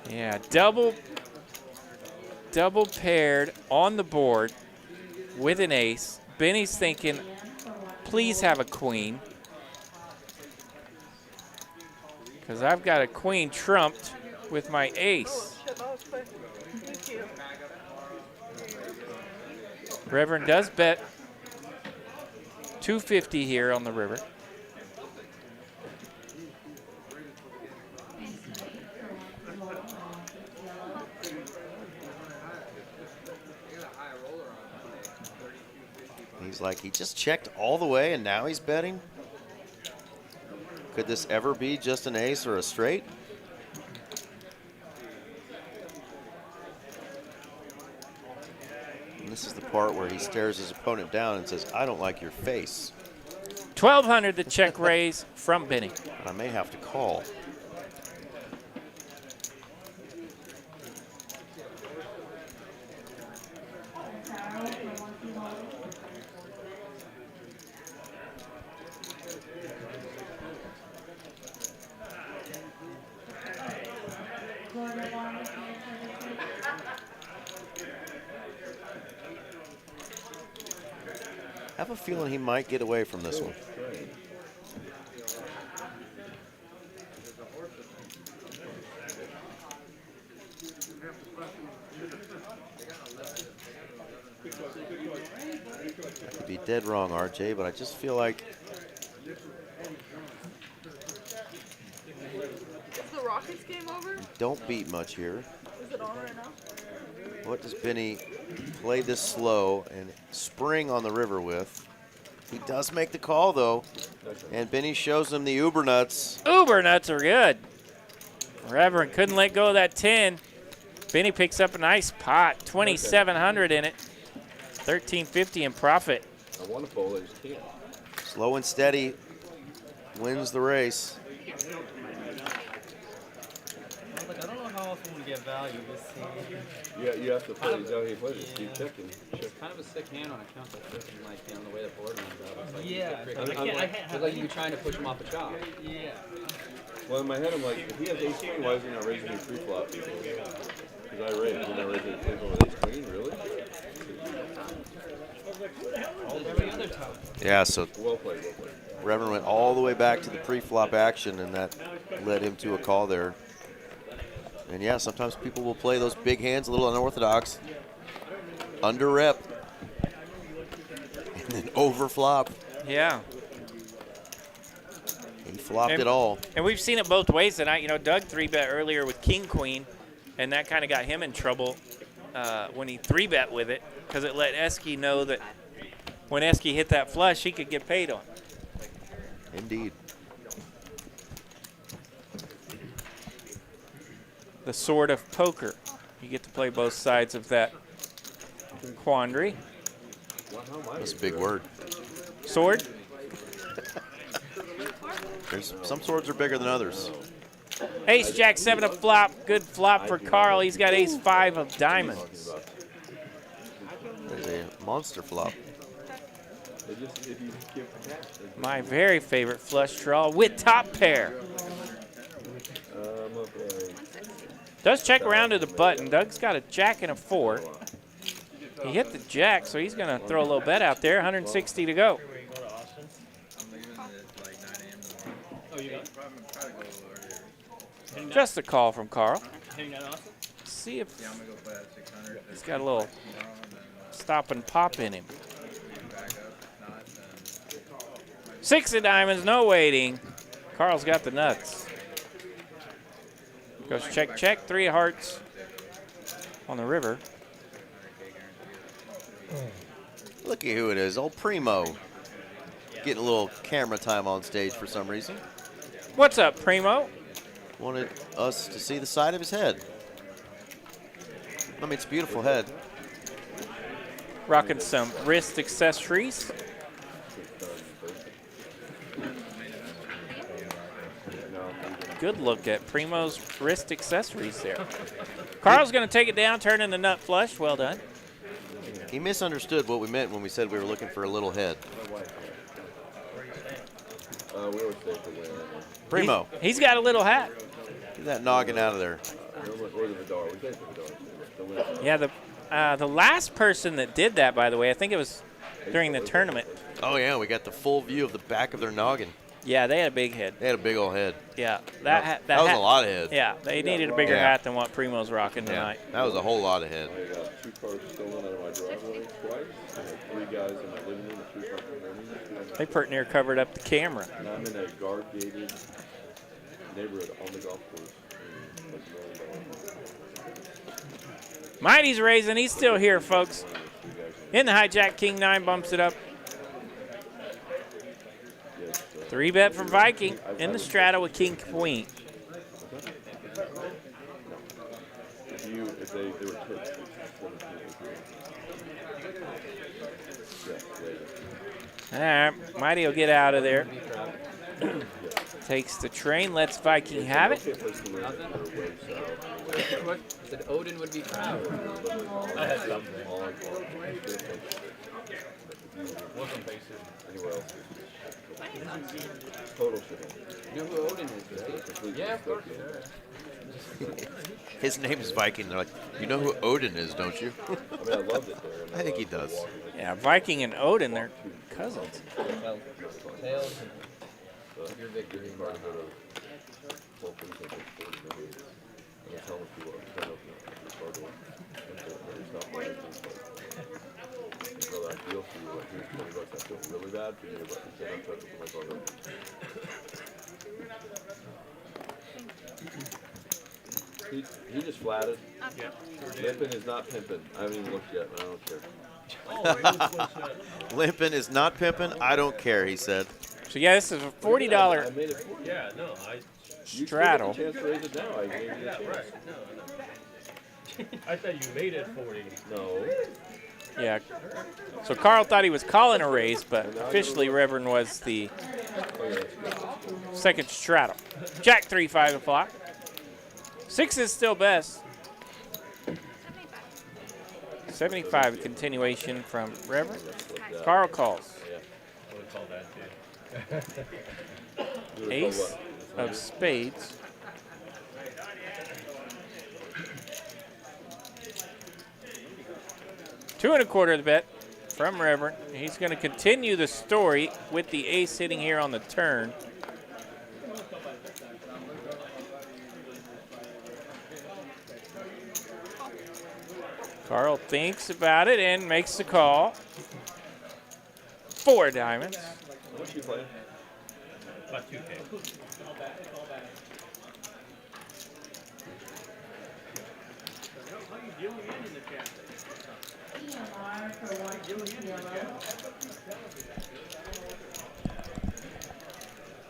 [SPEAKER 11] Yeah, double paired on the board with an ace. Benny's thinking, please have a queen. Because I've got a queen trumped with my ace.
[SPEAKER 5] Shit, that was quick. Thank you.
[SPEAKER 11] Reverend does bet $250 here on the river.
[SPEAKER 2] He's like, he just checked all the way and now he's betting? Could this ever be just an ace or a straight? And this is the part where he stares his opponent down and says, I don't like your face.
[SPEAKER 11] 1,200 the check raise from Benny.
[SPEAKER 2] I may have to call. I have a feeling he might get away from this one. I could be dead wrong, RJ, but I just feel like
[SPEAKER 5] Is the Rockets game over?
[SPEAKER 2] don't beat much here.
[SPEAKER 5] Is it on right now?
[SPEAKER 2] What does Benny play this slow and spring on the river with? He does make the call, though, and Benny shows him the uber nuts.
[SPEAKER 11] Uber nuts are good. Reverend couldn't let go of that 10. Benny picks up a nice pot, 2,700 in it, 1,350 in profit.
[SPEAKER 3] I want to fold, I just can't.
[SPEAKER 2] Slow and steady wins the race.
[SPEAKER 1] I don't know how else we get value this hand.
[SPEAKER 3] Yeah, you have to play. He's out here playing. Keep checking.
[SPEAKER 7] It's kind of a sick hand on account of flipping, like, you know, the way the board runs out. It's like,
[SPEAKER 1] Yeah.
[SPEAKER 7] it's like you're trying to push him off a chop.
[SPEAKER 1] Yeah.
[SPEAKER 3] Well, in my head, I'm like, if he has ace queen, why is he not raising me pre-flop? Because I raised. You're not raising ace queen with ace queen, really?
[SPEAKER 1] Every other time.
[SPEAKER 2] Yeah, so
[SPEAKER 3] Well played, well played.
[SPEAKER 2] Reverend went all the way back to the pre-flop action, and that led him to a call there. And yeah, sometimes people will play those big hands a little unorthodox, under rep, and then over flop.
[SPEAKER 11] Yeah.
[SPEAKER 2] He flopped it all.
[SPEAKER 11] And we've seen it both ways tonight. You know, Doug 3-bet earlier with King Queen, and that kind of got him in trouble when he 3-bet with it, because it let Esky know that when Esky hit that flush, he could get paid on.
[SPEAKER 2] Indeed.
[SPEAKER 11] The sword of poker. You get to play both sides of that quandary.
[SPEAKER 2] That's a big word.
[SPEAKER 11] Sword?
[SPEAKER 2] Some swords are bigger than others.
[SPEAKER 11] Ace Jack 7 of flop. Good flop for Carl. He's got Ace 5 of diamonds.
[SPEAKER 2] There's a monster flop.
[SPEAKER 11] My very favorite flush draw with top pair. Does check around to the button. Doug's got a jack and a 4. He hit the jack, so he's going to throw a little bet out there. 160 to go. Just a call from Carl. See if he's got a little stop and pop in him. 6 of diamonds, no waiting. Carl's got the nuts. Goes check, check, 3 of hearts on the river.
[SPEAKER 2] Look at who it is, old Primo. Getting a little camera time on stage for some reason.
[SPEAKER 11] What's up, Primo?
[SPEAKER 2] Wanted us to see the side of his head. I mean, it's a beautiful head.
[SPEAKER 11] Rocking some wrist accessories. Good look at Primo's wrist accessories there. Carl's going to take it down, turn in the nut flush. Well done.
[SPEAKER 2] He misunderstood what we meant when we said we were looking for a little head. Primo.
[SPEAKER 11] He's got a little hat.
[SPEAKER 2] Get that noggin out of there.
[SPEAKER 11] Yeah, the last person that did that, by the way, I think it was during the tournament.
[SPEAKER 2] Oh, yeah, we got the full view of the back of their noggin.
[SPEAKER 11] Yeah, they had a big head.
[SPEAKER 2] They had a big old head.
[SPEAKER 11] Yeah.
[SPEAKER 2] That was a lot of head.
[SPEAKER 11] Yeah, they needed a bigger hat than what Primo's rocking tonight.
[SPEAKER 2] That was a whole lot of head.
[SPEAKER 3] I got 2 cars stolen out of my driveway twice. I had 3 guys in my living room at 3 o'clock in the morning.
[SPEAKER 11] They pretty near covered up the camera.
[SPEAKER 3] And I'm in a guard-gated neighborhood on the golf course.
[SPEAKER 11] Mighty's raising. He's still here, folks. In the hijack, King 9 bumps it up. 3-bet for Viking in the strata with King Queen.
[SPEAKER 3] If they were
[SPEAKER 11] All right, Mighty will get out of there. Takes the train, lets Viking have it.
[SPEAKER 7] What? Said Odin would be proud.
[SPEAKER 9] I had something.
[SPEAKER 3] Anywhere else. Total shit.
[SPEAKER 7] You know who Odin is, right? Yeah, of course.
[SPEAKER 2] His name is Viking. They're like, you know who Odin is, don't you?
[SPEAKER 3] I mean, I loved it there.
[SPEAKER 2] I think he does.
[SPEAKER 11] Yeah, Viking and Odin, they're cousins.
[SPEAKER 7] Well, Tails, your victory.
[SPEAKER 3] Really bad for you, but instead I'm trying to put my phone up. He just flatted.
[SPEAKER 9] Yeah, sure did.
[SPEAKER 3] Limping is not pimping. I haven't even looked yet, and I don't care.
[SPEAKER 9] Oh, really close.
[SPEAKER 2] Limping is not pimping. I don't care, he said.
[SPEAKER 11] So yeah, this is a $40
[SPEAKER 3] I made it 40.
[SPEAKER 9] Yeah, no,
[SPEAKER 11] straddle.
[SPEAKER 3] You still get the chance to raise it now. I gave you the
[SPEAKER 9] yeah,
[SPEAKER 3] chance.
[SPEAKER 9] right. No. I thought you made it 40.
[SPEAKER 3] No.
[SPEAKER 11] Yeah. So Carl thought he was calling a raise, but officially Reverend was the second straddle. Jack 3, 5 o'clock. 6 is still best. 75 continuation from Reverend. Carl calls.
[SPEAKER 9] I would call that too.
[SPEAKER 11] Ace of spades. Two and a quarter the bet from Reverend. He's going to continue the story with the ace hitting here on the turn. Carl thinks about it and makes the call. 4 diamonds.
[SPEAKER 3] How much you playing?
[SPEAKER 9] About 2K.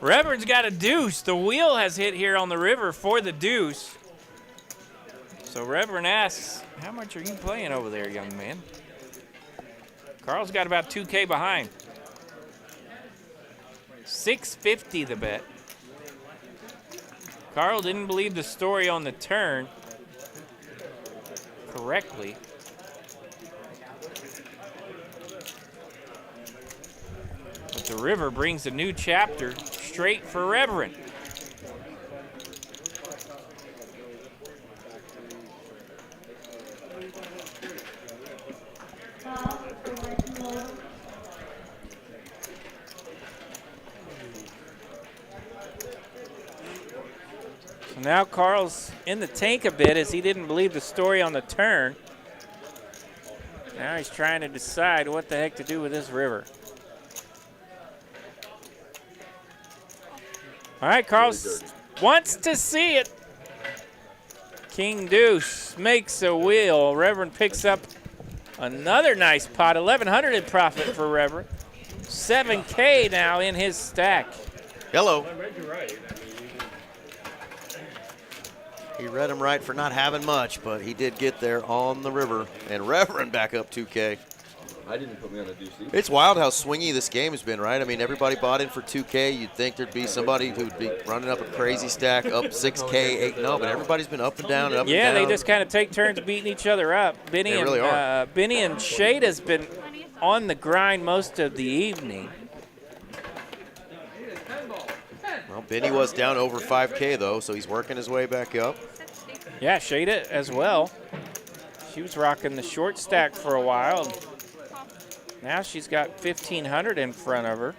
[SPEAKER 11] Reverend's got a deuce. The wheel has hit here on the river for the deuce. So Reverend asks, how much are you playing over there, young man? Carl's got about 2K behind. 650 the bet. Carl didn't believe the story on the turn correctly. But the river brings a new chapter straight for Reverend. So now Carl's in the tank a bit as he didn't believe the story on the turn. Now he's trying to decide what the heck to do with this river. All right, Carl wants to see it. King deuce makes a wheel. Reverend picks up another nice pot. 1,100 in profit for Reverend. 7K now in his stack.
[SPEAKER 2] Hello.
[SPEAKER 9] I read you right.
[SPEAKER 2] He read him right for not having much, but he did get there on the river. And Reverend back up 2K.
[SPEAKER 3] I didn't put me on a deuce.
[SPEAKER 2] It's wild how swingy this game has been, right? I mean, everybody bought in for 2K. You'd think there'd be somebody who'd be running up a crazy stack, up 6K, 8-0, but everybody's been up and down, up and down.
[SPEAKER 11] Yeah, they just kind of take turns beating each other up. Benny
[SPEAKER 2] They really are.
[SPEAKER 11] Benny and Shade has been on the grind most of the evening.
[SPEAKER 2] Well, Benny was down over 5K, though, so he's working his way back up.
[SPEAKER 11] Yeah, Shade as well. She was rocking the short stack for a while. Now she's got 1,500 in front of her.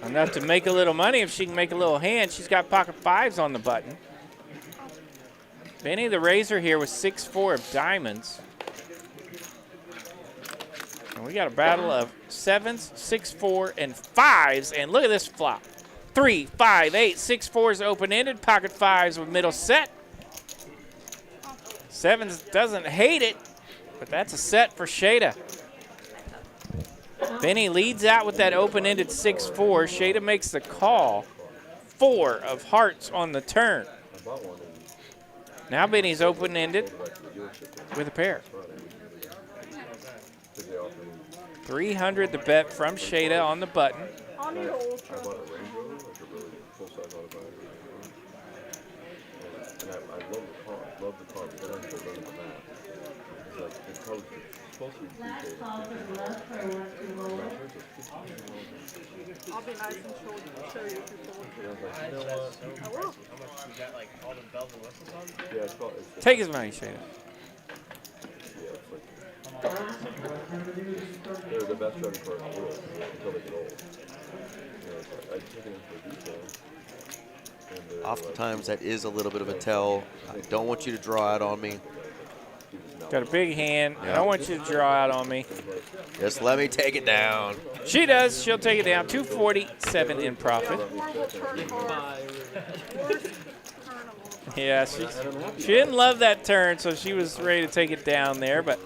[SPEAKER 11] Enough to make a little money if she can make a little hand. She's got pocket fives on the button. Benny the Razor here with 6-4 of diamonds. And we got a battle of 7s, 6-4, and 5s. And look at this flop. 3, 5, 8, 6-4s open-ended. Pocket 5s with middle set. 7s doesn't hate it. But that's a set for Shada. Benny leads out with that open-ended 6-4. Shada makes the call. 4 of hearts on the turn. Now Benny's open-ended with a pair. 300 the bet from Shada on the button.
[SPEAKER 5] I'll need an
[SPEAKER 3] I
[SPEAKER 5] ultra.
[SPEAKER 3] bought a Range Rover, like a really full-size autobiography. And I love the car. I love the car, but then I started learning the math. It's like, the car was supposed to be prepaid.
[SPEAKER 5] I'll be nice and show you if you're full.
[SPEAKER 3] And I was like, you know what?
[SPEAKER 5] I will.
[SPEAKER 6] You got like all the bells and whistles on today?
[SPEAKER 3] Yeah, it's called, it's
[SPEAKER 11] Take his money, Shada.
[SPEAKER 3] yeah, it's like, they're the best driving cars in the world until they get old. You know, it's like, I take it in for detail. And they're
[SPEAKER 2] Oftentimes that is a little bit of a tell. I don't want you to draw out on me.
[SPEAKER 11] Got a big hand. I don't want you to draw out on me.
[SPEAKER 2] Just let me take it down.
[SPEAKER 11] She does. She'll take it down. 247 in profit.
[SPEAKER 5] Horrible turn card. Worst turn of all.
[SPEAKER 11] Yeah, she didn't love that turn, so she was ready to take it down there, but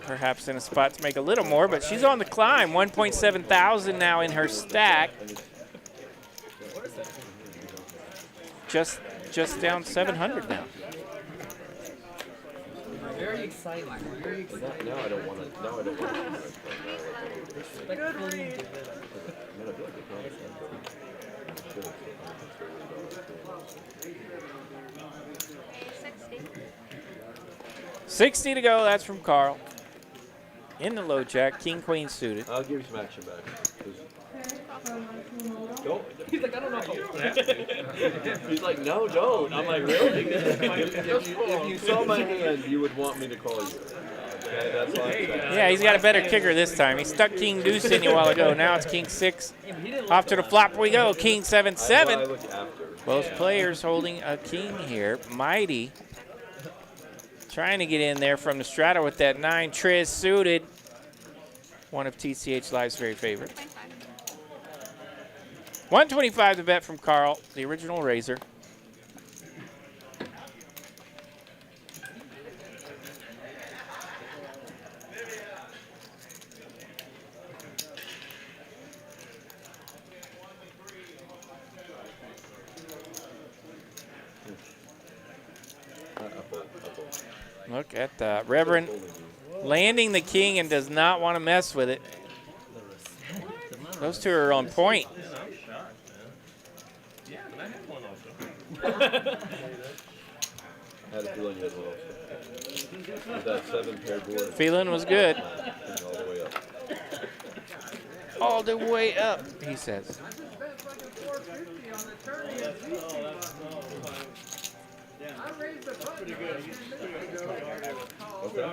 [SPEAKER 11] perhaps in a spot to make a little more. But she's on the climb. 1.7 thousand now in her stack. Just down 700 now.
[SPEAKER 1] Very exciting. Very exciting.
[SPEAKER 3] Now I don't want to. Now I don't want to.
[SPEAKER 5] Good read.
[SPEAKER 11] 60 to go. That's from Carl. In the low jack, king queen suited.
[SPEAKER 3] I'll give you some action back. Don't.
[SPEAKER 1] He's like, I don't know if I'll
[SPEAKER 3] He's like, no, don't. I'm like, really? if you saw my hand, you would want me to call you. Okay, that's all I'm saying.
[SPEAKER 11] Yeah, he's got a better kicker this time. He stuck king deuce in you a while ago. Now it's king 6. Off to the flop we go. King 7-7. Both players holding a king here. Mighty trying to get in there from the strata with that 9. Triz suited. One of TCH Live's very favorite. 125 to bet from Carl, the original raiser. Look at the Reverend landing the king and does not want to mess with it. Those two are on point.
[SPEAKER 3] I had a feeling you had one also. With that 7 paired board.
[SPEAKER 11] Feeling was good.
[SPEAKER 3] All the way up.
[SPEAKER 11] All the way up, he says.
[SPEAKER 3] Okay.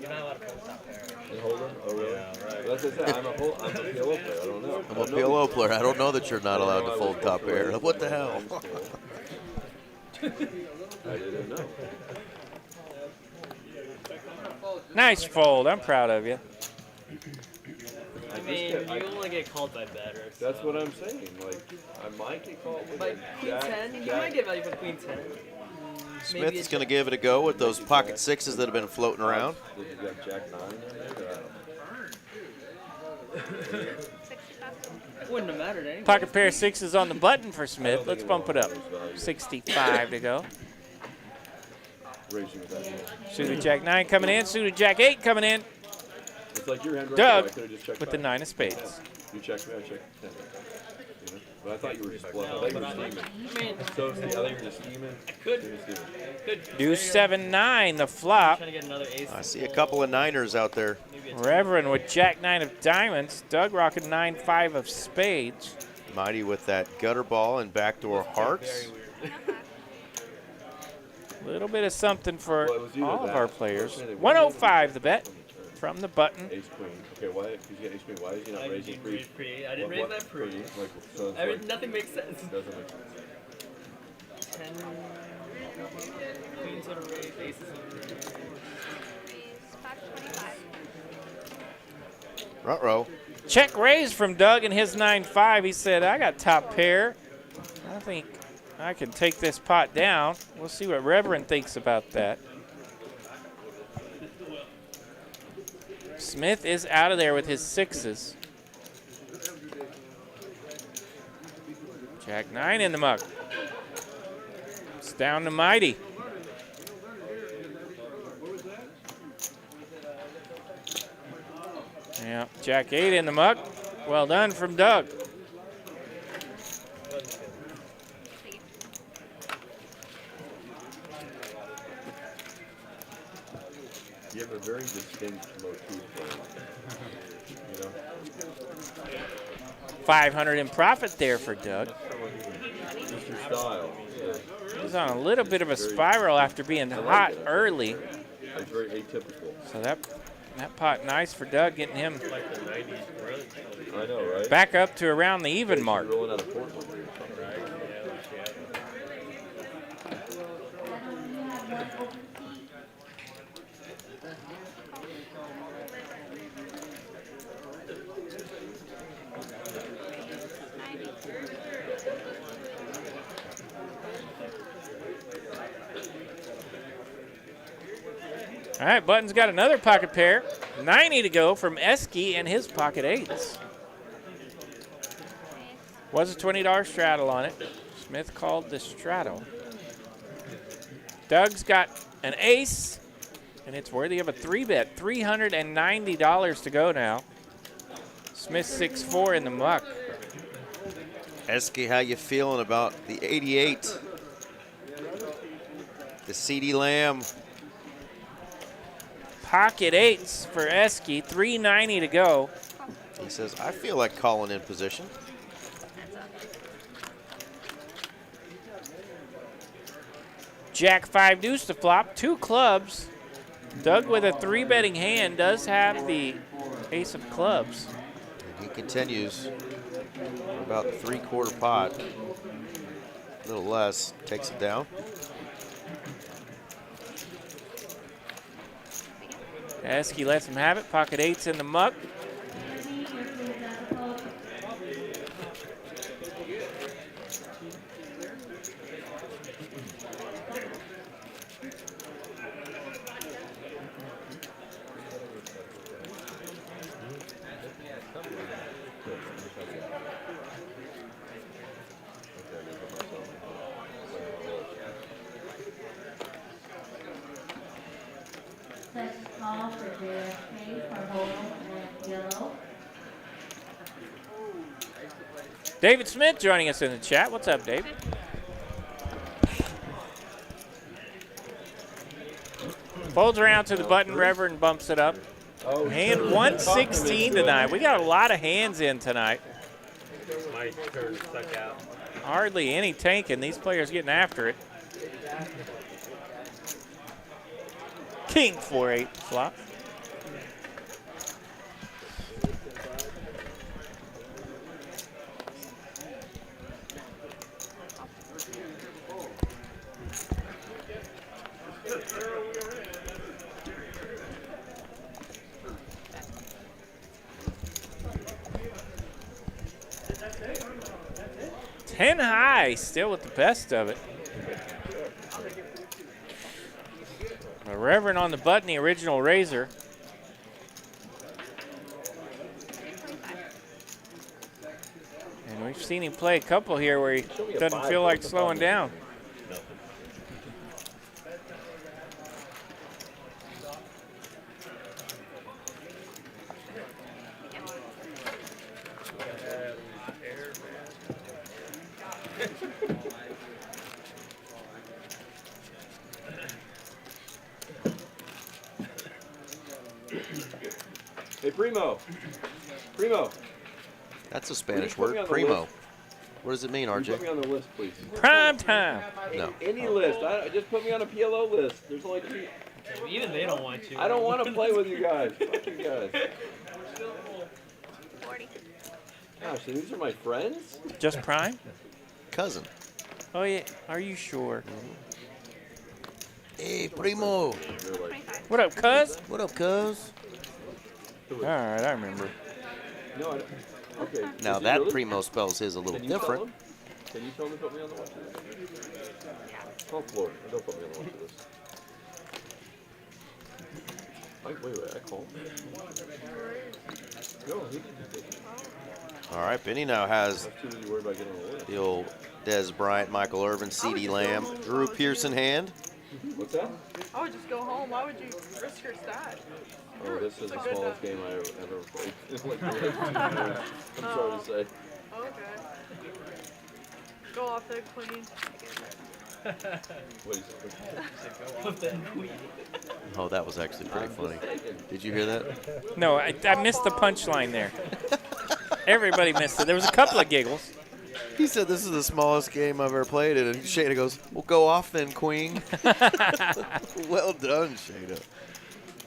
[SPEAKER 6] You're not allowed to fold top pair.
[SPEAKER 3] And hold them? Oh, really? Yeah, right. That's what I said. I'm a PLO player. I don't know.
[SPEAKER 2] I'm a PLO player. I don't know that you're not allowed to fold top pair. What the hell?
[SPEAKER 3] I didn't know.
[SPEAKER 11] Nice fold. I'm proud of you.
[SPEAKER 1] I mean, you only get called by better.
[SPEAKER 3] That's what I'm saying. Like, I might get called with
[SPEAKER 1] Like Queen 10, you might get value for Queen 10.
[SPEAKER 2] Smith is going to give it a go with those pocket 6s that have been floating around.
[SPEAKER 3] Did you got Jack 9 in there?
[SPEAKER 1] Wouldn't have mattered anyway.
[SPEAKER 11] Pocket pair of 6s on the button for Smith. Let's bump it up. 65 to go. Suited Jack 9 coming in. Suited Jack 8 coming in.
[SPEAKER 3] It's like your hand right
[SPEAKER 11] Doug
[SPEAKER 3] there. I could've just checked
[SPEAKER 11] with the
[SPEAKER 3] back.
[SPEAKER 11] 9 of spades.
[SPEAKER 3] You checked me, I checked 10. You know? But I thought you were just bluffing. I thought you were steaming. So, I thought you were just steaming.
[SPEAKER 11] Deuce 7-9, the flop.
[SPEAKER 2] I see a couple of 9ers out there.
[SPEAKER 11] Reverend with Jack 9 of diamonds. Doug rocking 9-5 of spades.
[SPEAKER 2] Mighty with that gutter ball and backdoor hearts.
[SPEAKER 11] A little bit of something for all of our players. 105 the bet from the button.
[SPEAKER 3] Ace queen. Okay, why? Because you got ace queen. Why is he not raising pre?
[SPEAKER 1] I didn't raise that pre.
[SPEAKER 3] Like, so it's like,
[SPEAKER 1] Nothing makes sense.
[SPEAKER 3] Doesn't make sense.
[SPEAKER 1] 10 queens on a raise, aces on a raise.
[SPEAKER 2] Ruh-roh.
[SPEAKER 11] Check raise from Doug and his 9-5. He said, I got top pair. I think I can take this pot down. We'll see what Reverend thinks about that. Smith is out of there with his 6s. Jack 9 in the muck. It's down to Mighty. Yeah, Jack 8 in the muck. Well done from Doug.
[SPEAKER 3] You have a very distinct motif, you know?
[SPEAKER 11] 500 in profit there for Doug.
[SPEAKER 3] Just your style. Yeah.
[SPEAKER 11] He's on a little bit of a spiral after being hot early.
[SPEAKER 3] It's very atypical.
[SPEAKER 11] So that pot nice for Doug, getting him
[SPEAKER 3] I know, right?
[SPEAKER 11] back up to around the even mark.
[SPEAKER 3] Rolling out of Portland or something.
[SPEAKER 11] All right, Button's got another pocket pair. 90 to go from Esky and his pocket 8s. Was a $20 straddle on it. Smith called the straddle. Doug's got an ace, and it's worthy of a 3-bet. $390 to go now. Smith 6-4 in the muck.
[SPEAKER 2] Esky, how you feeling about the 88? The CD Lamb.
[SPEAKER 11] Pocket 8s for Esky, $390 to go.
[SPEAKER 2] He says, I feel like calling in position.
[SPEAKER 11] Jack 5 deuce to flop, 2 clubs. Doug with a 3-betting hand does have the ace of clubs.
[SPEAKER 2] And he continues about 3/4 pot. A little less, takes it down.
[SPEAKER 11] Esky lets him have it. Pocket 8s in the muck. David Smith joining us in the chat. What's up, Dave? Folds around to the button, Reverend bumps it up. Hand 116 tonight. We got a lot of hands in tonight.
[SPEAKER 9] My turn stuck out.
[SPEAKER 11] Hardly any tanking. These players getting after it. King 4-8 flop. Ten high, still with the best of it. The Reverend on the button, the original Razor. And we've seen him play a couple here where he doesn't feel like slowing down.
[SPEAKER 3] Hey, Primo. Primo.
[SPEAKER 2] That's a Spanish word, primo. What does it mean, RJ?
[SPEAKER 3] Put me on the list, please.
[SPEAKER 11] Prime time.
[SPEAKER 2] No.
[SPEAKER 3] Any list. Just put me on a PLO list. There's only 3.
[SPEAKER 9] Even they don't want you.
[SPEAKER 3] I don't want to play with you guys. Fuck you guys.
[SPEAKER 5] 40.
[SPEAKER 3] Gosh, so these are my friends?
[SPEAKER 11] Just prime?
[SPEAKER 2] Cousin.
[SPEAKER 11] Oh, yeah. Are you sure?
[SPEAKER 2] Hey, primo.
[SPEAKER 11] What up, cuz?
[SPEAKER 2] What up, cuz?
[SPEAKER 11] All right, I remember.
[SPEAKER 3] No, I don't. Okay.
[SPEAKER 2] Now
[SPEAKER 3] is he
[SPEAKER 2] that
[SPEAKER 3] really?
[SPEAKER 2] primo spells his a little
[SPEAKER 3] Can you
[SPEAKER 2] different.
[SPEAKER 3] Tell him? Can you tell him to put me on the watch list? Call Floyd. Don't put me on the watch list. Wait, I called. No, he didn't.
[SPEAKER 2] All right, Benny now has
[SPEAKER 3] I'm too busy worried about getting on the list.
[SPEAKER 2] the old Des Bryant, Michael Irvin, C.D. Lamb, Drew Pearson hand.
[SPEAKER 3] What's that?
[SPEAKER 5] I would just go home. Why would you risk your stat?
[SPEAKER 3] Oh, this is the smallest game I've ever played. I'm sorry to say.
[SPEAKER 5] Okay. Go off the queen.
[SPEAKER 3] What do you say?
[SPEAKER 2] Oh, that was actually pretty funny. Did you hear that?
[SPEAKER 11] No, I missed the punchline there. Everybody missed it. There was a couple of giggles.
[SPEAKER 2] He said this is the smallest game I've ever played, and Shada goes, "Well, go off then, Queen." Well done, Shada.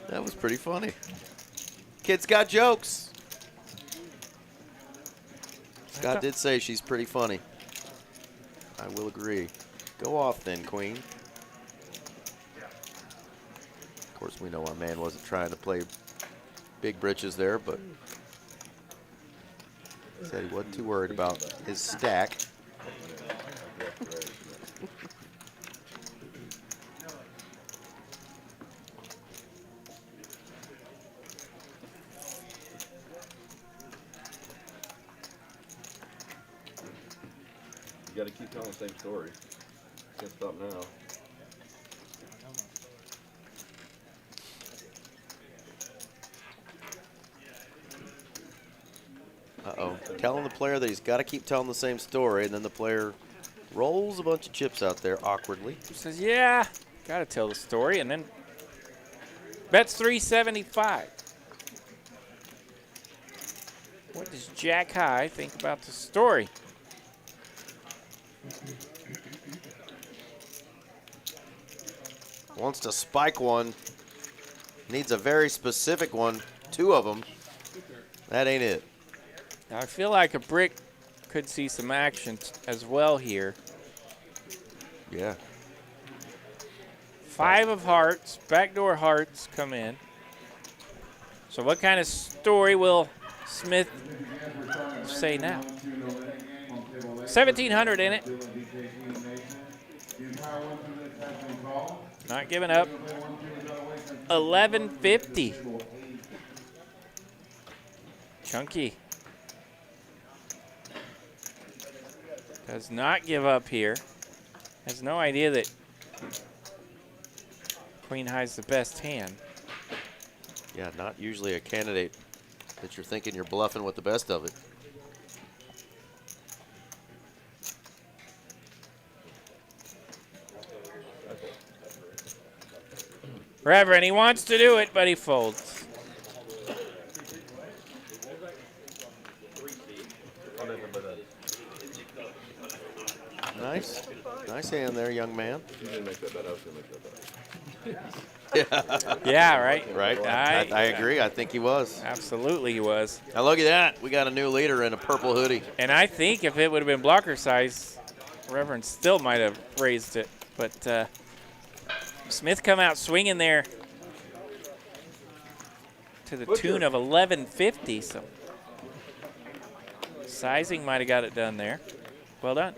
[SPEAKER 2] That was pretty funny. Kids got jokes. Scott did say she's pretty funny. I will agree. Go off then, Queen. Of course, we know our man wasn't trying to play big britches there, but said he wasn't too worried about his stack.
[SPEAKER 3] You got to keep telling the same story. Can't stop now.
[SPEAKER 2] Uh-oh. Telling the player that he's got to keep telling the same story, and then the player rolls a bunch of chips out there awkwardly.
[SPEAKER 11] Says, yeah, got to tell the story, and then bets 375. What does Jack High think about the story?
[SPEAKER 2] Wants to spike one. Needs a very specific one. 2 of them. That ain't it.
[SPEAKER 11] Now, I feel like a brick could see some action as well here.
[SPEAKER 2] Yeah.
[SPEAKER 11] 5 of hearts, backdoor hearts come in. So what kind of story will Smith say now? 1,700 in it. Not giving up. 1150. Chunky. Does not give up here. Has no idea that Queen High's the best hand.
[SPEAKER 2] Yeah, not usually a candidate that you're thinking you're bluffing with the best of it.
[SPEAKER 11] Reverend, he wants to do it, but he folds.
[SPEAKER 2] Nice. Nice hand there, young man.
[SPEAKER 3] You didn't make that bet. I was going to make that bet.
[SPEAKER 11] Yeah, right.
[SPEAKER 2] Right. I agree. I think he was.
[SPEAKER 11] Absolutely he was.
[SPEAKER 2] Now look at that. We got a new leader in a purple hoodie.
[SPEAKER 11] And I think if it would have been blocker size, Reverend still might have raised it. But Smith come out swinging there to the tune of 1150. So sizing might have got it done there. Well done.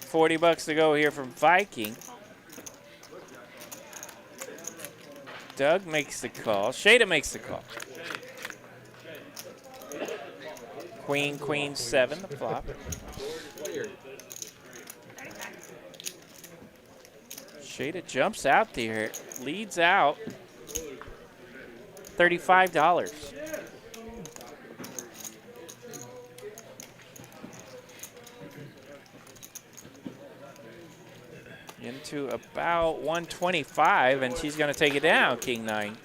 [SPEAKER 11] 40 bucks to go here from Viking. Doug makes the call. Shada makes the call. Queen, queen, 7, the flop. Shada jumps out there, leads out. $35. Into about 125, and she's going to take it down. King 9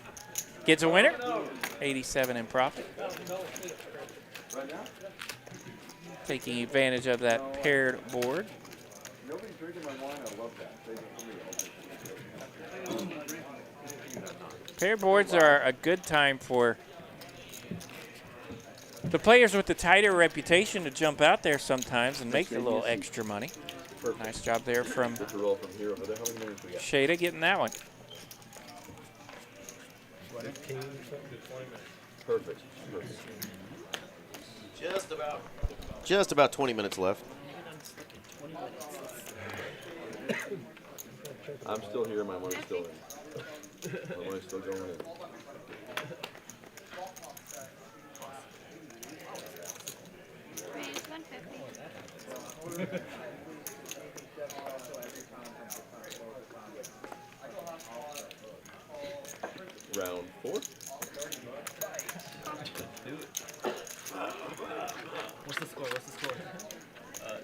[SPEAKER 11] gets a winner. 87 in profit. Taking advantage of that paired board.
[SPEAKER 3] Nobody's drinking my wine. I love that.
[SPEAKER 11] Paired boards are a good time for the players with the tighter reputation to jump out there sometimes and make a little extra money.
[SPEAKER 3] Perfect.
[SPEAKER 11] Nice job there from Shada getting that one.
[SPEAKER 3] Perfect.
[SPEAKER 2] Just about 20 minutes left.
[SPEAKER 3] I'm still here. My money's still in. My money's still going in.
[SPEAKER 4] Raise 150.
[SPEAKER 3] Round 4.
[SPEAKER 1] What's the score? What's the score?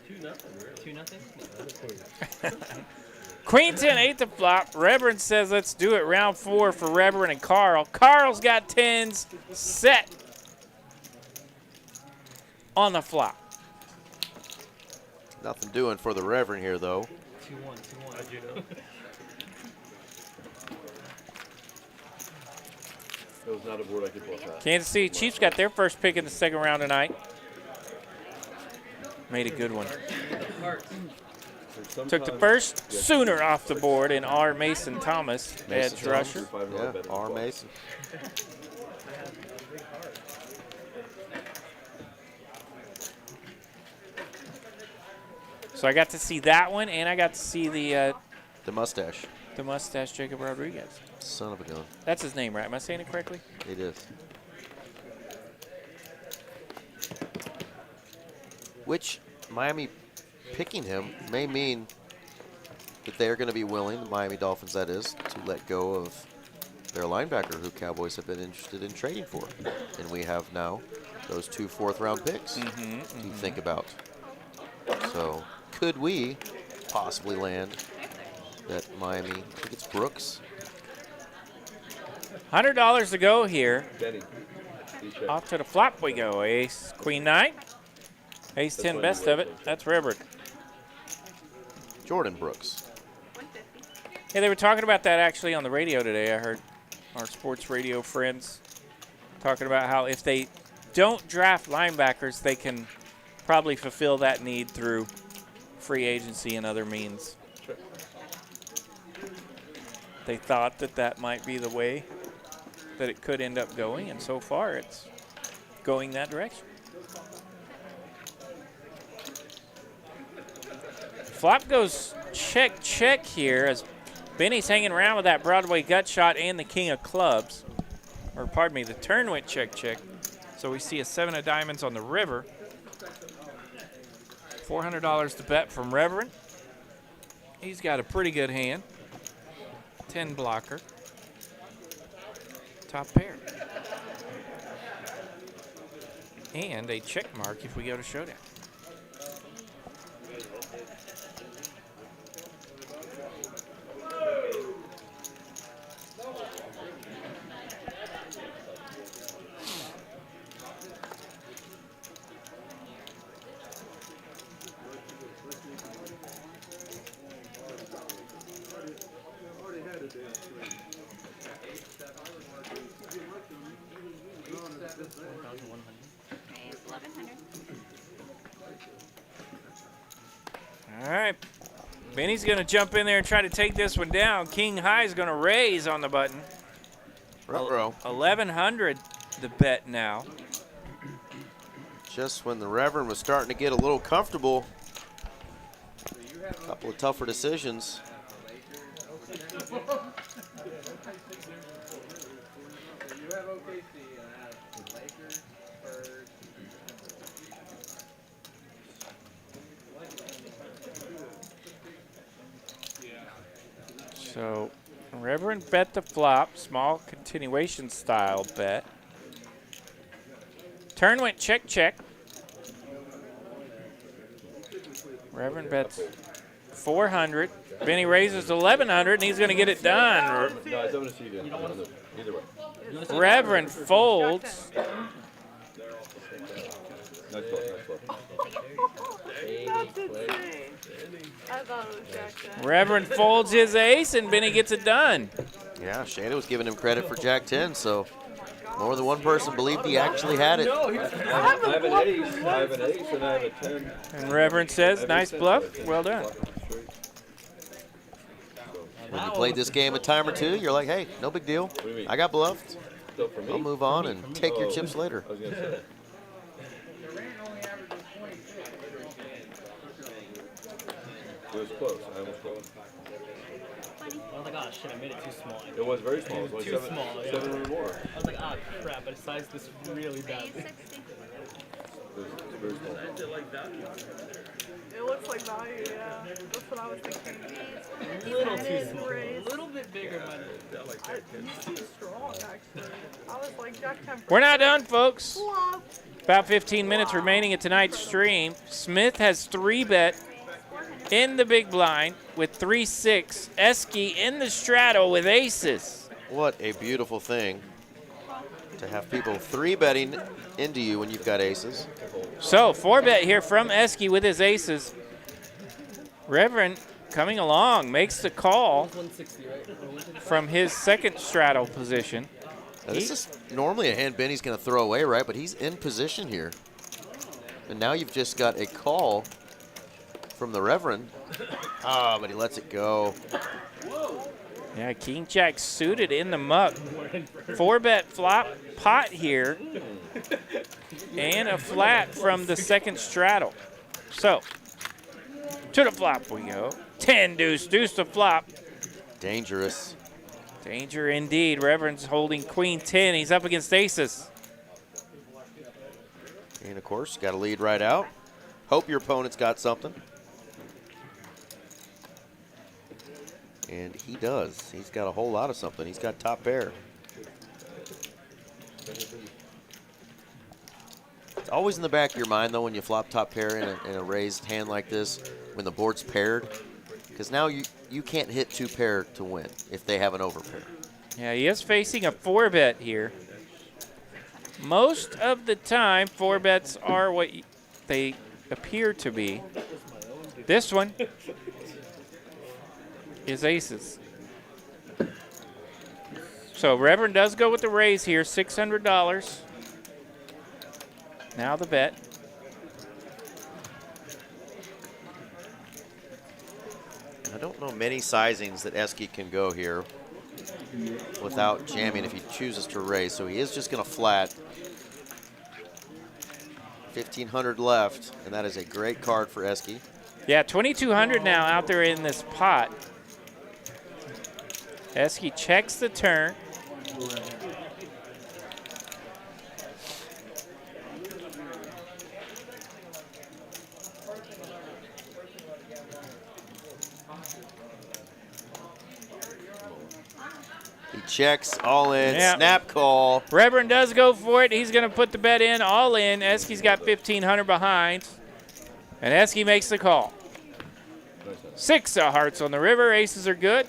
[SPEAKER 9] 2-0.
[SPEAKER 1] 2-0?
[SPEAKER 11] Queen 10, 8 to flop. Reverend says let's do it. Round 4 for Reverend and Carl. Carl's got 10s set on the flop.
[SPEAKER 2] Nothing doing for the Reverend here, though.
[SPEAKER 1] 2-1.
[SPEAKER 9] How'd you know?
[SPEAKER 3] That was not a board I could bluff at.
[SPEAKER 11] Kansas City Chiefs got their first pick in the second round tonight. Made a good one. Took the first Sooner off the board in R. Mason Thomas, edge rusher.
[SPEAKER 2] Yeah, R. Mason.
[SPEAKER 11] So I got to see that one, and I got to see the
[SPEAKER 2] mustache.
[SPEAKER 11] The mustache Jacob Rodriguez.
[SPEAKER 2] Son of a gun.
[SPEAKER 11] That's his name, right? Am I saying it correctly?
[SPEAKER 2] It is. Which Miami picking him may mean that they are going to be willing, the Miami Dolphins that is, to let go of their linebacker who Cowboys have been interested in trading for. And we have now those 2 fourth-round picks to think about. So could we possibly land that Miami, I think it's Brooks.
[SPEAKER 11] $100 to go here.
[SPEAKER 3] Benny.
[SPEAKER 11] Off to the flop we go. Ace, Queen 9. Ace 10, best of it. That's Reverend.
[SPEAKER 2] Jordan Brooks.
[SPEAKER 11] Hey, they were talking about that actually on the radio today. I heard our sports radio friends talking about how if they don't draft linebackers, they can probably fulfill that need through free agency and other means.
[SPEAKER 3] Sure.
[SPEAKER 11] They thought that that might be the way that it could end up going, and so far it's going that direction. Flop goes check, check here as Benny's hanging around with that Broadway gut shot and the king of clubs. Or pardon me, the turn went check, check. So we see a 7 of diamonds on the river. $400 to bet from Reverend. He's got a pretty good hand. 10 blocker. Top pair. And a check mark if we go to showdown. All right. Benny's going to jump in there and try to take this one down. King High is going to raise on the button.
[SPEAKER 2] Ruh-roh.
[SPEAKER 11] 1,100 the bet now.
[SPEAKER 2] Just when the Reverend was starting to get a little comfortable. A couple of tougher decisions.
[SPEAKER 11] So Reverend bet the flop, small continuation style bet. Turn went check, check. Reverend bets 400. Benny raises to 1,100, and he's going to get it done.
[SPEAKER 3] No, I'm going to see you again. Either way.
[SPEAKER 11] Reverend folds.
[SPEAKER 3] Nice ball.
[SPEAKER 5] That's insane. I thought it was Jack 10.
[SPEAKER 11] Reverend folds his ace, and Benny gets it done.
[SPEAKER 2] Yeah, Shana was giving him credit for Jack 10, so more than one person believed he actually had it.
[SPEAKER 3] I have an ace, and I have a 10.
[SPEAKER 11] And Reverend says, nice bluff, well done.
[SPEAKER 2] When you played this game a time or two, you're like, hey, no big deal. I got bluffed. I'll move on and take your chips later.
[SPEAKER 3] I was going to say. It was close. I almost close.
[SPEAKER 1] I was like, oh shit, I made it too small.
[SPEAKER 3] It was very small. It was
[SPEAKER 1] Too
[SPEAKER 3] like
[SPEAKER 1] small. Yeah.
[SPEAKER 3] 7 or more.
[SPEAKER 1] I was like, oh crap, I sized this really badly.
[SPEAKER 3] It's very small.
[SPEAKER 5] It looks like value, yeah. That's what I was thinking.
[SPEAKER 1] A little too small. A little bit bigger, but
[SPEAKER 5] He's too strong, actually. I was like, Jack 10.
[SPEAKER 11] We're not done, folks.
[SPEAKER 5] Flop.
[SPEAKER 11] About 15 minutes remaining at tonight's stream. Smith has 3-bet in the big blind with 3-6. Esky in the straddle with aces.
[SPEAKER 2] What a beautiful thing to have people 3-betting into you when you've got aces.
[SPEAKER 11] So 4-bet here from Esky with his aces. Reverend coming along, makes the call
[SPEAKER 1] 160, right?
[SPEAKER 11] from his second straddle position.
[SPEAKER 2] Now, this is normally a hand Benny's going to throw away, right? But he's in position here. And now you've just got a call from the Reverend. Ah, but he lets it go.
[SPEAKER 11] Yeah, King Jack suited in the muck. 4-bet flop pot here. And a flat from the second straddle. So, to the flop we go. 10 deuce, deuce to flop.
[SPEAKER 2] Dangerous.
[SPEAKER 11] Danger indeed. Reverend's holding queen 10. He's up against aces.
[SPEAKER 2] And of course, you got to lead right out. Hope your opponent's got something. And he does. He's got a whole lot of something. He's got top pair. It's always in the back of your mind, though, when you flop top pair in a raised hand like this, when the board's paired. Because now you can't hit 2-pair to win if they have an overpair.
[SPEAKER 11] Yeah, he is facing a 4-bet here. Most of the time, 4-bets are what they appear to be. This one is aces. So Reverend does go with the raise here, $600. Now the bet.
[SPEAKER 2] I don't know many sizings that Esky can go here without jamming if he chooses to raise. So he is just going to flat. 1,500 left, and that is a great card for Esky.
[SPEAKER 11] Yeah, 2,200 now out there in this pot. Esky checks the turn.
[SPEAKER 2] He checks, all in,
[SPEAKER 11] Yep.
[SPEAKER 2] snap call.
[SPEAKER 11] Reverend does go for it. He's going to put the bet in, all in. Esky's got 1,500 behind. And Esky makes the call. 6 of hearts on the river. Aces are good.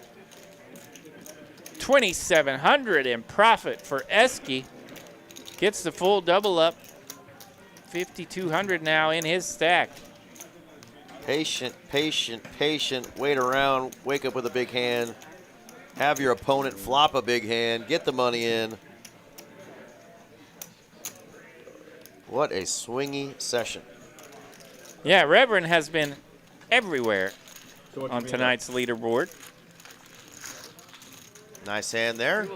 [SPEAKER 11] 2,700 in profit for Esky. Gets the full double up. 5,200 now in his stack.
[SPEAKER 2] Patient, patient, patient. Wait around, wake up with a big hand. Have your opponent flop a big hand. Get the money in. What a swingy session.
[SPEAKER 11] Yeah, Reverend has been everywhere on tonight's leaderboard.
[SPEAKER 2] Nice hand there.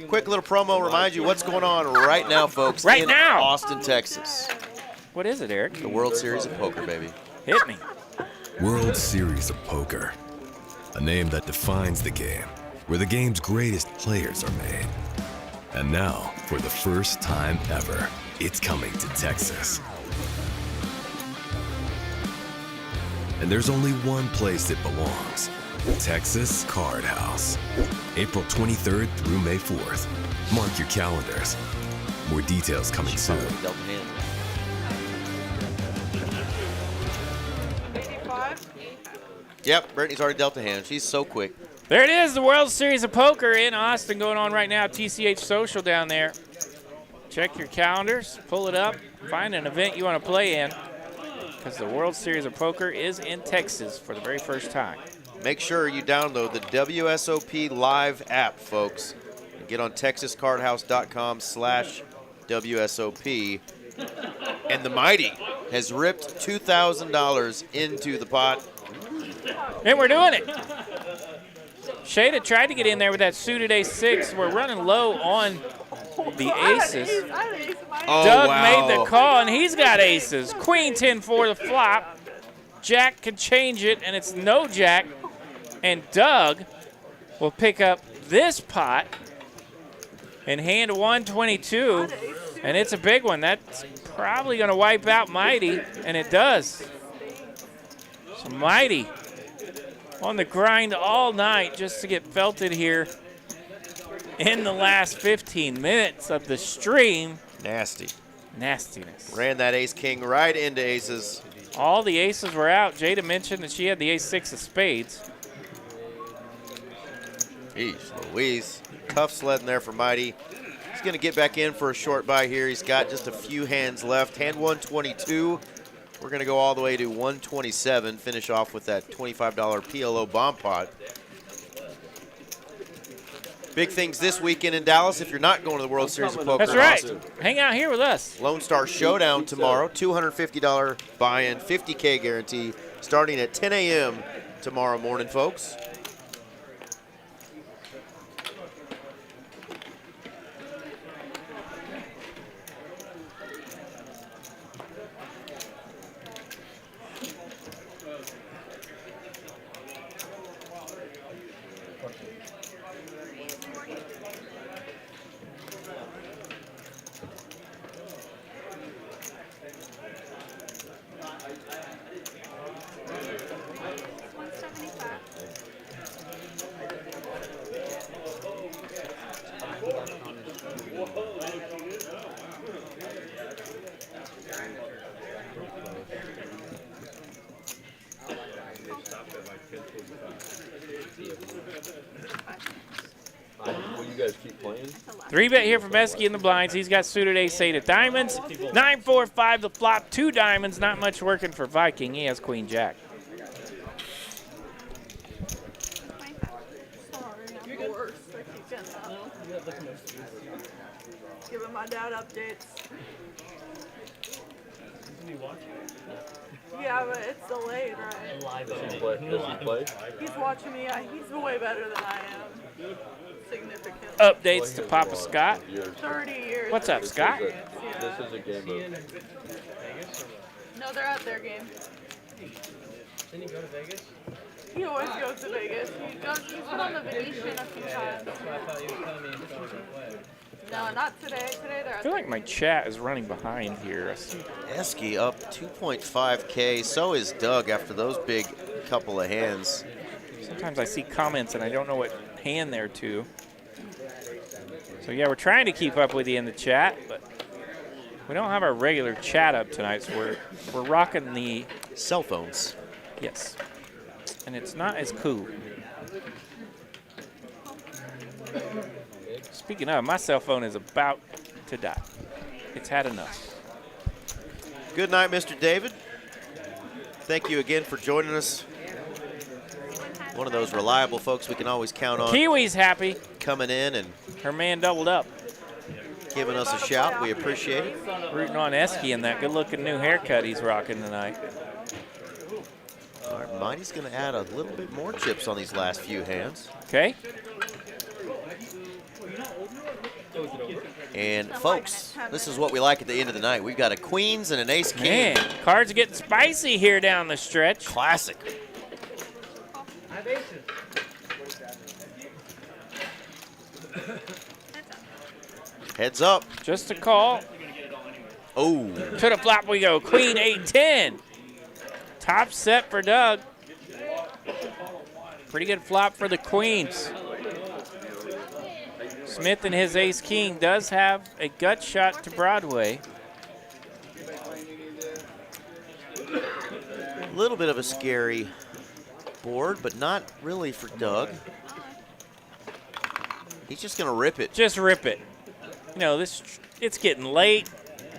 [SPEAKER 2] Quick little promo, remind you what's going on right now, folks.
[SPEAKER 11] Right
[SPEAKER 2] in
[SPEAKER 11] now.
[SPEAKER 2] Austin, Texas.
[SPEAKER 11] What is it, Eric?
[SPEAKER 2] The World Series of Poker, baby.
[SPEAKER 11] Hit me.
[SPEAKER 8] World Series of Poker. A name that defines the game, where the game's greatest players are made. And now, for the first time ever, it's coming to Texas. And there's only one place it belongs. Texas Card House. April 23rd through May 4th. Mark your calendars. More details coming soon.
[SPEAKER 2] Dealt a hand.
[SPEAKER 5] 85.
[SPEAKER 2] Yep, Brittany's already dealt a hand. She's so quick.
[SPEAKER 11] There it is, the World Series of Poker in Austin going on right now. TCH Social down there. Check your calendars, pull it up, find an event you want to play in, because the World Series of Poker is in Texas for the very first time.
[SPEAKER 2] Make sure you download the WSOP Live app, folks. And get on TexasCardHouse.com/WSOP. And the Mighty has ripped $2,000 into the pot.
[SPEAKER 11] And we're doing it. Shada tried to get in there with that suited ace-6. We're running low on the aces.
[SPEAKER 2] Oh,
[SPEAKER 11] Doug
[SPEAKER 2] wow.
[SPEAKER 11] made the call, and he's got aces. Queen 10 for the flop. Jack can change it, and it's no jack. And Doug will pick up this pot in hand 122, and it's a big one. That's probably going to wipe out Mighty, and it does. So Mighty on the grind all night just to get felted here in the last 15 minutes of the stream.
[SPEAKER 2] Nasty.
[SPEAKER 11] Nastiness.
[SPEAKER 2] Ran that ace-king right into aces.
[SPEAKER 11] All the aces were out. Jada mentioned that she had the ace-6 of spades.
[SPEAKER 2] Jeez Louise. Tough sledding there for Mighty. He's going to get back in for a short buy here. He's got just a few hands left. Hand 122. We're going to go all the way to 127. Finish off with that $25 PLO bomb pot. Big things this weekend in Dallas if you're not going to the World Series of Poker.
[SPEAKER 11] That's right. Hang out here with us.
[SPEAKER 2] Lone Star Showdown tomorrow. $250 buy-in, $50K guarantee, starting at 10 a.m. tomorrow morning, folks.
[SPEAKER 3] Will you guys keep playing?
[SPEAKER 11] 3-bet here from Esky in the blinds. He's got suited ace-8 of diamonds. 9-4-5 the flop, 2 diamonds. Not much working for Viking. He has queen-jack.
[SPEAKER 5] Giving my dad updates. Yeah, but it's delayed, right?
[SPEAKER 3] Does he play?
[SPEAKER 5] He's watching me. He's way better than I am. Significantly.
[SPEAKER 11] Updates to Papa Scott.
[SPEAKER 5] 30 years.
[SPEAKER 11] What's up, Scott?
[SPEAKER 3] This is a game of...
[SPEAKER 5] No, they're at their game.
[SPEAKER 6] Didn't he go to Vegas?
[SPEAKER 5] He always goes to Vegas. He's been on the Venetian a few times.
[SPEAKER 6] That's what I thought you were telling me he was going to play.
[SPEAKER 5] No, not today. Today they're
[SPEAKER 11] I
[SPEAKER 5] at
[SPEAKER 11] feel like my chat is running behind here.
[SPEAKER 2] Esky up 2.5K. So is Doug after those big couple of hands.
[SPEAKER 11] Sometimes I see comments and I don't know what hand they're to. So yeah, we're trying to keep up with you in the chat, but we don't have our regular chat up tonight, so we're rocking the
[SPEAKER 2] cell phones.
[SPEAKER 11] Yes. And it's not as cool. Speaking of, my cell phone is about to die. It's had enough.
[SPEAKER 2] Good night, Mr. David. Thank you again for joining us. One of those reliable folks we can always count on.
[SPEAKER 11] Kiwi's happy.
[SPEAKER 2] Coming in and
[SPEAKER 11] her man doubled up.
[SPEAKER 2] Giving us a shout. We appreciate it.
[SPEAKER 11] Rooting on Esky in that good-looking new haircut he's rocking tonight.
[SPEAKER 2] All right, Mighty's going to add a little bit more chips on these last few hands.
[SPEAKER 11] Okay.
[SPEAKER 2] And folks, this is what we like at the end of the night. We've got a queens and an ace king.
[SPEAKER 11] Man, cards are getting spicy here down the stretch.
[SPEAKER 2] Classic.
[SPEAKER 6] I have aces.
[SPEAKER 2] Heads up.
[SPEAKER 11] Just a call.
[SPEAKER 2] Oh.
[SPEAKER 11] To the flop we go. Queen 8-10. Top set for Doug. Pretty good flop for the queens. Smith and his ace-king does have a gut shot to Broadway.
[SPEAKER 2] A little bit of a scary board, but not really for Doug. He's just going to rip it.
[SPEAKER 11] Just rip it. You know, it's getting late.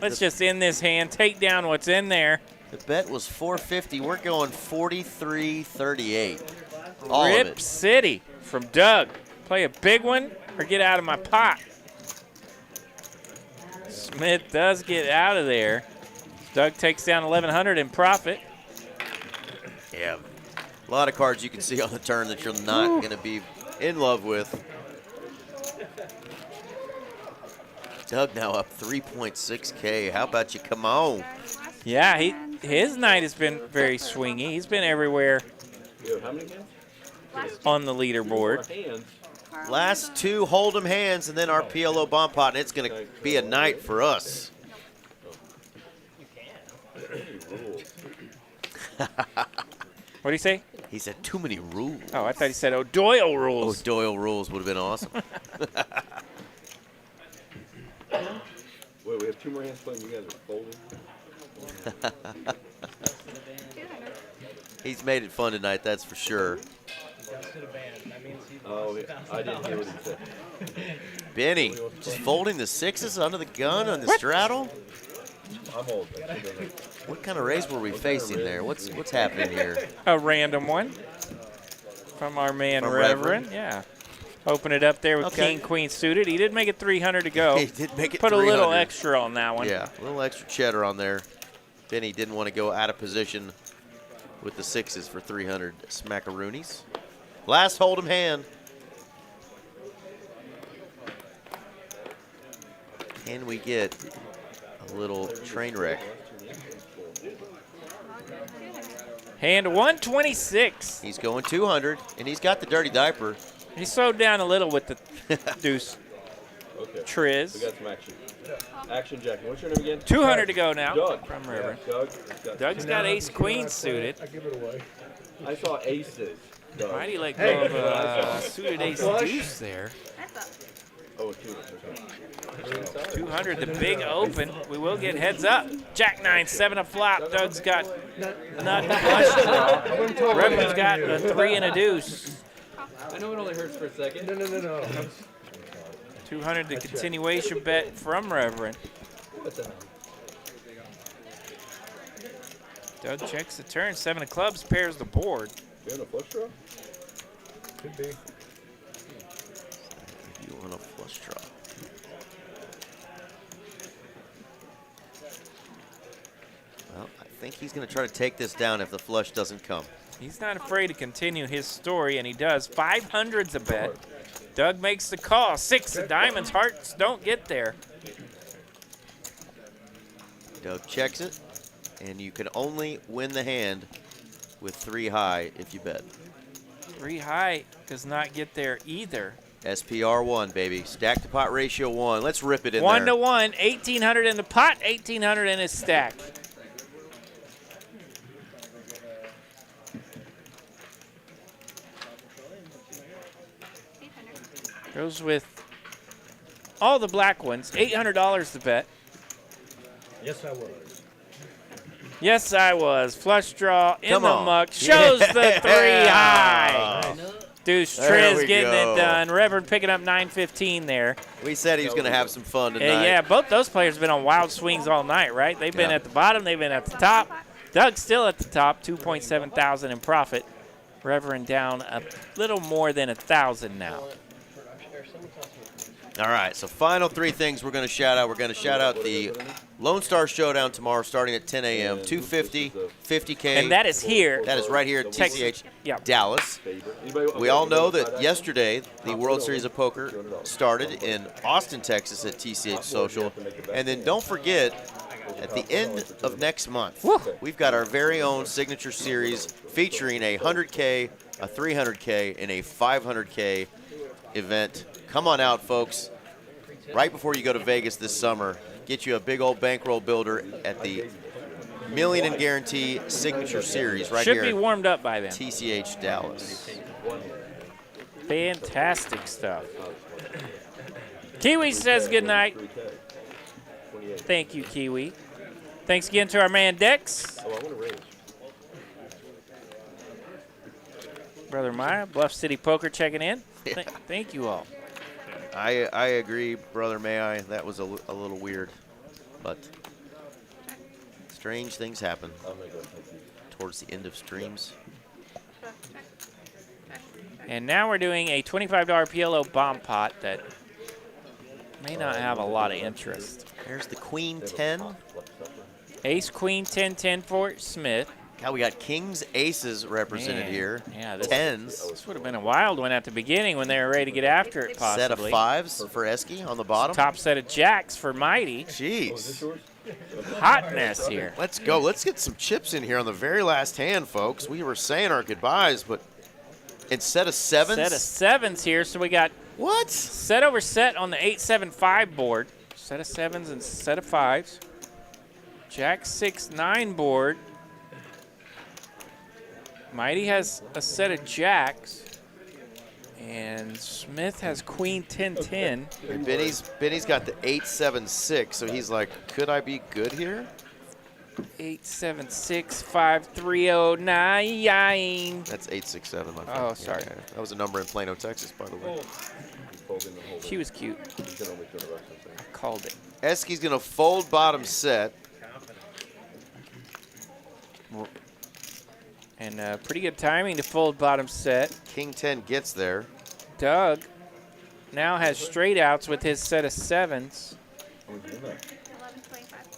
[SPEAKER 11] Let's just end this hand, take down what's in there.
[SPEAKER 2] The bet was $450. We're going 43-38.
[SPEAKER 11] Rip City from Doug. Play a big one or get out of my pot. Smith does get out of there. Doug takes down 1,100 in profit.
[SPEAKER 2] Yeah, a lot of cards you can see on the turn that you're not going to be in love with. Doug now up 3.6K. How about you come on?
[SPEAKER 11] Yeah, his night has been very swingy. He's been everywhere.
[SPEAKER 3] You have how many games?
[SPEAKER 11] on the leaderboard.
[SPEAKER 3] Hands.
[SPEAKER 2] Last two hold'em hands, and then our PLO bomb pot, and it's going to be a night for us.
[SPEAKER 11] What do you say?
[SPEAKER 2] He said too many rules.
[SPEAKER 11] Oh, I thought he said O'Doyle rules.
[SPEAKER 2] O'Doyle rules would have been awesome.
[SPEAKER 3] Wait, we have 2 more hands playing. You guys are folding.
[SPEAKER 2] He's made it fun tonight, that's for sure.
[SPEAKER 3] Oh, I didn't hear what he said.
[SPEAKER 2] Benny, just folding the 6s under the gun on the straddle?
[SPEAKER 3] I'm old.
[SPEAKER 2] What kind of raise were we facing there? What's happening here?
[SPEAKER 11] A random one from our man
[SPEAKER 2] From
[SPEAKER 11] Reverend.
[SPEAKER 2] Reverend?
[SPEAKER 11] Yeah. Open it up there with
[SPEAKER 2] Okay.
[SPEAKER 11] King, Queen suited. He did make it 300 to go.
[SPEAKER 2] He did make it
[SPEAKER 11] Put a little
[SPEAKER 2] 300.
[SPEAKER 11] extra on that one.
[SPEAKER 2] Yeah, a little extra cheddar on there. Benny didn't want to go out of position with the 6s for 300 smackaroonies. Last hold'em hand. Can we get a little train wreck?
[SPEAKER 11] Hand 126.
[SPEAKER 2] He's going 200, and he's got the dirty diaper.
[SPEAKER 11] He slowed down a little with the deuce.
[SPEAKER 3] Okay.
[SPEAKER 11] Triz.
[SPEAKER 3] We got some action. Action, Jack. What's your name again?
[SPEAKER 11] 200 to go now
[SPEAKER 3] Doug.
[SPEAKER 11] from Reverend.
[SPEAKER 3] Doug.
[SPEAKER 11] Doug's got ace queen suited.
[SPEAKER 10] I give it away.
[SPEAKER 3] I saw aces. Doug.
[SPEAKER 11] Why'd he let go of suited ace deuce there?
[SPEAKER 3] Oh, 2.
[SPEAKER 11] 200, the big open. We will get heads up. Jack 9, 7 a flop. Doug's got nut flush draw. Reverend's got a 3 and a deuce.
[SPEAKER 7] I know it only hurts for a second.
[SPEAKER 10] No.
[SPEAKER 11] 200, the continuation bet from Reverend. Doug checks the turn. 7 of clubs pairs the board.
[SPEAKER 3] You want a flush draw?
[SPEAKER 10] Could be.
[SPEAKER 2] If you want a flush draw. Well, I think he's going to try to take this down if the flush doesn't come.
[SPEAKER 11] He's not afraid to continue his story, and he does. 500's a bet. Doug makes the call. 6 of diamonds. Hearts don't get there.
[SPEAKER 2] Doug checks it, and you can only win the hand with 3 high if you bet.
[SPEAKER 11] 3 high does not get there either.
[SPEAKER 2] SPR 1, baby. Stack to pot ratio 1. Let's rip it in
[SPEAKER 11] 1
[SPEAKER 2] there.
[SPEAKER 11] to 1. 1,800 in the pot. 1,800 in his stack. Goes with all the black ones. $800 to bet.
[SPEAKER 10] Yes, I was.
[SPEAKER 11] Yes, I was. Flush draw in
[SPEAKER 2] Come
[SPEAKER 11] the
[SPEAKER 2] on.
[SPEAKER 11] muck. Shows the 3
[SPEAKER 2] Yeah.
[SPEAKER 11] high. Deuce
[SPEAKER 2] There
[SPEAKER 11] Triz
[SPEAKER 2] we
[SPEAKER 11] getting
[SPEAKER 2] go.
[SPEAKER 11] it done. Reverend picking up 915 there.
[SPEAKER 2] We said he was going to have some fun tonight.
[SPEAKER 11] Yeah, both those players have been on wild swings all night, right? They've been
[SPEAKER 2] Yeah.
[SPEAKER 11] at the bottom. They've been at the top. Doug's still at the top, 2.7 thousand in profit. Reverend down a little more than 1,000 now.
[SPEAKER 2] All right, so final 3 things we're going to shout out. We're going to shout out the Lone Star Showdown tomorrow starting at 10 a.m. 250, 50K.
[SPEAKER 11] And that is here.
[SPEAKER 2] That is right here at TCH
[SPEAKER 11] Yeah.
[SPEAKER 2] Dallas. We all know that yesterday the World Series of Poker started in Austin, Texas at TCH Social. And then don't forget, at the end of next month, we've got our very own signature series featuring a 100K, a 300K, and a 500K event. Come on out, folks. Right before you go to Vegas this summer, get you a big old bankroll builder at the Million and Guarantee Signature Series right
[SPEAKER 11] Should
[SPEAKER 2] here
[SPEAKER 11] be
[SPEAKER 2] at
[SPEAKER 11] warmed up by then.
[SPEAKER 2] TCH Dallas.
[SPEAKER 11] Fantastic stuff. Kiwi says good night. Thank you, Kiwi. Thanks again to our man Dex.
[SPEAKER 3] Oh, I want to raise.
[SPEAKER 11] Brother Maya, Bluff City Poker checking in. Thank you all.
[SPEAKER 2] I agree, Brother May I. That was a little weird, but strange things happen towards the end of streams.
[SPEAKER 11] And now we're doing a $25 PLO bomb pot that may not have a lot of interest.
[SPEAKER 2] There's the Queen 10.
[SPEAKER 11] Ace, Queen, 10, 10 for Smith.
[SPEAKER 2] God, we got kings, aces represented
[SPEAKER 11] Man,
[SPEAKER 2] here.
[SPEAKER 11] yeah,
[SPEAKER 2] Tens.
[SPEAKER 11] This would have been a wild one at the beginning when they were ready to get after it, possibly.
[SPEAKER 2] Set of 5s for Esky on the bottom.
[SPEAKER 11] Top set of jacks for Mighty.
[SPEAKER 2] Jeez.
[SPEAKER 11] Hot mess here.
[SPEAKER 2] Let's go. Let's get some chips in here on the very last hand, folks. We were saying our goodbyes, but And set of sevens?
[SPEAKER 11] Set of sevens here, so we got
[SPEAKER 2] what?
[SPEAKER 11] Set over set on the 8-7-5 board. Set of sevens and set of fives. Jack 6-9 board. Mighty has a set of jacks. And Smith has queen 10-10.
[SPEAKER 2] And Benny's got the 8-7-6, so he's like, could I be good here?
[SPEAKER 11] 8-7-6-5-3-0-9.
[SPEAKER 2] That's 8-6-7, my friend.
[SPEAKER 11] Oh, sorry.
[SPEAKER 2] Yeah, that was a number in Plano, Texas, by the way.
[SPEAKER 11] She was cute. I called it.
[SPEAKER 2] Esky's going to fold bottom set.
[SPEAKER 11] And pretty good timing to fold bottom set.
[SPEAKER 2] King 10 gets there.
[SPEAKER 11] Doug now has straight outs with his set of sevens.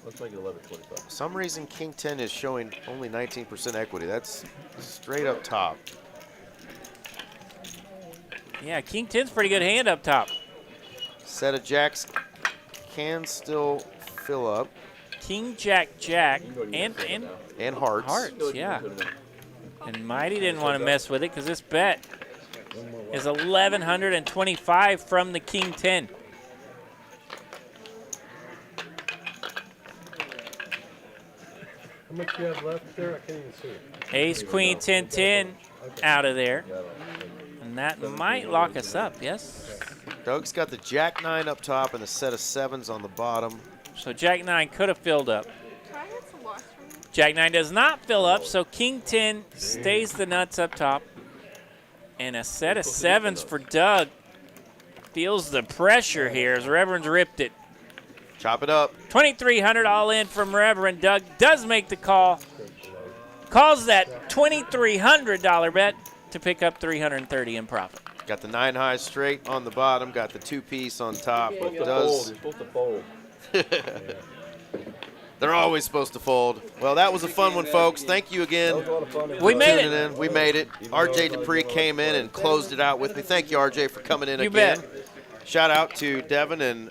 [SPEAKER 3] Looks like 11.25.
[SPEAKER 2] For some reason, King 10 is showing only 19% equity. That's straight up top.
[SPEAKER 11] Yeah, King 10's pretty good hand up top.
[SPEAKER 2] Set of jacks can still fill up.
[SPEAKER 11] King, Jack, Jack, and
[SPEAKER 2] hearts.
[SPEAKER 11] Hearts, yeah. And Mighty didn't want to mess with it because this bet is 1,125 from the King 10.
[SPEAKER 10] How much do you have left there? I can't even see it.
[SPEAKER 11] Ace, Queen, 10-10 out of there. And that might lock us up, yes?
[SPEAKER 2] Doug's got the Jack 9 up top and the set of sevens on the bottom.
[SPEAKER 11] So Jack 9 could have filled up. Jack 9 does not fill up, so King 10 stays the nuts up top. And a set of sevens for Doug. Feels the pressure here as Reverend's ripped it.
[SPEAKER 2] Chop it up.
[SPEAKER 11] 2,300 all in from Reverend. Doug does make the call. Calls that $2,300 bet to pick up 330 in profit.
[SPEAKER 2] Got the 9 high straight on the bottom. Got the 2-piece on top.
[SPEAKER 3] You're supposed to fold.
[SPEAKER 2] They're always supposed to fold. Well, that was a fun one, folks. Thank you again.
[SPEAKER 11] We made it.
[SPEAKER 2] In. We made it. RJ Dupree came in and closed it out with me. Thank you, RJ, for coming in
[SPEAKER 11] you
[SPEAKER 2] again.
[SPEAKER 11] Bet.
[SPEAKER 2] Shout out to Devin and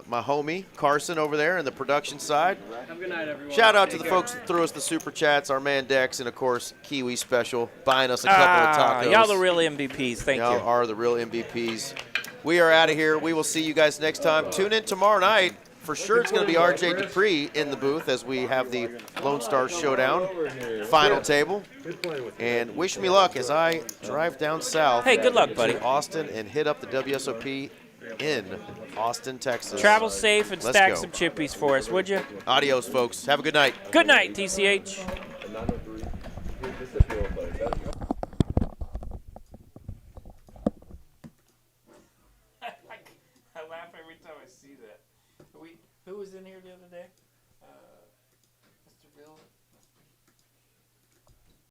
[SPEAKER 2] my homie Carson over there in the production side.
[SPEAKER 1] Have a good night, everyone.
[SPEAKER 2] Shout out to the folks that threw us the super chats, our man Dex, and of course Kiwi Special buying us a couple of tacos.
[SPEAKER 11] Y'all the real MVPs. Thank you.
[SPEAKER 2] Y'all are the real MVPs. We are out of here. We will see you guys next time. Tune in tomorrow night. For sure, it's going to be RJ Dupree in the booth as we have the Lone Star Showdown final table. And wish me luck as I drive down south.
[SPEAKER 11] Hey, good luck, buddy.
[SPEAKER 2] To Austin and hit up the WSOP in Austin, Texas.
[SPEAKER 11] Travel safe and
[SPEAKER 2] Let's
[SPEAKER 11] stack
[SPEAKER 2] go.
[SPEAKER 11] some chippies for us, would you?
[SPEAKER 2] Adios, folks. Have a good night.
[SPEAKER 11] Good night, TCH. I laugh every time I see that. Who was in here the other day? Mr. Bill?